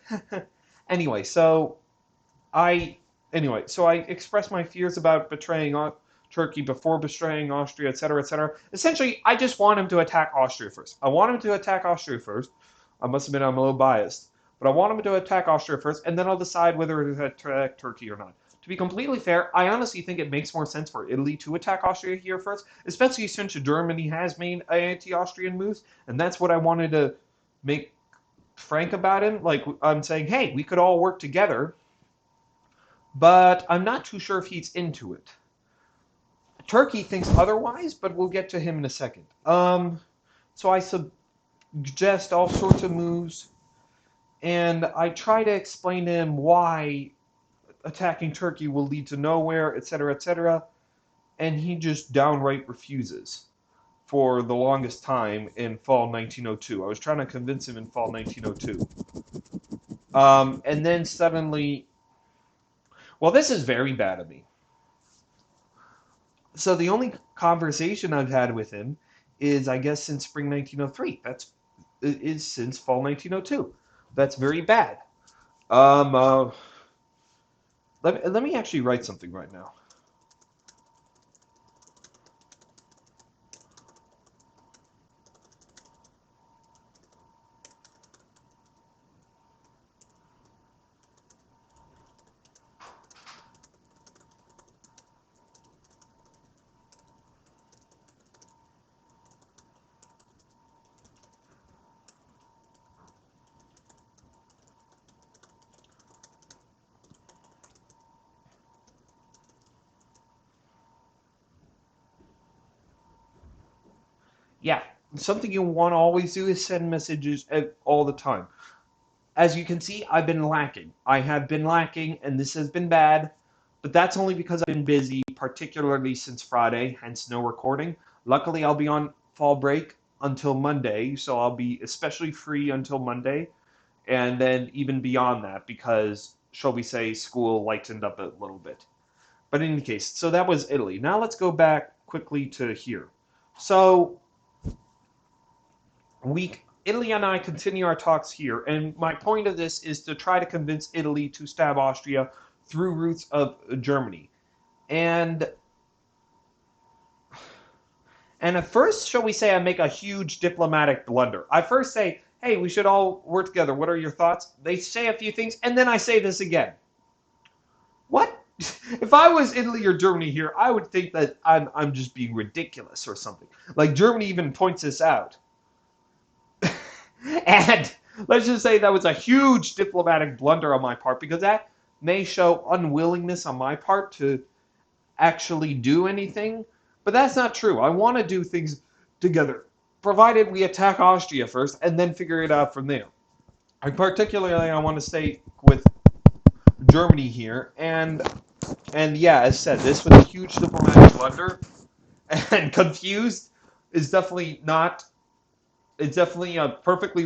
anyway, so I so I expressed my fears about betraying Turkey before betraying Austria, etc., etc. Essentially, I just want him to attack Austria first. I want him to attack Austria first. I must admit I'm a little biased, but I want him to attack Austria first, and then I'll decide whether to attack Turkey or not. To be completely fair, I honestly think it makes more sense for Italy to attack Austria here first, especially since Germany has made anti-Austrian moves, and that's what I wanted to make frank about him. Like, I'm saying, hey, we could all work together, but I'm not too sure if he's into it. Turkey thinks otherwise, but we'll get to him in a second. So I suggest all sorts of moves, and I try to explain to him why attacking Turkey will lead to nowhere, etc., etc., and he just downright refuses for the longest time in fall 1902. I was trying to convince him in fall 1902. And then suddenly, well, this is very bad of me. So the only conversation I've had with him is, I guess, since spring 1903. Is since fall 1902. That's very bad. Let me actually write something right now. Yeah, something you want to always do is send messages all the time. as you can see, I've been lacking. I have been lacking, and this has been bad, but that's only because I've been busy, particularly since Friday, hence no recording. Luckily, I'll be on fall break until Monday, so I'll be especially free until Monday, and then even beyond that, because, shall we say, school lightened up a little bit. But in any case, so that was Italy. Now let's go back quickly to here. So Italy and I continue our talks here, and my point of this is to try to convince Italy to stab Austria through routes of Germany. And at first, shall we say, I make a huge diplomatic blunder. I first say, hey, we should all work together. What are your thoughts? They say a few things, and then I say this again. What? If I was Italy or Germany here, I would think that I'm just being ridiculous or something. Like, Germany even points this out. And let's just say that was a huge diplomatic blunder on my part, because that may show unwillingness on my part to actually do anything. But that's not true. I want to do things together, provided we attack Austria first and then figure it out from there. And particularly, I want to stay with Germany here. And yeah, as said, this was a huge diplomatic blunder. And confused is definitely not. It's definitely a perfectly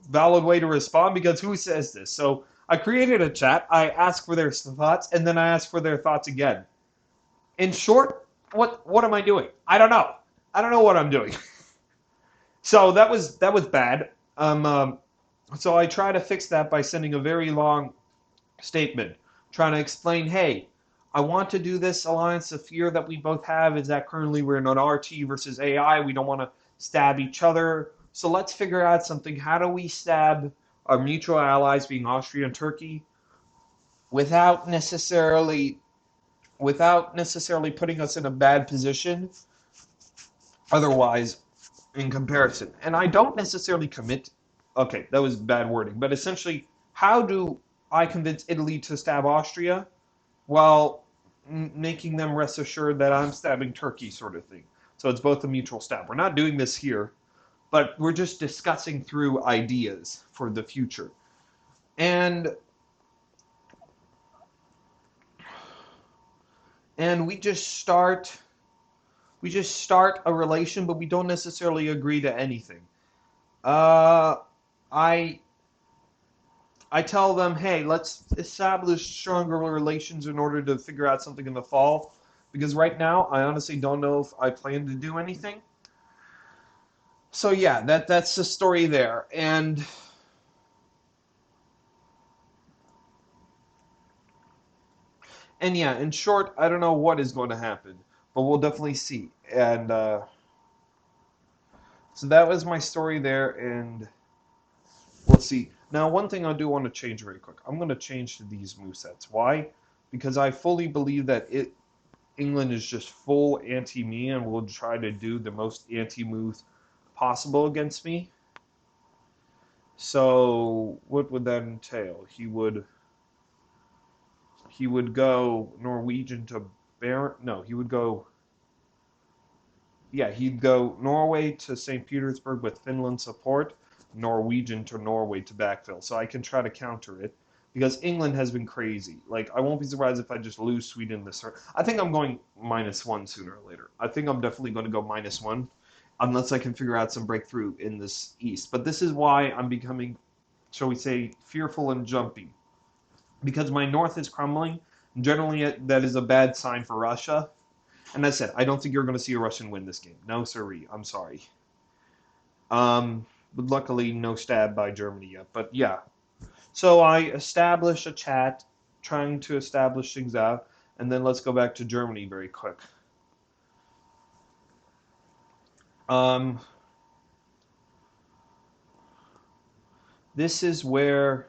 valid way to respond, because who says this? So I created a chat. I asked for their thoughts, and then I asked for their thoughts again. In short, what am I doing? I don't know. I don't know what I'm doing. So that was bad. So I try to fix that by sending a very long statement, trying to explain, hey, I want to do this alliance. The fear that we both have is that currently we're in an RT versus AI. We don't want to stab each other. So let's figure out something. How do we stab our mutual allies, being Austria and Turkey, without necessarily putting us in a bad position otherwise in comparison? And I don't necessarily commit. Okay, that was bad wording. But essentially, how do I convince Italy to stab Austria while making them rest assured that I'm stabbing Turkey, sort of thing? So it's both a mutual stab. We're not doing this here, but we're just discussing through ideas for the future. And we just start a relation, but we don't necessarily agree to anything. I tell them, hey, let's establish stronger relations in order to figure out something in the fall, because right now I honestly don't know if I plan to do anything. So yeah, that's the story there. And yeah, in short, I don't know what is going to happen, but we'll definitely see. And so that was my story there, and we'll see. Now, one thing I do want to change very quick. I'm going to change to these movesets. Why? Because I fully believe that England is just full anti-me and will try to do the most anti-moves possible against me. So what would that entail? He would go Norwegian to No, he would go. Yeah, he'd go Norway to St. Petersburg with Finland support, Norwegian to Norway to backfill. So I can try to counter it, because England has been crazy. Like, I won't be surprised if I just lose Sweden this turn. I think I'm going -1 sooner or later. I think I'm definitely going to go -1, unless I can figure out some breakthrough in this east. But this is why I'm becoming, shall we say, fearful and jumpy, because my north is crumbling. Generally, that is a bad sign for Russia. And as I said, I don't think you're going to see a Russian win this game. No, sirree. I'm sorry. But luckily, no stab by Germany yet. But yeah. So I establish a chat, trying to establish things out. And then let's go back to Germany very quick. This is where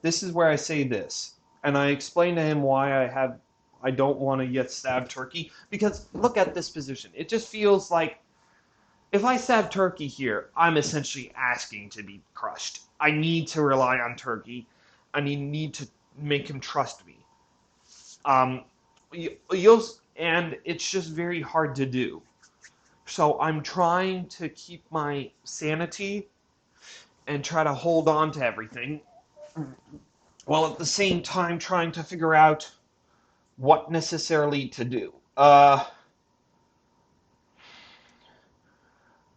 I say this. And I explain to him why I don't want to yet stab Turkey, because look at this position. It just feels like if I stab Turkey here, I'm essentially asking to be crushed. I need to rely on Turkey. I need to make him trust me. And it's just very hard to do. So I'm trying to keep my sanity and try to hold on to everything, while at the same time trying to figure out what necessarily to do.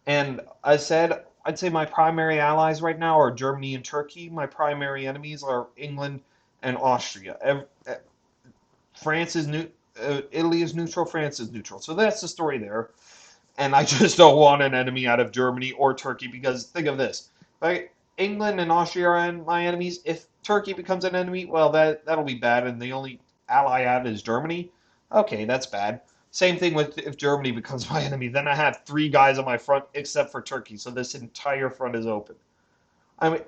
And I said, I'd say my primary allies right now are Germany and Turkey. My primary enemies are England and Austria. France is new. Italy is neutral. France is neutral. So that's the story there. And I just don't want an enemy out of Germany or Turkey because think of this: right? England and Austria are my enemies. If Turkey becomes an enemy, well, that'll be bad. And the only ally I have is Germany. Okay, that's bad. Same thing with if Germany becomes my enemy. Then I have 3 guys on my front except for Turkey. So this entire front is open. I mean,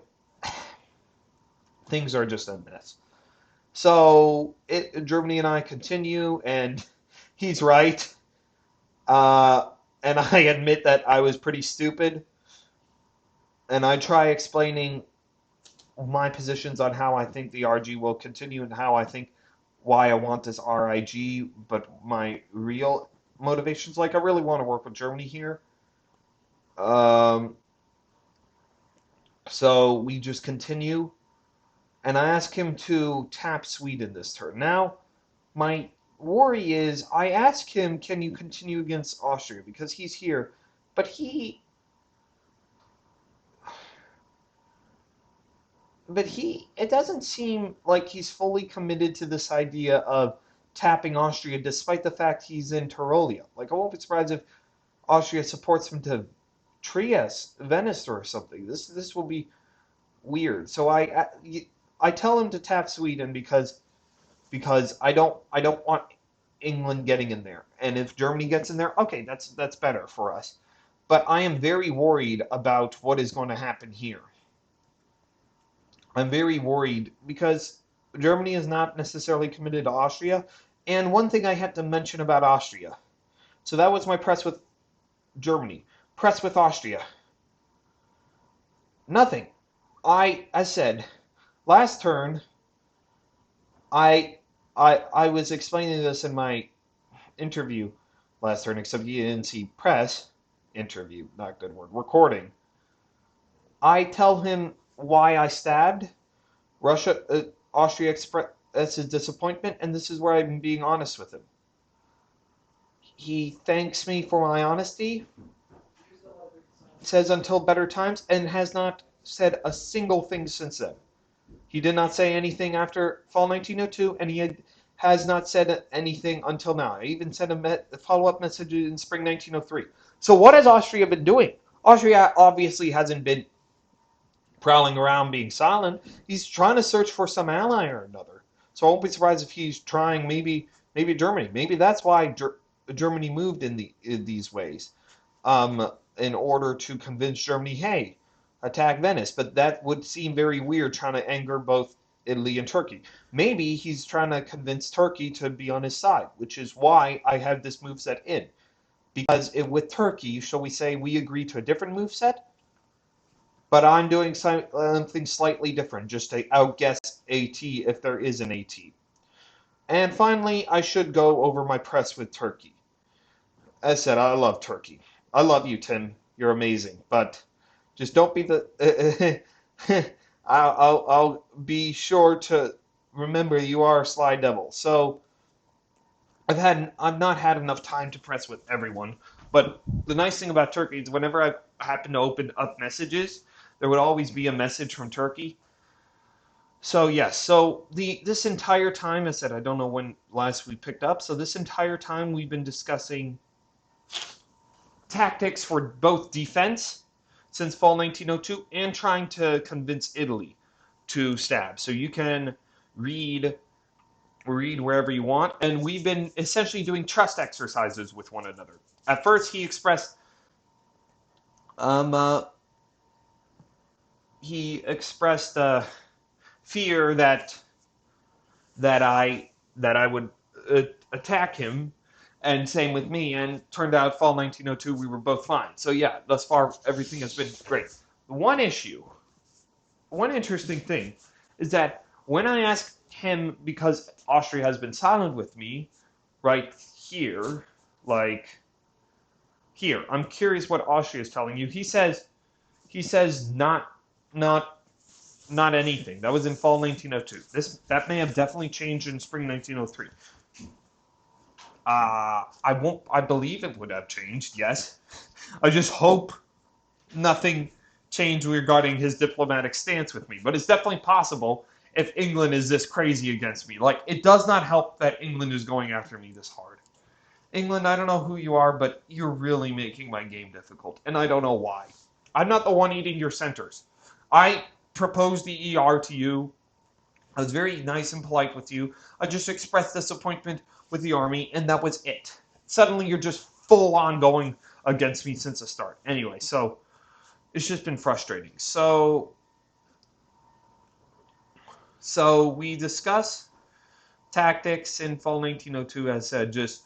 things are just a mess. So Germany and I continue, and he's right. And I admit that I was pretty stupid. And I try explaining my positions on how I think the RG will continue and how I think why I want this RIG, but my real motivations, like I really want to work with Germany here. So we just continue, and I ask him to tap Sweden this turn. Now, my worry is I ask him, can you continue against Austria? Because he's here, but it doesn't seem like he's fully committed to this idea of tapping Austria, despite the fact he's in Tyrolia. Like, I won't be surprised if Austria supports him to Trieste, Venice, or something. This will be weird. So I tell him to tap Sweden because I don't want England getting in there. And if Germany gets in there, okay, that's better for us. But I am very worried about what is going to happen here. I'm very worried because Germany is not necessarily committed to Austria. And one thing I had to mention about Austria. So that was my press with Germany. Press with Austria. Nothing. As said, last turn, I was explaining this in my interview last turn, except you didn't see press interview, not good word, recording. I tell him why I stabbed. Austria expresses disappointment, and this is where I'm being honest with him. He thanks me for my honesty, says until better times, and has not said a single thing since then. He did not say anything after Fall 1902, and he has not said anything until now. I even sent a follow-up message in spring 1903. So what has Austria been doing? Austria obviously hasn't been prowling around being silent. He's trying to search for some ally or another. So I won't be surprised if he's trying maybe Germany. Maybe that's why Germany moved in these ways, in order to convince Germany, hey, attack Venice. But that would seem very weird, trying to anger both Italy and Turkey. Maybe he's trying to convince Turkey to be on his side, which is why I have this moveset in. Because with Turkey, shall we say, we agree to a different moveset, but I'm doing something slightly different, just to outguess AT if there is an AT. And finally, I should go over my press with Turkey. As said, I love Turkey. I love you, Tim. You're amazing. But just don't be the... I'll be sure to remember you are a sly devil. So I've not had enough time to press with everyone. But the nice thing about Turkey is whenever I happen to open up messages, there would always be a message from Turkey. So yes, so this entire time, I said I don't know when last we picked up. So this entire time we've been discussing tactics for both defense since fall 1902 and trying to convince Italy to stab. So you can read wherever you want, and we've been essentially doing trust exercises with one another. At first, he expressed fear that I would attack him, and same with me. And turned out, fall 1902, we were both fine. So yeah, thus far everything has been great. One interesting thing, is that when I asked him, because Austria has been silent with me, right here, like here, I'm curious what Austria is telling you. He says not anything. That was in fall 1902. That may have definitely changed in spring 1903. I believe it would have changed. Yes, I just hope nothing changed regarding his diplomatic stance with me. But it's definitely possible if England is this crazy against me. Like, it does not help that England is going after me this hard. England, I don't know who you are, but you're really making my game difficult, and I don't know why. I'm not the one eating your centers. I proposed the ER to you. I was very nice and polite with you. I just expressed disappointment with the army, and that was it. Suddenly, you're just full on going against me since the start. Anyway, so it's just been frustrating. So we discuss tactics in fall 1902. As said, just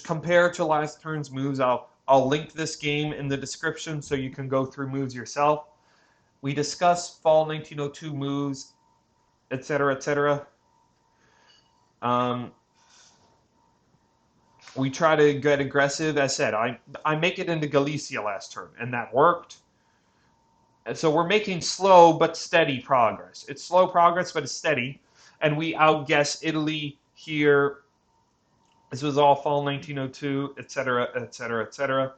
compare to last turn's moves. I'll link this game in the description so you can go through moves yourself. We discuss fall 1902 moves, etc., etc. We try to get aggressive. As said, I make it into Galicia last turn, and that worked. And so we're making slow but steady progress. It's slow progress, but it's steady. And we outguess Italy here. This was all fall 1902, etc., etc., etc.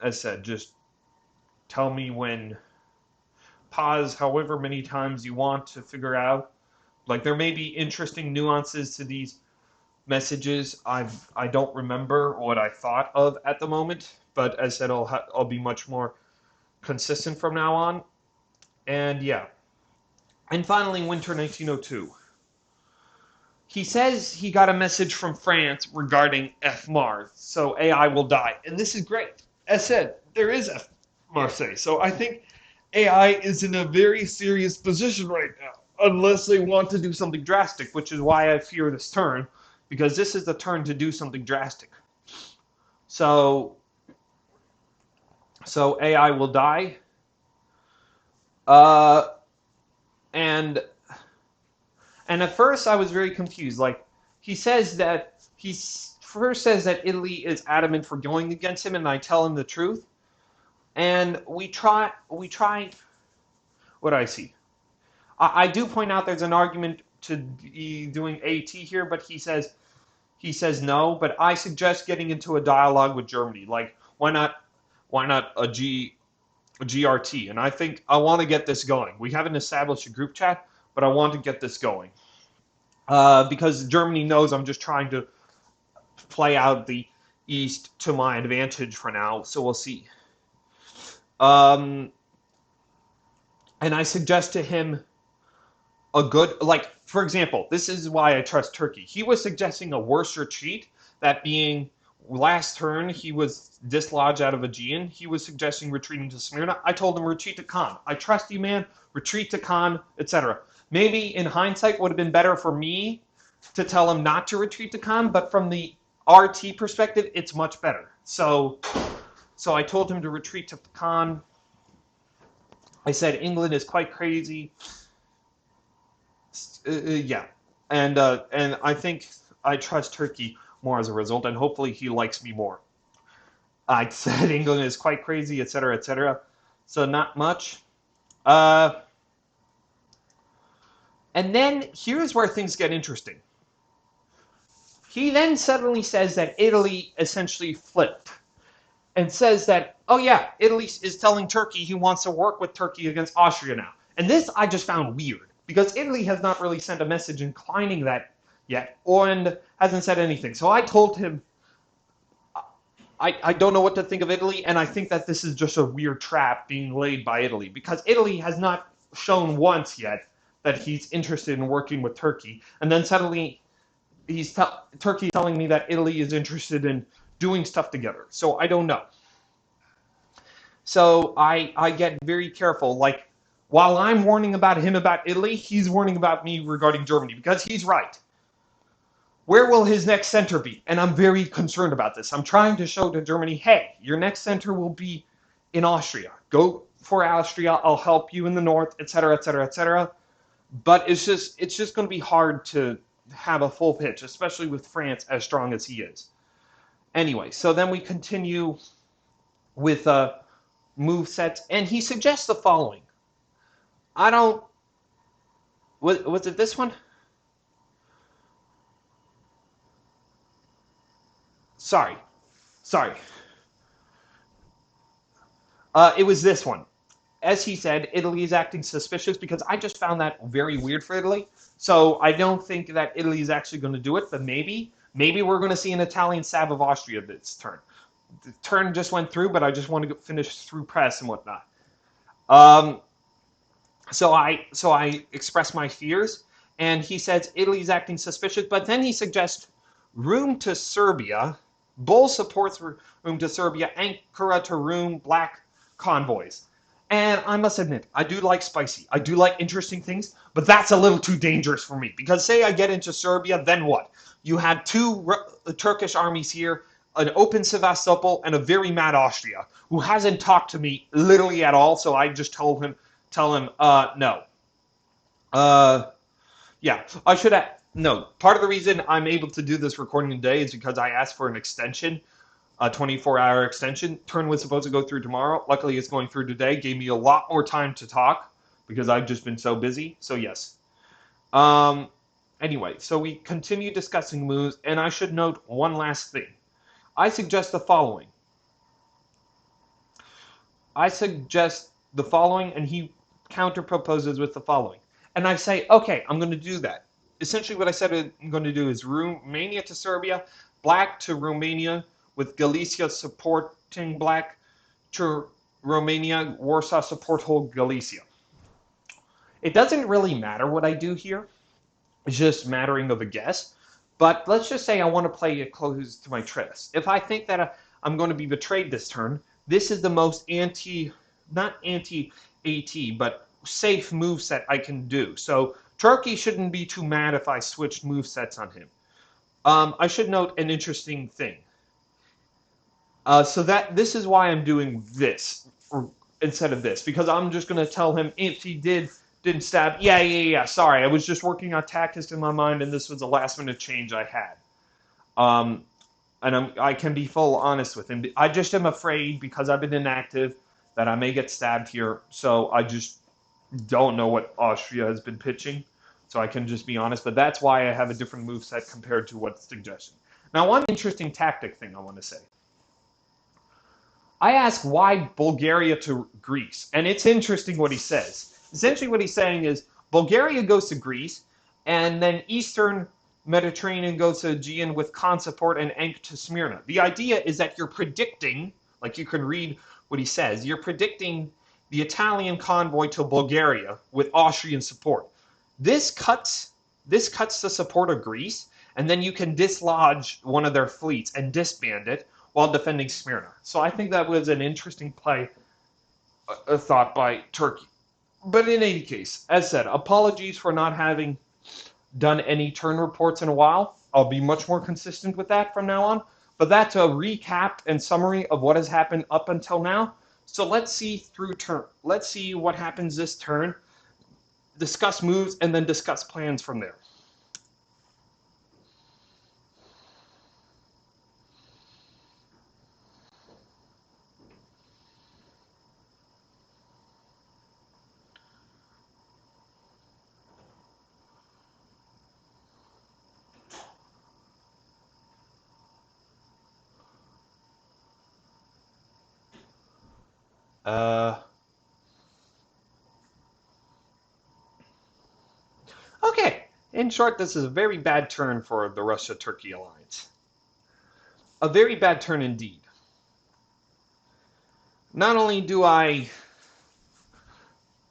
As said, just tell me when. Pause however many times you want to figure out. Like, there may be interesting nuances to these messages. I don't remember what I thought of at the moment, but as I said, I'll be much more consistent from now on. And yeah. And finally, winter 1902. He says he got a message from France regarding F Mars, so AI will die. And this is great. As said, there is F Marseille, so I think AI is in a very serious position right now, unless they want to do something drastic, which is why I fear this turn, because this is the turn to do something drastic. So AI will die. And at first I was very confused. Like, he first says that Italy is adamant for going against him, and I tell him the truth. And we try. What do I see? I do point out there's an argument to be doing AT here, but he says no. But I suggest getting into a dialogue with Germany. Like, why not a GRT? And I think I want to get this going. We haven't established a group chat, but I want to get this going. Because Germany knows I'm just trying to play out the East to my advantage for now, so we'll see. And I suggest to him a good, like, for example, this is why I trust Turkey. He was suggesting a worse retreat, that being last turn he was dislodged out of Aegean. He was suggesting retreating to Smyrna. I told him retreat to Khan. I trust you, man. Retreat to Khan, etc. Maybe in hindsight would have been better for me to tell him not to retreat to Khan, but from the RT perspective, it's much better. So I told him to retreat to Khan. I said England is quite crazy. Yeah, and I think I trust Turkey more as a result, and hopefully he likes me more. I said England is quite crazy, etc., etc. So not much. And then here's where things get interesting. He then suddenly says that Italy essentially flipped, and says that, oh yeah, Italy is telling Turkey he wants to work with Turkey against Austria now. And this I just found weird, because Italy has not really sent a message inclining that yet, and hasn't said anything. So I told him, I don't know what to think of Italy, and I think that this is just a weird trap being laid by Italy, because Italy has not shown once yet that he's interested in working with Turkey, and then suddenly Turkey telling me that Italy is interested in doing stuff together. So I don't know. So I get very careful. Like, while I'm warning about him about Italy, he's warning about me regarding Germany, because he's right. Where will his next center be? And I'm very concerned about this. I'm trying to show to Germany, hey, your next center will be in Austria. Go for Austria. I'll help you in the north, etc., etc., etc. But it's just going to be hard to have a full pitch, especially with France as strong as he is. Anyway, so then we continue with move sets, and he suggests the following. I don't. Was it this one? Sorry. Sorry. It was this one. As he said, Italy is acting suspicious because I just found that very weird for Italy. So I don't think that Italy is actually going to do it, but maybe we're going to see an Italian stab of Austria this turn. The turn just went through, but I just want to finish through press and whatnot. Um, so I express my fears, and he says Italy's acting suspicious, but then he suggests room to Serbia, Bull supports room to Serbia, Ankara to room black convoys. And I must admit, I do like spicy. I do like interesting things, but that's a little too dangerous for me. Because say I get into Serbia, then what? You had two Turkish armies here, an open Sevastopol, and a very mad Austria, who hasn't talked to me literally at all. So I just tell him, no. Uh, yeah, I should have. No, part of the reason I'm able to do this recording today is because I asked for an extension, a 24-hour extension. Turn was supposed to go through tomorrow. Luckily, it's going through today. Gave me a lot more time to talk because I've just been so busy. So yes. Um. Anyway, so we continue discussing moves, and I should note one last thing. I suggest the following. And he counter proposes with the following. And I say, okay, I'm going to do that. Essentially, what I said I'm going to do is Romania to Serbia, black to Romania, with Galicia supporting black to Romania, Warsaw support whole Galicia. It doesn't really matter what I do here. It's just mattering of a guess. But let's just say I want to play it close to my trust. If I think that I'm going to be betrayed this turn, this is the most not anti-AT, but safe move set I can do. So Turkey shouldn't be too mad if I switch move sets on him. I should note an interesting thing. So that this is why I'm doing this instead of this, because I'm just going to tell him if he didn't stab. Yeah. Sorry, I was just working on tactics in my mind, and this was a last minute change I had. And I can be full honest with him. I just am afraid because I've been inactive that I may get stabbed here. So I just don't know what Austria has been pitching. So I can just be honest. But that's why I have a different move set compared to what's suggested. Now, one interesting tactic thing I want to say. I ask why Bulgaria to Greece. And it's interesting what he says. Essentially what he's saying is Bulgaria goes to Greece, and then Eastern Mediterranean goes to Aegean with Khan support and Ankh to Smyrna. The idea is that you're predicting, like you can read what he says, you're predicting the Italian convoy to Bulgaria with Austrian support. This cuts the support of Greece, and then you can dislodge one of their fleets and disband it while defending Smyrna. So I think that was an interesting play, a thought by Turkey. But in any case, as said, apologies for not having done any turn reports in a while. I'll be much more consistent with that from now on. But that's a recap and summary of what has happened up until now. So let's see through turn. Let's see what happens this turn, discuss moves, and then discuss plans from there. Okay, in short, this is a very bad turn for the Russia-Turkey alliance. A very bad turn indeed. Not only do I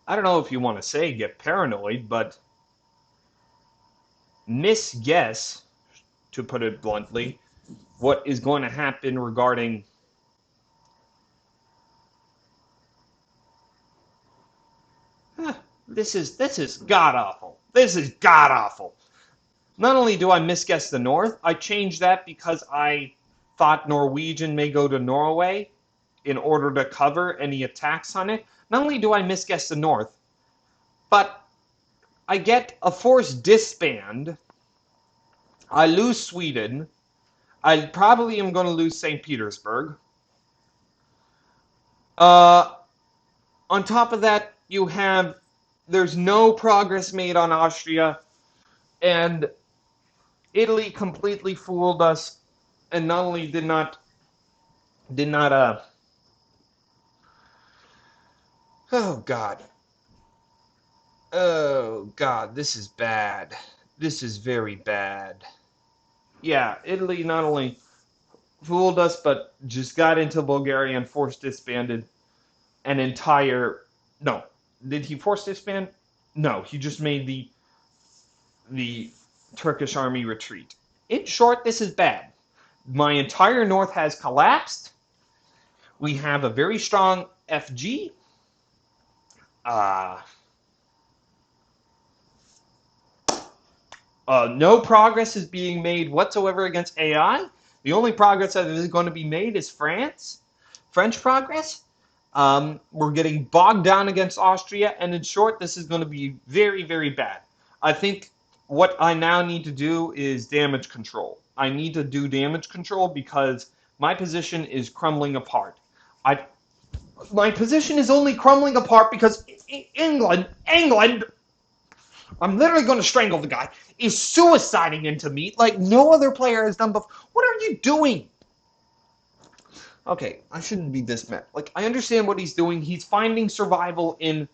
don't know if you want to say get paranoid, but misguess, to put it bluntly, what is going to happen regarding this is god awful. This is god awful. Not only do I misguess the North, I changed that because I thought Norwegian may go to Norway in order to cover any attacks on it. Not only do I misguess the North, but I get a forced disband. I lose Sweden. I probably am going to lose St. Petersburg. On top of that, you have There's no progress made on Austria, and Italy completely fooled us, and not only did not. Oh God, oh God, this is bad. This is very bad. Yeah, Italy not only fooled us, but just got into Bulgaria and forced disbanded an entire. No, did he force disband? No, he just made the Turkish army retreat. In short, this is bad. My entire north has collapsed. We have a very strong FG. Uh, no progress is being made whatsoever against AI. The only progress that is going to be made is French progress. We're getting bogged down against Austria, and in short, this is going to be very, very bad. I think what I now need to do is damage control. I need to do damage control because my position is crumbling apart. I My position is only crumbling apart because England, I'm literally going to strangle the guy, is suiciding into me like no other player has done before. What are you doing? Okay, I shouldn't be this mad. Like, I understand what he's doing. He's finding survival in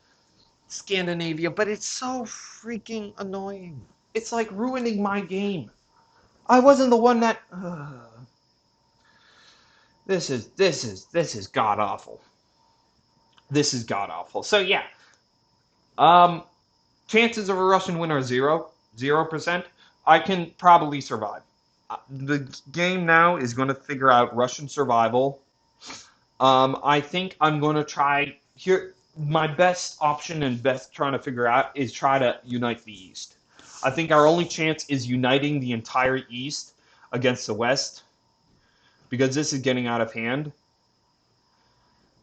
Scandinavia, but it's so freaking annoying. It's like ruining my game. I wasn't the one that. This is god awful. This is god awful. So yeah, um, chances of a Russian win are 0%. I can probably survive. The game now is going to figure out Russian survival. I think I'm going to try here. My best option and best trying to figure out is try to unite the East. I think our only chance is uniting the entire East against the West because this is getting out of hand.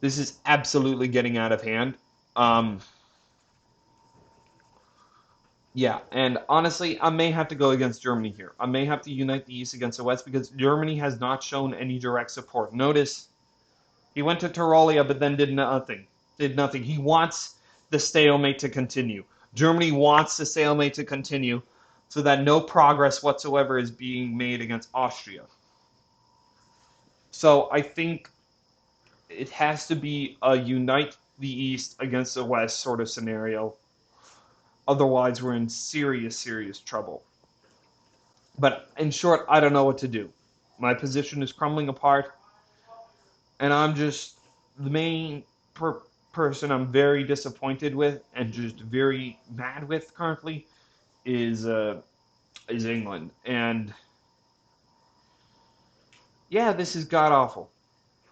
This is absolutely getting out of hand. Um, Yeah, and honestly, I may have to go against Germany here. I may have to unite the East against the West because Germany has not shown any direct support. Notice he went to Tyrolia but then did nothing. Did nothing. He wants the stalemate to continue. Germany wants the stalemate to continue so that no progress whatsoever is being made against Austria. So I think it has to be a unite the East against the West sort of scenario. Otherwise, we're in serious, serious trouble. But in short, I don't know what to do. My position is crumbling apart, and I'm just the main person I'm very disappointed with and just very mad with currently is England. And yeah, this is god awful.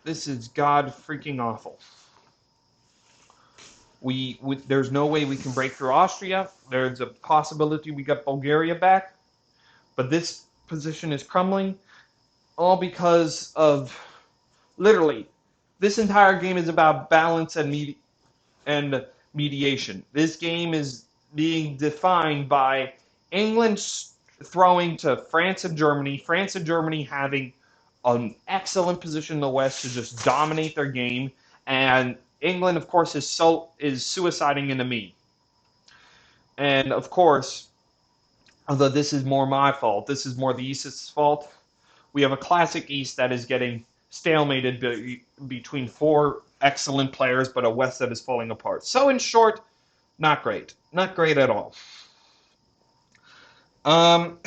This is god freaking awful. There's no way we can break through Austria. There's a possibility we get Bulgaria back, but this position is crumbling all because of literally this entire game is about balance and mediation. This game is being defined by England throwing to France and Germany having an excellent position in the West to just dominate their game, and England, of course, is suiciding into me. And of course, although this is more my fault, this is more the East's fault. We have a classic East that is getting stalemated between four excellent players, but a West that is falling apart. So in short, not great. Not great at all. Um,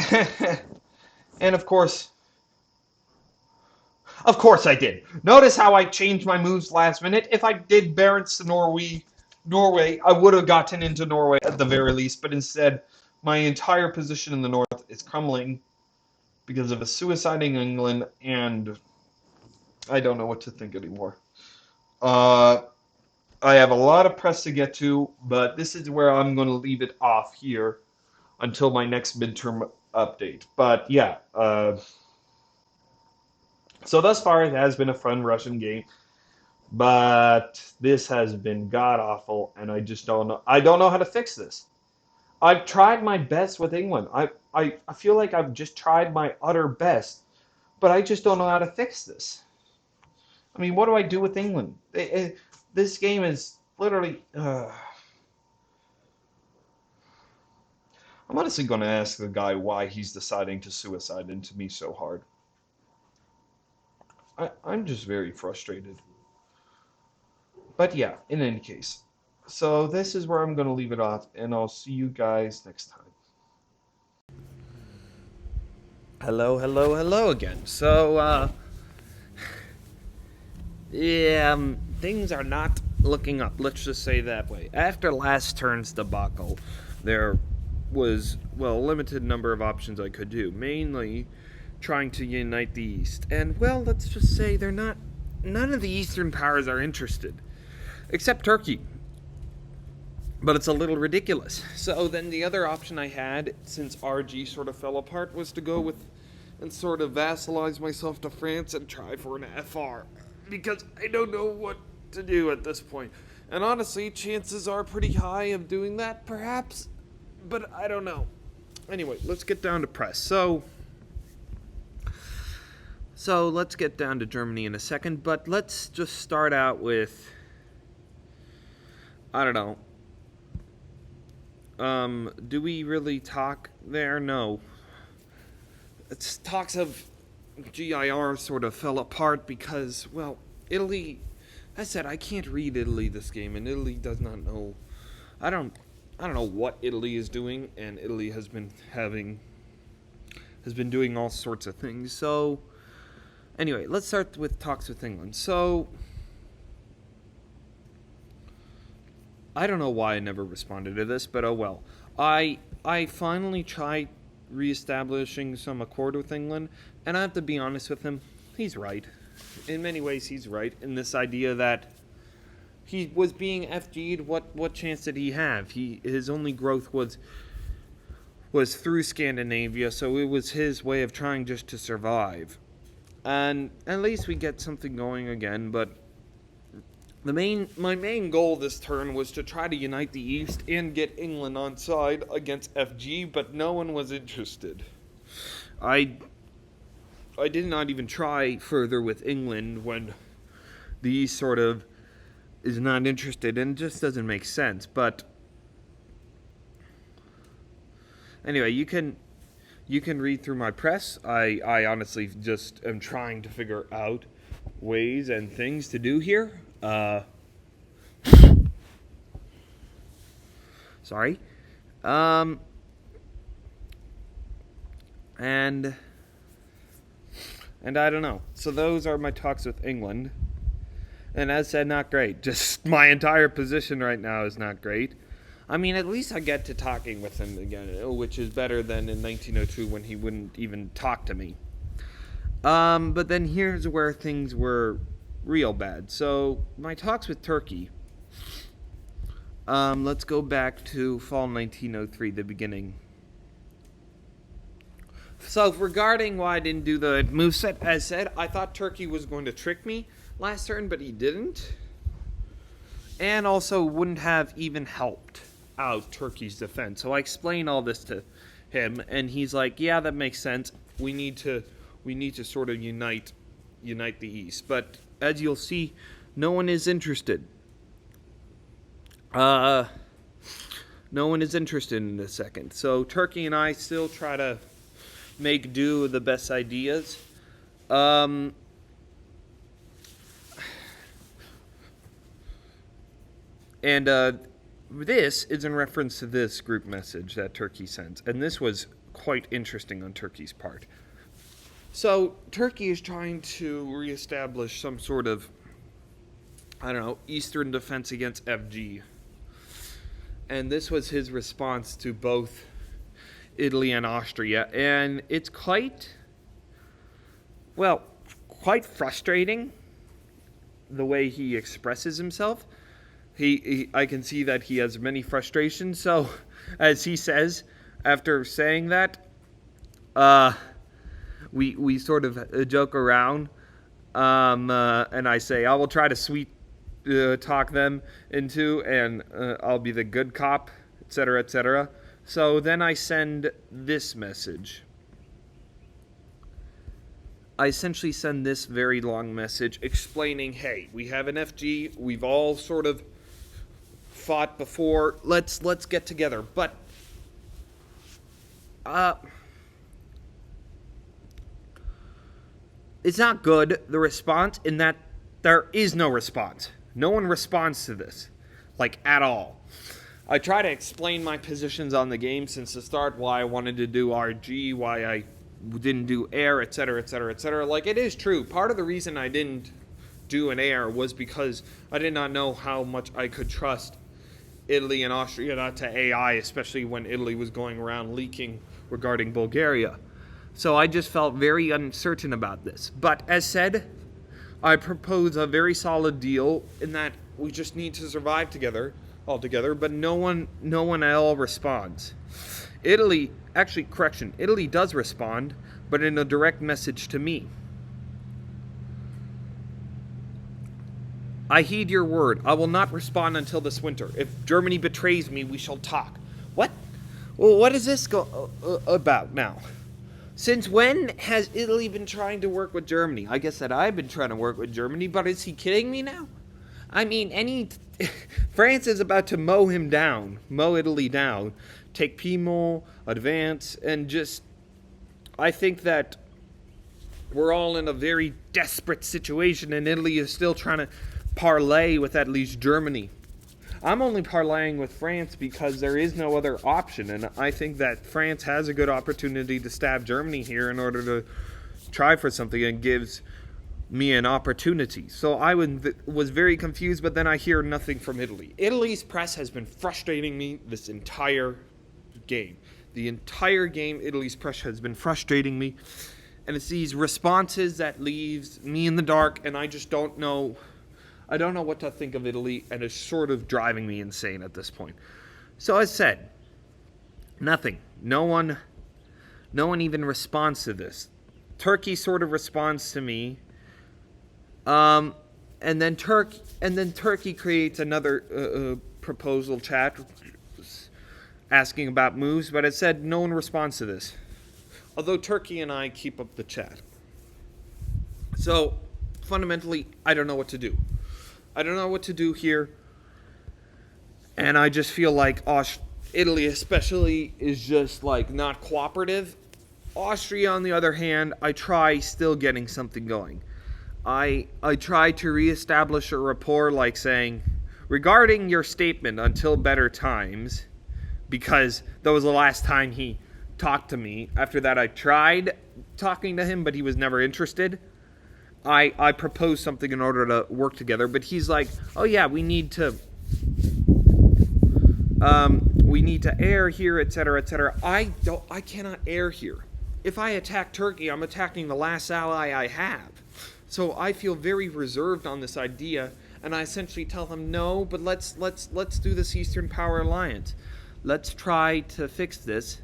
and of course I did. Notice how I changed my moves last minute. If I did Barents to Norway, I would have gotten into Norway at the very least, but instead, my entire position in the north is crumbling because of a suiciding England, and I don't know what to think anymore. I have a lot of press to get to, but this is where I'm going to leave it off here until my next midterm update. But yeah, so thus far it has been a fun Russian game, but this has been god awful, and I just don't know. I don't know how to fix this. I've tried my best with England. I feel like I've just tried my utter best, but I just don't know how to fix this. I mean, what do I do with England? This game is literally. I'm honestly going to ask the guy why he's deciding to suicide into me so hard. I'm just very frustrated. But yeah, in any case. So this is where I'm going to leave it off, and I'll see you guys next time. Hello again. So, yeah, things are not looking up. Let's just say that way. After last turn's debacle, there was, well, a limited number of options I could do. Mainly trying to unite the East. And, well, let's just say none of the Eastern powers are interested. Except Turkey. But it's a little ridiculous. So then the other option I had, since RG sort of fell apart, was to go with and sort of vassalize myself to France and try for an FR. Because I don't know what to do at this point. And honestly, chances are pretty high of doing that, perhaps. But I don't know. Anyway, let's get down to press. So let's get down to Germany in a second. But let's just start out with, I don't know. Do we really talk there? No. It's talks of GIR sort of fell apart because, well, Italy, I said I can't read Italy this game, and Italy does not know. I don't know what Italy is doing, and Italy has been doing all sorts of things. So, anyway, let's start with talks with England. So, I don't know why I never responded to this, but oh well. I finally tried reestablishing some accord with England, and I have to be honest with him, he's right. In many ways, he's right in this idea that he was being FG'd. What chance did he have? His only growth was through Scandinavia, so it was his way of trying just to survive. And at least we get something going again, but my main goal this turn was to try to unite the East and get England on side against FG, but no one was interested. I did not even try further with England when the East sort of is not interested, and it just doesn't make sense. But anyway, you can read through my press. I honestly just am trying to figure out ways and things to do here. Sorry. And I don't know. So those are my talks with England. And as said, not great. Just my entire position right now is not great. I mean, at least I get to talking with him again, which is better than in 1902 when he wouldn't even talk to me. But then here's where things were real bad. So my talks with Turkey. Let's go back to fall 1903, the beginning. So regarding why I didn't do the moveset, as said, I thought Turkey was going to trick me last turn, but he didn't. And also wouldn't have even helped out Turkey's defense. So I explained all this to him, and he's like, yeah, that makes sense. We need to sort of unite the East. But as you'll see, no one is interested. No one is interested in a second. So Turkey and I still try to make do with the best ideas. This is in reference to this group message that Turkey sends. And this was quite interesting on Turkey's part. So Turkey is trying to reestablish some sort of, I don't know, Eastern defense against FG. And this was his response to both Italy and Austria. And it's quite frustrating the way he expresses himself. I can see that he has many frustrations. So, as he says, after saying that, we sort of joke around, and I say, I will try to sweet talk them into, and I'll be the good cop, etc., etc. So then I send this message. I essentially send this very long message explaining, hey, we have an FG, we've all sort of fought before, let's get together. But It's not good, the response, in that there is no response. No one responds to this, like, at all. I try to explain my positions on the game since the start, why I wanted to do RG, why I didn't do air, etc., etc., etc. Like, it is true. Part of the reason I didn't do an air was because I did not know how much I could trust Italy and Austria not to AI, especially when Italy was going around leaking regarding Bulgaria. So I just felt very uncertain about this. But as said, I propose a very solid deal in that we just need to survive together, altogether, but no one at all responds. Italy does respond, but in a direct message to me. I heed your word. I will not respond until this winter. If Germany betrays me, we shall talk. What? Well, what is this about now? Since when has Italy been trying to work with Germany? I guess that I've been trying to work with Germany, but is he kidding me now? I mean, France is about to mow Italy down, take Piedmont, advance, and just, I think that we're all in a very desperate situation, and Italy is still trying to parlay with at least Germany. I'm only parlaying with France because there is no other option, and I think that France has a good opportunity to stab Germany here in order to try for something and gives me an opportunity. So I was very confused, but then I hear nothing from Italy. Italy's press has been frustrating me this entire game. The entire game, Italy's press has been frustrating me, and it's these responses that leaves me in the dark, and I just don't know. I don't know what to think of Italy, and it's sort of driving me insane at this point. So as said, nothing. No one even responds to this. Turkey sort of responds to me, and then Turkey creates another proposal chat asking about moves, but as said, no one responds to this. Although Turkey and I keep up the chat. So fundamentally, I don't know what to do. I don't know what to do here, and I just feel like Italy especially is just like not cooperative. Austria, on the other hand, I try still getting something going. I try to reestablish a rapport, like saying, regarding your statement until better times, because that was the last time he talked to me. After that, I tried talking to him, but he was never interested. I proposed something in order to work together, but he's like, oh yeah, we need to air here, etc., etc. I cannot air here. If I attack Turkey, I'm attacking the last ally I have. So I feel very reserved on this idea, and I essentially tell him, no, but let's do this Eastern Power Alliance. Let's try to fix this.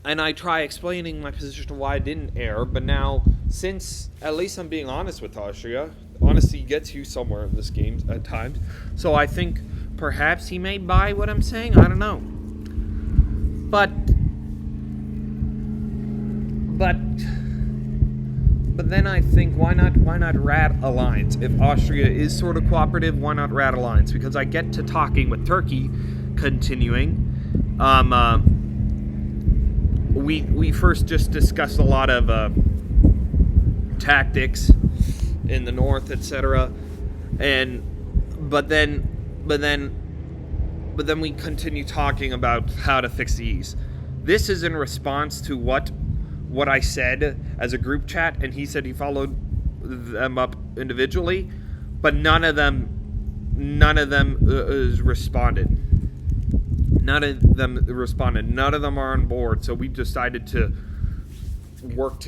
And I try explaining my position to why I didn't air, but now, since at least I'm being honest with Austria, honesty gets you somewhere in this game at times, so I think perhaps he may buy what I'm saying, I don't know. But then I think, why not rat alliance? If Austria is sort of cooperative, why not rat alliance? Because I get to talking with Turkey, continuing. We first just discussed a lot of tactics in the north, etc. But then we continue talking about how to fix the east. This is in response to what I said as a group chat, and he said he followed them up individually, but none of them responded. None of them responded. None of them are on board. So we decided to work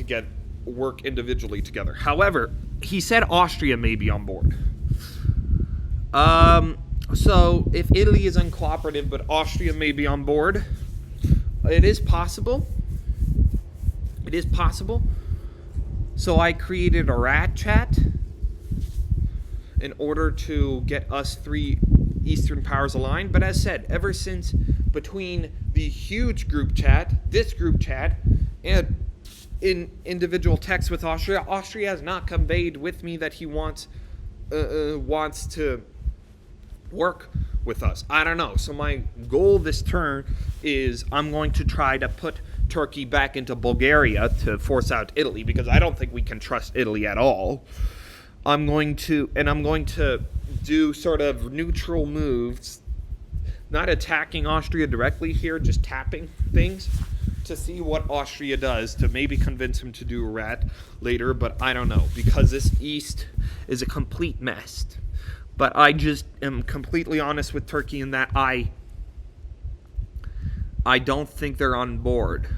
individually together. However, he said Austria may be on board. So if Italy is uncooperative, but Austria may be on board, it is possible. It is possible. So I created a rat chat in order to get us three Eastern powers aligned. But as said, ever since between the huge group chat, this group chat, and in individual texts with Austria has not conveyed with me that he wants to work with us. I don't know. So my goal this turn is I'm going to try to put Turkey back into Bulgaria to force out Italy, because I don't think we can trust Italy at all. I'm going to do sort of neutral moves, not attacking Austria directly here, just tapping things to see what Austria does, to maybe convince him to do a rat later, but I don't know, because this East is a complete mess. But I just am completely honest with Turkey in that I don't think they're on board.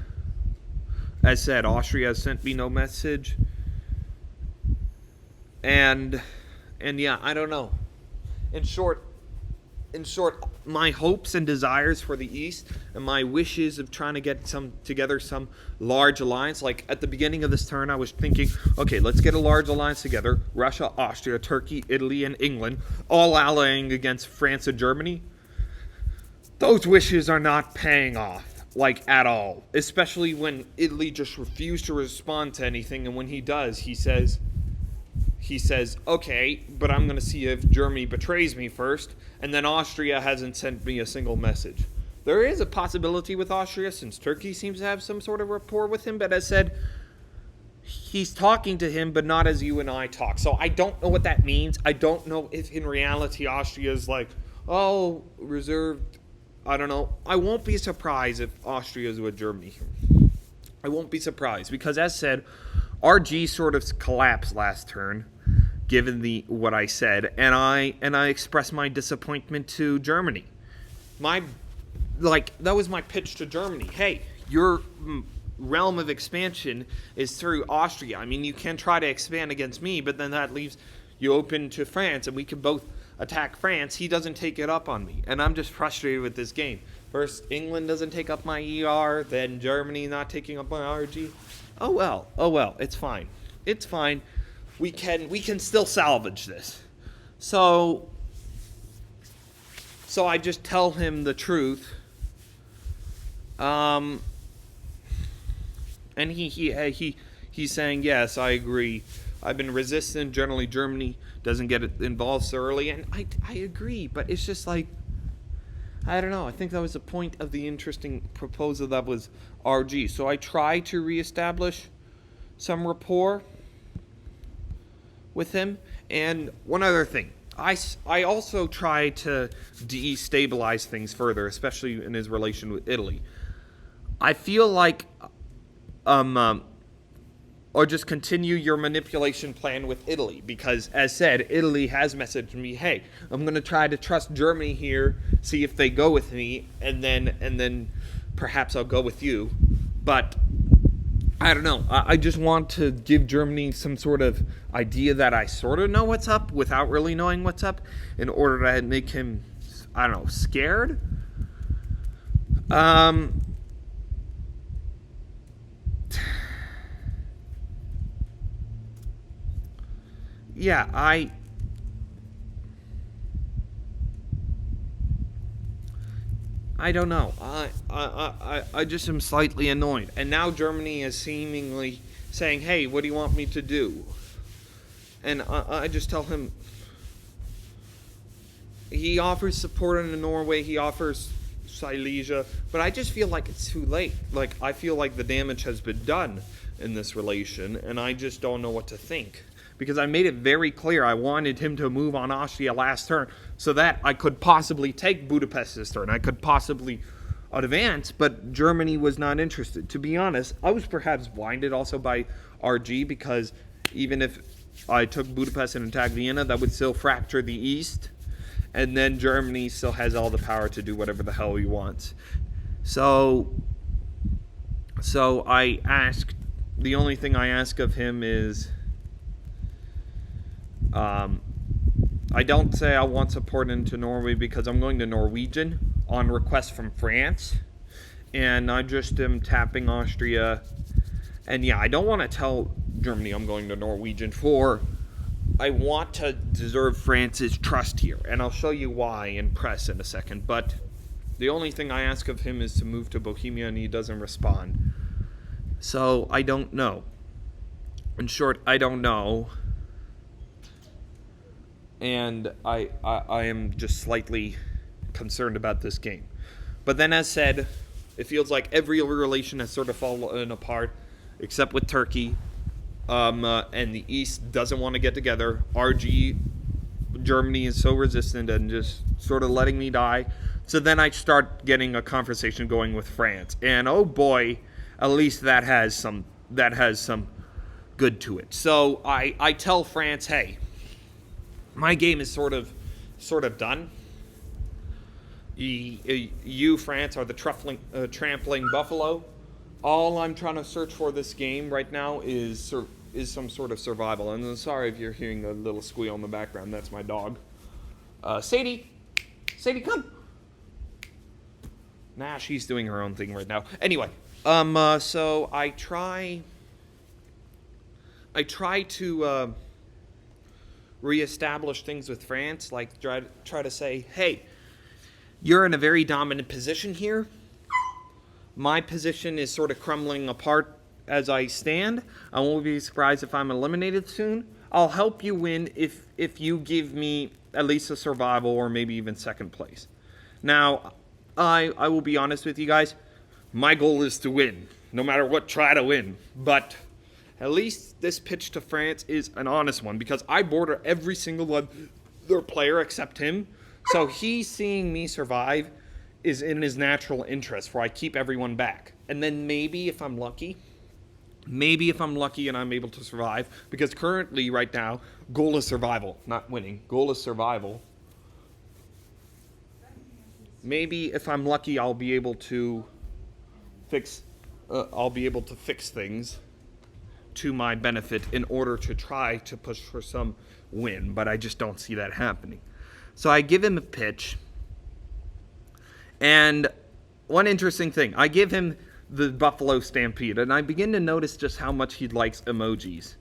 As said, Austria has sent me no message. And yeah, I don't know. In short, my hopes and desires for the East and my wishes of trying to get together some large alliance. Like at the beginning of this turn, I was thinking, okay, let's get a large alliance together. Russia, Austria, Turkey, Italy, and England, all allying against France and Germany. Those wishes are not paying off, like, at all. Especially when Italy just refused to respond to anything, and when he does, he says, okay, but I'm going to see if Germany betrays me first, and then Austria hasn't sent me a single message. There is a possibility with Austria, since Turkey seems to have some sort of rapport with him, but as said, he's talking to him, but not as you and I talk. So I don't know what that means. I don't know if in reality Austria is like, oh, reserved. I don't know. I won't be surprised if Austria is with Germany. I won't be surprised, because as said, RG sort of collapsed last turn, given what I said, and I expressed my disappointment to Germany. That was my pitch to Germany. Hey, your realm of expansion is through Austria. I mean, you can try to expand against me, but then that leaves you open to France, and we can both attack France. He doesn't take it up on me, and I'm just frustrated with this game. First, England doesn't take up my ER, then Germany not taking up my RG. Oh well, it's fine. It's fine. We can still salvage this. So I just tell him the truth. And he's saying, yes, I agree. I've been resistant. Generally, Germany doesn't get involved so early, and I agree. But it's just like, I don't know. I think that was the point of the interesting proposal that was RG. So I try to reestablish some rapport with him. And one other thing, I also try to destabilize things further, especially in his relation with Italy. I feel like, or just continue your manipulation plan with Italy, because as said, Italy has messaged me, hey, I'm going to try to trust Germany here, see if they go with me, and then perhaps I'll go with you. But I don't know. I just want to give Germany some sort of idea that I sort of know what's up without really knowing what's up, in order to make him, I don't know, scared. Yeah, I don't know. I just am slightly annoyed. And now Germany is seemingly saying, hey, what do you want me to do? And I just tell him, he offers support in Norway, he offers Silesia, but I just feel like it's too late. Like, I feel like the damage has been done in this relation, and I just don't know what to think. Because I made it very clear I wanted him to move on Austria last turn, so that I could possibly take Budapest this turn. I could possibly advance, but Germany was not interested. To be honest, I was perhaps blinded also by RG, because even if I took Budapest and attacked Vienna, that would still fracture the East, and then Germany still has all the power to do whatever the hell he wants. So I asked, the only thing I ask of him is, I don't say I want support into Norway, because I'm going to Norwegian on request from France, and I just am tapping Austria. And yeah, I don't want to tell Germany I'm going to Norwegian, for I want to deserve France's trust here, and I'll show you why in press in a second. But the only thing I ask of him is to move to Bohemia, and he doesn't respond. So I don't know. In short, I don't know. And I am just slightly concerned about this game. But then, as said, it feels like every relation has sort of fallen apart, except with Turkey, and the East doesn't want to get together. Germany is so resistant and just sort of letting me die. So then I start getting a conversation going with France, and oh boy, at least that has some good to it. So I tell France, hey, my game is sort of done. You, France, are the trampling buffalo. All I'm trying to search for this game right now is some sort of survival. And I'm sorry if you're hearing a little squeal in the background. That's my dog. Sadie, come. Nah, she's doing her own thing right now. Anyway, so I try to reestablish things with France, like try to say, hey, you're in a very dominant position here. My position is sort of crumbling apart as I stand. I won't be surprised if I'm eliminated soon. I'll help you win if you give me at least a survival or maybe even second place. Now, I will be honest with you guys. My goal is to win. No matter what, try to win. But at least this pitch to France is an honest one, because I border every single other player except him. So he seeing me survive is in his natural interest, where I keep everyone back. And then maybe if I'm lucky and I'm able to survive, because currently right now, goal is survival, not winning. Goal is survival. Maybe if I'm lucky, I'll be able to fix things to my benefit in order to try to push for some win, but I just don't see that happening. So I give him a pitch, and one interesting thing, I give him the Buffalo Stampede, and I begin to notice just how much he likes emojis.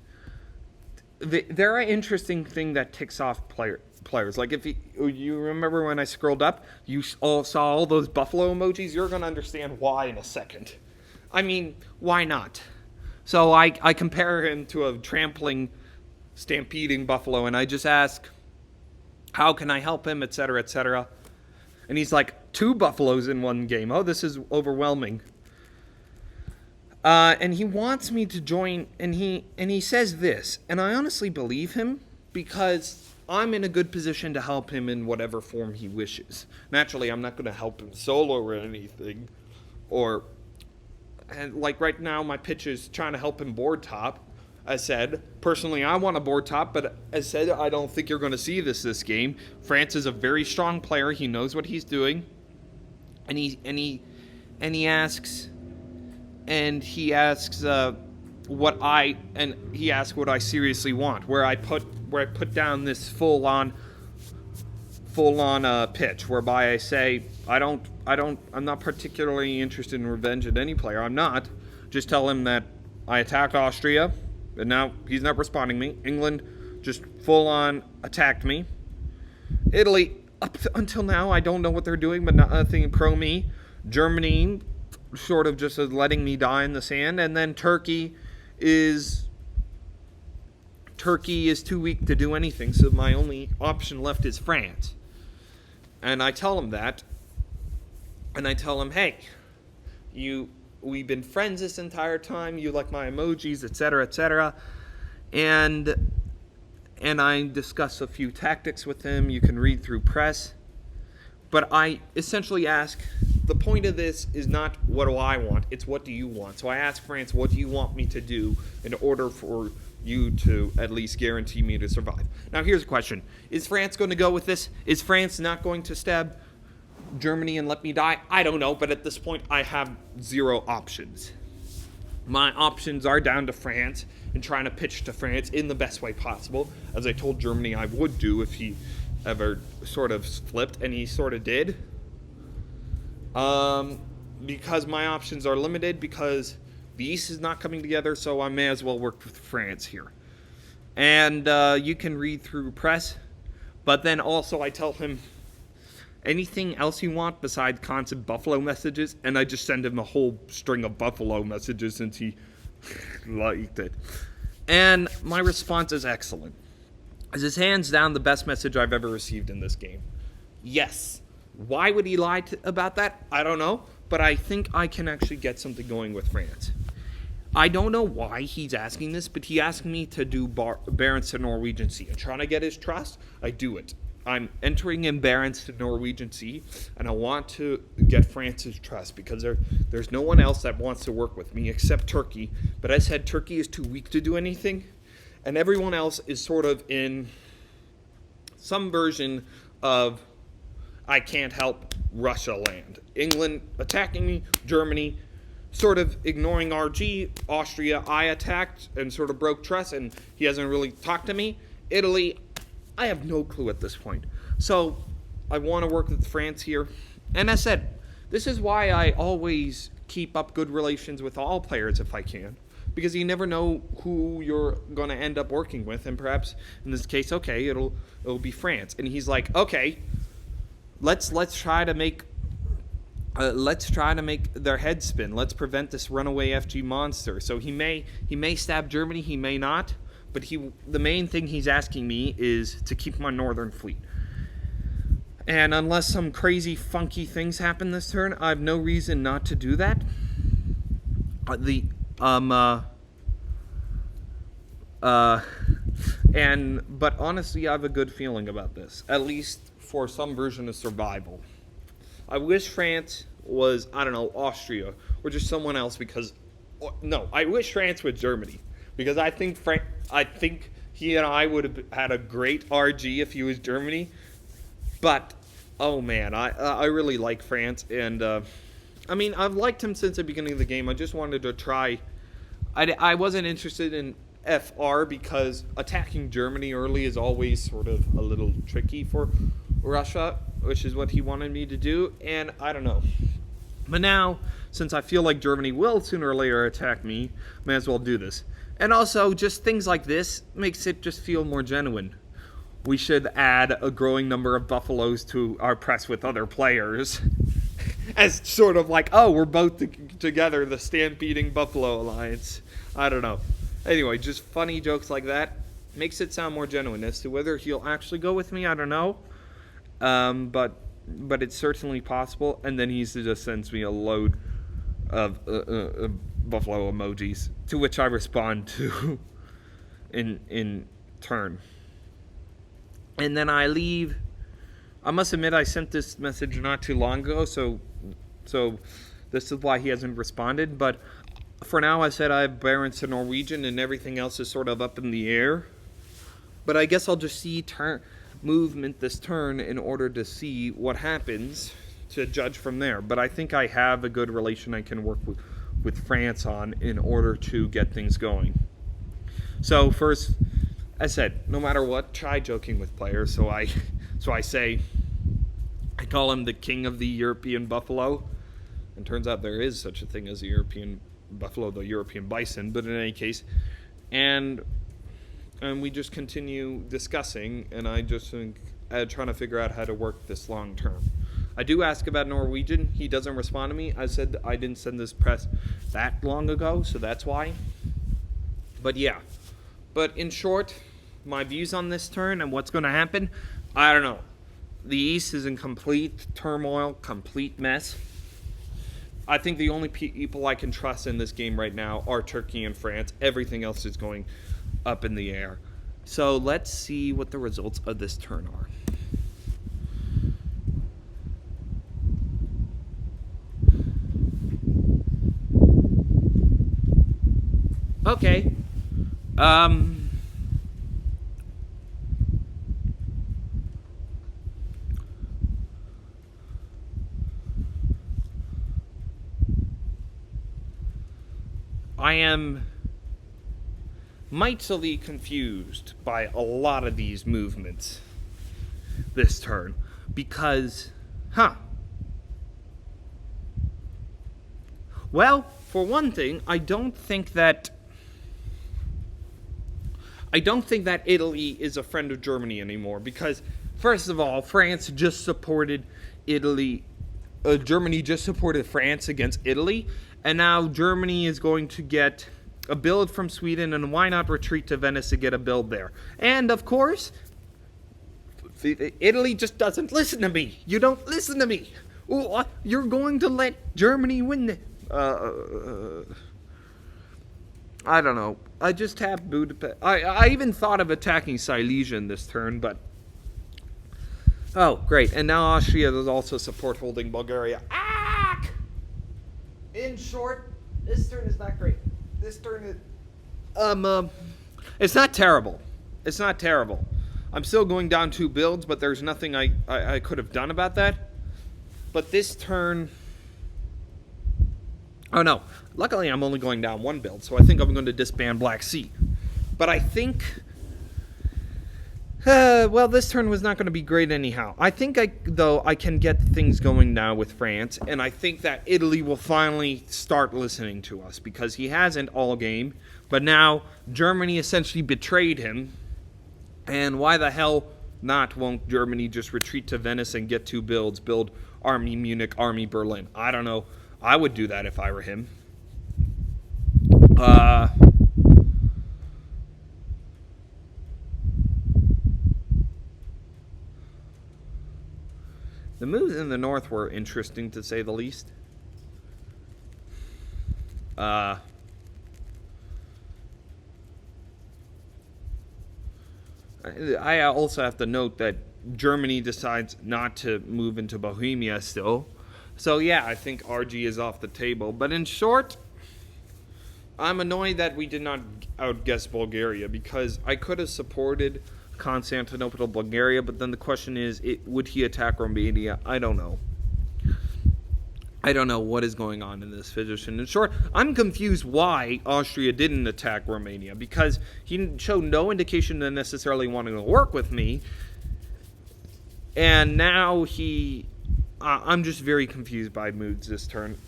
They're an interesting thing that ticks off players. Like if you remember when I scrolled up, you all saw all those buffalo emojis. You're going to understand why in a second. I mean, why not? So I compare him to a trampling, stampeding buffalo, and I just ask, how can I help him, etc., etc. And he's like, 2 buffaloes in one game. Oh, this is overwhelming. And he wants me to join, and he says this, and I honestly believe him, because I'm in a good position to help him in whatever form he wishes. Naturally, I'm not going to help him solo or anything, and like right now, my pitch is trying to help him board top. As said, personally, I want a board top, but as said, I don't think you're going to see this game. France is a very strong player. He knows what he's doing, and he asks what I seriously want. Where I put down this full on pitch, whereby I say I'm not particularly interested in revenge at any player. I'm not. Just tell him that I attacked Austria, and now he's not responding me. England just full on attacked me. Italy, up until now, I don't know what they're doing, but nothing pro me. Germany, sort of just letting me die in the sand, and then Turkey is too weak to do anything, so my only option left is France. And I tell him that, and I tell him, hey, we've been friends this entire time, you like my emojis, etc., etc., and I discuss a few tactics with him. You can read through press, but I essentially ask, the point of this is not what do I want, it's what do you want. So I ask France, what do you want me to do in order for you to at least guarantee me to survive? Now here's a question. Is France going to go with this? Is France not going to stab Germany and let me die? I don't know, but at this point I have 0 options. My options are down to France and trying to pitch to France in the best way possible, as I told Germany I would do if he ever sort of flipped, and he sort of did. Because my options are limited, because the East is not coming together, so I may as well work with France here. And you can read through press, but then also I tell him, anything else you want besides constant buffalo messages, and I just send him a whole string of buffalo messages since he liked it. And my response is excellent. This is hands down the best message I've ever received in this game. Yes, Why would he lie about that? I don't know. But I think I can actually get something going with France. I don't know why he's asking this, but he asked me to do Barents to Norwegian Sea. I'm trying to get his trust. I do it. I'm entering in Barents to Norwegian Sea, and I want to get France's trust because there's no one else that wants to work with me except Turkey. But I said Turkey is too weak to do anything, and everyone else is sort of in some version of I can't help Russia land. England attacking me, Germany sort of ignoring RG, Austria I attacked and sort of broke trust, and he hasn't really talked to me. Italy, I have no clue at this point. So I want to work with France here. And as I said, this is why I always keep up good relations with all players if I can. Because you never know who you're going to end up working with. And perhaps in this case, okay, it'll be France. And he's like, okay, let's try to make their head spin. Let's prevent this runaway FG monster. So he may stab Germany, he may not. But the main thing he's asking me is to keep my northern fleet. And unless some crazy, funky things happen this turn, I have no reason not to do that. But honestly, I have a good feeling about this. At least for some version of survival. I wish France was, I don't know, Austria or just someone else because, no, I wish France was Germany. Because I think he and I would have had a great RG if he was Germany. But, oh man, I really like France. And, I mean, I've liked him since the beginning of the game. I just wanted to try. I wasn't interested in FR because attacking Germany early is always sort of a little tricky for Russia, which is what he wanted me to do. And I don't know. But now, since I feel like Germany will sooner or later attack me, may as well do this. And also, just things like this makes it just feel more genuine. We should add a growing number of buffaloes to our press with other players. As sort of like, oh, we're both together, the Stampeding Buffalo Alliance. I don't know. Anyway, just funny jokes like that makes it sound more genuine. As to whether he'll actually go with me, I don't know. But it's certainly possible. And then he just sends me a load of buffalo emojis, to which I respond to in turn. And then I leave. I must admit I sent this message not too long ago, so this is why he hasn't responded. But for now, I said I have Barents to Norwegian, and everything else is sort of up in the air. But I guess I'll just see movement this turn in order to see what happens to judge from there. But I think I have a good relation I can work with France on in order to get things going. So first, as I said, no matter what, try joking with players. So I say, I call him the king of the European buffalo. And turns out there is such a thing as a European buffalo, the European bison. But in any case, and we just continue discussing, and I just think trying to figure out how to work this long term. I do ask about Norwegian. He doesn't respond to me. I said I didn't send this press that long ago, so that's why. But yeah. But in short, my views on this turn and what's going to happen, I don't know. The East is in complete turmoil, complete mess. I think the only people I can trust in this game right now are Turkey and France. Everything else is going up in the air. So let's see what the results of this turn are. Okay. I am mightily confused by a lot of these movements this turn because, well, for one thing, I don't think that Italy is a friend of Germany anymore because, first of all, France just supported Italy. Germany just supported France against Italy, and now Germany is going to get a build from Sweden, and why not retreat to Venice to get a build there? And, of course, Italy just doesn't listen to me. You don't listen to me. Ooh, you're going to let Germany win. I don't know. I just tapped Budapest. I even thought of attacking Silesia in this turn, but... Oh, great. And now Austria does also support holding Bulgaria. Ah! In short, this turn is not great. This turn is... It's not terrible. It's not terrible. I'm still going down 2 builds, but there's nothing I could have done about that. But this turn... Oh, no. Luckily, I'm only going down 1 build, so I think I'm going to disband Black Sea. But I think... well, this turn was not going to be great anyhow. I think, though, I can get things going now with France, and I think that Italy will finally start listening to us, because he hasn't all game, but now Germany essentially betrayed him, and why the hell not won't Germany just retreat to Venice and get 2 builds, build Army Munich, Army Berlin? I don't know. I would do that if I were him. The moves in the north were interesting, to say the least. I also have to note that Germany decides not to move into Bohemia still. So yeah, I think RG is off the table. But in short, I'm annoyed that we did not outguess Bulgaria, because I could have supported Constantinople, Bulgaria, but then the question is, would he attack Romania? I don't know. I don't know what is going on in this position. In short, I'm confused why Austria didn't attack Romania, because he showed no indication of necessarily wanting to work with me, and now I'm just very confused by moods this turn.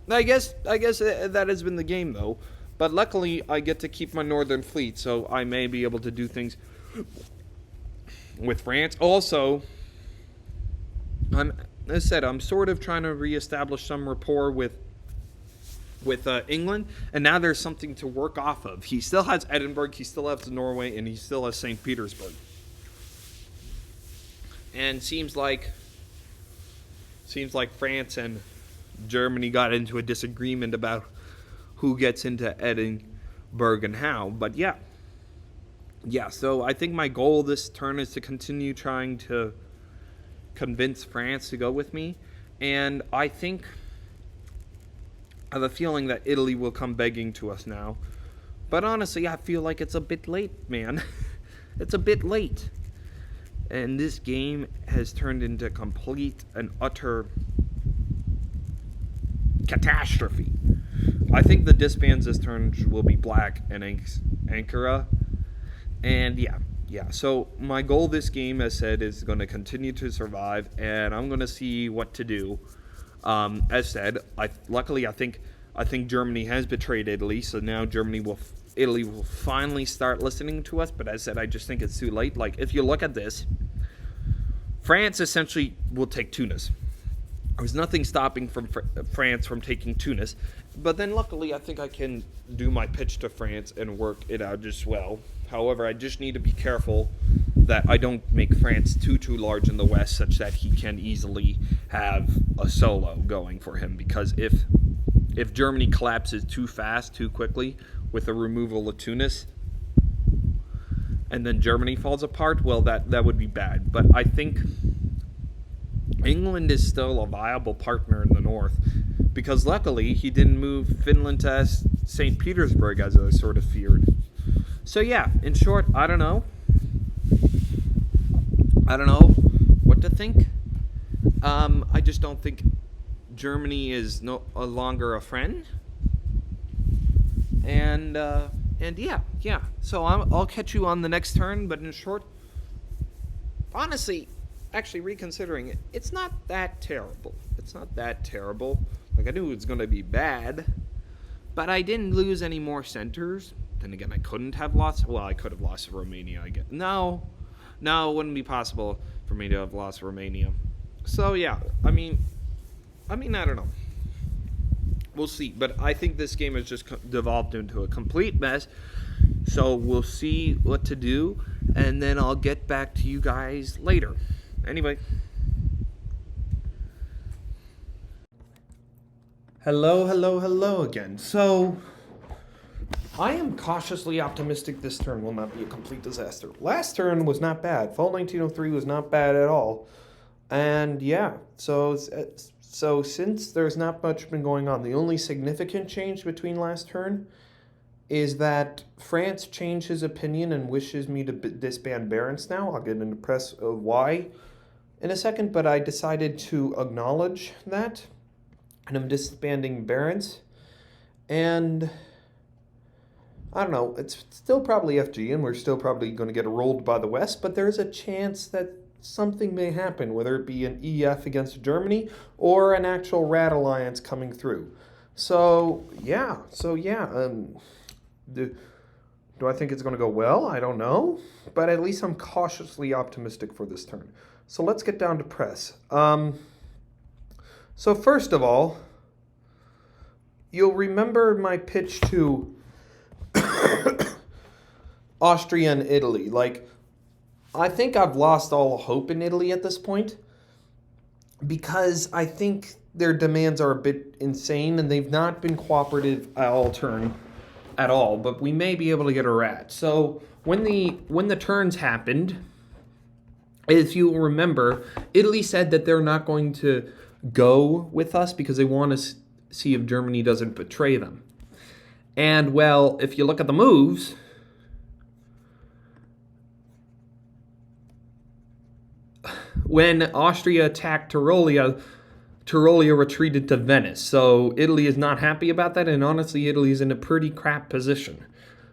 I guess that has been the game, though. But luckily, I get to keep my northern fleet, so I may be able to do things with France. Also, as I said, I'm sort of trying to reestablish some rapport with England, and now there's something to work off of. He still has Edinburgh, he still has Norway, and he still has St. Petersburg. And seems like France and Germany got into a disagreement about who gets into Edinburgh and how. But yeah, so I think my goal this turn is to continue trying to convince France to go with me, and I have a feeling that Italy will come begging to us now. But honestly, I feel like it's a bit late, man. It's a bit late. And this game has turned into complete and utter catastrophe. I think the disbands this turn will be Black and Ankara. And yeah. So my goal this game, as said, is going to continue to survive, and I'm going to see what to do. As said, luckily I think Germany has betrayed Italy, so now Italy will finally start listening to us. But as said, I just think it's too late. Like, if you look at this, France essentially will take Tunis. There's nothing stopping France from taking Tunis. But then luckily, I think I can do my pitch to France and work it out just well. However, I just need to be careful that I don't make France too large in the west, such that he can easily have a solo going for him. Because if Germany collapses too fast, too quickly, with the removal of Tunis, and then Germany falls apart, well, that would be bad. But I think England is still a viable partner in the north, because luckily he didn't move Finland to St. Petersburg, as I sort of feared. So yeah, in short, I don't know what to think. I just don't think Germany is no longer a friend. And yeah. So I'll catch you on the next turn. But in short, honestly, actually reconsidering it, it's not that terrible. Like, I knew it was going to be bad, but I didn't lose any more centers. Then again, I couldn't have lost. Well, I could have lost Romania. I guess. No, it wouldn't be possible for me to have lost Romania. So yeah, I mean, I don't know. We'll see. But I think this game has just devolved into a complete mess. So we'll see what to do. and then I'll get back to you guys later. Anyway. Hello again. So, I am cautiously optimistic this turn will not be a complete disaster. Last turn was not bad. Fall 1903 was not bad at all. And yeah, so since there's not much been going on, the only significant change between last turn is that France changed his opinion and wishes me to disband barons now. I'll get into press of why in a second, but I decided to acknowledge that. And I'm disbanding barons. And I don't know, it's still probably FG, and we're still probably going to get rolled by the West, but there's a chance that something may happen, whether it be an EF against Germany or an actual Rat alliance coming through. So yeah. Do I think it's going to go well? I don't know, but at least I'm cautiously optimistic for this turn. So let's get down to press. So first of all, you'll remember my pitch to Austria and Italy. Like, I think I've lost all hope in Italy at this point because I think their demands are a bit insane and they've not been cooperative at all, but we may be able to get a rat. So when the turns happened, if you remember, Italy said that they're not going to go with us because they want to see if Germany doesn't betray them. And well, if you look at the moves, when Austria attacked Tyrolia retreated to Venice. So Italy is not happy about that, and honestly, Italy is in a pretty crap position.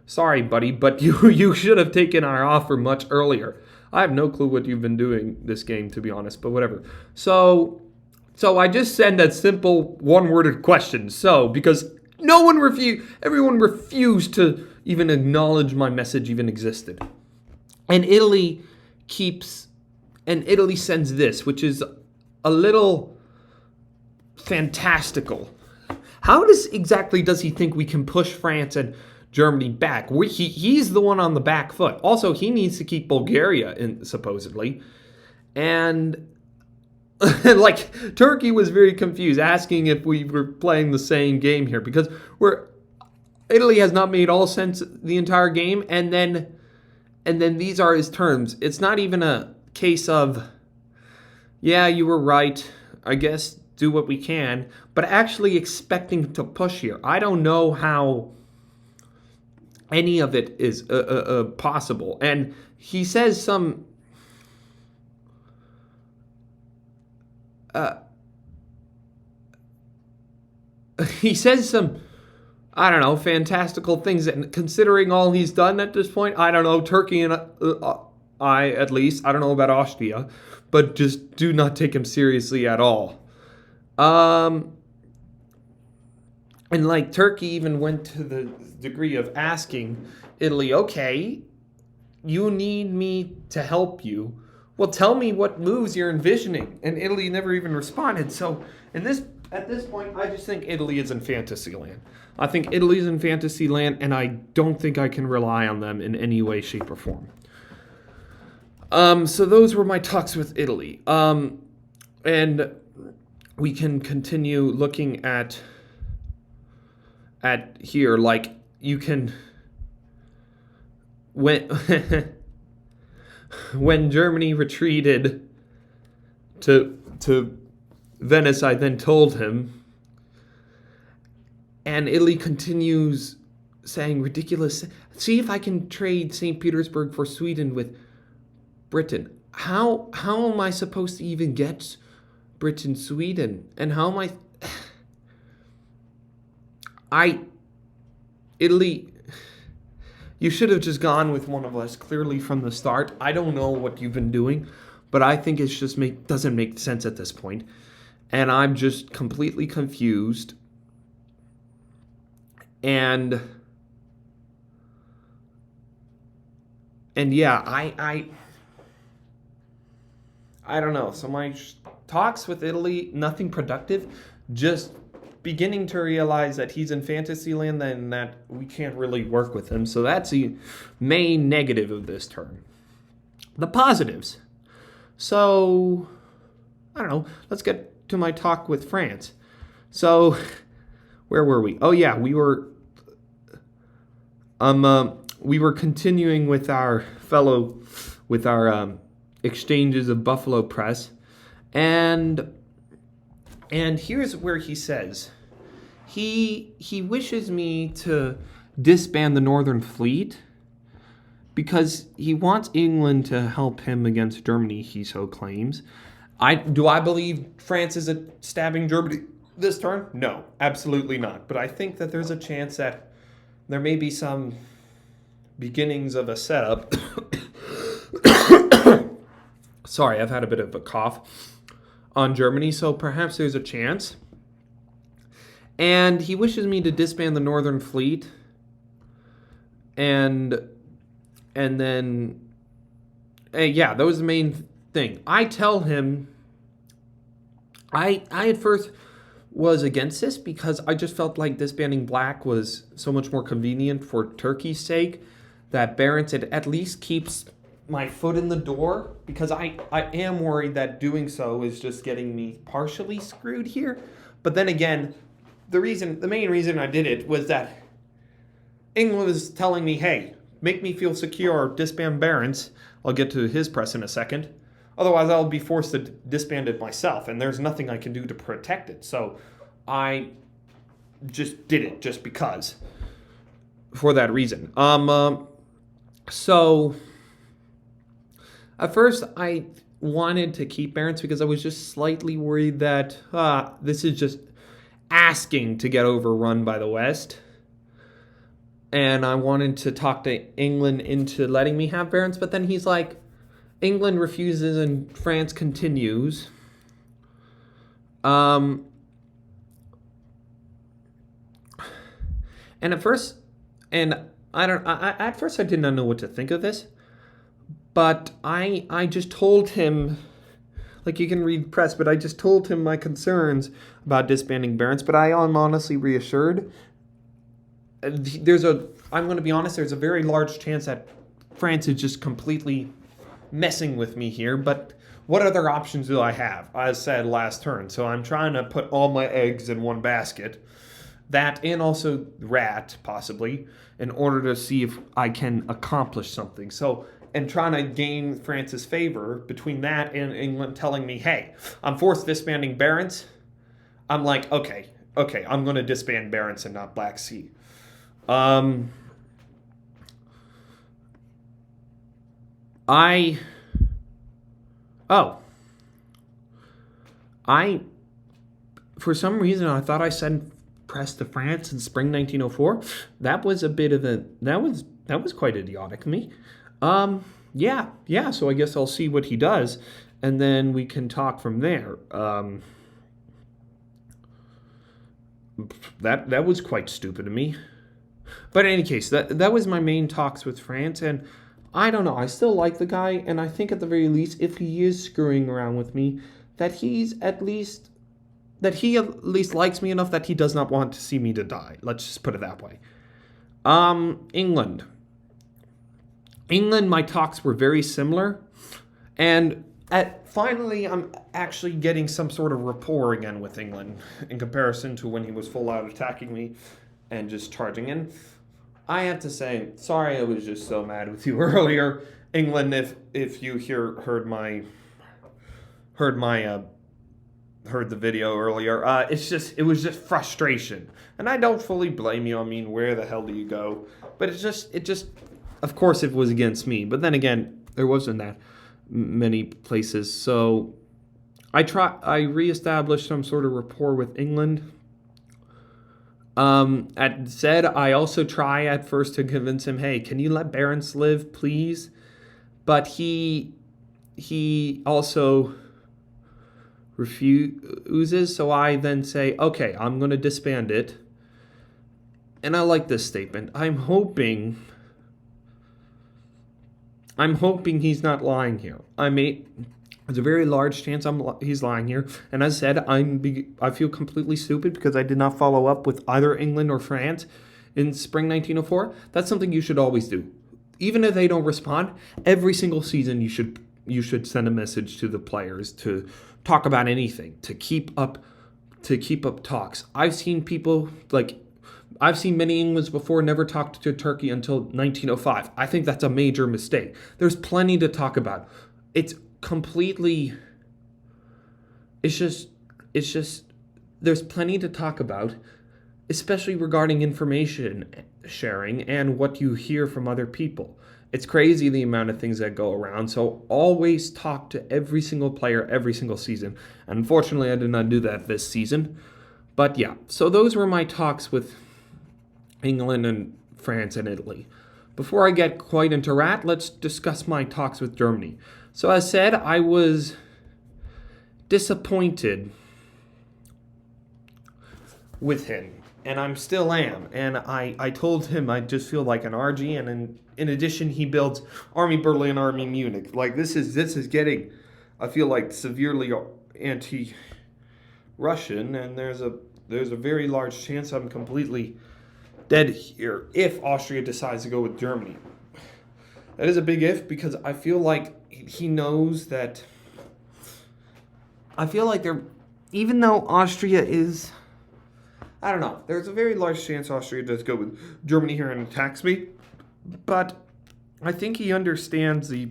Sorry, buddy, but you should have taken our offer much earlier. I have no clue what you've been doing this game, to be honest, but whatever. So I just send that simple one-worded question. So, because everyone refused to even acknowledge my message even existed. And Italy sends this, which is a little fantastical. How exactly does he think we can push France and Germany back? He's the one on the back foot. Also, he needs to keep Bulgaria in, supposedly. And like, Turkey was very confused, asking if we were playing the same game here, because Italy has not made all sense the entire game, and then these are his terms. It's not even a case of, yeah, you were right, I guess do what we can, but actually expecting to push here. I don't know how any of it is possible. And he says some I don't know, fantastical things. And considering all he's done at this point, I don't know, Turkey and I don't know about Austria, but just do not take him seriously at all. And like, Turkey even went to the degree of asking Italy, okay, you need me to help you. Well, tell me what moves you're envisioning. And Italy never even responded. So at this point, I just think Italy is in fantasy land. I think Italy's in fantasy land, and I don't think I can rely on them in any way, shape, or form. So those were my talks with Italy. And we can continue looking at here. Like, you can, when Germany retreated to Venice, I then told him, and Italy continues saying ridiculous, see if I can trade St. Petersburg for Sweden with Britain. How am I supposed to even get Britain, Sweden? And how am Italy, you should have just gone with one of us clearly from the start. I don't know what you've been doing, but I think it's just doesn't make sense at this point. And I'm just completely confused. And yeah, I don't know. So my talks with Italy, nothing productive. Just beginning to realize that he's in fantasy land and that we can't really work with him. So that's the main negative of this turn. the positives. So, I don't know. Let's get to my talk with France. So, where were we? Oh yeah, we were continuing with our exchanges of Buffalo Press, and here's where he says he wishes me to disband the Northern Fleet because he wants England to help him against Germany, he so claims. I believe France is stabbing Germany this turn? No, absolutely not. But I think that there's a chance that there may be some beginnings of a setup. Sorry, I've had a bit of a cough on Germany, so perhaps there's a chance. And he wishes me to disband the Northern Fleet. And then, yeah, that was the main thing. I tell him, I at first was against this because I just felt like disbanding Black was so much more convenient for Turkey's sake, that Barents at least keeps my foot in the door, because I am worried that doing so is just getting me partially screwed here. But then again, the main reason I did it was that England was telling me, hey, make me feel secure, disband Barents. I'll get to his press in a second. Otherwise, I'll be forced to disband it myself, and there's nothing I can do to protect it. So I just did it just because, for that reason. So at first I wanted to keep Barents because I was just slightly worried that this is just asking to get overrun by the West. And I wanted to talk to England into letting me have Barents, but then he's like, England refuses and France continues. And at first, at first I did not know what to think of this, but I just told him, like, you can read press, but I just told him my concerns about disbanding Barents, but I am honestly reassured. I'm going to be honest, there's a very large chance that France is just completely messing with me here, but what other options do I have? As said last turn, so I'm trying to put all my eggs in one basket. That and also Rat, possibly, in order to see if I can accomplish something. So, and trying to gain France's favor between that and England telling me, hey, I'm forced disbanding Barents. I'm like, okay, I'm going to disband Barents and not Black Sea. For some reason, I thought I sent press to France in spring 1904. That was that was quite idiotic of me. Yeah. So I guess I'll see what he does, and then we can talk from there. That was quite stupid of me. But in any case, that was my main talks with France, and I don't know. I still like the guy, and I think at the very least, if he is screwing around with me, that he at least likes me enough that he does not want to see me to die. Let's just put it that way. England, my talks were very similar, and finally, I'm actually getting some sort of rapport again with England in comparison to when he was full out attacking me and just charging in. I have to say, sorry, I was just so mad with you earlier, England. If you heard the video earlier, it was just frustration, and I don't fully blame you. I mean, where the hell do you go? But it just, of course, it was against me. But then again, there wasn't that many places, so I reestablished some sort of rapport with England. I also try at first to convince him, hey, can you let Barents live, please? But he also refuses, so I then say, okay, I'm going to disband it. And I like this statement. I'm hoping he's not lying here. There's a very large chance he's lying here. And as I said, I feel completely stupid because I did not follow up with either England or France in spring 1904. That's something you should always do. even if they don't respond, every single season you should send a message to the players to talk about anything, to keep up talks. I've seen many Englands before never talked to Turkey until 1905. I think that's a major mistake. There's plenty to talk about. It's just there's plenty to talk about, especially regarding information sharing and what you hear from other people. It's crazy the amount of things that go around. So always talk to every single player every single season. Unfortunately, I did not do that this season. But yeah, so those were my talks with England and France and Italy. Before I get quite into rat, let's discuss my talks with Germany. So as said, I was disappointed with him, and I still am. And I told him I just feel like an RG, and in addition, he builds Army Berlin, Army Munich. Like this is getting, I feel like, severely anti-Russian, and there's a very large chance I'm completely dead here if Austria decides to go with Germany. That is a big if, because I feel like he knows that. I feel like even though Austria is, I don't know, there's a very large chance Austria does go with Germany here and attacks me, but I think he understands the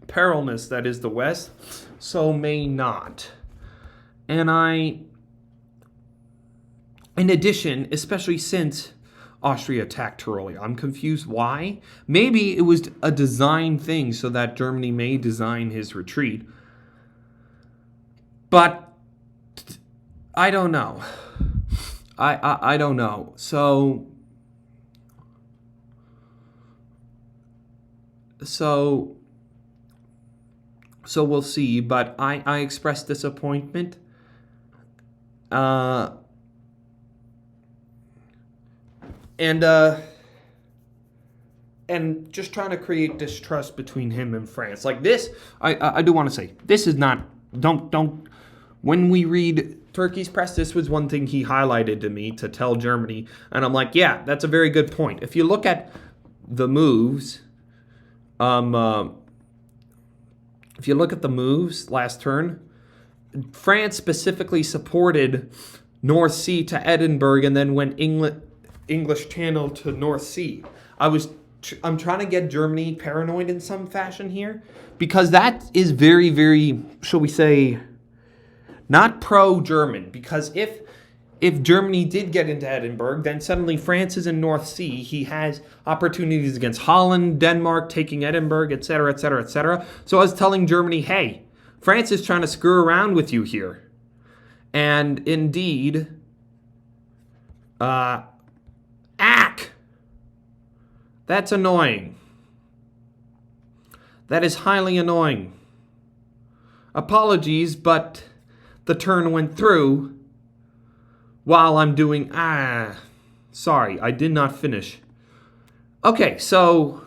perilness that is the West, so may not. And in addition, especially since Austria attacked Tyrolia, I'm confused why. Maybe it was a design thing so that Germany may design his retreat. But I don't know. I don't know. So we'll see. But I expressed disappointment. And just trying to create distrust between him and France. Like this, I do want to say, this is not, don't, when we read Turkey's press, this was one thing he highlighted to me to tell Germany, and I'm like, yeah, that's a very good point. If you look at the moves, last turn, France specifically supported North Sea to Edinburgh and then went English Channel to North Sea. I'm trying to get Germany paranoid in some fashion here, because that is very, very, shall we say, not pro-German. Because if Germany did get into Edinburgh, then suddenly France is in North Sea. He has opportunities against Holland, Denmark, taking Edinburgh, etc., etc., etc. So I was telling Germany, hey, France is trying to screw around with you here. And indeed, that's annoying. That is highly annoying. Apologies, but the turn went through while I'm doing, sorry, I did not finish. Okay, so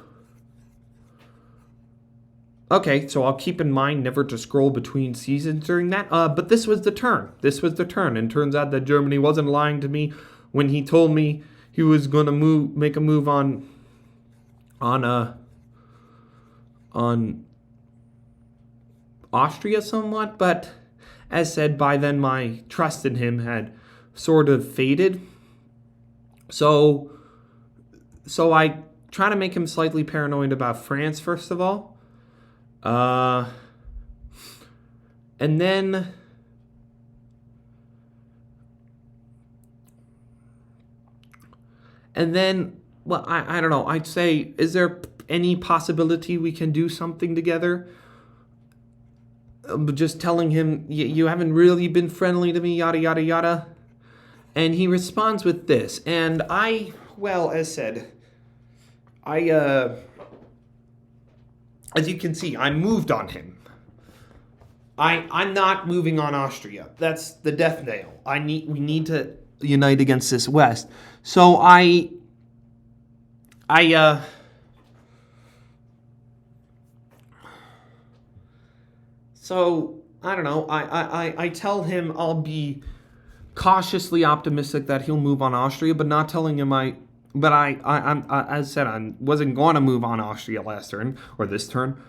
I'll keep in mind never to scroll between seasons during that. But this was the turn. And turns out that Germany wasn't lying to me when he told me he was going to make a move on Austria somewhat, but as said, by then my trust in him had sort of faded. So I try to make him slightly paranoid about France, first of all. And then well, I don't know. I'd say, is there any possibility we can do something together? Just telling him, you haven't really been friendly to me, yada, yada, yada. And he responds with this. And as said, as you can see, I moved on him. I'm not moving on Austria. That's the death nail. We need to unite against this West. So I don't know. I tell him I'll be cautiously optimistic that he'll move on Austria, but not telling him I but as I said, I wasn't going to move on Austria last turn or this turn,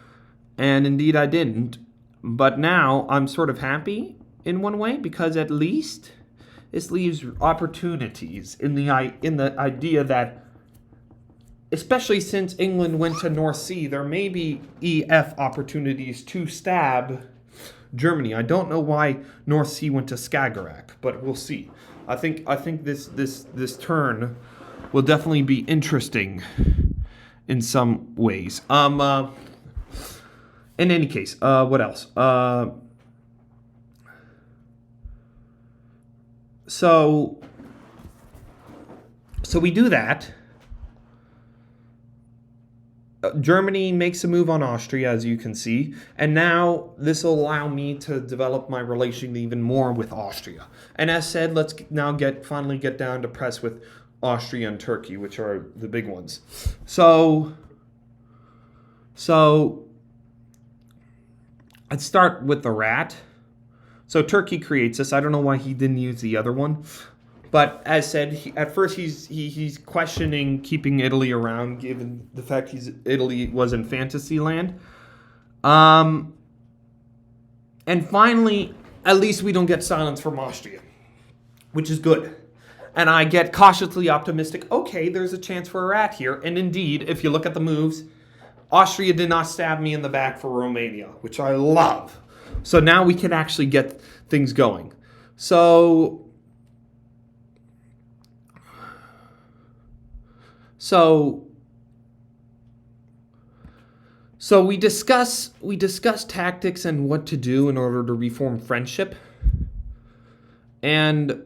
and indeed I didn't. But now I'm sort of happy in one way because at least this leaves opportunities in the idea that, especially since England went to North Sea, there may be EF opportunities to stab Germany. I don't know why North Sea went to Skagerrak, but we'll see. I think this turn will definitely be interesting in some ways. In any case, what else? So we do that. Germany makes a move on Austria, as you can see, and now this will allow me to develop my relation even more with Austria. And as said, let's now finally get down to press with Austria and Turkey, which are the big ones. So let's start with the rat. So Turkey creates this. I don't know why he didn't use the other one. But as said, at first he's questioning keeping Italy around, given the fact Italy was in fantasy land. And finally, at least we don't get silence from Austria, which is good. And I get cautiously optimistic. Okay, there's a chance for a rat here. And indeed, if you look at the moves, Austria did not stab me in the back for Romania, which I love. So now we can actually get things going. So we discuss tactics and what to do in order to reform friendship, and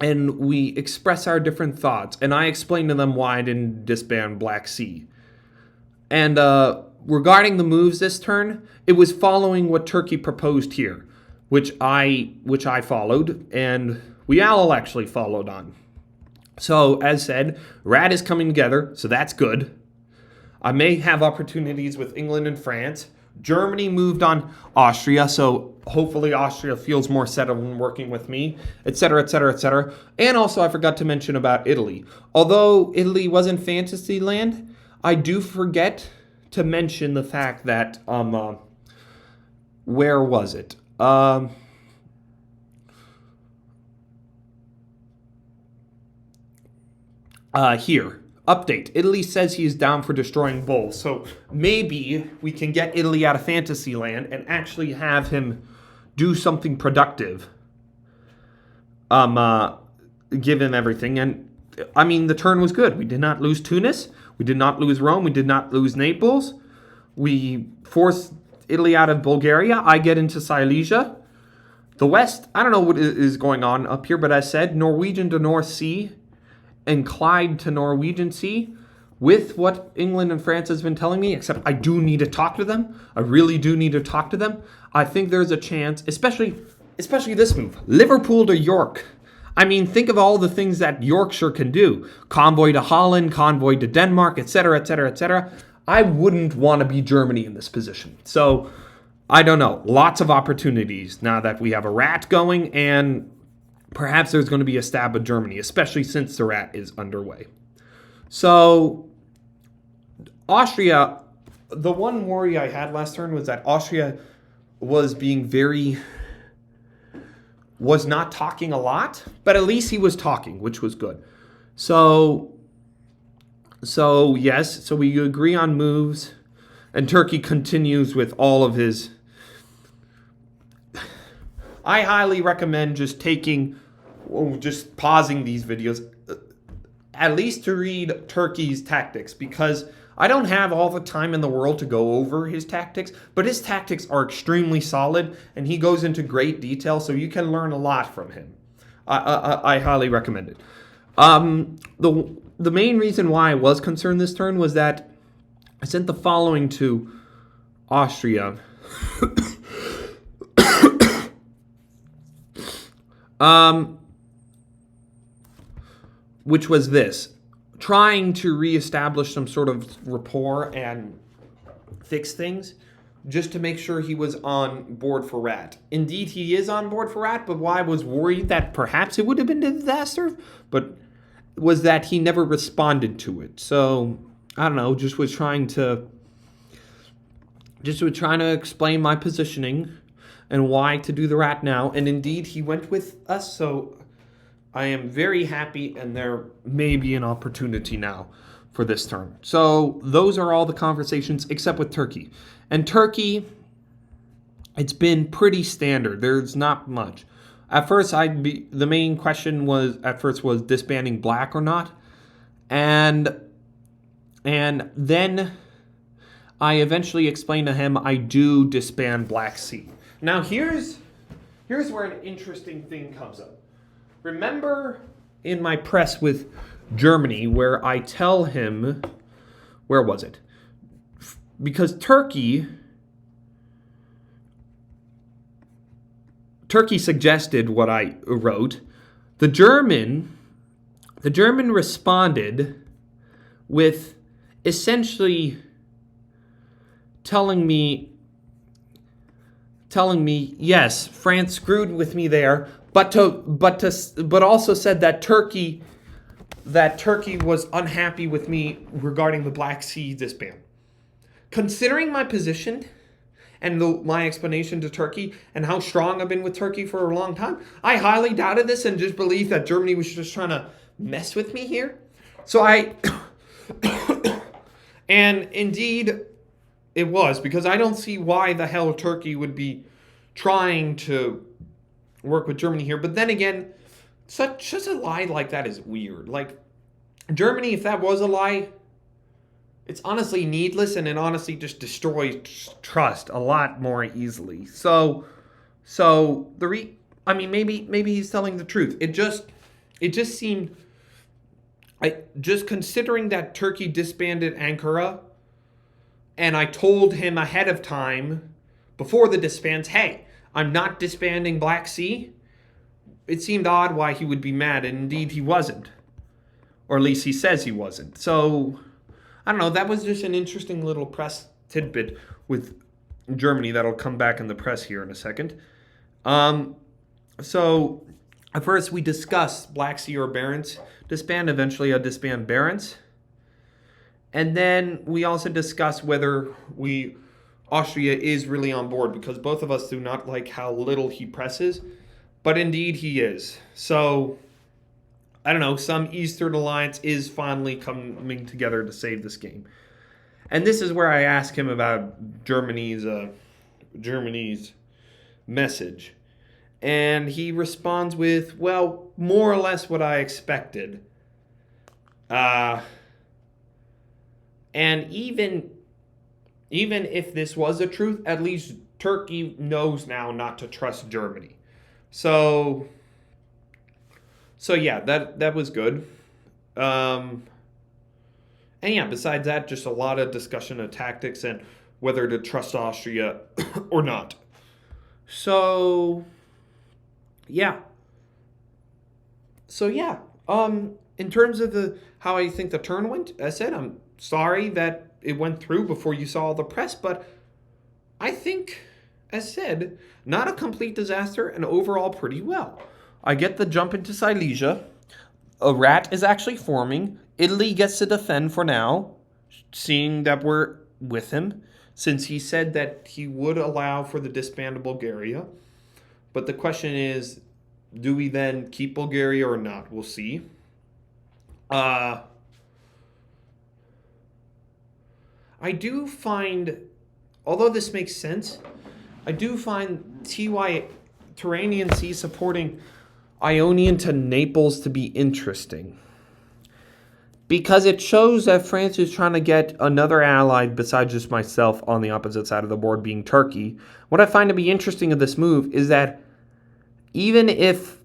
we express our different thoughts. And I explain to them why I didn't disband Black Sea. And regarding the moves this turn, it was following what Turkey proposed here, which I followed, and we all actually followed on. So, as said, rat is coming together, so that's good. I may have opportunities with England and France. Germany moved on Austria, so hopefully Austria feels more settled when working with me, etc., etc., etc. And also, I forgot to mention about Italy. Although Italy was in fantasy land, I do forget to mention the fact that, where was it? Here. Update. Italy says he is down for destroying bulls. So maybe we can get Italy out of fantasy land and actually have him do something productive. Given everything. And I mean, the turn was good. We did not lose Tunis. We did not lose Rome. We did not lose Naples. We forced Italy out of Bulgaria. I get into Silesia. The West, I don't know what is going on up here, but as said, Norwegian to North Sea and Clyde to Norwegian Sea, with what England and France has been telling me, except I do need to talk to them. I really do need to talk to them. I think there's a chance, especially this move, Liverpool to York. I mean, think of all the things that Yorkshire can do. Convoy to Holland, convoy to Denmark, etc., etc., etc. I wouldn't want to be Germany in this position. So, I don't know. Lots of opportunities now that we have a rat going, and perhaps there's going to be a stab at Germany, especially since the rat is underway. So, Austria, the one worry I had last turn was that Austria was not talking a lot, but at least he was talking, which was good. So yes, so we agree on moves, and Turkey continues with all of his. I highly recommend just pausing these videos, at least to read Turkey's tactics, because I don't have all the time in the world to go over his tactics, but his tactics are extremely solid, and he goes into great detail, so you can learn a lot from him. I highly recommend it. The main reason why I was concerned this turn was that I sent the following to Austria. Which was this. Trying to reestablish some sort of rapport and fix things just to make sure he was on board for rat. Indeed, he is on board for rat, but why I was worried that perhaps it would have been a disaster. But was that he never responded to it. So I don't know, just was trying to explain my positioning and why to do the rat now. And indeed, he went with us. So I am very happy, and there may be an opportunity now for this turn. So those are all the conversations except with Turkey. And Turkey, it's been pretty standard. There's not much. At first, the main question was disbanding Black or not, and then I eventually explained to him I do disband Black Sea. Now here's where an interesting thing comes up. Remember in my press with Germany where I tell him, where was it? Because Turkey suggested what I wrote. The German responded with essentially telling me, yes, France screwed with me there, but also said that Turkey was unhappy with me regarding the Black Sea disband. Considering my position and my explanation to Turkey and how strong I've been with Turkey for a long time, I highly doubted this and just believed that Germany was just trying to mess with me here. So and indeed it was, because I don't see why the hell Turkey would be trying to work with Germany here. But then again, such a lie like that is weird. Like, Germany, if that was a lie, it's honestly needless, and it honestly just destroys trust a lot more easily. So maybe he's telling the truth. It just seemed, just considering that Turkey disbanded Ankara, and I told him ahead of time before the disbands, hey, I'm not disbanding Black Sea. It seemed odd why he would be mad, and indeed he wasn't, or at least he says he wasn't. So I don't know, that was just an interesting little press tidbit with Germany that'll come back in the press here in a second. So at first we discussed Black Sea or Barents disband. Eventually I disband Barents. And then we also discussed whether Austria is really on board, because both of us do not like how little he presses. But indeed he is. So I don't know, some Eastern alliance is finally coming together to save this game. And this is where I ask him about Germany's message. And he responds with, well, more or less what I expected. And even if this was the truth, at least Turkey knows now not to trust Germany. So yeah, that was good. And yeah, besides that, just a lot of discussion of tactics and whether to trust Austria or not. So yeah. In terms of how I think the turn went, I said I'm sorry that it went through before you saw all the press, but I think, as said, not a complete disaster and overall pretty well. I get the jump into Silesia. A rat is actually forming. Italy gets to defend for now, seeing that we're with him, since he said that he would allow for the disband of Bulgaria. But the question is, do we then keep Bulgaria or not? We'll see. I do find, although this makes sense, I do find Tyrrhenian Sea supporting Ionian to Naples to be interesting, because it shows that France is trying to get another ally besides just myself on the opposite side of the board, being Turkey. What I find to be interesting of this move is that even if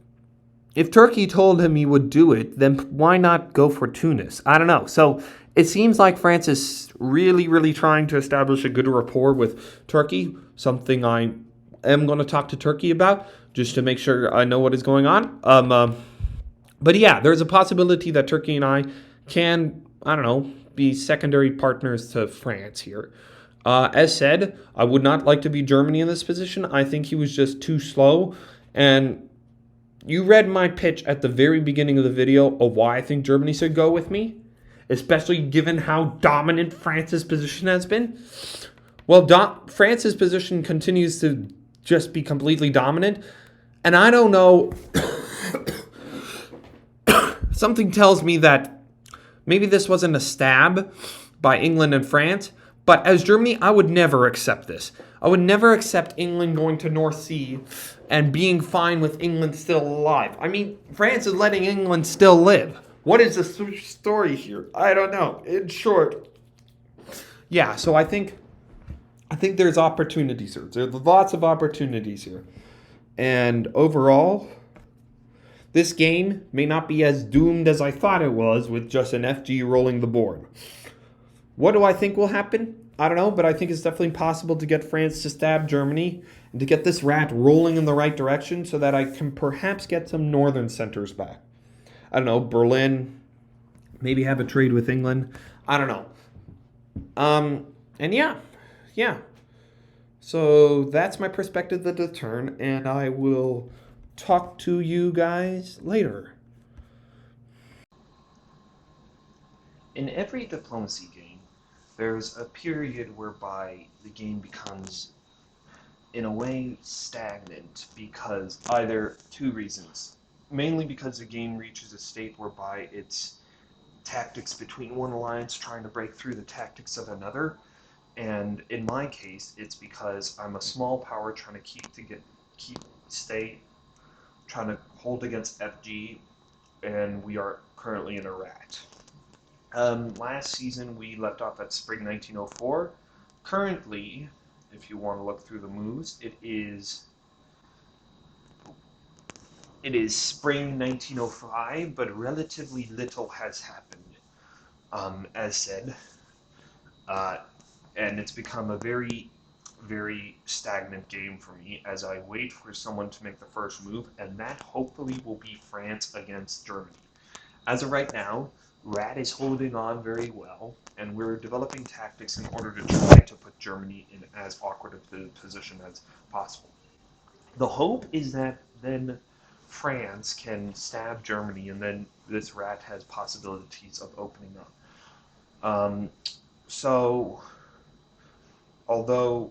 Turkey told him he would do it, then why not go for Tunis? I don't know. So it seems like France is really, really trying to establish a good rapport with Turkey, something I am going to talk to Turkey about just to make sure I know what is going on. But yeah, there's a possibility that Turkey and I can, I don't know, be secondary partners to France here. As said, I would not like to be Germany in this position. I think he was just too slow, and You read my pitch at the very beginning of the video of why I think Germany should go with me, especially given how dominant France's position has been. Well, France's position continues to just be completely dominant, and I don't know. Something tells me that maybe this wasn't a stab by England and France, but as Germany, I would never accept this. I would never accept England going to North Sea and being fine with England still alive. I mean, France is letting England still live. What is the story here? I don't know. In short, yeah. So I think there's opportunities here. There's lots of opportunities here, and overall, this game may not be as doomed as I thought it was with just an FG rolling the board. What do I think will happen? I don't know, but I think it's definitely possible to get France to stab Germany and to get this rat rolling in the right direction so that I can perhaps get some northern centers back. I don't know, Berlin, maybe have a trade with England. I don't know. And yeah. So that's my perspective of the turn, and I will talk to you guys later. In every diplomacy game, there's a period whereby the game becomes, in a way, stagnant because either two reasons. Mainly because the game reaches a state whereby it's tactics between one alliance trying to break through the tactics of another, and in my case, it's because I'm a small power trying to trying to hold against FG, and we are currently in a rat. Last season we left off at Spring 1904. Currently, if you want to look through the moves, it is Spring 1905, but relatively little has happened, as said, and it's become a very, very stagnant game for me as I wait for someone to make the first move, and that hopefully will be France against Germany. As of right now, Rat is holding on very well, and we're developing tactics in order to try to put Germany in as awkward a position as possible. The hope is that then France can stab Germany, and then this Rat has possibilities of opening up. So, although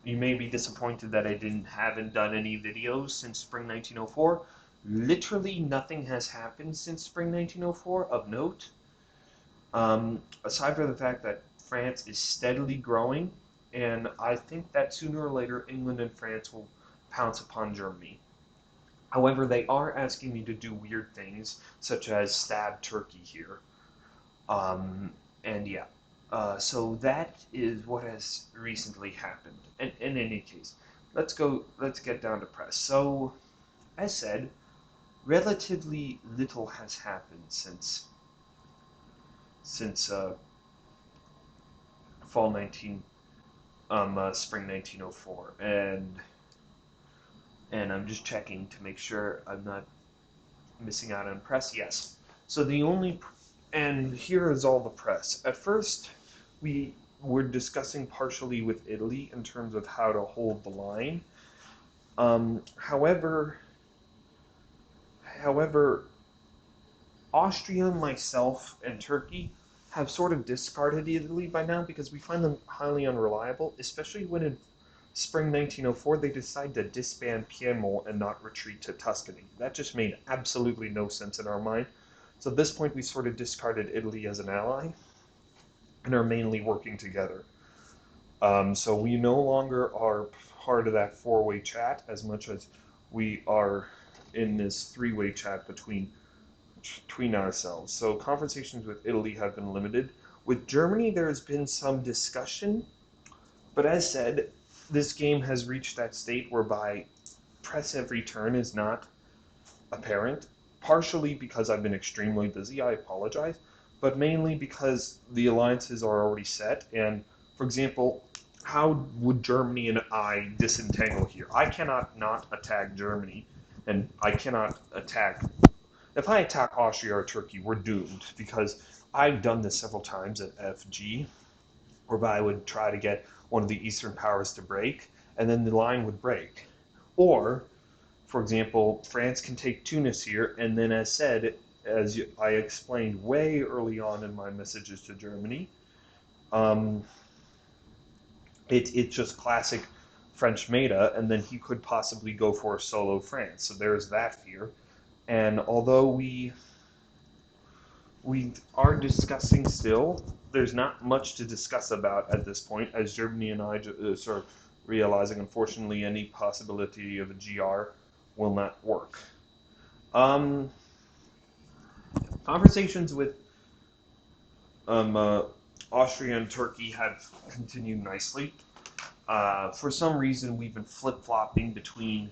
you may be disappointed that I haven't done any videos since Spring 1904, literally nothing has happened since Spring 1904 of note, aside from the fact that France is steadily growing, and I think that sooner or later England and France will pounce upon Germany. However, they are asking me to do weird things, such as stab Turkey here. And yeah, so that is what has recently happened. And in any case, let's get down to press. So, as said, relatively little has happened since fall 19 spring 1904, and I'm just checking to make sure I'm not missing out on press. Yes. So and here is all the press. At first, we were discussing partially with Italy in terms of how to hold the line. However, Austria, myself, and Turkey have sort of discarded Italy by now because we find them highly unreliable, especially when in spring 1904 they decide to disband Piedmont and not retreat to Tuscany. That just made absolutely no sense in our mind. So at this point we sort of discarded Italy as an ally and are mainly working together. So we no longer are part of that four-way chat as much as we are in this three-way chat between ourselves. So conversations with Italy have been limited. With Germany, there has been some discussion, but as said, this game has reached that state whereby press every turn is not apparent, partially because I've been extremely busy, I apologize, but mainly because the alliances are already set, and, for example, how would Germany and I disentangle here? I cannot not attack Germany, and I cannot attack... If I attack Austria or Turkey, we're doomed, because I've done this several times at FG, whereby I would try to get one of the Eastern powers to break, and then the line would break. Or, For example, France can take Tunis here, and then as said, I explained way early on in my messages to Germany, um, it's just classic French meta, and then he could possibly go for a solo France. So there's that fear. And although we are discussing still, there's not much to discuss about at this point, as Germany and I sort of realizing, unfortunately, any possibility of a GR will not work. Conversations with Austria and Turkey have continued nicely. For some reason, we've been flip-flopping between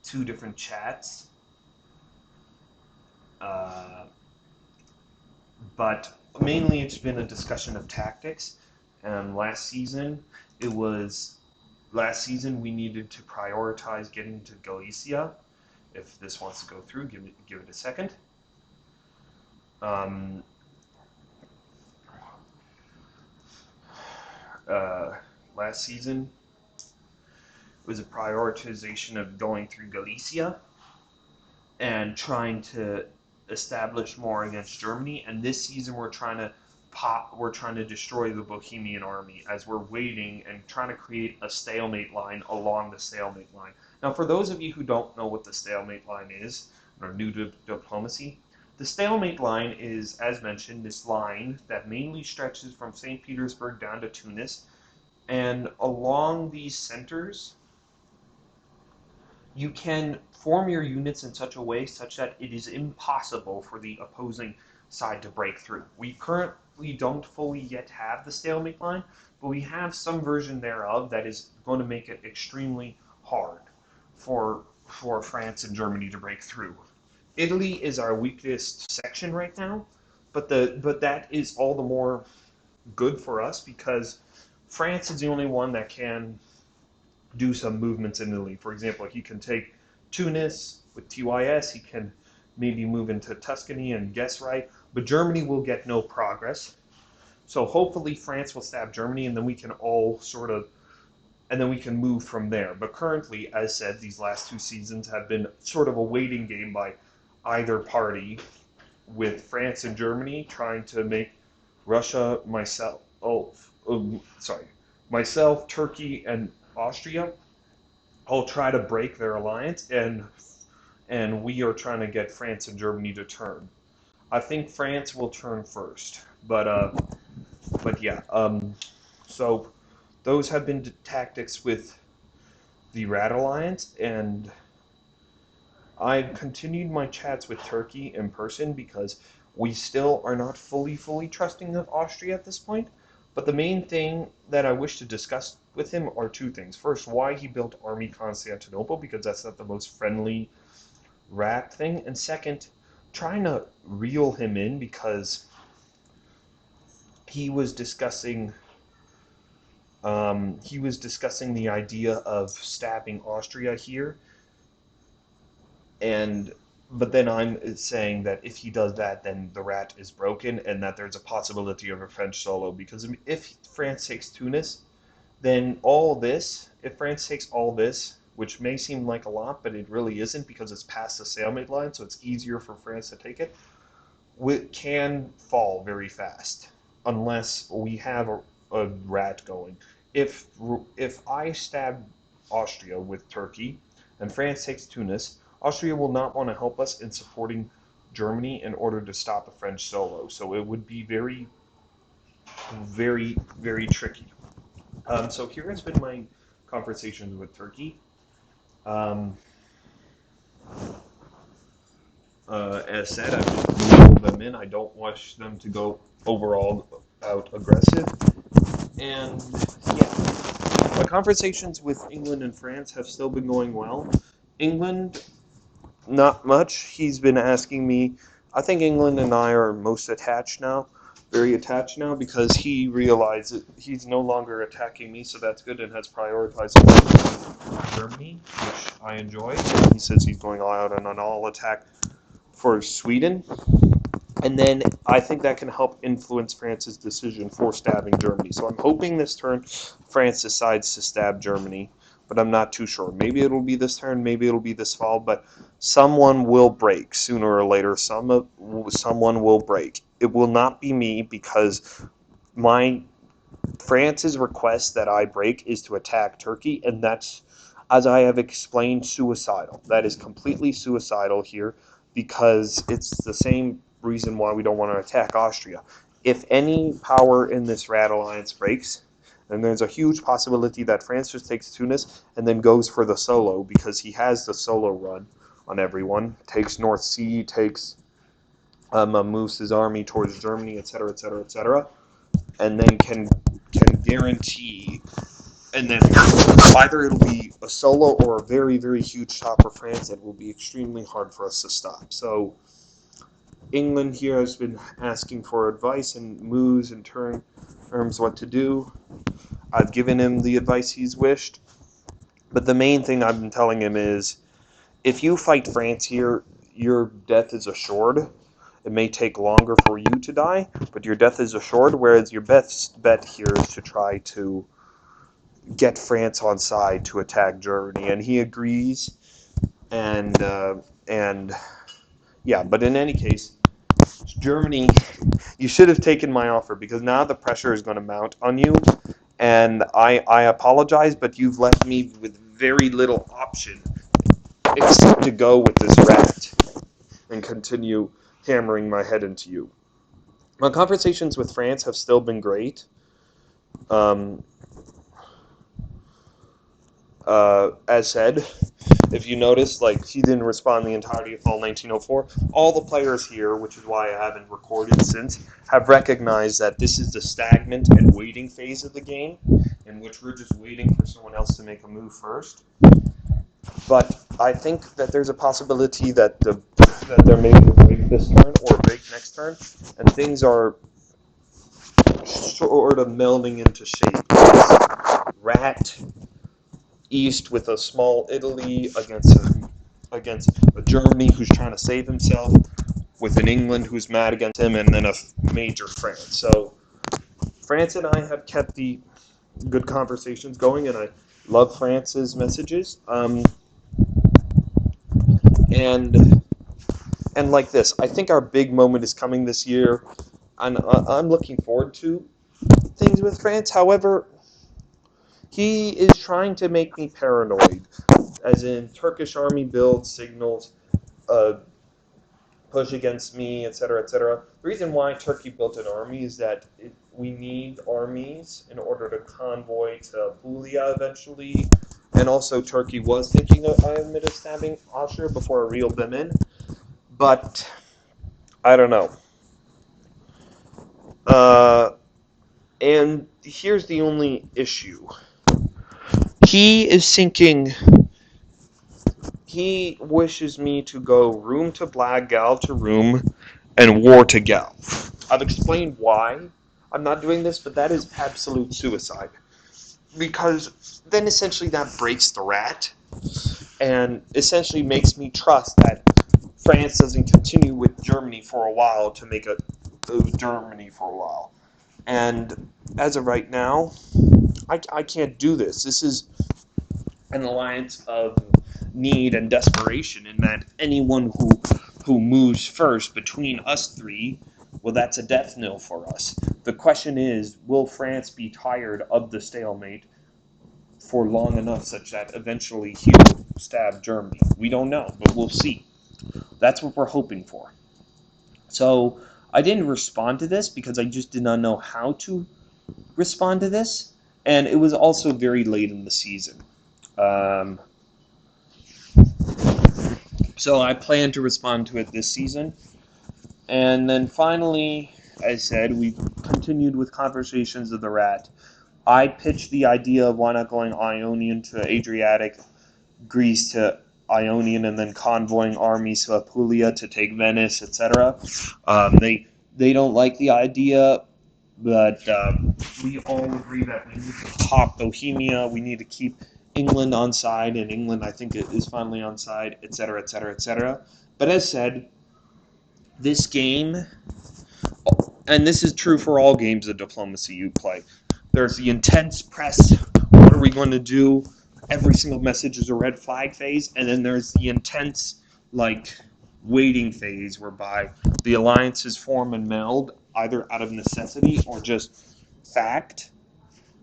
two different chats. But mainly it's been a discussion of tactics. Last season we needed to prioritize getting to Galicia. If this wants to go through, give it a second. Last season was a prioritization of going through Galicia and trying to establish more against Germany. And this season we're trying to destroy the Bohemian army as we're waiting and trying to create a stalemate line along the stalemate line. Now, for those of you who don't know what the stalemate line is, or new to diplomacy, the stalemate line is, as mentioned, this line that mainly stretches from St. Petersburg down to Tunis, and along these centers, you can form your units in such a way such that it is impossible for the opposing side to break through. We currently don't fully yet have the stalemate line, but we have some version thereof that is going to make it extremely hard for France and Germany to break through. Italy is our weakest section right now, but that is all the more good for us because France is the only one that can do some movements in Italy. For example, he can take Tunis with TYS, he can maybe move into Tuscany and guess right, but Germany will get no progress. So hopefully France will stab Germany and then we can move from there. But currently, as said, these last two seasons have been sort of a waiting game by either party, with France and Germany trying to make myself, Turkey, and Austria all try to break their alliance, and we are trying to get France and Germany to turn. I think France will turn first, but yeah. So those have been the tactics with the Rat Alliance, and I've continued my chats with Turkey in person because we still are not fully trusting of Austria at this point. But the main thing that I wish to discuss with him are two things. First, why he built Army Constantinople, because that's not the most friendly rat thing. And second, trying to reel him in because he was discussing the idea of stabbing Austria here. But then I'm saying that if he does that, then the rat is broken, and that there's a possibility of a French solo. Because if France takes Tunis, then if France takes all this, which may seem like a lot, but it really isn't because it's past the stalemate line, so it's easier for France to take it, can fall very fast unless we have a rat going. If I stab Austria with Turkey and France takes Tunis, Austria will not want to help us in supporting Germany in order to stop a French solo. So it would be very, very, very tricky. So here has been my conversations with Turkey. As said, I've just moved them in. I don't wish them to go overall out aggressive. And yeah, my conversations with England and France have still been going well. England, not much. He's been asking me. I think England and I are most attached now, very attached now, because he realizes he's no longer attacking me, so that's good, and has prioritized Germany, which I enjoy. He says he's going all out on an all attack for Sweden, and then I think that can help influence France's decision for stabbing Germany. So I'm hoping this turn France decides to stab Germany, but I'm not too sure. Maybe it'll be this turn, maybe it'll be this fall, but someone will break sooner or later. Someone will break. It will not be me, because France's request that I break is to attack Turkey, and that's, as I have explained, suicidal. That is completely suicidal here, because it's the same reason why we don't want to attack Austria. If any power in this Rat Alliance breaks, then there's a huge possibility that France just takes Tunis and then goes for the solo, because he has the solo run on everyone, takes North Sea, moves his army towards Germany, etc., etc., etc., and then can guarantee, and then either it'll be a solo or a very, very huge stop for France that will be extremely hard for us to stop. So England here has been asking for advice and moves in terms what to do. I've given him the advice he's wished, but the main thing I've been telling him is, if you fight France here, your death is assured. It may take longer for you to die, but your death is assured, whereas your best bet here is to try to get France on side to attack Germany. And he agrees, and yeah, but in any case, Germany, you should have taken my offer, because now the pressure is going to mount on you, and I apologize, but you've left me with very little option except to go with this rat and continue hammering my head into you. My conversations with France have still been great. As said, if you notice, like, he didn't respond the entirety of fall 1904. All the players here, which is why I haven't recorded since, have recognized that this is the stagnant and waiting phase of the game, in which we're just waiting for someone else to make a move first. But I think that there's a possibility that they're making a break this turn or a break next turn, and things are sort of melding into shape. Rat East with a small Italy against a Germany who's trying to save himself, with an England who's mad against him, and then a major France. So France and I have kept the good conversations going, and I love France's messages. And like this, I think our big moment is coming this year, and I'm looking forward to things with France. However, he is trying to make me paranoid, as in Turkish army build signals push against me, etc., etc. The reason why Turkey built an army is that we need armies in order to convoy to Puglia eventually, and also Turkey was thinking of stabbing Austria before I reeled them in, but I don't know. And here's the only issue. He is thinking, he wishes me to go room to Blag, Gal to room, and war to Gal. I've explained why I'm not doing this, but that is absolute suicide. Because then essentially that breaks the rat, and essentially makes me trust that France doesn't continue with Germany for a while to make Germany for a while. And as of right now, I can't do this. This is an alliance of need and desperation, in that anyone who moves first between us three, well, that's a death knell for us. The question is, will France be tired of the stalemate for long enough such that eventually he will stab Germany? We don't know, but we'll see. That's what we're hoping for. So I didn't respond to this because I just did not know how to respond to this, and it was also very late in the season. So I plan to respond to it this season. And then finally, as said, we continued with conversations of the rat. I pitched the idea of why not going Ionian to Adriatic, Greece to Ionian, and then convoying armies to Apulia to take Venice, etc. They don't like the idea, but we all agree that we need to pop Bohemia, we need to keep England on side, and England, I think, is finally on side, etc., etc., etc. But as said, this game, and this is true for all games of diplomacy you play, there's the intense press, what are we going to do, every single message is a red flag phase, and then there's the intense, like, waiting phase whereby the alliances form and meld either out of necessity or just fact,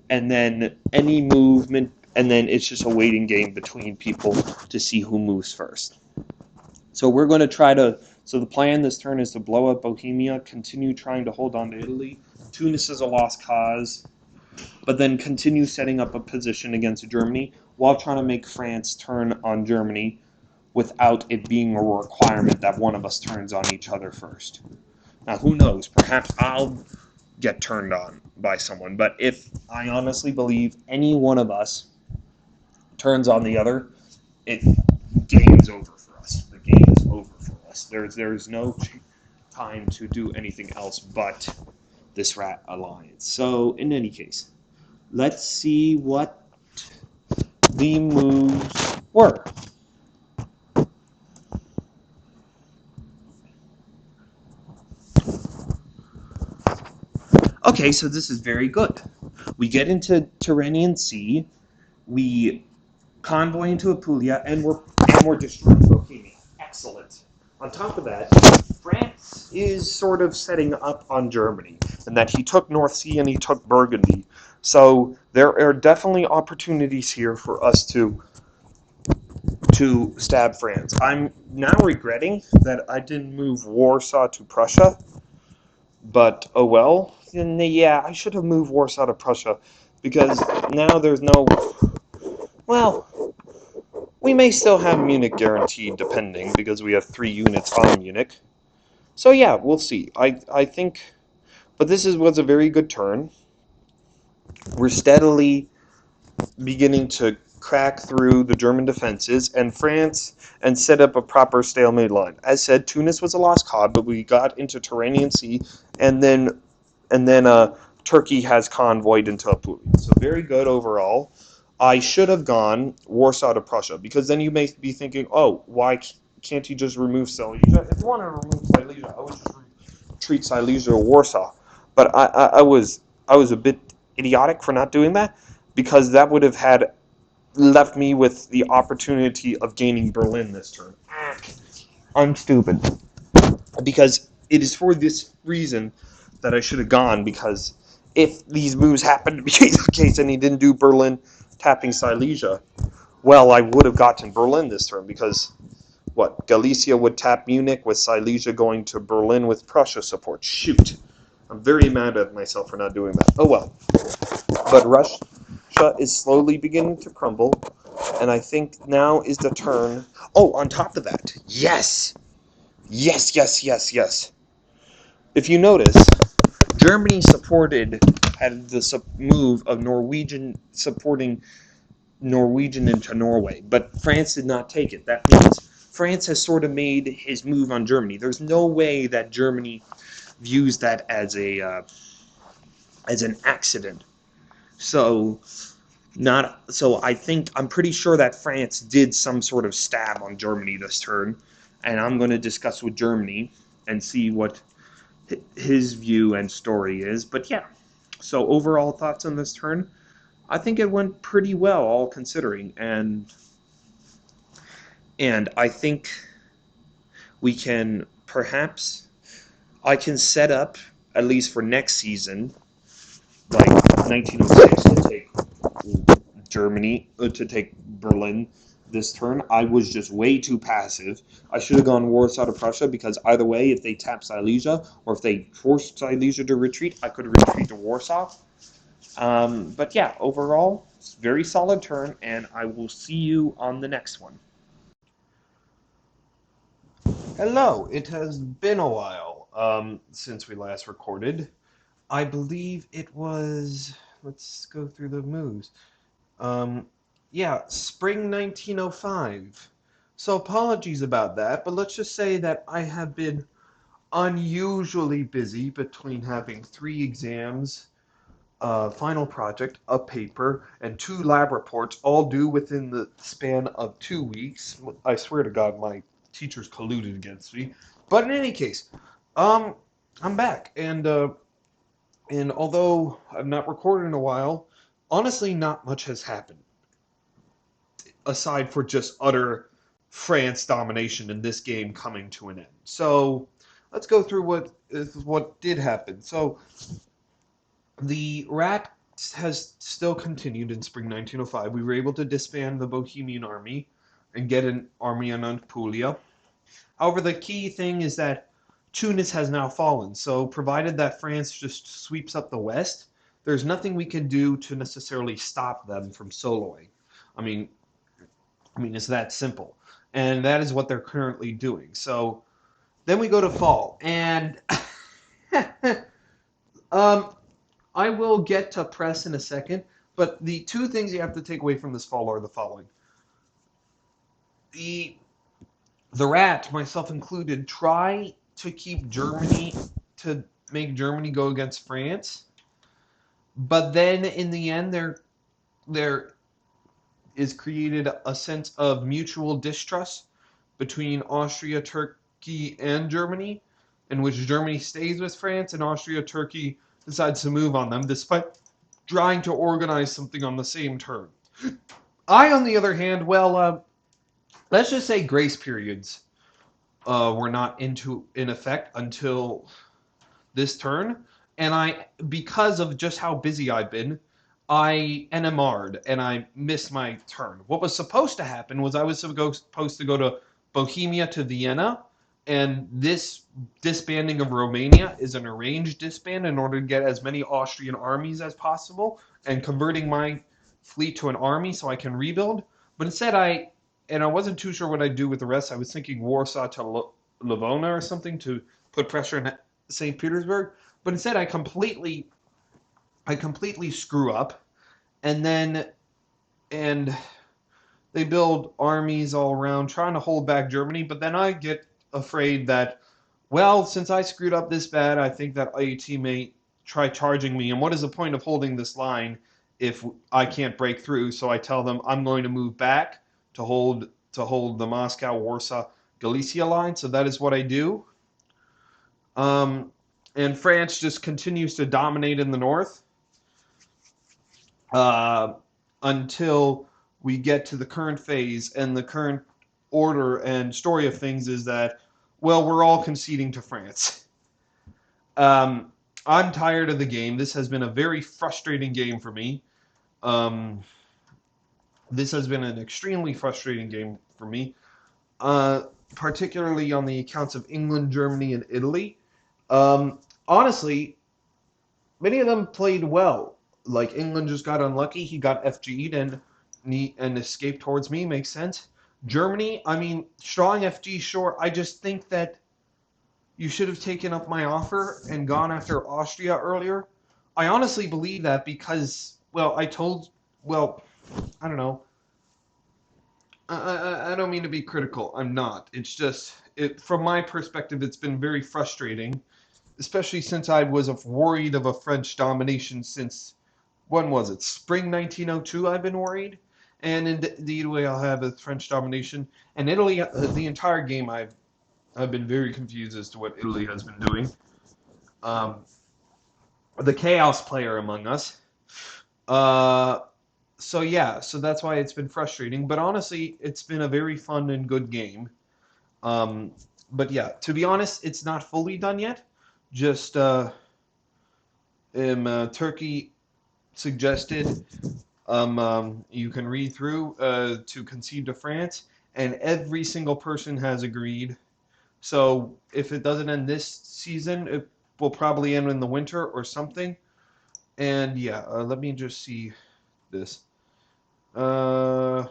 and then any movement, and then it's just a waiting game between people to see who moves first. So we're going to try to. So the plan this turn is to blow up Bohemia, continue trying to hold on to Italy. Tunis is a lost cause, but then continue setting up a position against Germany while trying to make France turn on Germany without it being a requirement that one of us turns on each other first. Now, who knows? Perhaps I'll get turned on by someone, but if I honestly believe any one of us turns on the other, it game's over for us. The game is over for us. There's no time to do anything else but this rat alliance. So in any case, let's see what the moves were. Okay, so this is very good. We get into Tyrrhenian Sea, we convoy into Apulia, and we're destroying Bohemia. Excellent. On top of that, France is sort of setting up on Germany, and that he took North Sea and he took Burgundy. So there are definitely opportunities here for us to stab France. I'm now regretting that I didn't move Warsaw to Prussia, but oh well. And yeah, I should have moved Warsaw to Prussia, because now there's no. Well, we may still have Munich guaranteed, depending, because we have 3 units on Munich. So yeah, we'll see. I think, but this was a very good turn. We're steadily beginning to crack through the German defenses and France and set up a proper stalemate line. As said, Tunis was a lost cause, but we got into Tyrrhenian Sea, and then Turkey has convoyed into Apulia. So very good overall. I should have gone Warsaw to Prussia, because then you may be thinking, oh, why can't he just remove Silesia? If you want to remove Silesia, I would just retreat Silesia to Warsaw. But I was a bit idiotic for not doing that, because that would have had left me with the opportunity of gaining Berlin this turn. I'm stupid. Because it is for this reason that I should have gone, because if these moves happened to be the case and he didn't do Berlin tapping Silesia, well, I would have gotten Berlin this turn, because Galicia would tap Munich with Silesia going to Berlin with Prussia support. Shoot. I'm very mad at myself for not doing that. Oh well. But Russia is slowly beginning to crumble, and I think now is the turn. Oh, on top of that, yes! Yes. If you notice, Germany had the move of Norwegian supporting Norwegian into Norway, but France did not take it. That means France has sort of made his move on Germany. There's no way that Germany views that as an accident. So I'm pretty sure that France did some sort of stab on Germany this turn, and I'm going to discuss with Germany and see what his view and story is. But yeah, so overall thoughts on this turn, I think it went pretty well, all considering, and I think we can I can set up, at least for next season, like 1906, to take Germany, to take Berlin this turn. I was just way too passive. I should have gone Warsaw to Prussia, because either way, if they tap Silesia or if they force Silesia to retreat, I could retreat to Warsaw. But yeah, overall, it's a very solid turn, and I will see you on the next one. Hello, it has been a while since we last recorded. I believe it was, let's go through the moves. Spring 1905. So apologies about that, but let's just say that I have been unusually busy between having 3 exams, a final project, a paper, and 2 lab reports, all due within the span of 2 weeks. I swear to God, my teachers colluded against me. But in any case, I'm back, and although I've not recorded in a while, honestly, not much has happened. aside for just utter France domination in this game coming to an end. So let's go through what did happen. So the rat has still continued in spring 1905. We were able to disband the Bohemian army and get an army on Apulia. However, the key thing is that Tunis has now fallen. So provided that France just sweeps up the west, there's nothing we can do to necessarily stop them from soloing. I mean, it's that simple. And that is what they're currently doing. So then we go to fall. And I will get to press in a second, but the two things you have to take away from this fall are the following. The rat, myself included, try to keep Germany, to make Germany go against France. But then in the end, there is created a sense of mutual distrust between Austria, Turkey, and Germany, in which Germany stays with France and Austria, Turkey decides to move on them, despite trying to organize something on the same term. I, on the other hand, let's just say grace periods were not in effect until this turn, and because of just how busy I've been, I NMR'd and I missed my turn. What was supposed to happen was I was supposed to go to Bohemia to Vienna, and this disbanding of Romania is an arranged disband in order to get as many Austrian armies as possible and converting my fleet to an army so I can rebuild. But instead I wasn't too sure what I'd do with the rest. I was thinking Warsaw to Livona or something to put pressure on St. Petersburg. But instead I completely screw up, and they build armies all around trying to hold back Germany, but then I get afraid that, well, since I screwed up this bad, I think that IUT may try charging me, and what is the point of holding this line if I can't break through? So I tell them I'm going to move back to hold the Moscow, Warsaw, Galicia line, so that is what I do. And France just continues to dominate in the north until we get to the current phase, and the current order and story of things is that, well, we're all conceding to France. I'm tired of the game. This has been a very frustrating game for me. This has been an extremely frustrating game for me, particularly on the accounts of England, Germany, and Italy. Honestly, many of them played well. Like, England just got unlucky. He got FG'd and escaped towards me. Makes sense. Germany, I mean, strong FG, sure. I just think that you should have taken up my offer and gone after Austria earlier. I honestly believe that because, well, I don't know. I don't mean to be critical. I'm not. It's just, from my perspective, it's been very frustrating, especially since I was worried of a French domination since, when was it? Spring 1902 I've been worried. And indeed, I'll have a French domination. And Italy, the entire game, I've been very confused as to what Italy has been doing. The chaos player among us. So that's why it's been frustrating. But honestly, it's been a very fun and good game. But yeah, to be honest, it's not fully done yet. Just Turkey suggested you can read through to concede to France, and every single person has agreed. So if it doesn't end this season, it will probably end in the winter or something. And yeah, let me just see this. Yeah.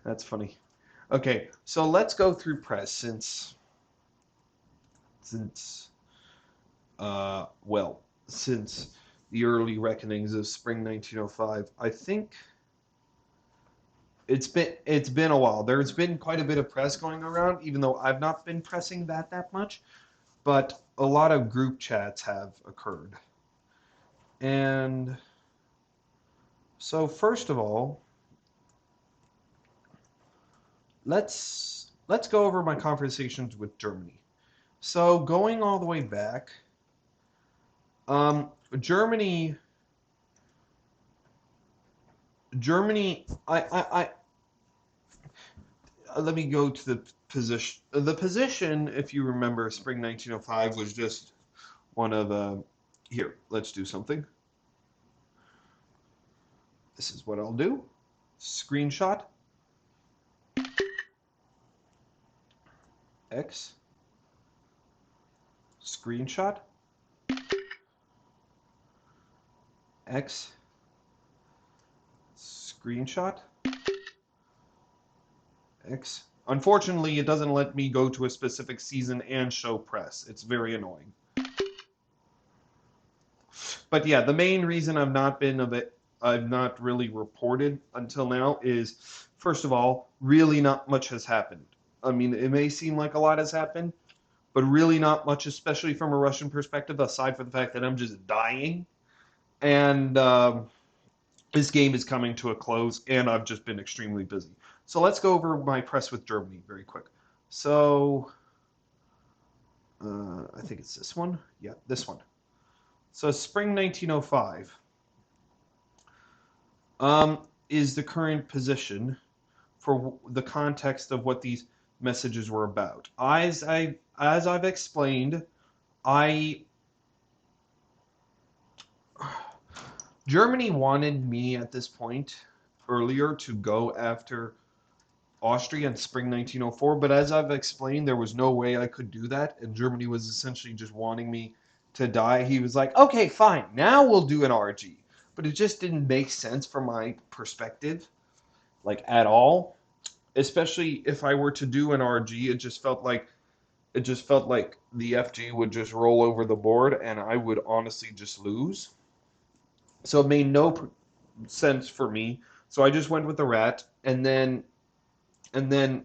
That's funny. Okay, so let's go through press since the early reckonings of spring 1905. I think it's been a while. There's been quite a bit of press going around, even though I've not been pressing that much, but a lot of group chats have occurred. And so first of all, let's go over my conversations with Germany. So going all the way back, Germany. Let me go to the position. The position, if you remember, spring 1905 was just one of here. Let's do something. This is what I'll do. Screenshot. X. Screenshot. X. Screenshot. X. Unfortunately, it doesn't let me go to a specific season and show press. It's very annoying. But yeah, the main reason I've not really reported until now is, first of all, really not much has happened. I mean, it may seem like a lot has happened, but really not much, especially from a Russian perspective, aside from the fact that I'm just dying. And this game is coming to a close, and I've just been extremely busy. So let's go over my press with Germany very quick. So I think it's this one. Yeah, this one. So spring 1905 is the current position for the context of what these messages were about. As I've explained, Germany wanted me at this point earlier to go after Austria in spring 1904, but as I've explained, there was no way I could do that, and Germany was essentially just wanting me to die. He was like, okay, fine, now we'll do an RG. But it just didn't make sense from my perspective, like at all. Especially if I were to do an RG, it just felt like the FG would just roll over the board, and I would honestly just lose. So it made no sense for me. So I just went with the rat, and then I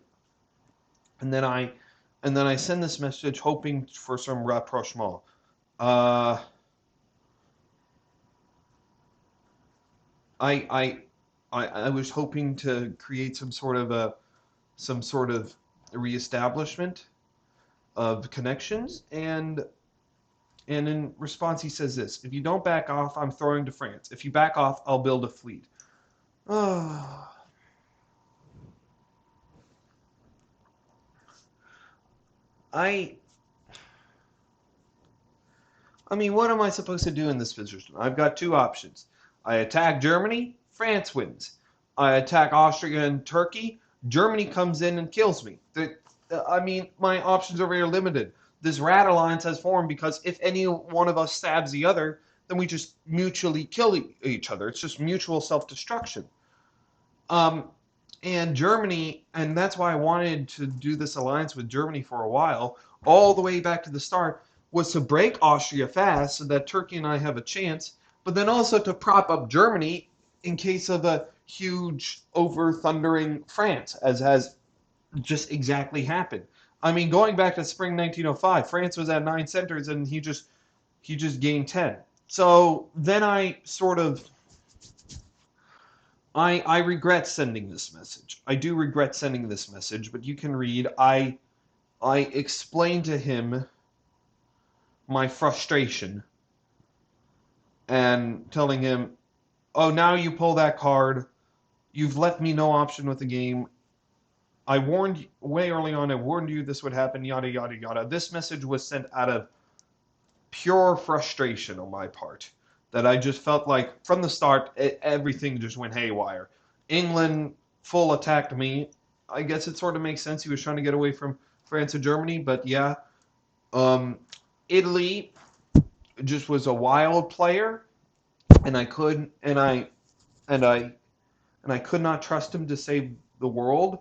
send this message hoping for some rapprochement. I was hoping to create some sort of reestablishment of connections, and in response he says this: if you don't back off, I'm throwing to France. If you back off, I'll build a fleet. I mean, what am I supposed to do in this position? I've got two options. I attack Germany, France wins. I attack Austria and Turkey, Germany comes in and kills me. I mean, my options are very limited. This rat alliance has formed because if any one of us stabs the other, then we just mutually kill each other. It's just mutual self-destruction. And Germany, and that's why I wanted to do this alliance with Germany for a while, all the way back to the start, was to break Austria fast so that Turkey and I have a chance, but then also to prop up Germany in case of a huge over-thundering France, as has just exactly happened. I mean, going back to spring 1905, France was at 9 centers and he just gained 10. So then I regret sending this message. I do regret sending this message, but you can read. I explained to him my frustration and telling him, oh, now you pull that card. You've left me no option with the game. I warned you way early on. I warned you this would happen, yada, yada, yada. This message was sent out of pure frustration on my part. That I just felt like from the start, everything just went haywire. England full attacked me. I guess it sort of makes sense. He was trying to get away from France and Germany, but yeah. Italy just was a wild player, and I could not trust him to save the world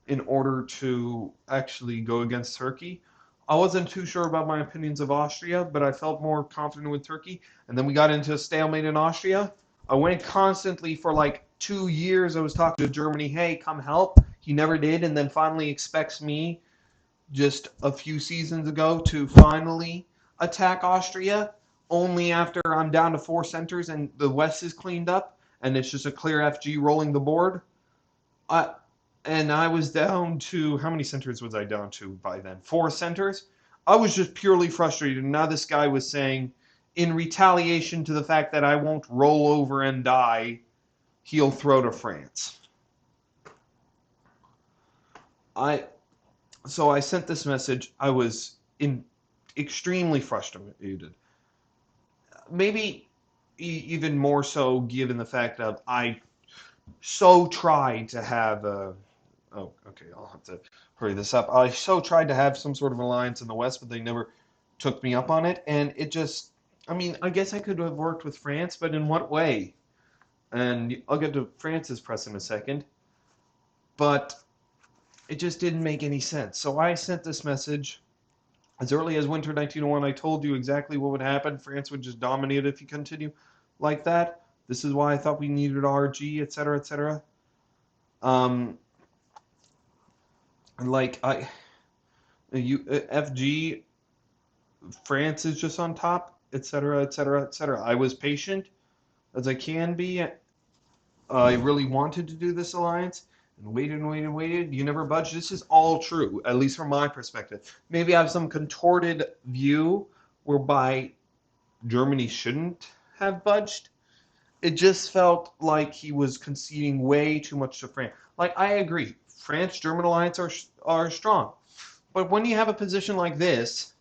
in order to actually go against Turkey. I wasn't too sure about my opinions of Austria, but I felt more confident with Turkey. And then we got into a stalemate in Austria. I went constantly for like 2 years. I was talking to Germany, hey, come help. He never did, and then finally expects me just a few seasons ago to finally attack Austria, only after I'm down to 4 centers and the West is cleaned up, and it's just a clear FG rolling the board. And I was down to, how many centers was I down to by then? 4 centers. I was just purely frustrated. And now this guy was saying, in retaliation to the fact that I won't roll over and die, he'll throw to France. So I sent this message. I was extremely frustrated. Maybe even more so given the fact that I so tried to have a. Oh, okay. I'll have to hurry this up. I so tried to have some sort of alliance in the West, but they never took me up on it. And it just. I mean, I guess I could have worked with France, but in what way? And I'll get to France's press in a second. But it just didn't make any sense. So I sent this message as early as winter 1901. I told you exactly what would happen. France would just dominate if you continue like that. This is why I thought we needed RG, etc., etc. Like FG, France is just on top, etc., etc., etc. I was patient as I can be. I really wanted to do this alliance and waited and waited and waited. You never budged. This is all true, at least from my perspective. Maybe I have some contorted view whereby Germany shouldn't have budged. It just felt like he was conceding way too much to France. Like, I agree, France-German alliance are strong. But when you have a position like this,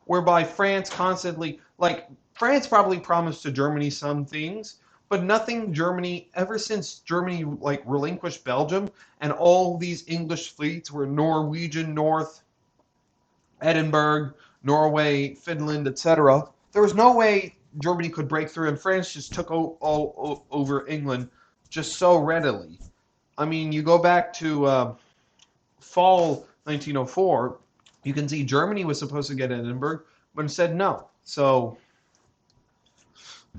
whereby France constantly, like, France probably promised to Germany some things, but nothing Germany, ever since Germany, like, relinquished Belgium, and all these English fleets were Norwegian, North, Edinburgh, Norway, Finland, etc., there was no way Germany could break through, and France just took all over England just so readily. I mean, you go back to fall 1904, you can see Germany was supposed to get Edinburgh, but instead no. So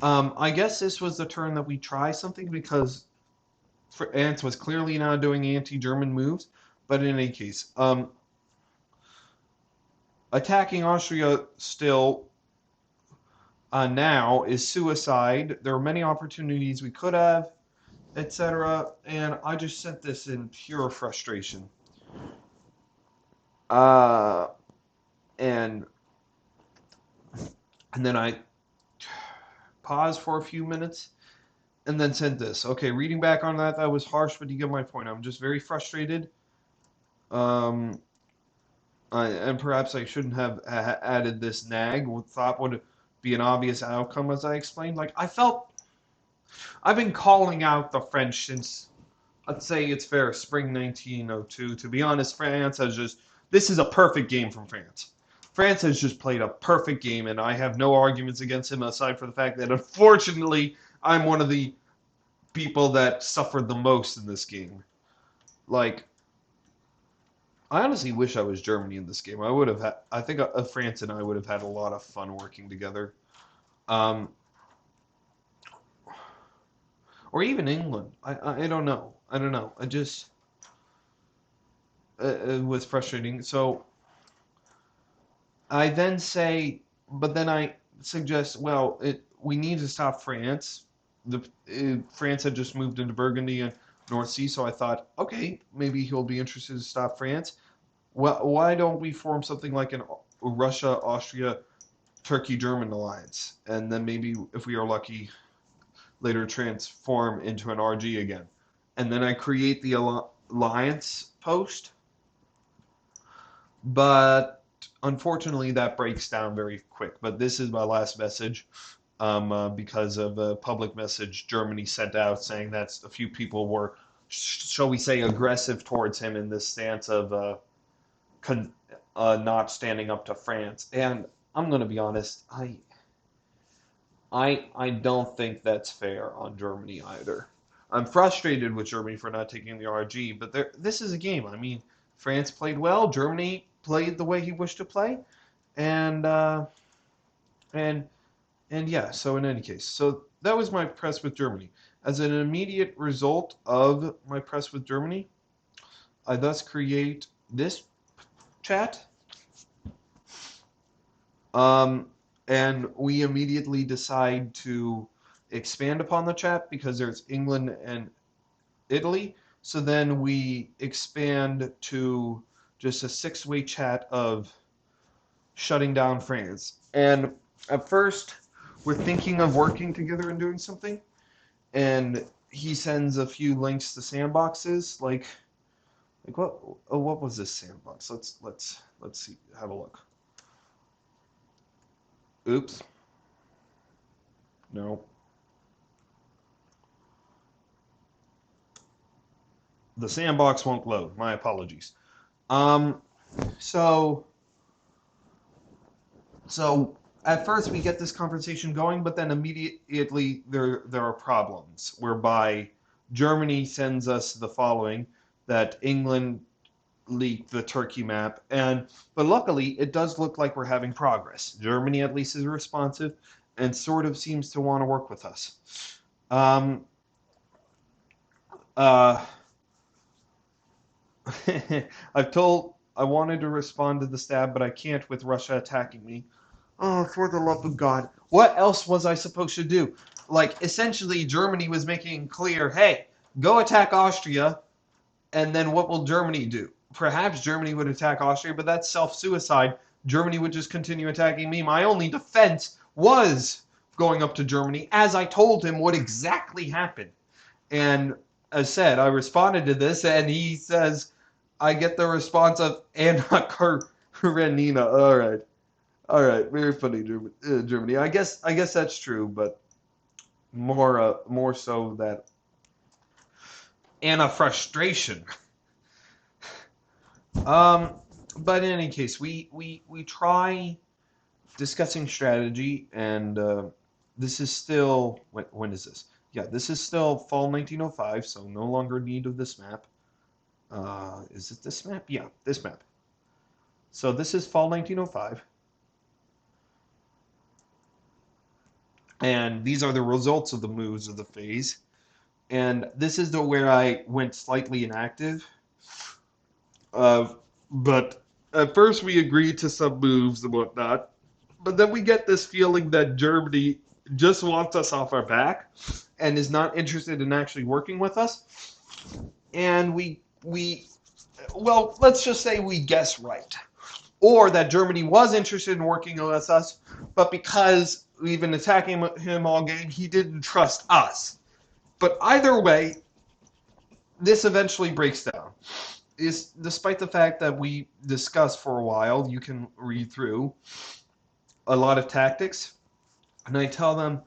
I guess this was the turn that we try something, because France was clearly now doing anti-German moves. But in any case, attacking Austria still now is suicide. There are many opportunities we could have, etc. And I just sent this in pure frustration. And then I paused for a few minutes and then sent this. Okay, reading back on that was harsh, but you get my point. I'm just very frustrated. And perhaps I shouldn't have added this nag. Thought would be an obvious outcome, as I explained. Like, I've been calling out the French since, let's say it's fair, spring 1902. To be honest, this is a perfect game from France. France has just played a perfect game, and I have no arguments against him, aside from the fact that, unfortunately, I'm one of the people that suffered the most in this game. Like, I honestly wish I was Germany in this game. I think France and I would have had a lot of fun working together. Or even England. I don't know. It was frustrating. So I then say, but then I suggest, well, we need to stop France. France had just moved into Burgundy and North Sea, so I thought, okay, maybe he'll be interested to stop France. Well, why don't we form something like a Russia, Austria, Turkey, German alliance, and then maybe, if we are lucky, later transform into an RG again. And then I create the alliance post. But unfortunately, that breaks down very quick. But this is my last message, because of a public message Germany sent out saying that a few people were, shall we say, aggressive towards him in this stance of not standing up to France. And I'm going to be honest, I don't think that's fair on Germany either. I'm frustrated with Germany for not taking the RG, but this is a game. I mean, France played well. Germany played the way he wished to play, and yeah. So in any case, so that was my press with Germany. As an immediate result of my press with Germany, I thus create this chat. And we immediately decide to expand upon the chat because there's England and Italy. So then we expand to just a 6-way chat of shutting down France. And at first we're thinking of working together and doing something, and he sends a few links to sandboxes, like what was this sandbox? Let's see, have a look. Oops. No. The sandbox won't load. My apologies. Um, so so at first we get this conversation going, but then immediately there are problems whereby Germany sends us the following that England leaked the Turkey map, but luckily it does look like we're having progress. Germany at least is responsive and sort of seems to want to work with us. Um, uh, I wanted to respond to the stab, but I can't with Russia attacking me. Oh, for the love of God. What else was I supposed to do? Like, essentially, Germany was making clear, hey, go attack Austria, and then what will Germany do? Perhaps Germany would attack Austria, but that's self-suicide. Germany would just continue attacking me. My only defense was going up to Germany, as I told him what exactly happened. And as said, I responded to this, and he says, I get the response of Anna Karenina. All right, very funny, Germany. I guess that's true, but more so that Anna frustration. Um, but in any case, we try discussing strategy, and this is still when is this? Yeah, this is still fall 1905, so no longer need of this map. Is it this map? Yeah, this map. So this is fall 1905. And these are the results of the moves of the phase. And this is where I went slightly inactive. But at first we agreed to some moves and whatnot. But then we get this feeling that Germany just wants us off our back and is not interested in actually working with us. And well, let's just say we guess right. Or that Germany was interested in working with us, but because we've been attacking him all game, he didn't trust us. But either way, this eventually breaks down. Despite the fact that we discussed for a while, you can read through a lot of tactics, and I tell them,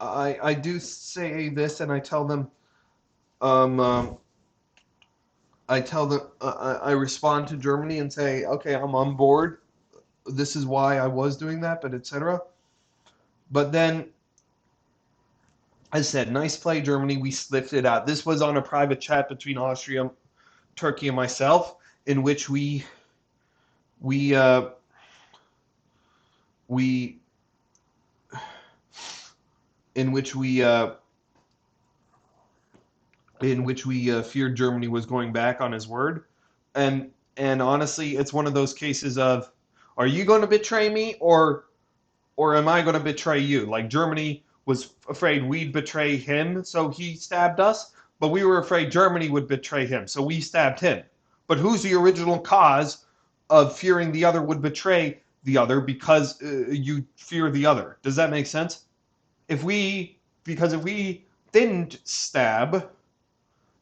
I do say this, and I tell them, I respond to Germany and say, okay, I'm on board. This is why I was doing that, but etc. But then, as I said, nice play, Germany. We slipped it out. This was on a private chat between Austria, Turkey, and myself, in which we feared Germany was going back on his word, and honestly, it's one of those cases of, are you going to betray me or am I going to betray you? Like Germany was afraid we'd betray him, so he stabbed us, but we were afraid Germany would betray him, so we stabbed him. But who's the original cause of fearing the other would betray the other because you fear the other? Does that make sense? Because if we didn't stab,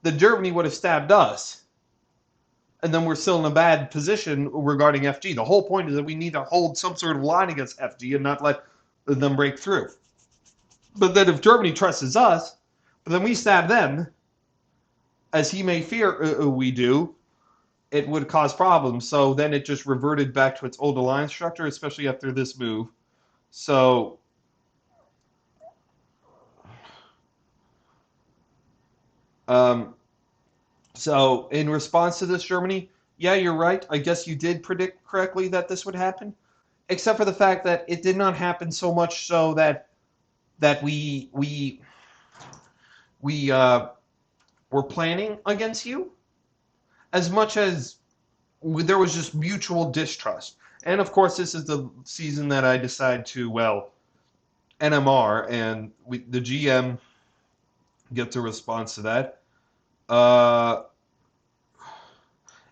then Germany would have stabbed us. And then we're still in a bad position regarding FG. The whole point is that we need to hold some sort of line against FG and not let them break through. But then if Germany trusts us, but then we stab them, as he may fear we do, it would cause problems. So then it just reverted back to its old alliance structure, especially after this move. So so in response to this, Germany, yeah, you're right. I guess you did predict correctly that this would happen, except for the fact that it did not happen so much so that we were planning against you, as much as there was just mutual distrust. And of course, this is the season that I decide to, well, NMR, and the GM gets a response to that.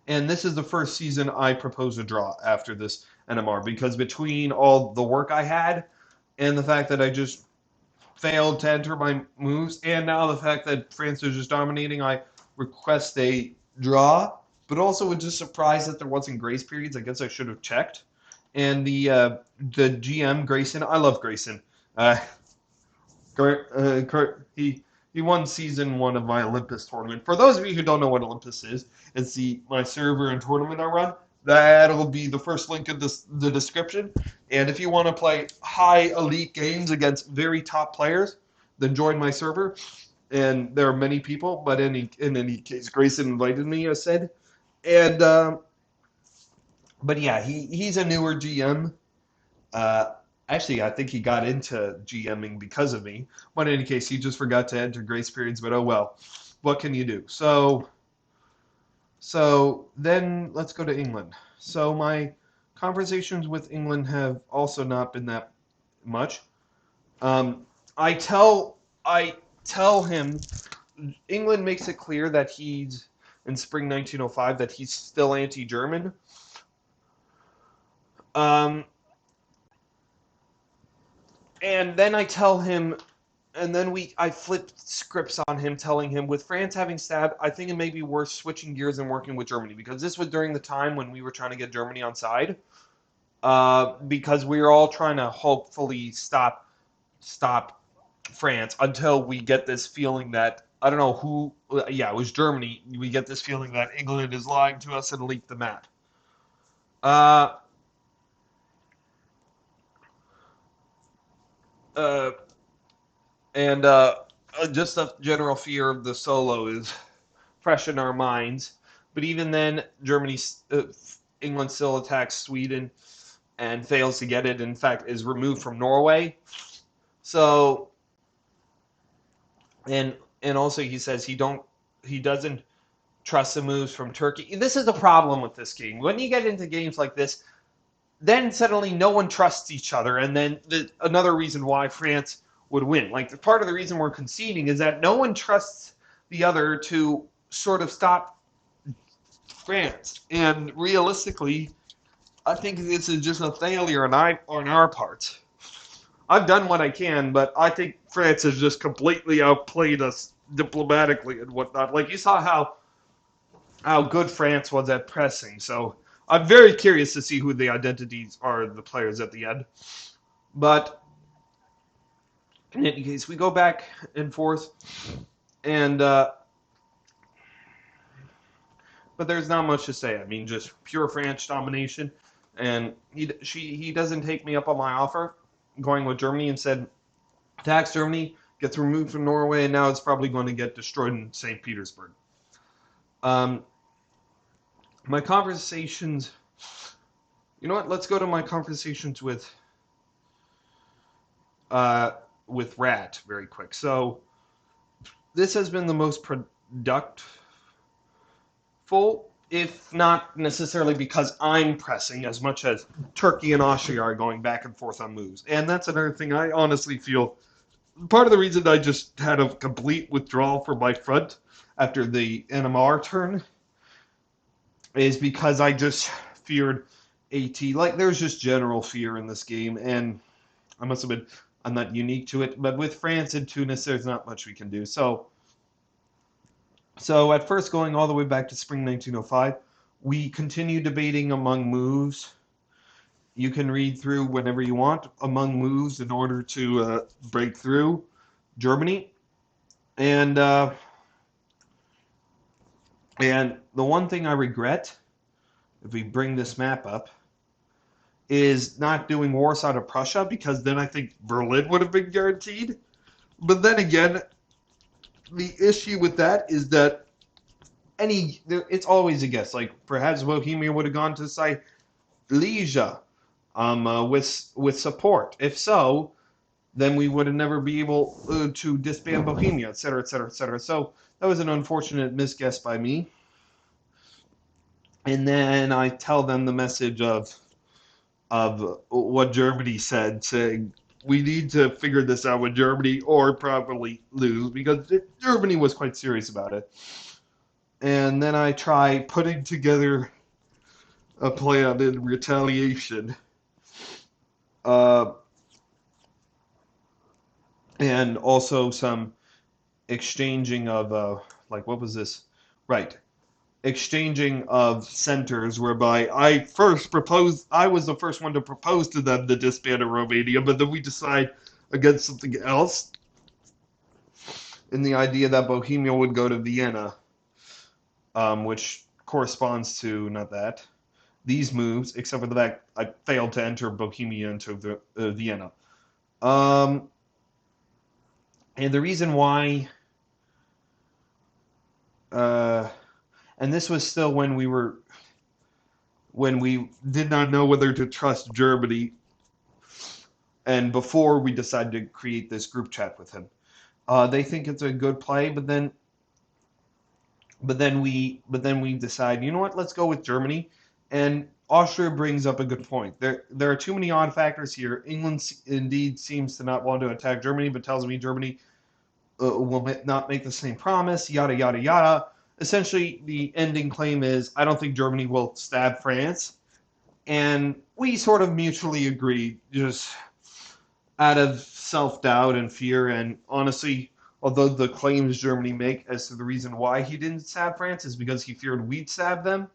And this is the first season I propose a draw after this. NMR, because between all the work I had and the fact that I just failed to enter my moves, and now the fact that France is just dominating, I request a draw. But also was just surprised that there wasn't grace periods. I guess I should have checked. And the GM Grayson, I love Grayson. Uh, he won season 1 of my Olympus tournament. For those of you who don't know what Olympus is, it's my server and tournament I run. That'll be the first link in the description. And if you want to play high elite games against very top players, then join my server. And there are many people, but in any case, Grayson invited me, I said. And but yeah, he's a newer GM. Actually, I think he got into GMing because of me. But in any case, he just forgot to enter grace periods. But oh well, what can you do? So then let's go to England. So my conversations with England have also not been that much. I tell him, England makes it clear that he's in spring 1905 that he's still anti-German. And then I tell him, and then I flip scripts on him, telling him, with France having stabbed, I think it may be worth switching gears and working with Germany, because this was during the time when we were trying to get Germany on side, because we were all trying to hopefully stop France until we get this feeling that, I don't know who, yeah, it was Germany, we get this feeling that England is lying to us and leaked the map. And just a general fear of the solo is fresh in our minds. But even then, England still attacks Sweden and fails to get it. In fact, is removed from Norway. So, and also he says he doesn't trust the moves from Turkey. This is the problem with this game. When you get into games like this, then suddenly no one trusts each other, and then another reason why France would win. Like, part of the reason we're conceding is that no one trusts the other to sort of stop France. And realistically, I think this is just a failure on our part. I've done what I can, but I think France has just completely outplayed us diplomatically and whatnot. Like, you saw how good France was at pressing, so I'm very curious to see who the identities are of the players at the end. But in any case, we go back and forth, and but there's not much to say. I mean, just pure French domination, and he doesn't take me up on my offer, going with Germany, and said attacks Germany, gets removed from Norway, and now it's probably going to get destroyed in St. Petersburg. My conversations, you know what? Let's go to my conversations with Rat very quick. So this has been the most productive, if not necessarily because I'm pressing as much as Turkey and Austria are going back and forth on moves. And that's another thing I honestly feel, part of the reason I just had a complete withdrawal from my front after the NMR turn is because I just feared AT. Like, there's just general fear in this game, and I'm not unique to it, but with France and Tunis, there's not much we can do. So at first, going all the way back to spring 1905, we continue debating among moves. You can read through whenever you want among moves in order to break through Germany. And the one thing I regret, if we bring this map up, is not doing Warsaw to Prussia, because then I think Berlin would have been guaranteed. But then again, the issue with that is that it's always a guess. Like, perhaps Bohemia would have gone to Silesia with support. If so, then we would have never be able to disband Bohemia, etc., etc., etc. So that was an unfortunate misguess by me. And then I tell them the message of what Germany said, saying we need to figure this out with Germany or probably lose, because Germany was quite serious about it. And then I try putting together a plan in retaliation. Uh, and also some exchanging of, like, what was this? Right. Exchanging of centers, whereby I was the first one to propose to them to disband in Romania, but then we decide against something else in the idea that Bohemia would go to Vienna, which corresponds to, not that, these moves, except for the fact I failed to enter Bohemia into Vienna. Um, and the reason why, uh, and this was still when we did not know whether to trust Germany, and before we decided to create this group chat with him. They think it's a good play, but then we decide, you know what? Let's go with Germany. And Austria brings up a good point. There are too many odd factors here. England indeed seems to not want to attack Germany, but tells me Germany will not make the same promise. Yada yada yada. Essentially, the ending claim is I don't think Germany will stab France, and we sort of mutually agree, just out of self-doubt and fear. And honestly, although the claims Germany make as to the reason why he didn't stab France is because he feared we'd stab them,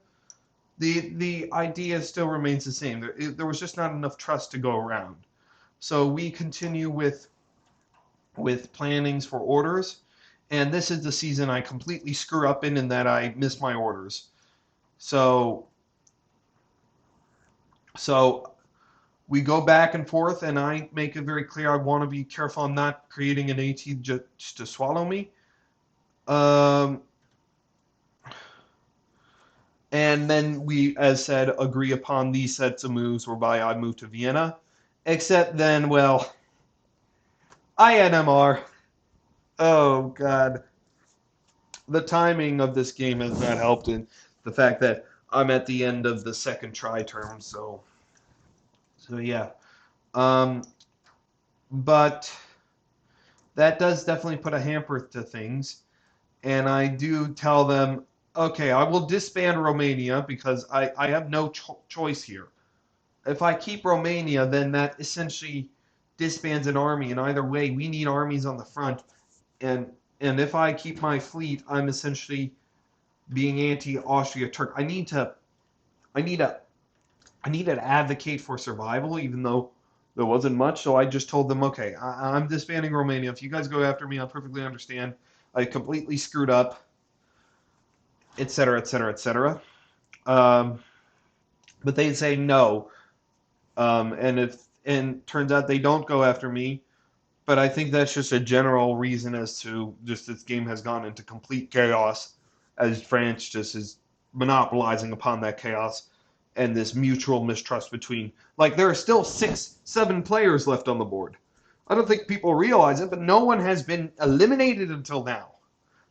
the idea still remains the same. There was just not enough trust to go around. So we continue with plannings for orders, and this is the season I completely screw up in that I miss my orders. So we go back and forth, and I make it very clear I want to be careful I'm not creating an AT just to swallow me. Um, and then we, as said, agree upon these sets of moves whereby I move to Vienna. Except then, well, INMR. Oh, God. The timing of this game has not helped in the fact that I'm at the end of the second try term, so yeah. Um, but that does definitely put a hamper to things. And I do tell them, okay, I will disband Romania because I have no choice here. If I keep Romania, then that essentially disbands an army. And either way, we need armies on the front. And if I keep my fleet, I'm essentially being anti-Austria-Turk. I need to advocate for survival, even though there wasn't much. So I just told them, okay, I'm disbanding Romania. If you guys go after me, I perfectly understand. I completely screwed up, etc., etc., etc. But they say no, and turns out they don't go after me. But I think that's just a general reason as to just this game has gone into complete chaos, as France just is monopolizing upon that chaos and this mutual mistrust between, like, there are still 6, 7 players left on the board. I don't think people realize it, but no one has been eliminated until now.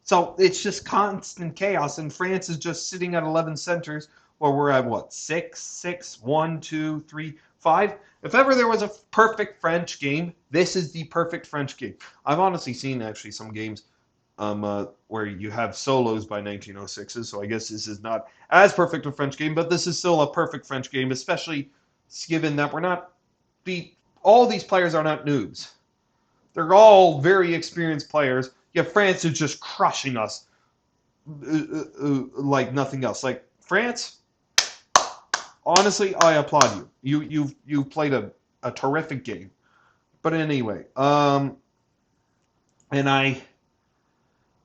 So it's just constant chaos, and France is just sitting at 11 centers, where we're at what, 6, 6, 1, 2, 3, 5. If ever there was a perfect French game, this is the perfect French game. I've honestly seen actually some games where you have solos by 1906s, so I guess this is not as perfect a French game, but this is still a perfect French game, especially given that all these players are not noobs. They're all very experienced players. Yet France is just crushing us like nothing else. Like, France, honestly, I applaud you. You played a terrific game. But anyway,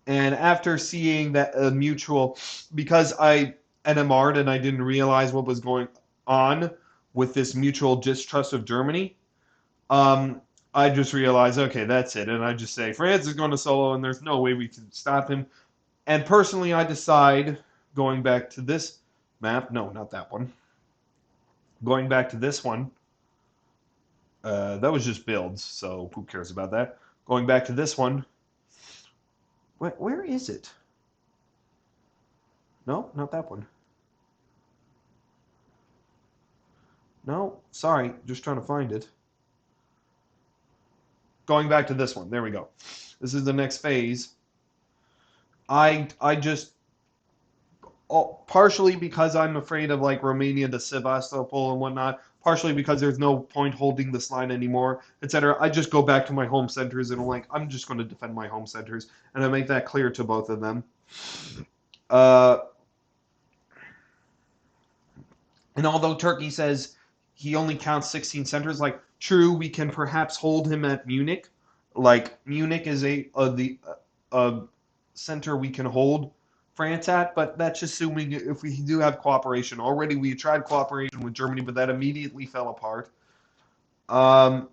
and after seeing that mutual, because I NMR'd and I didn't realize what was going on with this mutual distrust of Germany, I just realized, okay, that's it. And I just say, France is going to solo, and there's no way we can stop him. And personally, I decide, going back to this map, no, not that one. Going back to this one, that was just builds, so who cares about that? Going back to this one, where is it? No, not that one. No, sorry, just trying to find it. Going back to this one, there we go. This is the next phase. I just partially because I'm afraid of like Romania to Sevastopol and whatnot, partially because there's no point holding this line anymore, etc. I just go back to my home centers and I'm just going to defend my home centers, and I make that clear to both of them. And although Turkey says he only counts 16 centers, like true, we can perhaps hold him at Munich. Like Munich is a center we can hold France at, but that's assuming if we do have cooperation. Already we tried cooperation with Germany, but that immediately fell apart. And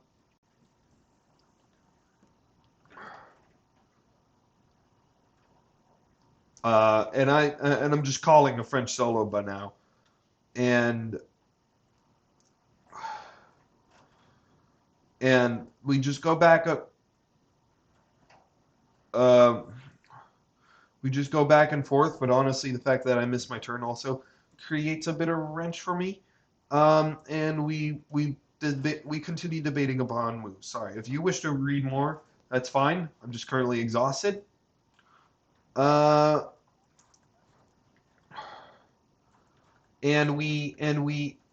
I'm just calling a French solo by now, and we just go back up. We just go back and forth, but honestly, the fact that I missed my turn also creates a bit of a wrench for me. And we continue debating upon moves. Sorry, if you wish to read more, that's fine. I'm just currently exhausted. And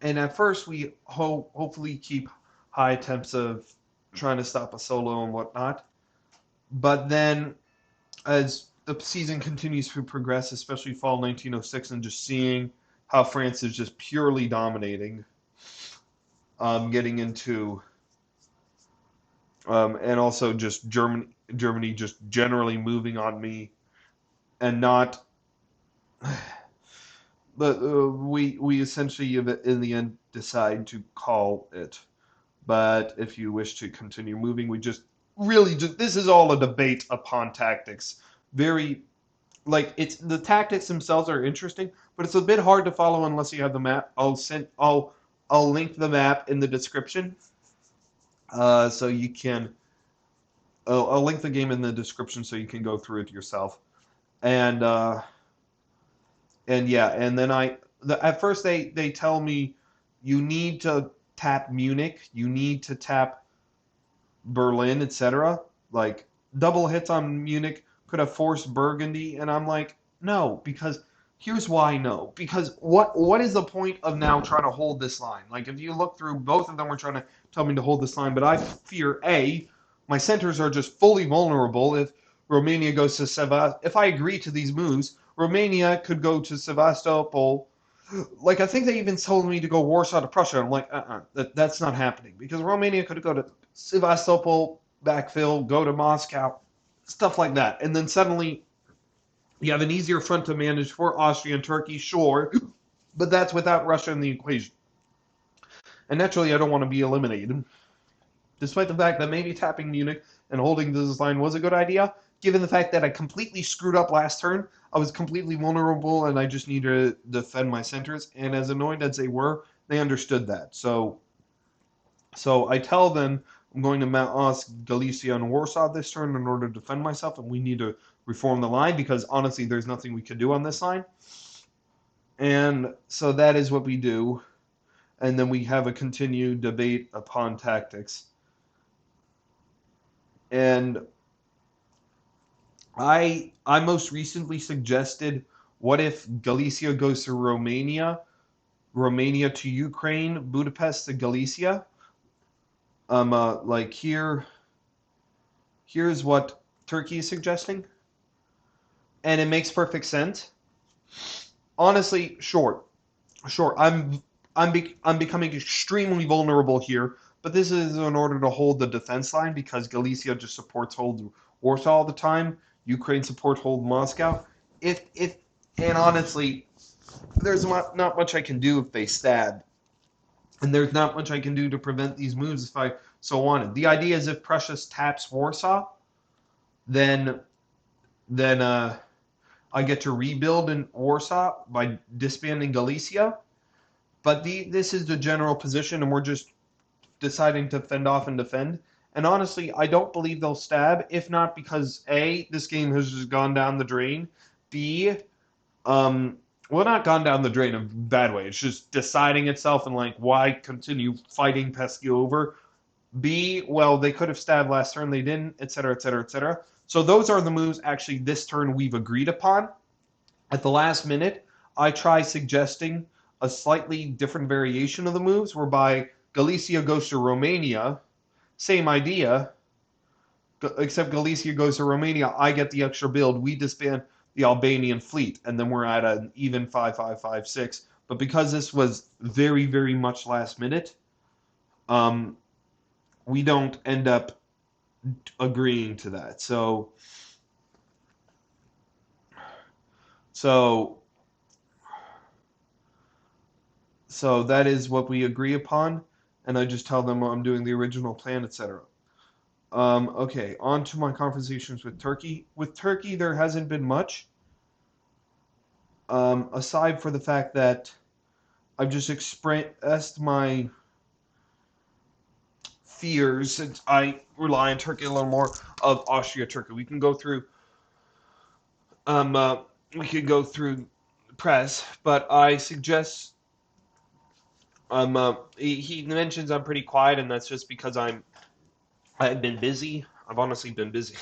at first we hopefully keep high attempts of trying to stop a solo and whatnot. But then, as the season continues to progress, especially fall 1906, and just seeing how France is just purely dominating, getting into, and also just Germany just generally moving on me, and not. But we essentially in the end decide to call it. But if you wish to continue moving, we just really just this is all a debate upon tactics. Very it's the tactics themselves are interesting, but it's a bit hard to follow unless you have the map. I'll link the map in the description, so you can. I'll link the game in the description so you can go through it yourself, and yeah, and then at first they tell me you need to tap Munich, you need to tap Berlin, etc. Like double hits on Munich could have forced Burgundy, and I'm like, no, because here's why no. Because what is the point of now trying to hold this line? Like if you look through, both of them were trying to tell me to hold this line, but I fear my centers are just fully vulnerable if Romania goes to Sevastopol. If I agree to these moves, Romania could go to Sevastopol. Like I think they even told me to go Warsaw to Prussia. I'm like, that's not happening because Romania could go to Sevastopol, backfill, go to Moscow, stuff like that, and then suddenly you have an easier front to manage for Austria and Turkey, sure, but that's without Russia in the equation. And naturally, I don't want to be eliminated. Despite the fact that maybe tapping Munich and holding this line was a good idea, given the fact that I completely screwed up last turn, I was completely vulnerable and I just needed to defend my centers. And as annoyed as they were, they understood that. So I tell them I'm going to Mount Galicia and Warsaw this turn in order to defend myself, and we need to reform the line because honestly, there's nothing we can do on this line. And so that is what we do. And then we have a continued debate upon tactics. And I most recently suggested, what if Galicia goes to Romania, Romania to Ukraine, Budapest to Galicia? Here's what Turkey is suggesting, and it makes perfect sense. Honestly, sure, I'm becoming extremely vulnerable here. But this is in order to hold the defense line because Galicia just supports hold Warsaw all the time. Ukraine support hold Moscow. And honestly, there's not much I can do if they stab, and there's not much I can do to prevent these moves if I so wanted. The idea is if Prussia taps Warsaw, then I get to rebuild in Warsaw by disbanding Galicia. But this is the general position, and we're just deciding to fend off and defend. And honestly, I don't believe they'll stab, if not because A, this game has just gone down the drain, B, well, not gone down the drain in a bad way, it's just deciding itself and why continue fighting pesky over. B, well, they could have stabbed last turn, they didn't, etc., etc., etc. So those are the moves actually this turn we've agreed upon. At the last minute, I try suggesting a slightly different variation of the moves, whereby Galicia goes to Romania, same idea, except Galicia goes to Romania, I get the extra build, we disband the Albanian fleet, and then we're at an even 5-5-5-6. But because this was very, very much last minute, we don't end up agreeing to that. So that is what we agree upon, and I just tell them I'm doing the original plan, etc. Okay, on to my conversations with Turkey. With Turkey, there hasn't been much, aside for the fact that I've just expressed my fears, since I rely on Turkey a little more, of Austria-Turkey. We can go through, um, uh, we could go through press, but I suggest, he mentions I'm pretty quiet, and that's just because I've been busy. I've honestly been busy.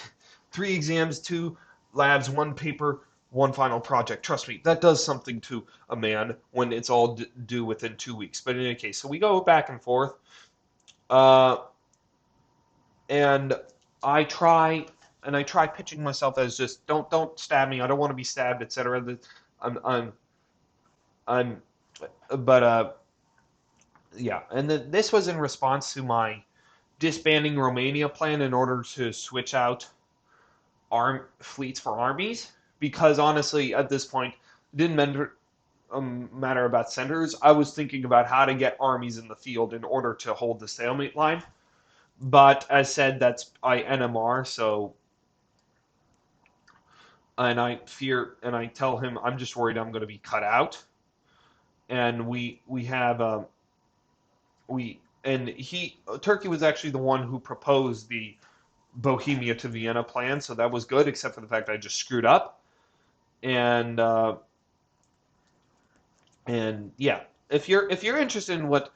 3 exams, 2 labs, 1 paper, 1 final project. Trust me, that does something to a man when it's all due within 2 weeks. But in any case, so we go back and forth, uh, and I try pitching myself as just don't stab me. I don't want to be stabbed, etc. I'm I'm but yeah, and this was in response to my disbanding Romania plan in order to switch out fleets for armies, because honestly at this point it didn't matter about centers. I was thinking about how to get armies in the field in order to hold the stalemate line, but as said, that's I NMR, so, and I tell him I'm just worried I'm going to be cut out, and we have we and he Turkey was actually the one who proposed the Bohemia to Vienna plan, so that was good, except for the fact I just screwed up. And yeah, if you're interested in what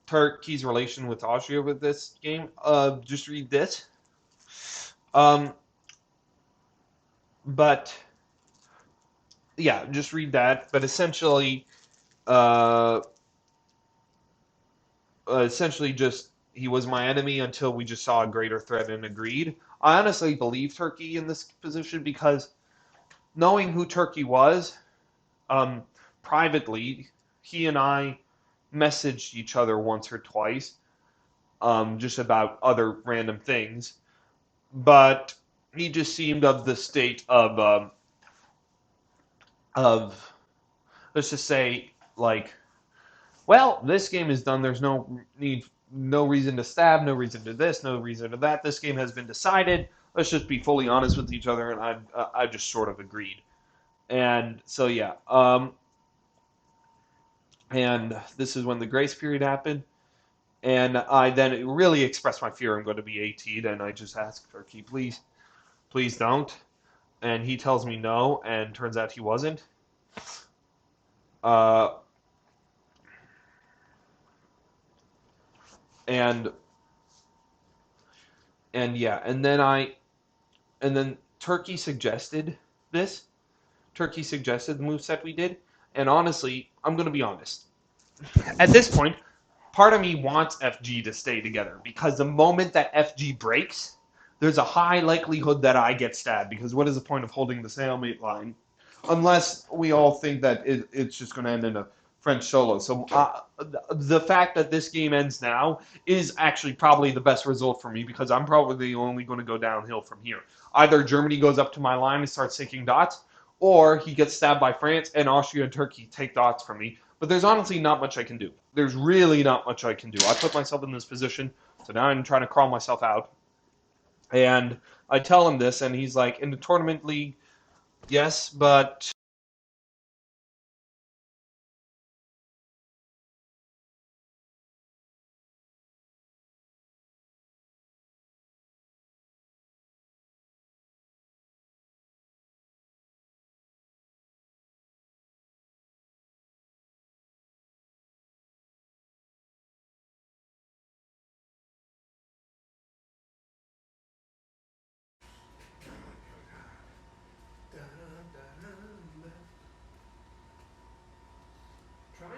Turkey's relation with Austria with this game, just read this. Um, but yeah, just read that. But uh, essentially, just he was my enemy until we just saw a greater threat and agreed. I honestly believe Turkey in this position because knowing who Turkey was, um, privately, he and I messaged each other once or twice, just about other random things. But he just seemed of the state of let's just say, like, well, this game is done. There's no reason to stab, no reason to this, no reason to that. This game has been decided. Let's just be fully honest with each other, and I just sort of agreed. And so yeah, and this is when the grace period happened. And I then really expressed my fear I'm going to be AT'd, and I just asked Turkey, please don't. And he tells me no, and turns out he wasn't. Uh, and yeah, and then Turkey suggested this. Turkey suggested the moveset we did, and honestly, I'm going to be honest. At this point, part of me wants FG to stay together, because the moment that FG breaks, there's a high likelihood that I get stabbed, because what is the point of holding the stalemate line unless we all think that it's just going to end in a French solo. So the fact that this game ends now is actually probably the best result for me, because I'm probably only going to go downhill from here. Either Germany goes up to my line and starts taking dots, or he gets stabbed by France and Austria and Turkey take dots from me. But there's honestly not much I can do. There's really not much I can do. I put myself in this position, so now I'm trying to crawl myself out. And I tell him this, and he's like, in the tournament league, yes, but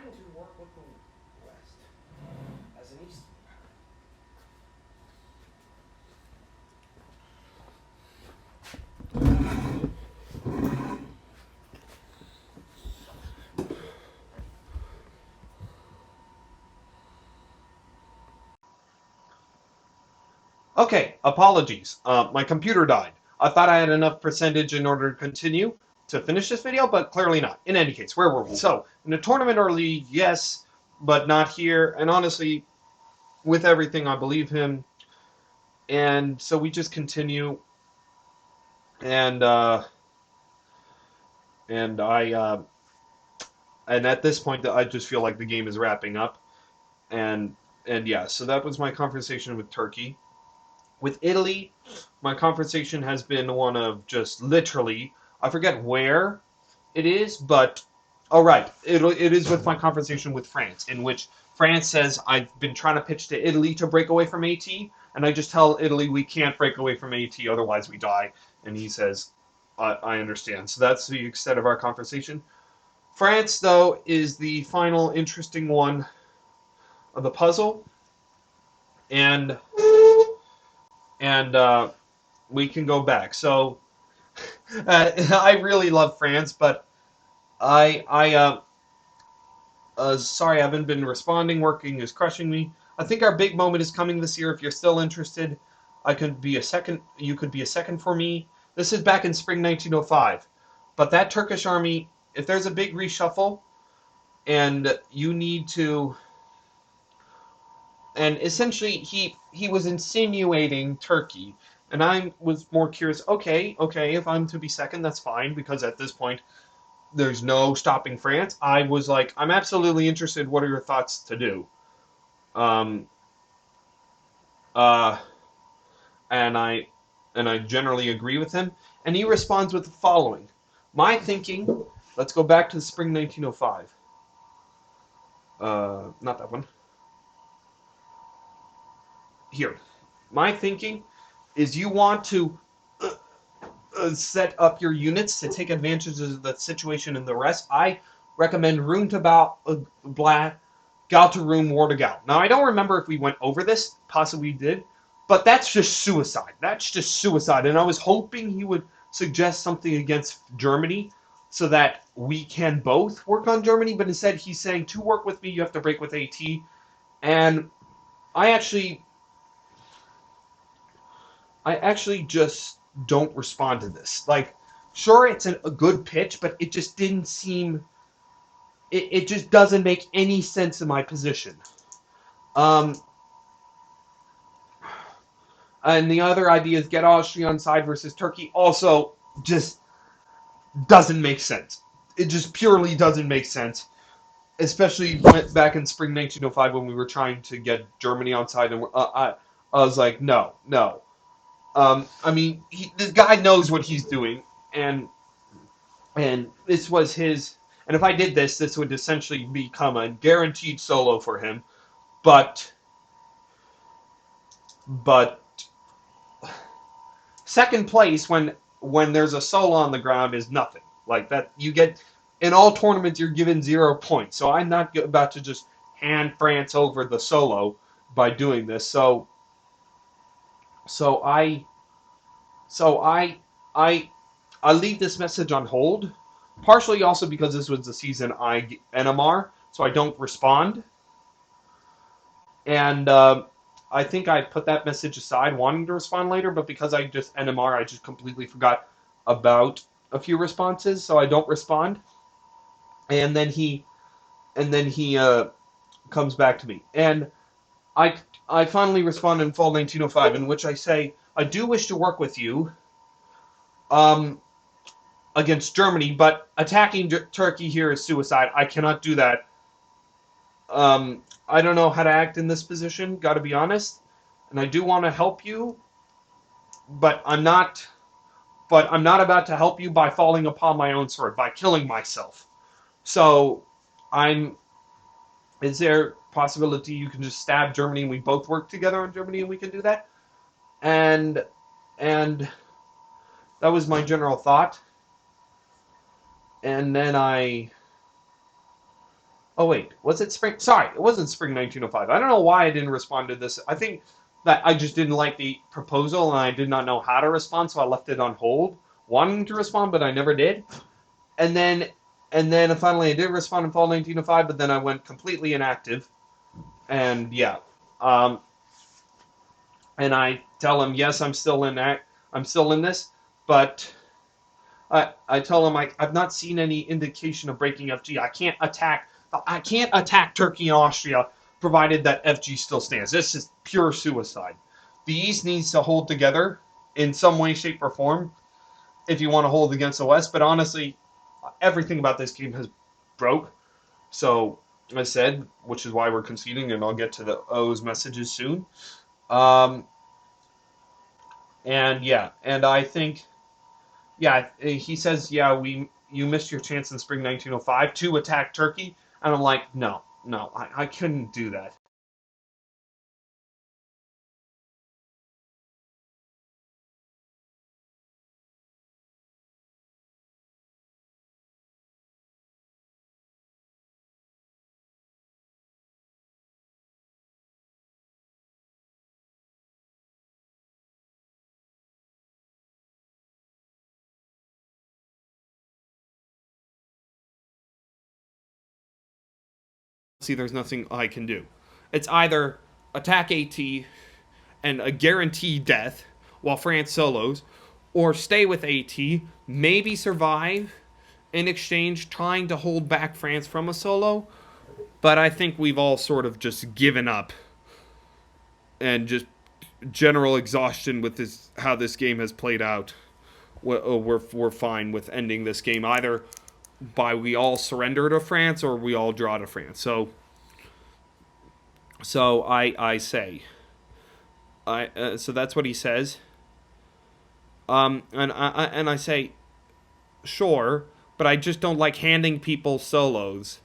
trying to work with the West as an East. Okay, apologies. My computer died. I thought I had enough percentage in order to continue to finish this video, but clearly not. In any case, where were we? So, in a tournament or league, yes, but not here. And honestly, with everything, I believe him. And so we just continue. And and I and at this point, I just feel like the game is wrapping up. And and yeah, so that was my conversation with Turkey. With Italy, my conversation has been one of just literally, I forget where it is, but oh right, it is with my conversation with France, in which France says I've been trying to pitch to Italy to break away from AT, and I just tell Italy we can't break away from AT, otherwise we die, and he says I understand. So that's the extent of our conversation. France, though, is the final interesting one of the puzzle, and and we can go back. So I really love France, but I sorry, I haven't been responding. Working is crushing me. I think our big moment is coming this year. If you're still interested, I could be a second. You could be a second for me. This is back in spring 1905. But that Turkish army, if there's a big reshuffle, and you need to, and essentially he was insinuating Turkey, and I was more curious. Okay, if I'm to be second, that's fine because at this point there's no stopping France. I was like, I'm absolutely interested. What are your thoughts to do? Um, uh, and I generally agree with him. And he responds with the following: my thinking. Let's go back to the spring 1905. Not that one. Here, my thinking is you want to set up your units to take advantage of the situation in the rest. I recommend room to bow, blah, gal to room, war to gal. Now, I don't remember if we went over this. Possibly we did. But that's just suicide. That's just suicide. And I was hoping he would suggest something against Germany so that we can both work on Germany. But instead, he's saying, to work with me, you have to break with AT. And I actually just don't respond to this. Like, sure, it's a good pitch, but it just didn't seem. It just doesn't make any sense in my position. And the other idea is get Austria on side versus Turkey. Also, just doesn't make sense. It just purely doesn't make sense. Especially back in spring 1905 when we were trying to get Germany on side, and I was like, no. I mean, this guy knows what he's doing, and this was his. And if I did this, this would essentially become a guaranteed solo for him. But second place when there's a solo on the ground is nothing. Like that, you get in all tournaments you're given 0 points. So I'm not about to just hand France over the solo by doing this. So I leave this message on hold, partially also because this was the season I get NMR, so I don't respond. And I think I put that message aside, wanting to respond later, but because I just NMR, I just completely forgot about a few responses, so I don't respond. And then he comes back to me, and I finally respond in fall 1905, in which I say, I do wish to work with you against Germany, but attacking Turkey here is suicide. I cannot do that. I don't know how to act in this position, gotta be honest. And I do want to help you, but I'm not about to help you by falling upon my own sword, by killing myself. So is there possibility you can just stab Germany and we both work together on Germany and we can do that? And that was my general thought. And then Oh wait, was it spring? Sorry, it wasn't spring 1905. I don't know why I didn't respond to this. I think that I just didn't like the proposal and I did not know how to respond, so I left it on hold, wanting to respond, but I never did. And then finally I did respond in fall 1905, but then I went completely inactive. And yeah, um, and I tell him yes, I'm still in this, but I tell him I've not seen any indication of breaking FG. I can't attack Turkey and Austria provided that FG still stands. This is pure suicide. The East needs to hold together in some way, shape, or form if you want to hold against the West. But honestly, everything about this game has broke. So I said, which is why we're conceding, and I'll get to the O's messages soon. Um, and yeah, and I think yeah, he says, yeah, you missed your chance in spring 1905 to attack Turkey, and I'm like, no, I couldn't do that. See, there's nothing I can do. It's either attack AT and a guaranteed death while France solos, or stay with AT, maybe survive in exchange, trying to hold back France from a solo. But I think we've all sort of just given up and just general exhaustion with this how this game has played out. We're fine with ending this game either by we all surrender to France or we all draw to France. So I say so that's what he says. And I say sure, but I just don't like handing people solos.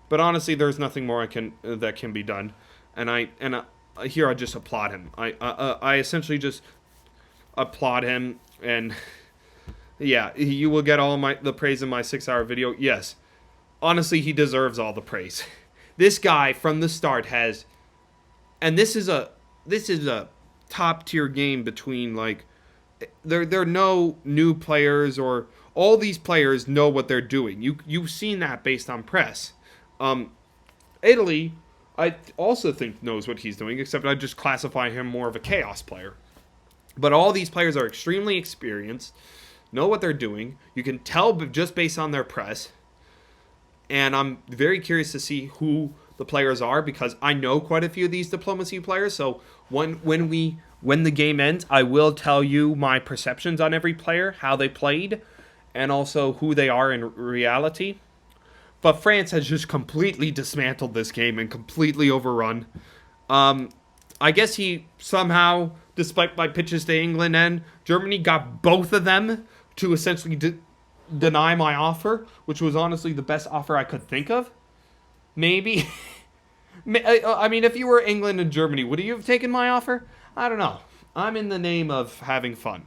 But honestly, there's nothing more that can be done, here I just applaud him. I essentially just applaud him, and yeah, you will get all the praise in my 6-hour video. Yes, honestly, he deserves all the praise. This guy from the start has, and this is a top tier game between like there are no new players or all these players know what they're doing. You've seen that based on press. Italy, I also think knows what he's doing, except I just classify him more of a chaos player. But all these players are extremely experienced, know what they're doing. You can tell just based on their press. And I'm very curious to see who the players are because I know quite a few of these diplomacy players. So when the game ends, I will tell you my perceptions on every player, how they played, and also who they are in reality. But France has just completely dismantled this game and completely overrun. I guess he somehow, despite my pitches to England and Germany, got both of them to essentially deny my offer, which was honestly the best offer I could think of. Maybe. I mean, if you were England and Germany, would you have taken my offer? I don't know. I'm in the name of having fun.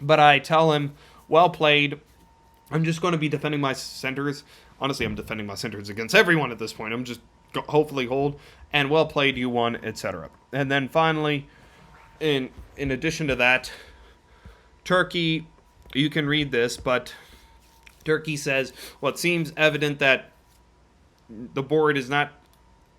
But I tell him, well played. I'm just going to be defending my centers. Honestly, I'm defending my centers against everyone at this point. I'm just hopefully hold. And well played, you won, etc. And then finally, in addition to that, Turkey, you can read this, but Turkey says, well, it seems evident that the board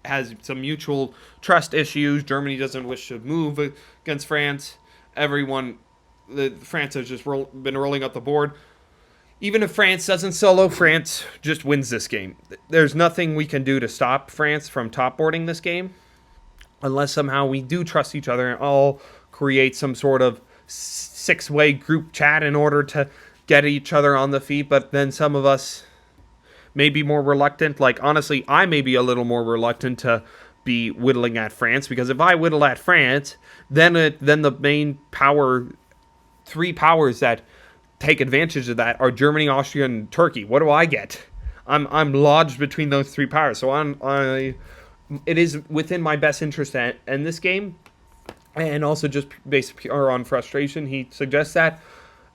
has some mutual trust issues. Germany doesn't wish to move against France. France has just been rolling up the board. Even if France doesn't solo, France just wins this game. There's nothing we can do to stop France from topboarding this game, unless somehow we do trust each other and all create some sort of 6-way group chat in order to get each other on the feet. But then some of us may be more reluctant. Like, honestly, I may be a little more reluctant to be whittling at France, because if I whittle at France, then the main three powers that take advantage of that are Germany, Austria, and Turkey. What do I get? I'm lodged between those three powers. So it is within my best interest to end this game, and also just based pure on frustration, he suggests that,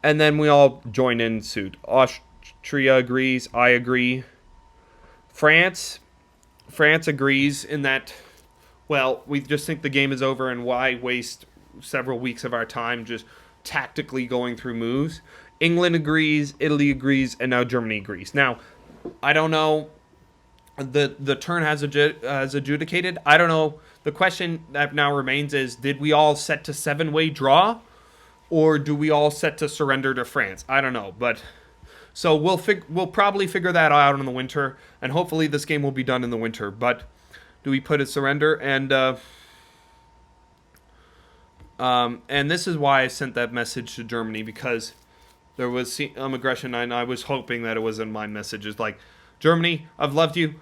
and then we all join in suit. Austria agrees. I agree. France, France agrees in that, well, we just think the game is over, and why waste several weeks of our time just tactically going through moves. England agrees, Italy agrees, and now Germany agrees. Now, I don't know. The turn has adjudicated. I don't know. The question that now remains is: did we all set to 7-way draw, or do we all set to surrender to France? I don't know, but so we'll probably figure that out in the winter, and hopefully this game will be done in the winter. But do we put a surrender? And this is why I sent that message to Germany, because there was aggression, and I was hoping that it wasn't my message. It's like, Germany, I've loved you.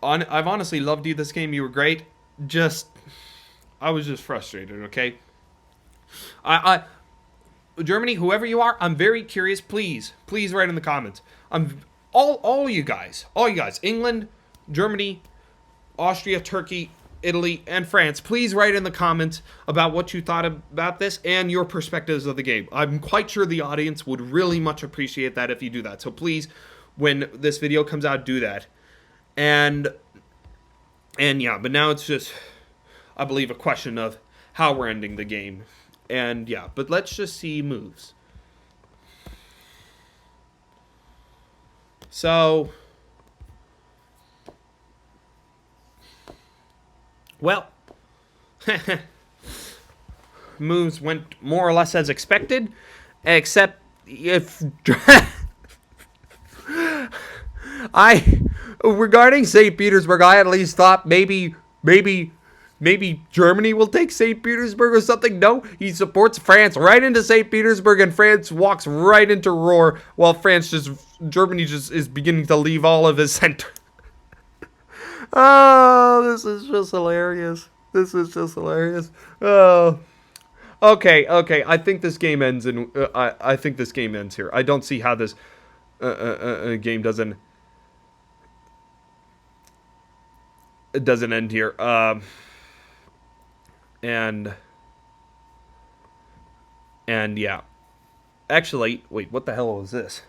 I've honestly loved you this game. You were great. I was just frustrated. Okay. I Germany, whoever you are, I'm very curious. Please write in the comments. I'm all you guys, England, Germany, Austria, Turkey, Italy, and France. Please write in the comments about what you thought about this and your perspectives of the game. I'm quite sure the audience would really much appreciate that if you do that. So please, when this video comes out, do that. And yeah, but now it's just, I believe, a question of how we're ending the game. And yeah, but let's just see moves. So, well, moves went more or less as expected, except if regarding St. Petersburg, I at least thought maybe Germany will take St. Petersburg or something. No, he supports France right into St. Petersburg, and France walks right into Roar, while Germany just is beginning to leave all of his center. Oh, this is just hilarious. Oh. Okay. I think this game ends I think this game ends here. I don't see how this game doesn't end here. And yeah. Actually, wait, what the hell was this?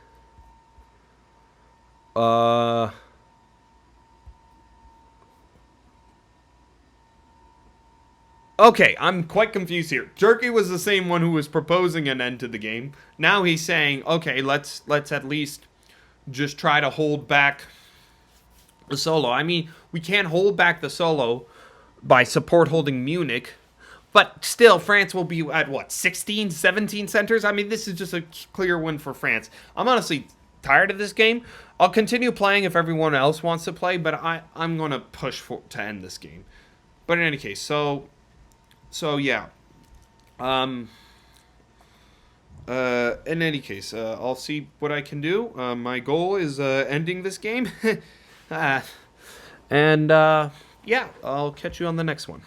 Okay, I'm quite confused here. Turkey was the same one who was proposing an end to the game. Now he's saying, okay, let's at least just try to hold back the solo. I mean, we can't hold back the solo by support holding Munich, but still, France will be at what, 16, 17 centers? I mean, this is just a clear win for France. I'm honestly tired of this game. I'll continue playing if everyone else wants to play, but I'm going to push to end this game. But in any case, so yeah. In any case, I'll see what I can do. My goal is ending this game. Yeah, I'll catch you on the next one.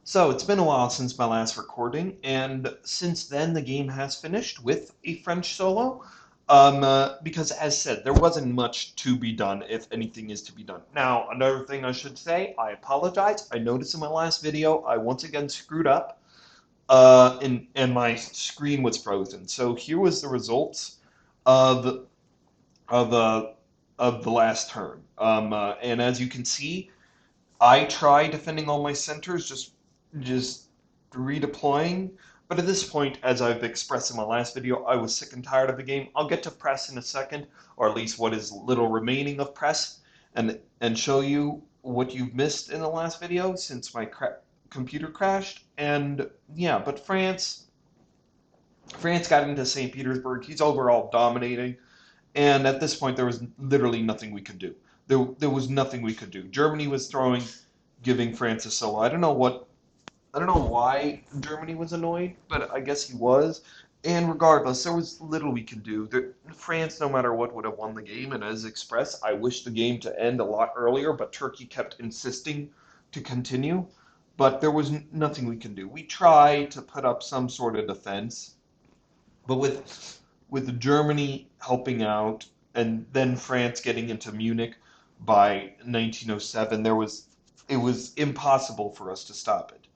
So it's been a while since my last recording, and since then the game has finished with a French solo. Because as said, there wasn't much to be done, if anything is to be done. Now, another thing I should say, I apologize. I noticed in my last video I once again screwed up, and my screen was frozen. So here was the results of of the last turn. And as you can see, I tried defending all my centers, just redeploying. But at this point, as I've expressed in my last video, I was sick and tired of the game. I'll get to press in a second, or at least what is little remaining of press, and show you what you've missed in the last video since my computer crashed. And yeah, but France got into St. Petersburg. He's overall dominating. And at this point, there was literally nothing we could do. There was nothing we could do. Germany was giving France a solo. I don't know why Germany was annoyed, but I guess he was. And regardless, there was little we could do. France, no matter what, would have won the game. And as expressed, I wish the game to end a lot earlier, but Turkey kept insisting to continue. But there was nothing we can do. We tried to put up some sort of defense, but with Germany helping out, and then France getting into Munich by 1907, it was impossible for us to stop it.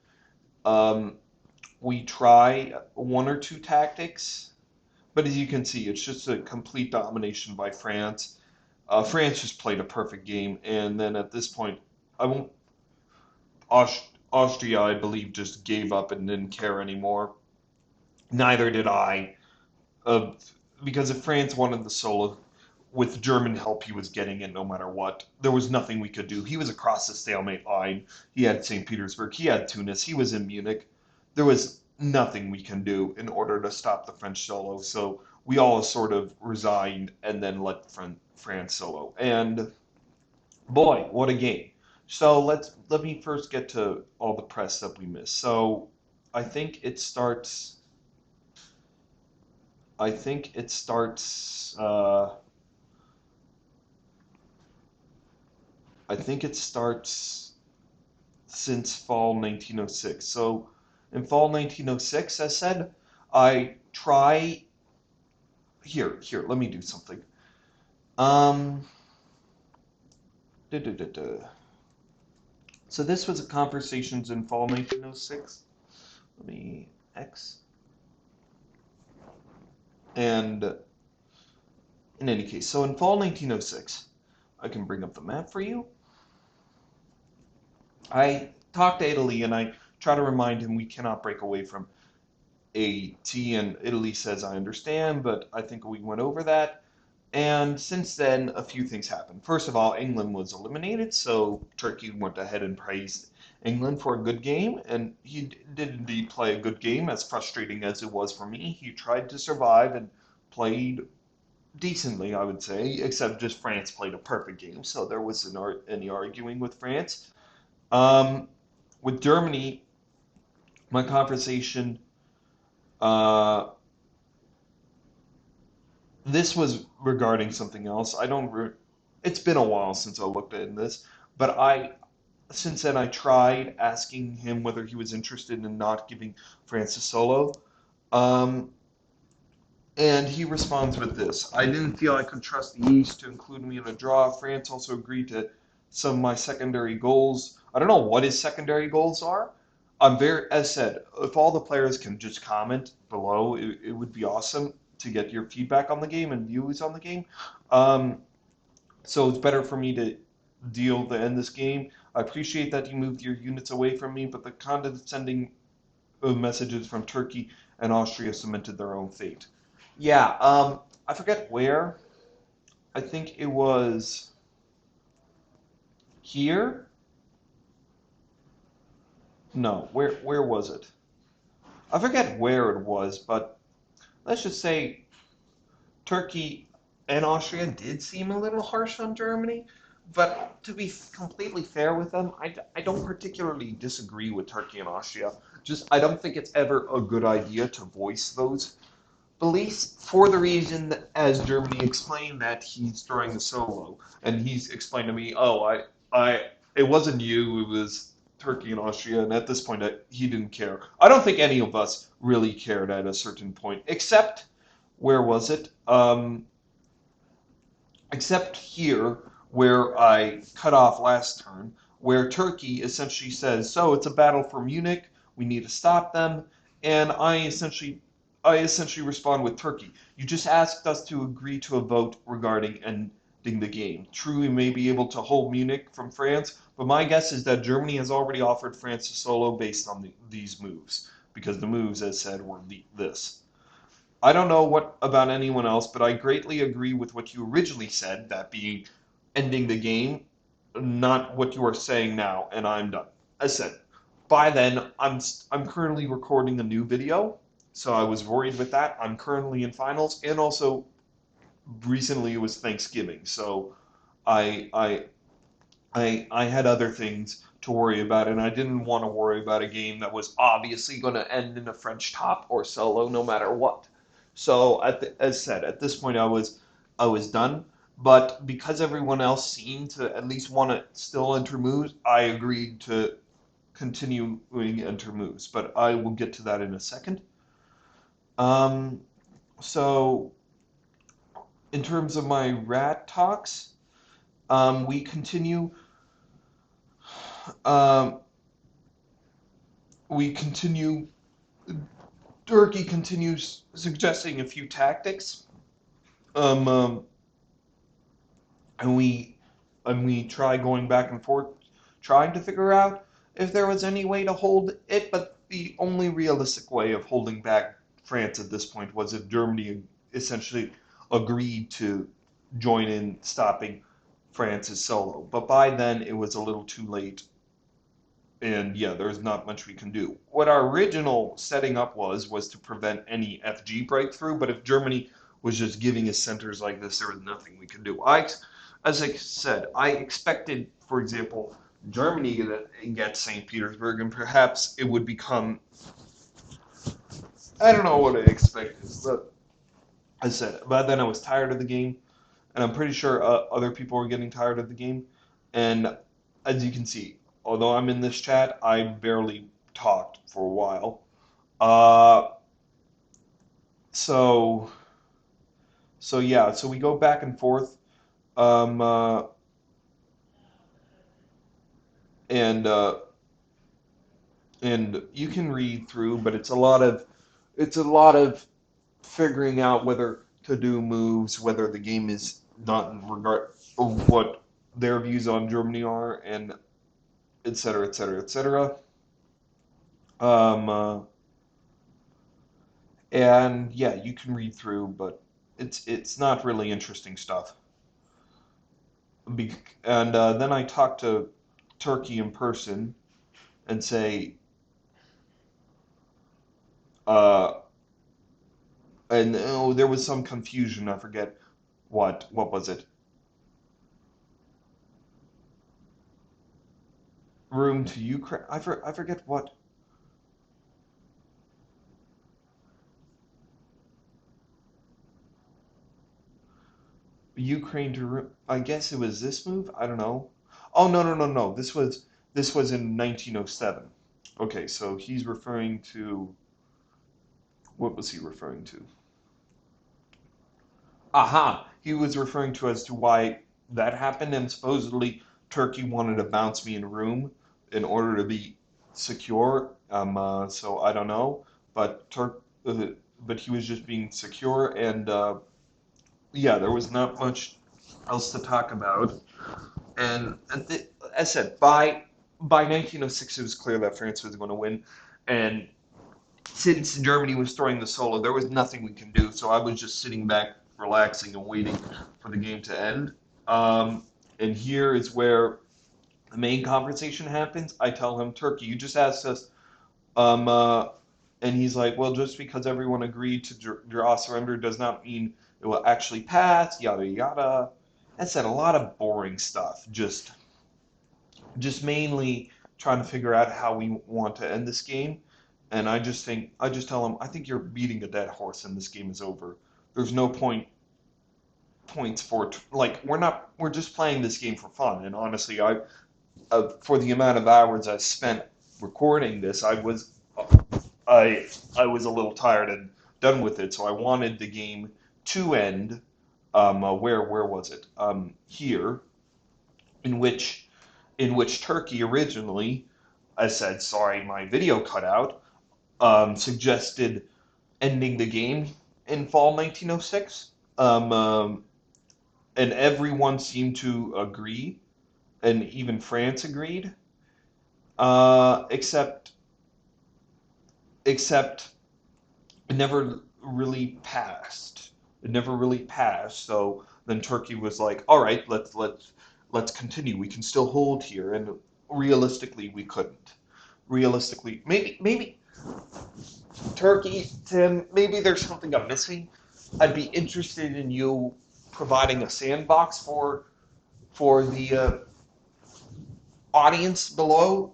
We try one or two tactics, but as you can see, it's just a complete domination by France. France just played a perfect game, and then at this point, I won't. Austria, I believe, just gave up and didn't care anymore. Neither did I, uh, because if France wanted the solo, with German help, he was getting it no matter what. There was nothing we could do. He was across the stalemate line. He had St. Petersburg. He had Tunis. He was in Munich. There was nothing we can do in order to stop the French solo. So we all sort of resigned and then let France solo. And boy, what a game! So let me first get to all the press that we missed. So I think it starts. I think it starts. I think it starts since fall 1906. So in fall 1906, as said, I try. Here, let me do something. Um, duh, duh, duh, duh. So this was a conversations in fall 1906. Let me X. And in any case, so in fall 1906, I can bring up the map for you. I talked to Italy and I try to remind him we cannot break away from AT, and Italy says, I understand, but I think we went over that. And since then, a few things happened. First of all, England was eliminated, so Turkey went ahead and praised England for a good game, and he did indeed play a good game, as frustrating as it was for me. He tried to survive and played decently, I would say, except just France played a perfect game, so there wasn't any arguing with France. Um, with Germany, my conversation, uh, this was regarding something else. I don't. It's been a while since I looked at this, but since then I tried asking him whether he was interested in not giving France a solo. Um, And he responds with this: I didn't feel I could trust the East to include me in a draw. France also agreed to some of my secondary goals. I don't know what his secondary goals are. I'm very, as said, if all the players can just comment below, it would be awesome to get your feedback on the game and views on the game. Um, so it's better for me to deal to end this game. I appreciate that you moved your units away from me, but the condescending messages from Turkey and Austria cemented their own fate. Yeah, I forget where. I think it was here. No, where was it? I forget where it was, but let's just say Turkey and Austria did seem a little harsh on Germany. But to be completely fair with them, I don't particularly disagree with Turkey and Austria. Just I don't think it's ever a good idea to voice those beliefs for the reason that, as Germany explained, that he's throwing the solo, and he's explained to me, oh, it wasn't you, it was Turkey and Austria, and at this point, he didn't care. I don't think any of us really cared at a certain point, except where was it? Except here, where I cut off last turn, where Turkey essentially says, so it's a battle for Munich, we need to stop them, and I essentially respond with Turkey. You just asked us to agree to a vote regarding ending the game. True, we may be able to hold Munich from France, but my guess is that Germany has already offered France a solo based on these moves, because the moves, as said, were this. I don't know what about anyone else, but I greatly agree with what you originally said, that being ending the game, not what you are saying now, and I'm done. As said, by then, I'm currently recording a new video, so I was worried with that. I'm currently in finals, and also recently it was Thanksgiving, so I I I had other things to worry about, and I didn't want to worry about a game that was obviously going to end in a French top or solo, no matter what. So, as said, at this point, I was done. But because everyone else seemed to at least want to still enter moves, I agreed to continuing enter moves. But I will get to that in a second. Um, so, in terms of my rat talks, we continue. Um, we continue. Turkey continues suggesting a few tactics. Um, um, and we try going back and forth, trying to figure out if there was any way to hold it. But the only realistic way of holding back France at this point was if Germany essentially agreed to join in stopping France's solo. But by then, it was a little too late. And yeah, there's not much we can do. What our original setting up was to prevent any FG breakthrough, but if Germany was just giving us centers like this, there was nothing we could do. As I said, I expected, for example, Germany to get St. Petersburg, and perhaps it would become, I don't know what I expected, but I said, but then I was tired of the game, and I'm pretty sure other people were getting tired of the game. And as you can see, although I'm in this chat, I barely talked for a while. Uh, so so yeah, so we go back and forth, um, uh, and uh, and you can read through, but it's a lot of figuring out whether to do moves, whether the game is not in regard of what their views on Germany are, and et cetera, et cetera, et cetera. Um, uh, and yeah, you can read through, but it's not really interesting stuff. And then I talk to Turkey in person and say, uh, and oh, there was some confusion. I forget what was it? Room to Ukraine. I forget what. Ukraine to. I guess it was this move. I don't know. Oh no no no no. This was in 1907. Okay, so he's referring to what was he referring to? Aha! He was referring to as to why that happened, and supposedly Turkey wanted to bounce me in a room in order to be secure. So I don't know, but but he was just being secure, and yeah, there was not much else to talk about. And as I said, by 1906, it was clear that France was going to win, and since Germany was throwing the solo, there was nothing we can do. So I was just sitting back, relaxing, and waiting for the game to end. And here is where the main conversation happens. I tell him, Turkey, you just asked us, um, uh, and he's like, well, just because everyone agreed to draw surrender does not mean it will actually pass. Yada yada. I said a lot of boring stuff. Just mainly trying to figure out how we want to end this game. And I just tell him, I think you're beating a dead horse and this game is over. There's no points for it. Like we're just playing this game for fun. And honestly, for the amount of hours I spent recording this, I was a little tired and done with it. So I wanted the game to end. Where was it? Here, in which Turkey originally, I said, sorry, my video cut out, suggested ending the game in fall 1906. And everyone seemed to agree, and even France agreed, except except it never really passed. It never really passed. So then Turkey was like, "All right, let's continue. We can still hold here." And realistically, we couldn't. Realistically, maybe Turkey, Tim. Maybe there's something I'm missing. I'd be interested in you providing a sandbox for the audience below,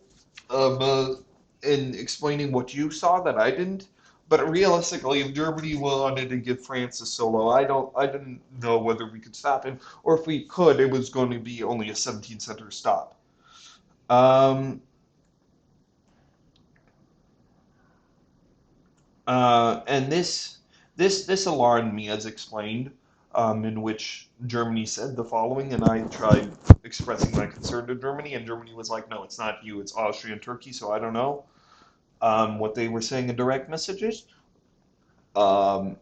in explaining what you saw that I didn't. But realistically, if Germany wanted to give France a solo, I didn't know whether we could stop him, or if we could, it was going to be only a 17 center stop. Um, and this alarmed me, as explained, in which Germany said the following, and I tried expressing my concern to Germany, and Germany was like, "No, it's not you, it's Austria and Turkey." So I don't know what they were saying in direct messages. Um,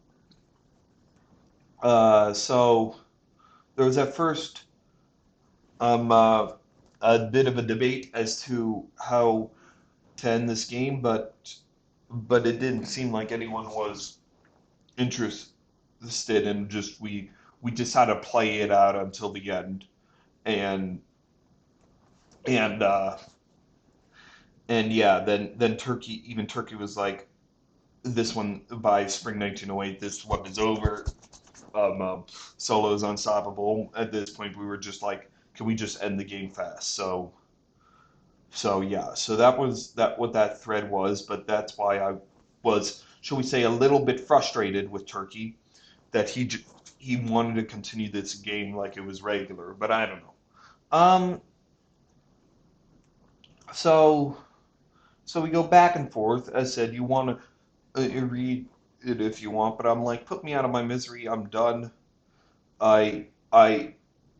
so there was at first a bit of a debate as to how to end this game, but it didn't seem like anyone was interested in just we just had to play it out until the end, and and uh, and yeah, then Turkey was like, this one by spring 1908, this one is over. Solo's unstoppable. At this point, we were just like, can we just end the game fast? So yeah, so that was that what that thread was, but that's why I was, shall we say, a little bit frustrated with Turkey that he wanted to continue this game like it was regular, but I don't know. Um, so so we go back and forth. As I said, you want to read it if you want, but I'm like, put me out of my misery. I'm done. I I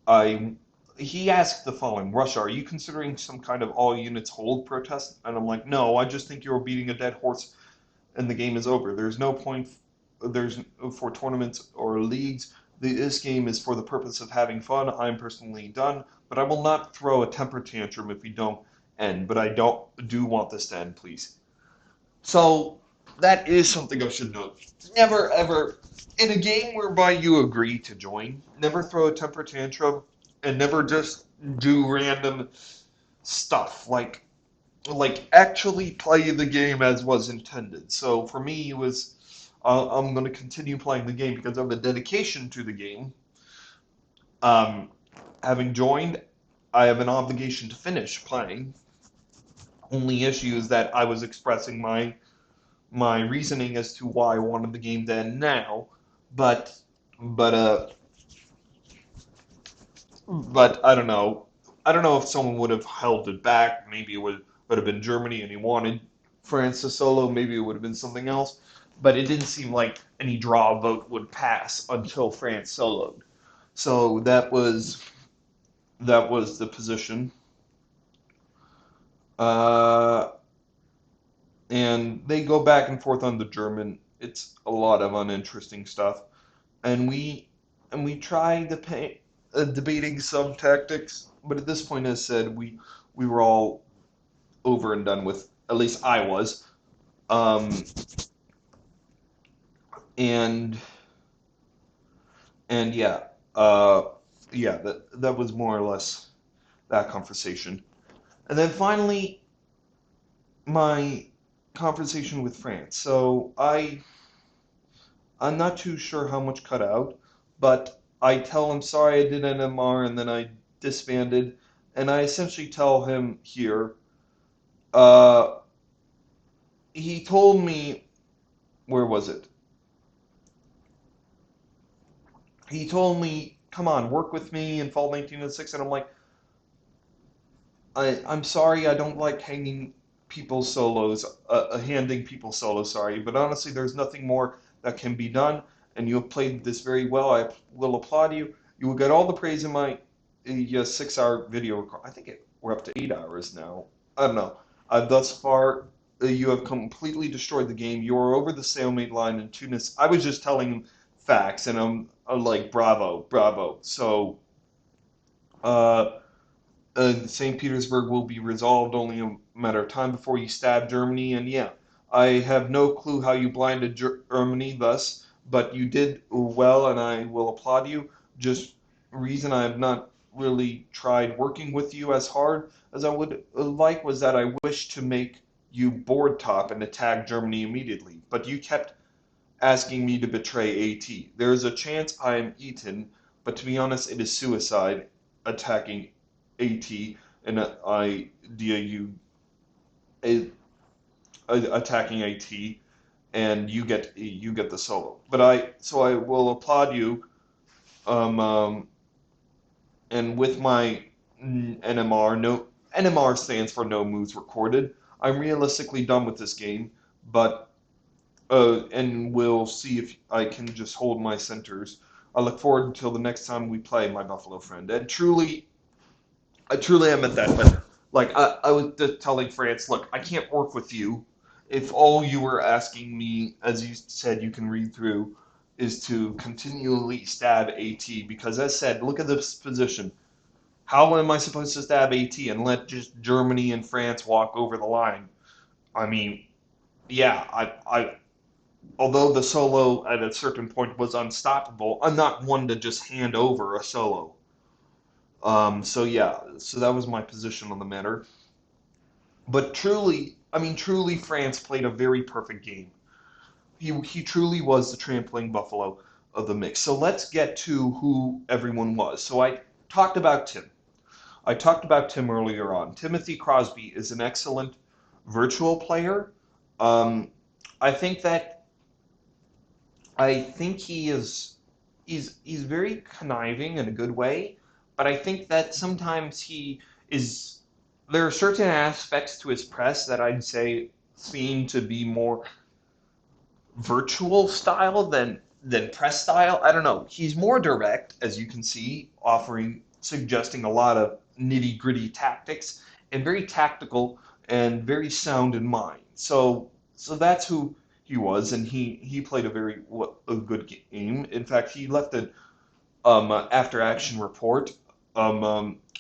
I he asked the following: Russia, are you considering some kind of all units hold protest? And I'm like, no, I just think you're beating a dead horse and the game is over. There's no point. There's for tournaments or leagues. This game is for the purpose of having fun. I'm personally done, but I will not throw a temper tantrum if we don't end. But I do want this to end, please. So that is something I should note. Never ever in a game whereby you agree to join, never throw a temper tantrum and never just do random stuff like actually play the game as was intended. So for me, it was I'm going to continue playing the game because of the dedication to the game. Um, Having joined, I have an obligation to finish playing. Only issue is that I was expressing my reasoning as to why I wanted the game to end now, but but uh but I don't know. I don't know if someone would have held it back. Maybe it would have been Germany and he wanted France to solo. Maybe it would have been something else. But it didn't seem like any draw vote would pass until France soloed. So that was the position. Uh, and they go back and forth on the German. It's a lot of uninteresting stuff. And we try debating some tactics, but at this point, as said, we were all over and done with. At least I was. Um, and and yeah, yeah, that was more or less that conversation. And then finally, my conversation with France. So I'm not too sure how much cut out, but I tell him sorry I did NMR and then I disbanded, and I essentially tell him here. Uh, he told me, where was it? He told me, come on, work with me in fall 1906, and I'm like, I'm sorry, I don't like hanging people's solos, handing people solos, sorry, but honestly, there's nothing more that can be done, and you have played this very well. I will applaud you. You will get all the praise in my 6-hour video record. I think we're up to 8 hours now. I don't know. Thus far, you have completely destroyed the game. You are over the stalemate line in Tunis. I was just telling him facts, and I'm like, bravo, bravo. So, uh, St. Petersburg will be resolved only a matter of time before you stab Germany. And yeah, I have no clue how you blinded Germany thus, but you did well, and I will applaud you. Just reason I have not really tried working with you as hard as I would like was that I wished to make you board top and attack Germany immediately, but you kept asking me to betray AT. There is a chance I am eaten, but to be honest, it is suicide attacking AT and idea attacking AT, and you get the solo. But I will applaud you. Um, um, and with my NMR, no NMR stands for no moves recorded. I'm realistically done with this game, but and we'll see if I can just hold my centers. I look forward until the next time we play, my Buffalo friend. And truly, I truly am at that. But like I was just telling France, look, I can't work with you if all you were asking me, as you said, you can read through, is to continually stab AT. Because as said, look at this position. How am I supposed to stab AT and let just Germany and France walk over the line? I mean, yeah, although the solo at a certain point was unstoppable, I'm not one to just hand over a solo. So yeah, so that was my position on the matter. But truly, I mean, truly, France played a very perfect game. He truly was the trampling buffalo of the mix. So let's get to who everyone was. So I talked about Tim. I talked about Tim earlier on. Timothy Crosby is an excellent virtual player. Um, I think that I think he's very conniving in a good way, but I think that sometimes he is there are certain aspects to his press that I'd say seem to be more virtual style than press style. I don't know. He's more direct, as you can see, suggesting a lot of nitty gritty tactics and very tactical and very sound in mind. So that's who he was, and he played a good game. In fact, he left an after action report,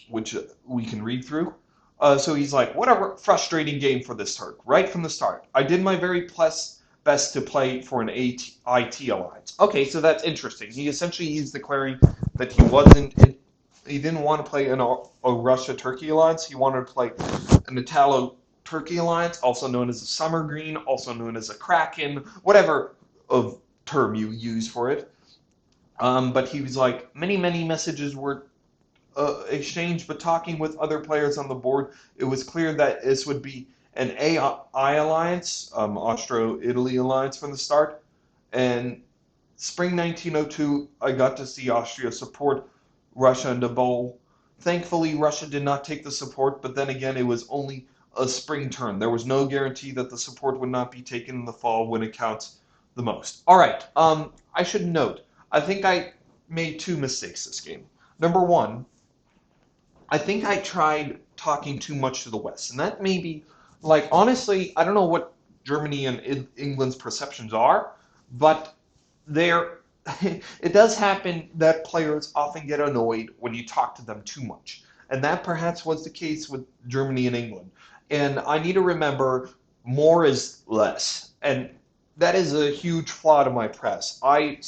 which we can read through. So he's like, what a frustrating game for this Turk, right from the start. I did my very best to play for an IT alliance. Okay, so that's interesting. He's declaring that he didn't want to play in a Russia-Turkey alliance. He wanted to play an Italo-Turkey alliance, also known as a Summer Green, also known as a Kraken, whatever of term you use for it. But he was like, many messages were exchanged, but talking with other players on the board, it was clear that this would be an AI alliance, Austro-Italy alliance from the start. And spring 1902, I got to see Austria support Russia in the bowl. Thankfully, Russia did not take the support, but then again, it was only a spring turn. There was no guarantee that the support would not be taken in the fall when it counts the most. All right, I should note, I think I made two mistakes this game. Number one, I think I tried talking too much to the West, and that may be like honestly, I don't know what Germany and England's perceptions are, but there it does happen that players often get annoyed when you talk to them too much, and that perhaps was the case with Germany and England. And I need to remember more is less, and that is a huge flaw to my press. I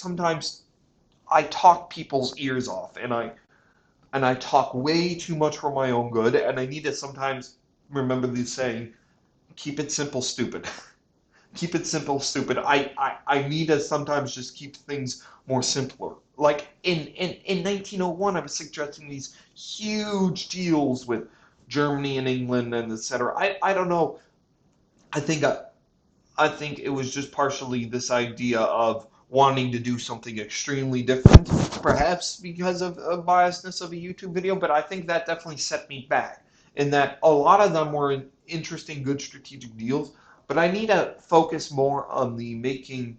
talk people's ears off, and I talk way too much for my own good, and I need to sometimes remember the saying, keep it simple, stupid. Keep it simple, stupid. I need to sometimes just keep things more simpler. Like in 1901, I was suggesting these huge deals with Germany and England and etc. I don't know. I think I think it was just partially this idea of wanting to do something extremely different, perhaps because of a biasness of a YouTube video, but I think that definitely set me back in that a lot of them were interesting, good strategic deals, but I need to focus more on the making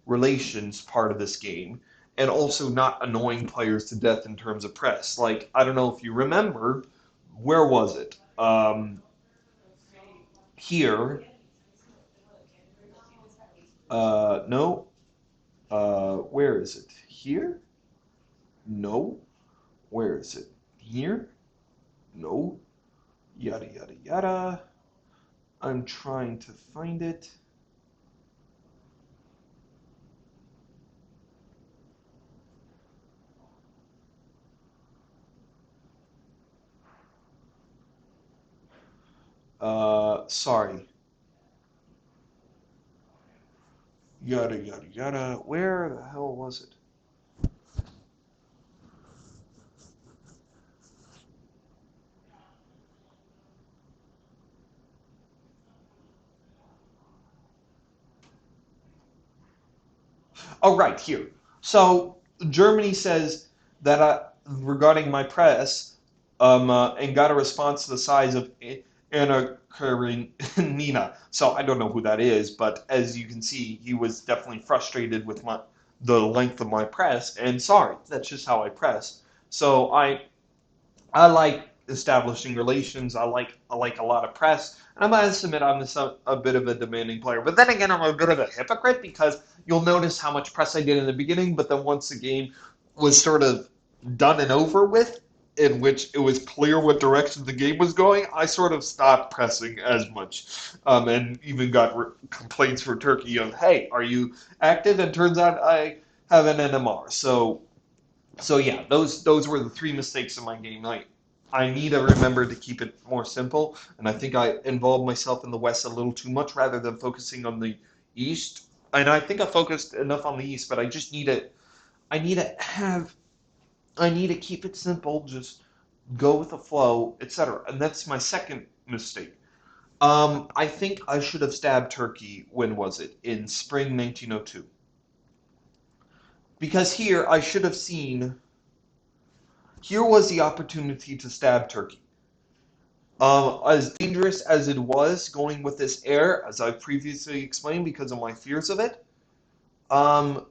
relations part of this game and also not annoying players to death in terms of press. Like, I don't know if you remember, where was it? Here. No. Where is it? Here? No. Where is it? Here? No. Yada, yada, yada. I'm trying to find it. Sorry. Yada, yada, yada. Where the hell was it? Oh, right, here. So Germany says that regarding my press, and got a response to the size of Anna Karenina. So I don't know who that is, but as you can see, he was definitely frustrated with the length of my press. And sorry, that's just how I press. So I like establishing relations. I like a lot of press, and I must admit I'm a bit of a demanding player. But then again, I'm a bit of a hypocrite because you'll notice how much press I did in the beginning, but then once the game was sort of done and over with, in which it was clear what direction the game was going, I sort of stopped pressing as much, and even got complaints from Turkey of, "Hey, are you active?" And turns out I have an NMR. So yeah, those were the three mistakes in my game. I need to remember to keep it more simple, and I think I involved myself in the West a little too much rather than focusing on the East. And I think I focused enough on the East, but I need to have I need to keep it simple, just go with the flow, etc. And that's my second mistake. I think I should have stabbed Turkey. When was it? In spring 1902. Because here I should have seen. Here was the opportunity to stab Turkey. As dangerous as it was going with this air, as I previously explained, because of my fears of it, um,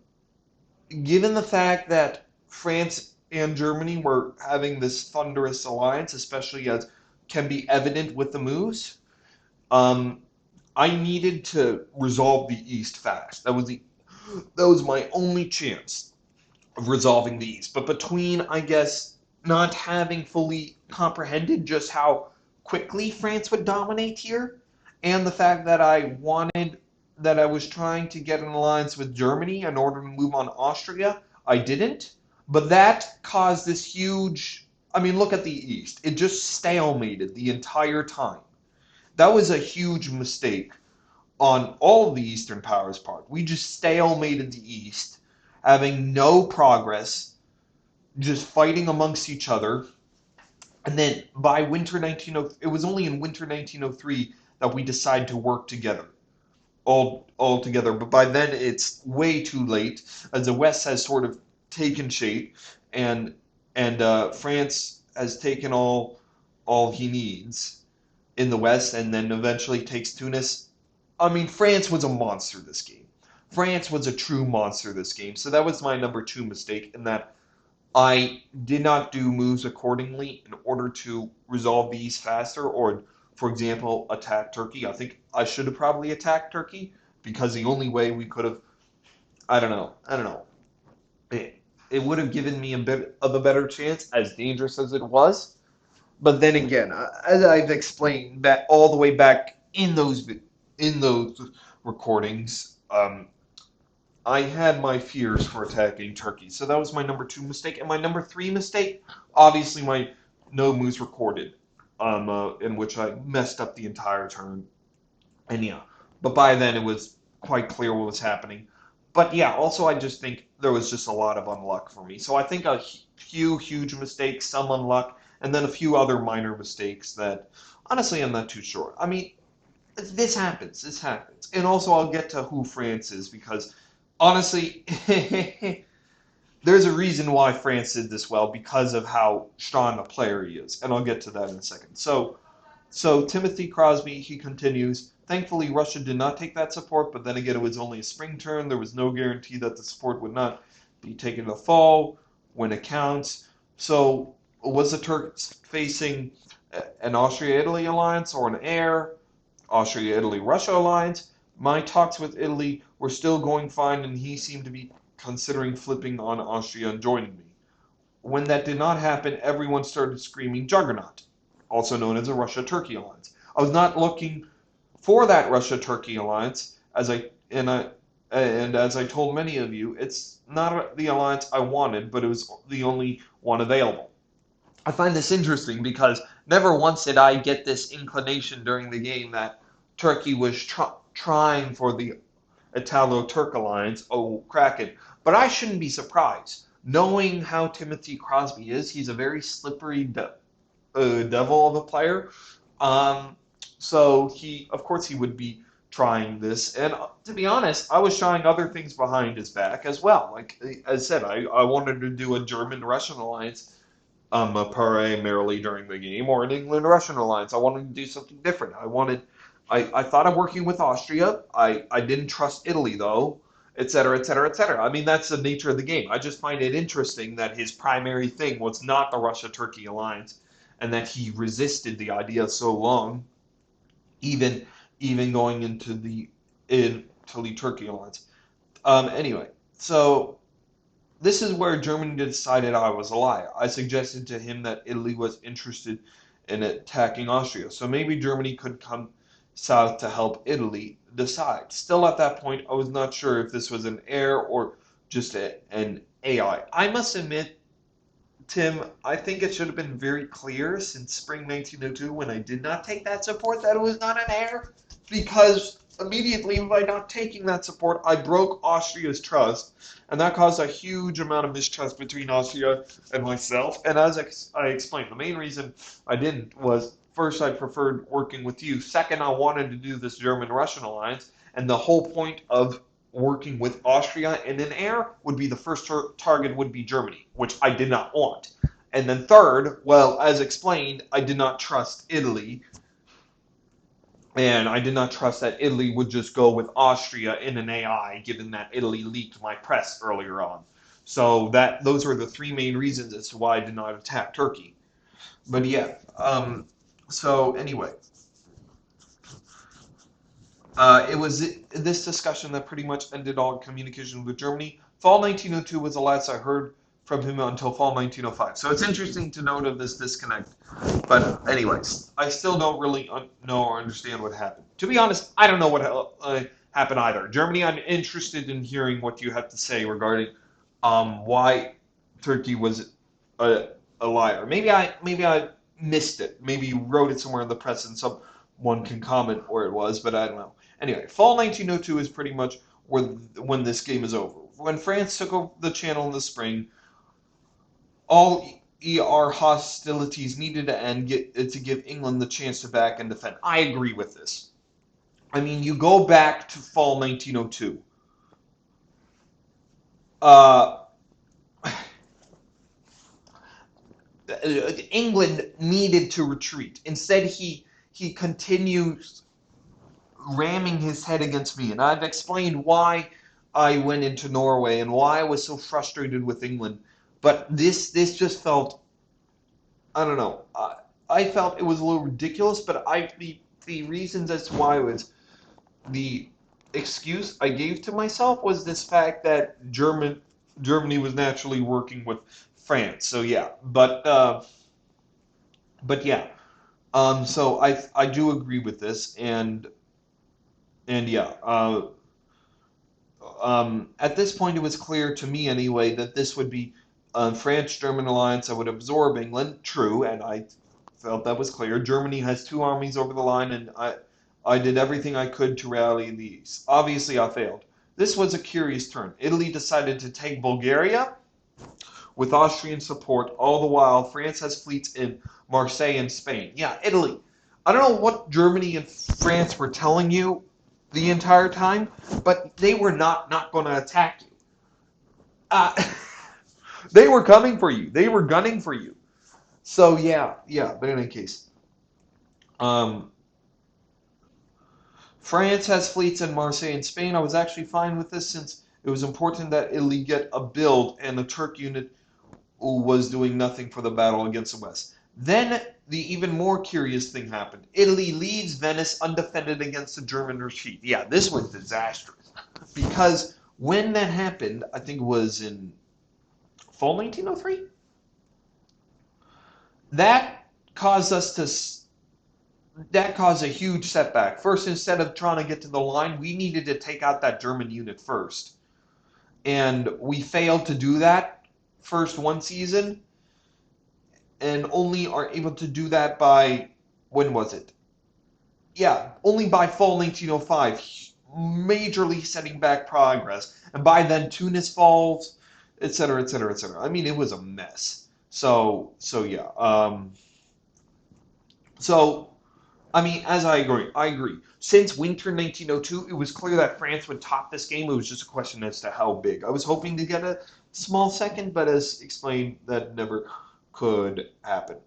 given the fact that France and Germany were having this thunderous alliance, especially as can be evident with the moves, um, I needed to resolve the East fast. That was my only chance of resolving the East. But between, I guess, not having fully comprehended just how quickly France would dominate here, and the fact that I was trying to get an alliance with Germany in order to move on Austria, I didn't. But that caused this huge. I mean, look at the East. It just stalemated the entire time. That was a huge mistake on all of the Eastern powers' part. We just stalemated the East, having no progress, just fighting amongst each other. And then by winter 1903, it was only in winter 1903 that we decided to work together, all together. But by then it's way too late, as the West has sort of taken shape, and France has taken all he needs in the West, and then eventually takes Tunis. I mean, France was a monster this game. France was a true monster this game. So that was my number two mistake, in that I did not do moves accordingly in order to resolve these faster, or, for example, attack Turkey. I think I should have probably attacked Turkey, because the only way we could have, I don't know. It would have given me a bit of a better chance, as dangerous as it was. But then again, as I've explained that all the way back in those recordings, I had my fears for attacking Turkey. So that was my number two mistake. And my number three mistake, obviously my no moves recorded, in which I messed up the entire turn. And yeah, but by then it was quite clear what was happening. But yeah, also I just think there was just a lot of unluck for me. So I think a few huge mistakes, some unluck, and then a few other minor mistakes that honestly I'm not too sure. I mean, this happens. This happens. And also I'll get to who France is, because honestly, there's a reason why France did this well, because of how strong a player he is. And I'll get to that in a second. So Timothy Crosby, he continues. Thankfully, Russia did not take that support, but then again, it was only a spring turn. There was no guarantee that the support would not be taken in the fall when it counts. So was the Turks facing an Austria-Italy alliance or an air Austria-Italy-Russia alliance? My talks with Italy were still going fine, and he seemed to be considering flipping on Austria and joining me. When that did not happen, everyone started screaming Juggernaut, also known as a Russia-Turkey alliance. I was not looking for that Russia-Turkey alliance, and as I told many of you, it's not the alliance I wanted, but it was the only one available. I find this interesting because never once did I get this inclination during the game that Turkey was trying for the Italo-Turk alliance, oh Kraken. But I shouldn't be surprised. Knowing how Timothy Crosby is, he's a very slippery devil of a player. Um, so of course, he would be trying this. And to be honest, I was trying other things behind his back as well. Like I said, I wanted to do a German-Russian alliance, primarily during the game, or an England-Russian alliance. I wanted to do something different. I thought of working with Austria. I didn't trust Italy though, etc., etc., etc. I mean, that's the nature of the game. I just find it interesting that his primary thing was not the Russia-Turkey alliance, and that he resisted the idea so long, even going into the Italy-Turkey alliance. Anyway, so this is where Germany decided I was a liar. I suggested to him that Italy was interested in attacking Austria, so maybe Germany could come south to help Italy decide. Still, at that point, I was not sure if this was an error or just an AI. I must admit, Tim, I think it should have been very clear since spring 1902 when I did not take that support that it was not an error, because immediately by not taking that support, I broke Austria's trust, and that caused a huge amount of mistrust between Austria and myself. And as I explained, the main reason I didn't was first, I preferred working with you. Second, I wanted to do this German-Russian alliance, and the whole point of working with Austria in an air would be the first target would be Germany, which I did not want. And then third, well, as explained, I did not trust Italy, and I did not trust that Italy would just go with Austria in an AI, given that Italy leaked my press earlier on. So those were the three main reasons as to why I did not attack Turkey. But yeah, so anyway, it was this discussion that pretty much ended all communication with Germany. Fall 1902 was the last I heard from him until fall 1905. So it's interesting to note of this disconnect. But anyways, I still don't really know or understand what happened. To be honest, I don't know what happened either. Germany, I'm interested in hearing what you have to say regarding why Turkey was a liar. Maybe I missed it. Maybe you wrote it somewhere in the press and someone can comment where it was, but I don't know. Anyway, fall 1902 is pretty much when this game is over. When France took over the channel in the spring, all ER hostilities needed to end to give England the chance to back and defend. I agree with this. I mean, you go back to fall 1902. England needed to retreat. Instead, he continues ramming his head against me, and I've explained why I went into Norway and why I was so frustrated with England. But this just felt, I don't know. I felt it was a little ridiculous, but the reasons as to why was the excuse I gave to myself was this fact that Germany was naturally working with France. So yeah, but yeah. So I do agree with this, and yeah. At this point, it was clear to me anyway that this would be a France-German alliance that would absorb England. True, and I felt that was clear. Germany has two armies over the line, and I did everything I could to rally these. Obviously, I failed. This was a curious turn. Italy decided to take Bulgaria with Austrian support. All the while, France has fleets in Marseille and Spain. Yeah, Italy. I don't know what Germany and France were telling you the entire time, but they were not going to attack you. They were coming for you. They were gunning for you. So yeah. But in any case, France has fleets in Marseille and Spain. I was actually fine with this since it was important that Italy get a build, and the Turk unit was doing nothing for the battle against the West. Then the even more curious thing happened. Italy leaves Venice undefended against the German retreat. Yeah, this was disastrous. Because when that happened, I think it was in fall 1903, that caused a huge setback. First, instead of trying to get to the line, we needed to take out that German unit first. And we failed to do that first one season, and only are able to do that by, when was it? Yeah, only by fall 1905, majorly setting back progress. And by then, Tunis falls, etc., etc., etc. I mean, it was a mess. So yeah. I mean, as I agree. Since winter 1902, it was clear that France would top this game. It was just a question as to how big. I was hoping to get a small second, but as explained, that never could happen.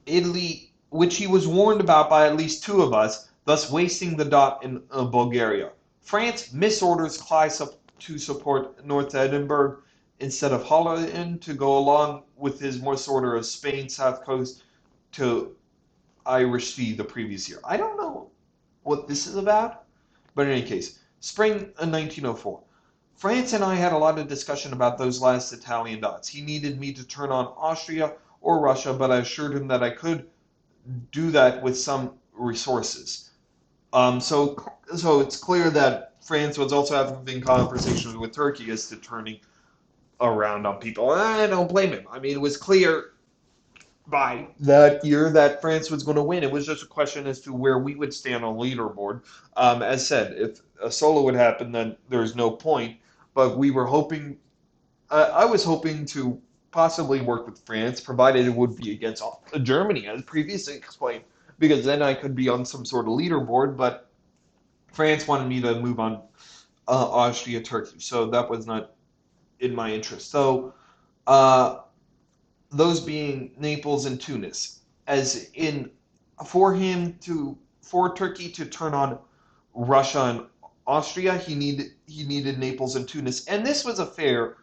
Italy, which he was warned about by at least two of us, thus wasting the dot in Bulgaria. France misorders Clyde to support North Edinburgh instead of Holland to go along with his misorder of Spain South Coast to Irish Sea the previous year. I don't know what this is about. But in any case, spring of 1904. France and I had a lot of discussion about those last Italian dots. He needed me to turn on Austria or Russia, but I assured him that I could do that with some resources. So it's clear that France was also having conversations with Turkey as to turning around on people. And I don't blame him. I mean, it was clear by that year that France was going to win. It was just a question as to where we would stand on leaderboard. As said, if a solo would happen, then there's no point. But we were hoping, I was hoping to possibly work with France, provided it would be against Germany, as previously explained, because then I could be on some sort of leaderboard. But France wanted me to move on Austria, Turkey, so that was not in my interest. So those being Naples and Tunis, as in for Turkey to turn on Russia and Austria, he needed Naples and Tunis, and this was a fair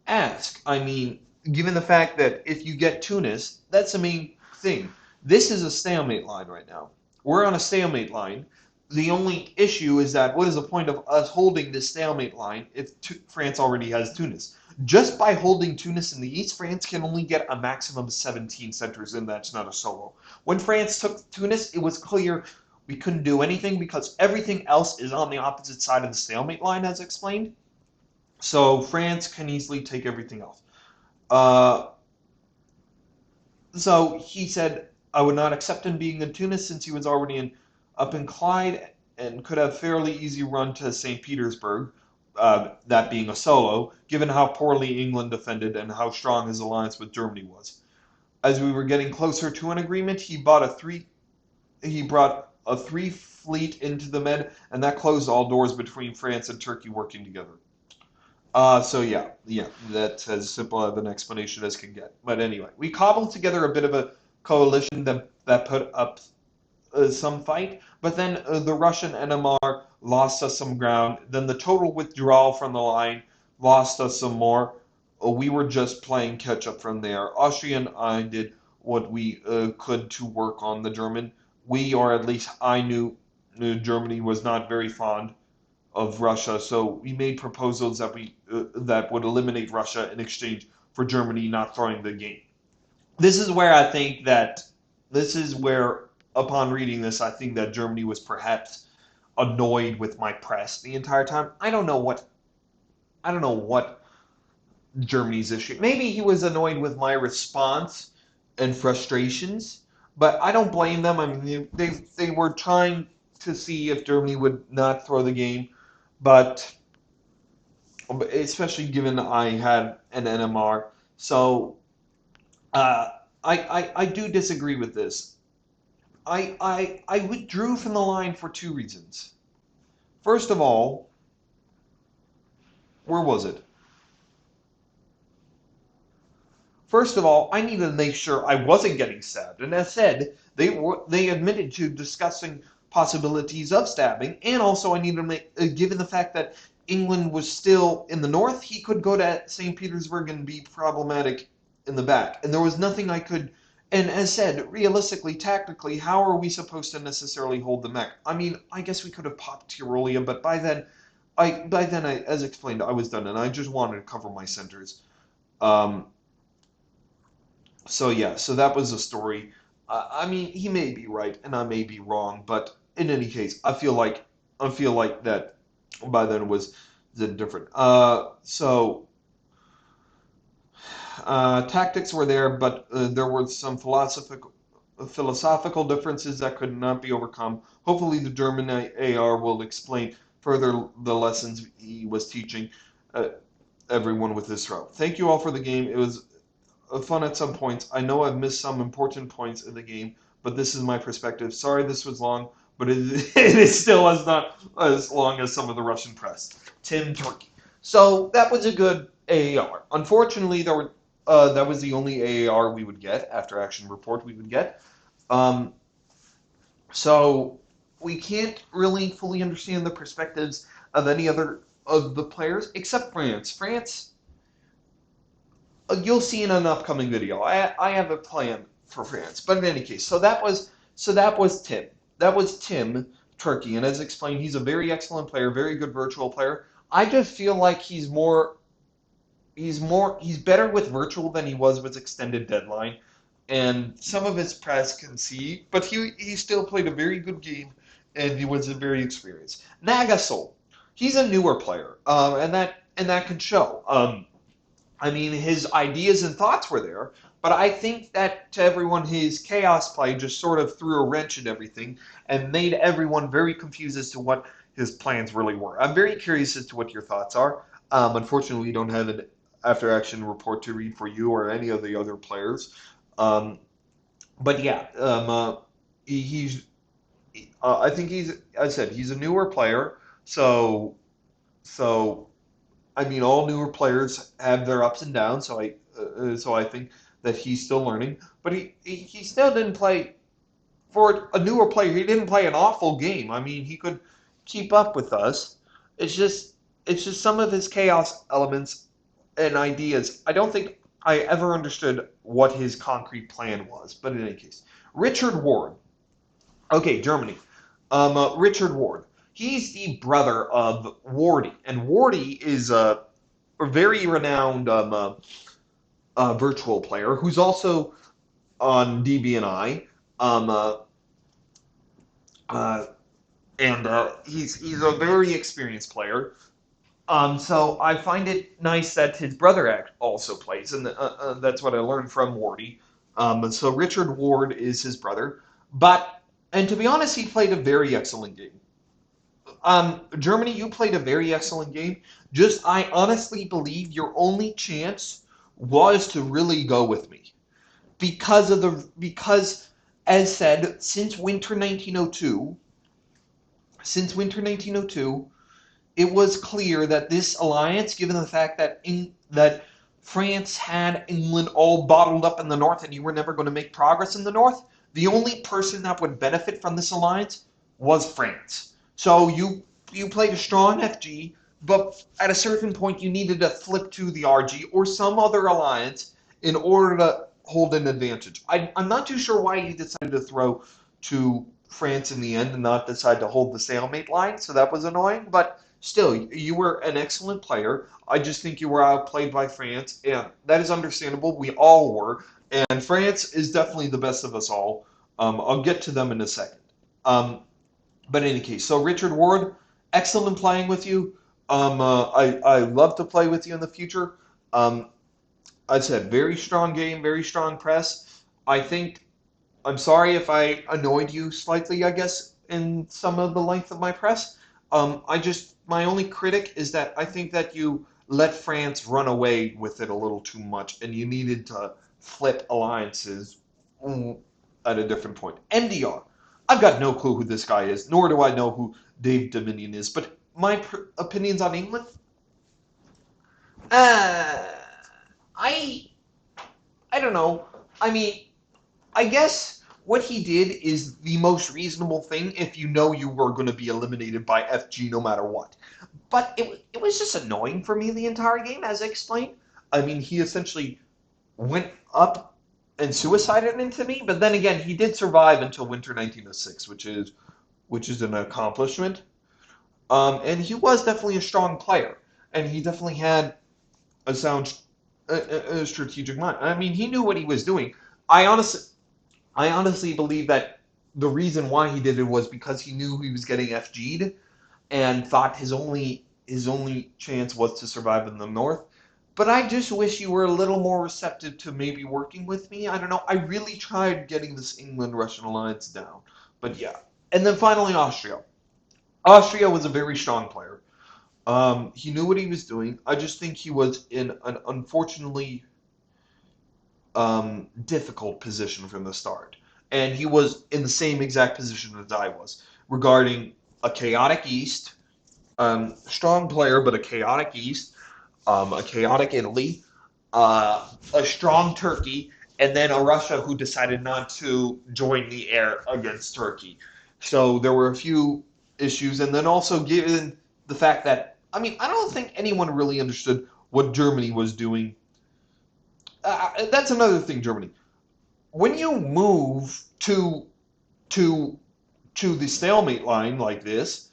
ask. I mean, given the fact that if you get Tunis, that's the main thing. This is a stalemate line right now. We're on a stalemate line. The only issue is that what is the point of us holding this stalemate line if France already has Tunis? Just by holding Tunis in the east, France can only get a maximum of 17 centers, and that's not a solo. When France took Tunis, it was clear we couldn't do anything because everything else is on the opposite side of the stalemate line, as explained. So France can easily take everything else. So he said I would not accept him being in Tunis since he was already up in Clyde and could have fairly easy run to St. Petersburg, that being a solo, given how poorly England defended and how strong his alliance with Germany was. As we were getting closer to an agreement, he brought a three fleet into the Med, and that closed all doors between France and Turkey working together. So yeah, that's as simple of an explanation as can get. But anyway, we cobbled together a bit of a coalition that put up some fight, but then the Russian NMR lost us some ground. Then the total withdrawal from the line lost us some more. We were just playing catch up from there. Austria and I did what we could to work on the German. We, or at least I knew Germany was not very fond of Russia, so we made proposals that would eliminate Russia in exchange for Germany not throwing the game. This is where upon reading this, I think that Germany was perhaps annoyed with my press the entire time. I don't know what Germany's issue. Maybe he was annoyed with my response and frustrations, but I don't blame them. I mean, they were trying to see if Germany would not throw the game, but especially given I had an NMR. So I do disagree with this. I withdrew from the line for two reasons. First of all, where was it? First of all, I needed to make sure I wasn't getting stabbed. And as said, they admitted to discussing possibilities of stabbing, and also I needed to make, given the fact that England was still in the north, he could go to St. Petersburg and be problematic in the back. And there was nothing I could. And as said, realistically, tactically, how are we supposed to necessarily hold the mech? I mean, I guess we could have popped Tyrolia, but by then, as explained, I was done, and I just wanted to cover my centers. So yeah, so that was the story. I mean, he may be right, and I may be wrong, but in any case, I feel like that by then it was different. Tactics were there, but there were some philosophical differences that could not be overcome. Hopefully the German AR will explain further the lessons he was teaching everyone with this route. Thank you all for the game. It was fun at some points. I know I've missed some important points in the game, but this is my perspective. Sorry this was long, but it is still not as long as some of the Russian press. Tim Turkey. So that was a good AAR. Unfortunately, that was the only AAR we would get after action report we would get. So we can't really fully understand the perspectives of any other of the players except France. France, you'll see in an upcoming video. I have a plan for France, but in any case, so that was Tim. That was Tim Turkey, and as explained, he's a very excellent player, very good virtual player. I just feel like he's better with virtual than he was with extended deadline, and some of his press can see, but he still played a very good game, and he was very experienced. Nagasol, he's a newer player, and that can show. I mean, his ideas and thoughts were there, but I think that to everyone, his chaos play just sort of threw a wrench in everything and made everyone very confused as to what his plans really were. I'm very curious as to what your thoughts are. Unfortunately, we don't have an after-action report to read for you or any of the other players. Um, but yeah, he's. I think he's. I said he's a newer player, so I mean, all newer players have their ups and downs, so I think that he's still learning. But he still didn't play for a newer player. He didn't play an awful game. I mean, he could keep up with us. It's just some of his chaos elements and ideas. I don't think I ever understood what his concrete plan was. But in any case, Richard Ward. Okay, Germany. Richard Ward. He's the brother of Wardy, and Wardy is a very renowned virtual player who's also on DBNI. Um, uh, uh, and he's a very experienced player. So I find it nice that his brother also plays, and that's what I learned from Wardy. So Richard Ward is his brother, and to be honest, he played a very excellent game. Germany, you played a very excellent game. I honestly believe your only chance was to really go with me because, as said, since winter 1902, it was clear that this alliance, given the fact that France had England all bottled up in the north, and you were never going to make progress in the north, the only person that would benefit from this alliance was France. So you played a strong FG, but at a certain point you needed to flip to the RG or some other alliance in order to hold an advantage. I'm not too sure why you decided to throw to France in the end and not decide to hold the stalemate line, so that was annoying, but still, you were an excellent player. I just think you were outplayed by France, and that is understandable. We all were, and France is definitely the best of us all. I'll get to them in a second. But in any case, so Richard Ward, excellent playing with you. I love to play with you in the future. Um, I said very strong game, very strong press. I'm sorry if I annoyed you slightly, I guess, in some of the length of my press. My only critic is that I think that you let France run away with it a little too much, and you needed to flip alliances at a different point. MDR. I've got no clue who this guy is, nor do I know who Dave Dominion is, but my opinions on England? Uh, I I don't know. I mean, I guess what he did is the most reasonable thing if you know you were going to be eliminated by FG no matter what. But it was just annoying for me the entire game, as I explained. I mean, he essentially went up and suicided into me, but then again, he did survive until Winter 1906, which is an accomplishment. And he was definitely a strong player, and he definitely had a sound, a strategic mind. I mean, he knew what he was doing. I honestly, I honestly believe that the reason why he did it was because he knew he was getting FG'd and thought his only chance was to survive in the north. But I just wish you were a little more receptive to maybe working with me. I don't know. I really tried getting this England-Russian alliance down. But yeah. And then finally, Austria. Austria was a very strong player. He knew what he was doing. I just think he was in an unfortunately difficult position from the start. And he was in the same exact position as I was regarding a chaotic East, strong player, but a chaotic East, a chaotic Italy, a strong Turkey, and then a Russia who decided not to join the air against Turkey. So there were a few issues, and then also given the fact that, I mean, I don't think anyone really understood what Germany was doing. That's another thing, Germany. When you move to to the stalemate line like this,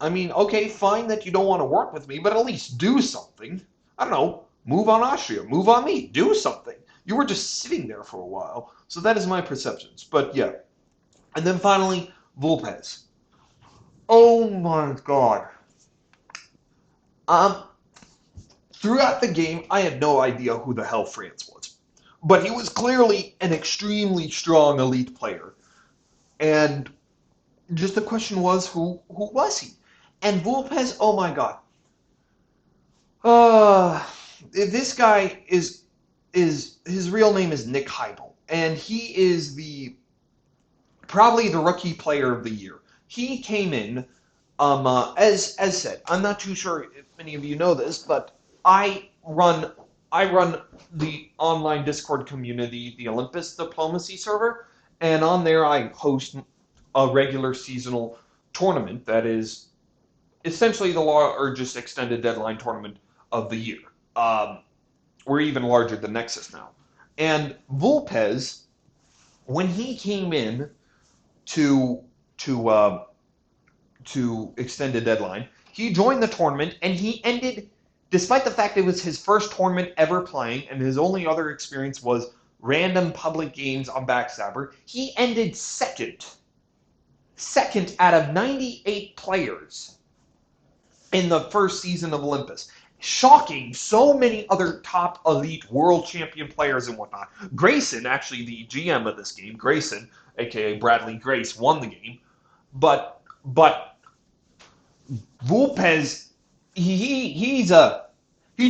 I mean, okay, fine that you don't want to work with me, but at least do something. I don't know, move on Austria, move on me, do something. You were just sitting there for a while. So that is my perceptions. But yeah. And then finally, Vulpes. Oh my god. Um, Throughout the game, I had no idea who the hell France was. But he was clearly an extremely strong elite player. And just the question was, who was he? And Vulpes, oh my god. This guy is his real name is Nick Heidel, and he is probably the rookie player of the year. He came in, as said. I'm not too sure if many of you know this, but I run the online Discord community, the Olympus Diplomacy server, and on there I host a regular seasonal tournament that is essentially the largest extended deadline tournament of the year. We're even larger than Nexus now. And Vulpes, when he came in to extended deadline, he joined the tournament and he ended, despite the fact it was his first tournament ever playing and his only other experience was random public games on Backstabber, he ended second out of 98 players in the first season of Olympus. Shocking so many other top elite world champion players and whatnot. Grayson, actually the GM of this game, Grayson, aka Bradley Grace, won the game. But Vulpes, he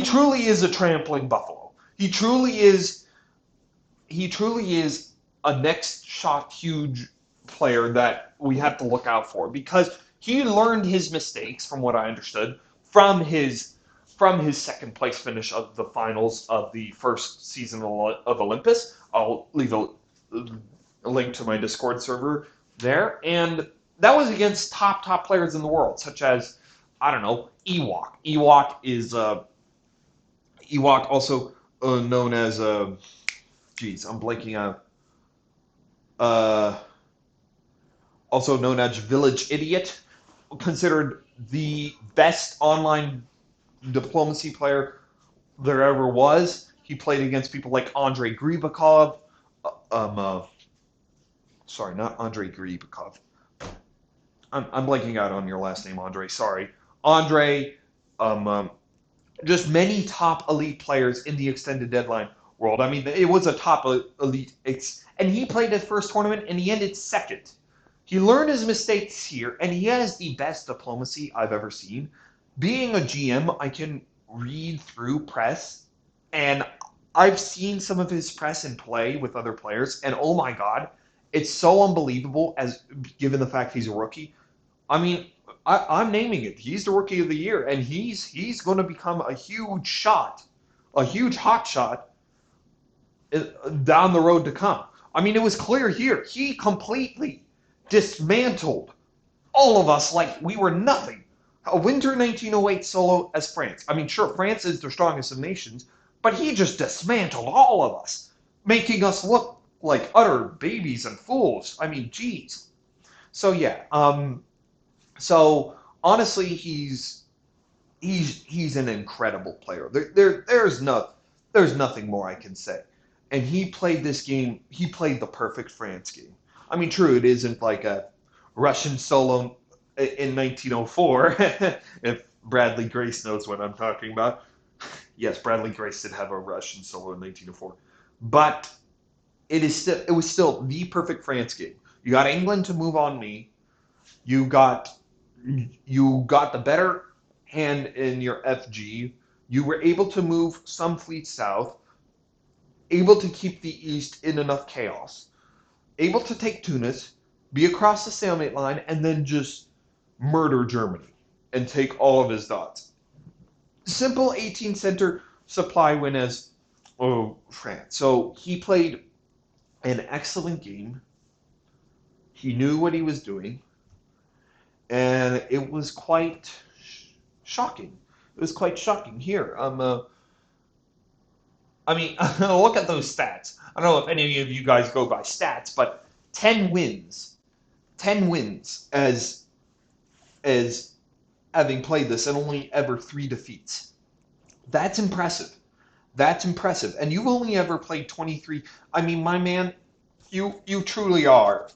truly is a trampling buffalo. He truly is a next shot huge player that we have to look out for, because he learned his mistakes, from what I understood, from his second place finish of the finals of the first season of Olympus. I'll leave a link to my Discord server there. And that was against top players in the world, such as, I don't know, Ewok. Ewok is Ewok, also known as I'm blanking out. Also known as Village Idiot, considered the best online diplomacy player there ever was. He played against people like Andrei Gribakov. Sorry, not Andrei Gribakov. I'm blanking out on your last name, Andre. Sorry. Andre, just many top elite players in the extended deadline world. I mean, it was a top elite. And he played his first tournament, and he ended second. He learned his mistakes here, and he has the best diplomacy I've ever seen. Being a GM, I can read through press, and I've seen some of his press in play with other players, and oh my god, it's so unbelievable, as given the fact he's a rookie. I mean, I'm naming it. He's the rookie of the year, and he's going to become a huge shot, a huge hot shot down the road to come. I mean, it was clear here. He completely dismantled all of us like we were nothing. A Winter 1908 solo as France. I mean, sure, France is the strongest of nations, but he just dismantled all of us, making us look like utter babies and fools. I mean, geez. So yeah, so honestly, he's an incredible player. There's nothing more I can say. And he played this game. He played the perfect France game. I mean, true, it isn't like a Russian solo in 1904. If Bradley Grace knows what I'm talking about. Yes, Bradley Grace did have a Russian solo in 1904, but it was still the perfect France game. You got England to move on me. You got the better hand in your FG. You were able to move some fleets south, able to keep the east in enough chaos, able to take Tunis, be across the stalemate line, and then just murder Germany and take all of his dots. Simple 18 center supply win as France. So he played an excellent game. He knew what he was doing, and it was quite shocking. It was quite shocking. Here, I mean, look at those stats. I don't know if any of you guys go by stats, but 10 wins, 10 wins as having played this and only ever 3 defeats. That's impressive. That's impressive. And you've only ever played 23. I mean, my man, you truly are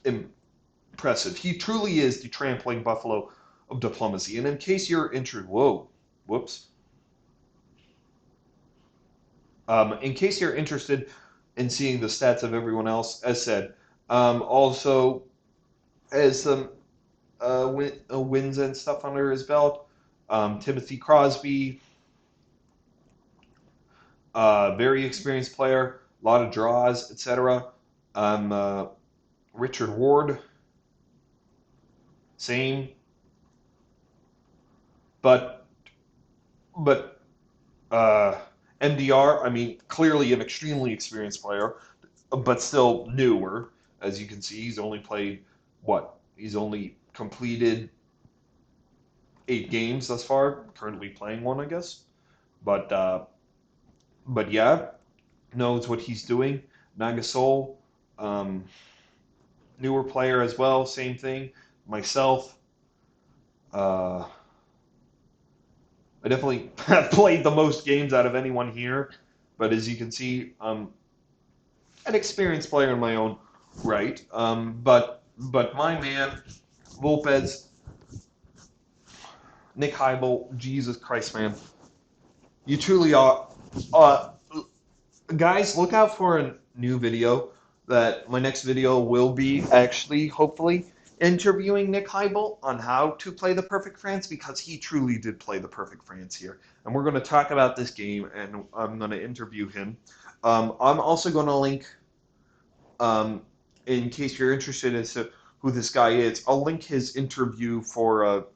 impressive. He truly is the trampling buffalo of diplomacy. And in case you're interested, whoops. In case you're interested in seeing the stats of everyone else, as said, also as some wins and stuff under his belt, Timothy Crosby, very experienced player, a lot of draws, etc. Richard Ward, same, but MDR, I mean, clearly an extremely experienced player, but still newer. As you can see, he's only played what? He's only completed 8 games thus far. Currently playing one, I guess. But yeah, knows what he's doing. Nagasol, newer player as well. Same thing. Myself. I definitely have played the most games out of anyone here, but as you can see, I'm an experienced player in my own right. But my man, Lopez, Nick Heibel, Jesus Christ, man, you truly are. Guys, look out for a new video. That my next video will be actually, hopefully, interviewing Nick Heibel on how to play the perfect France, because he truly did play the perfect France here. And we're going to talk about this game, and I'm going to interview him. I'm also going to link, in case you're interested as to who this guy is, I'll link his interview for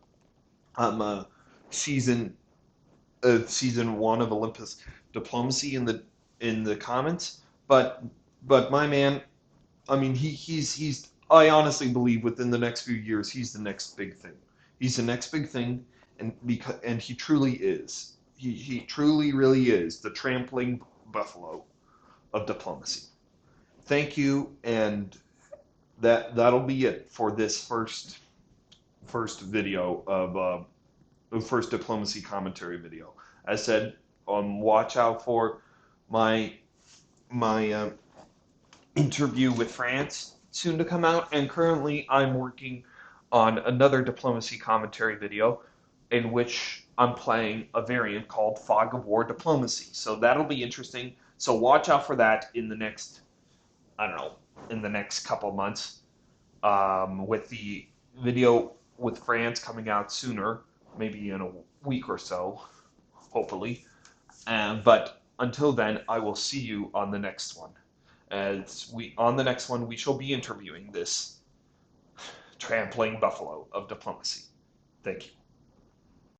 season 1 of Olympus Diplomacy in the comments. But my man, I mean, he's I honestly believe within the next few years he's the next big thing. He's the next big thing, and he truly is. He truly really is the trampling buffalo of diplomacy. Thank you, and that'll be it for this first video of the first diplomacy commentary video. As said, watch out for my interview with France soon to come out, and currently I'm working on another diplomacy commentary video in which I'm playing a variant called Fog of War Diplomacy. So that'll be interesting. So watch out for that in the next, I don't know, in the next couple months, with the video with France coming out sooner, maybe in a week or so, hopefully. But until then, I will see you on the next one. On the next one, we shall be interviewing this trampling buffalo of diplomacy. Thank you.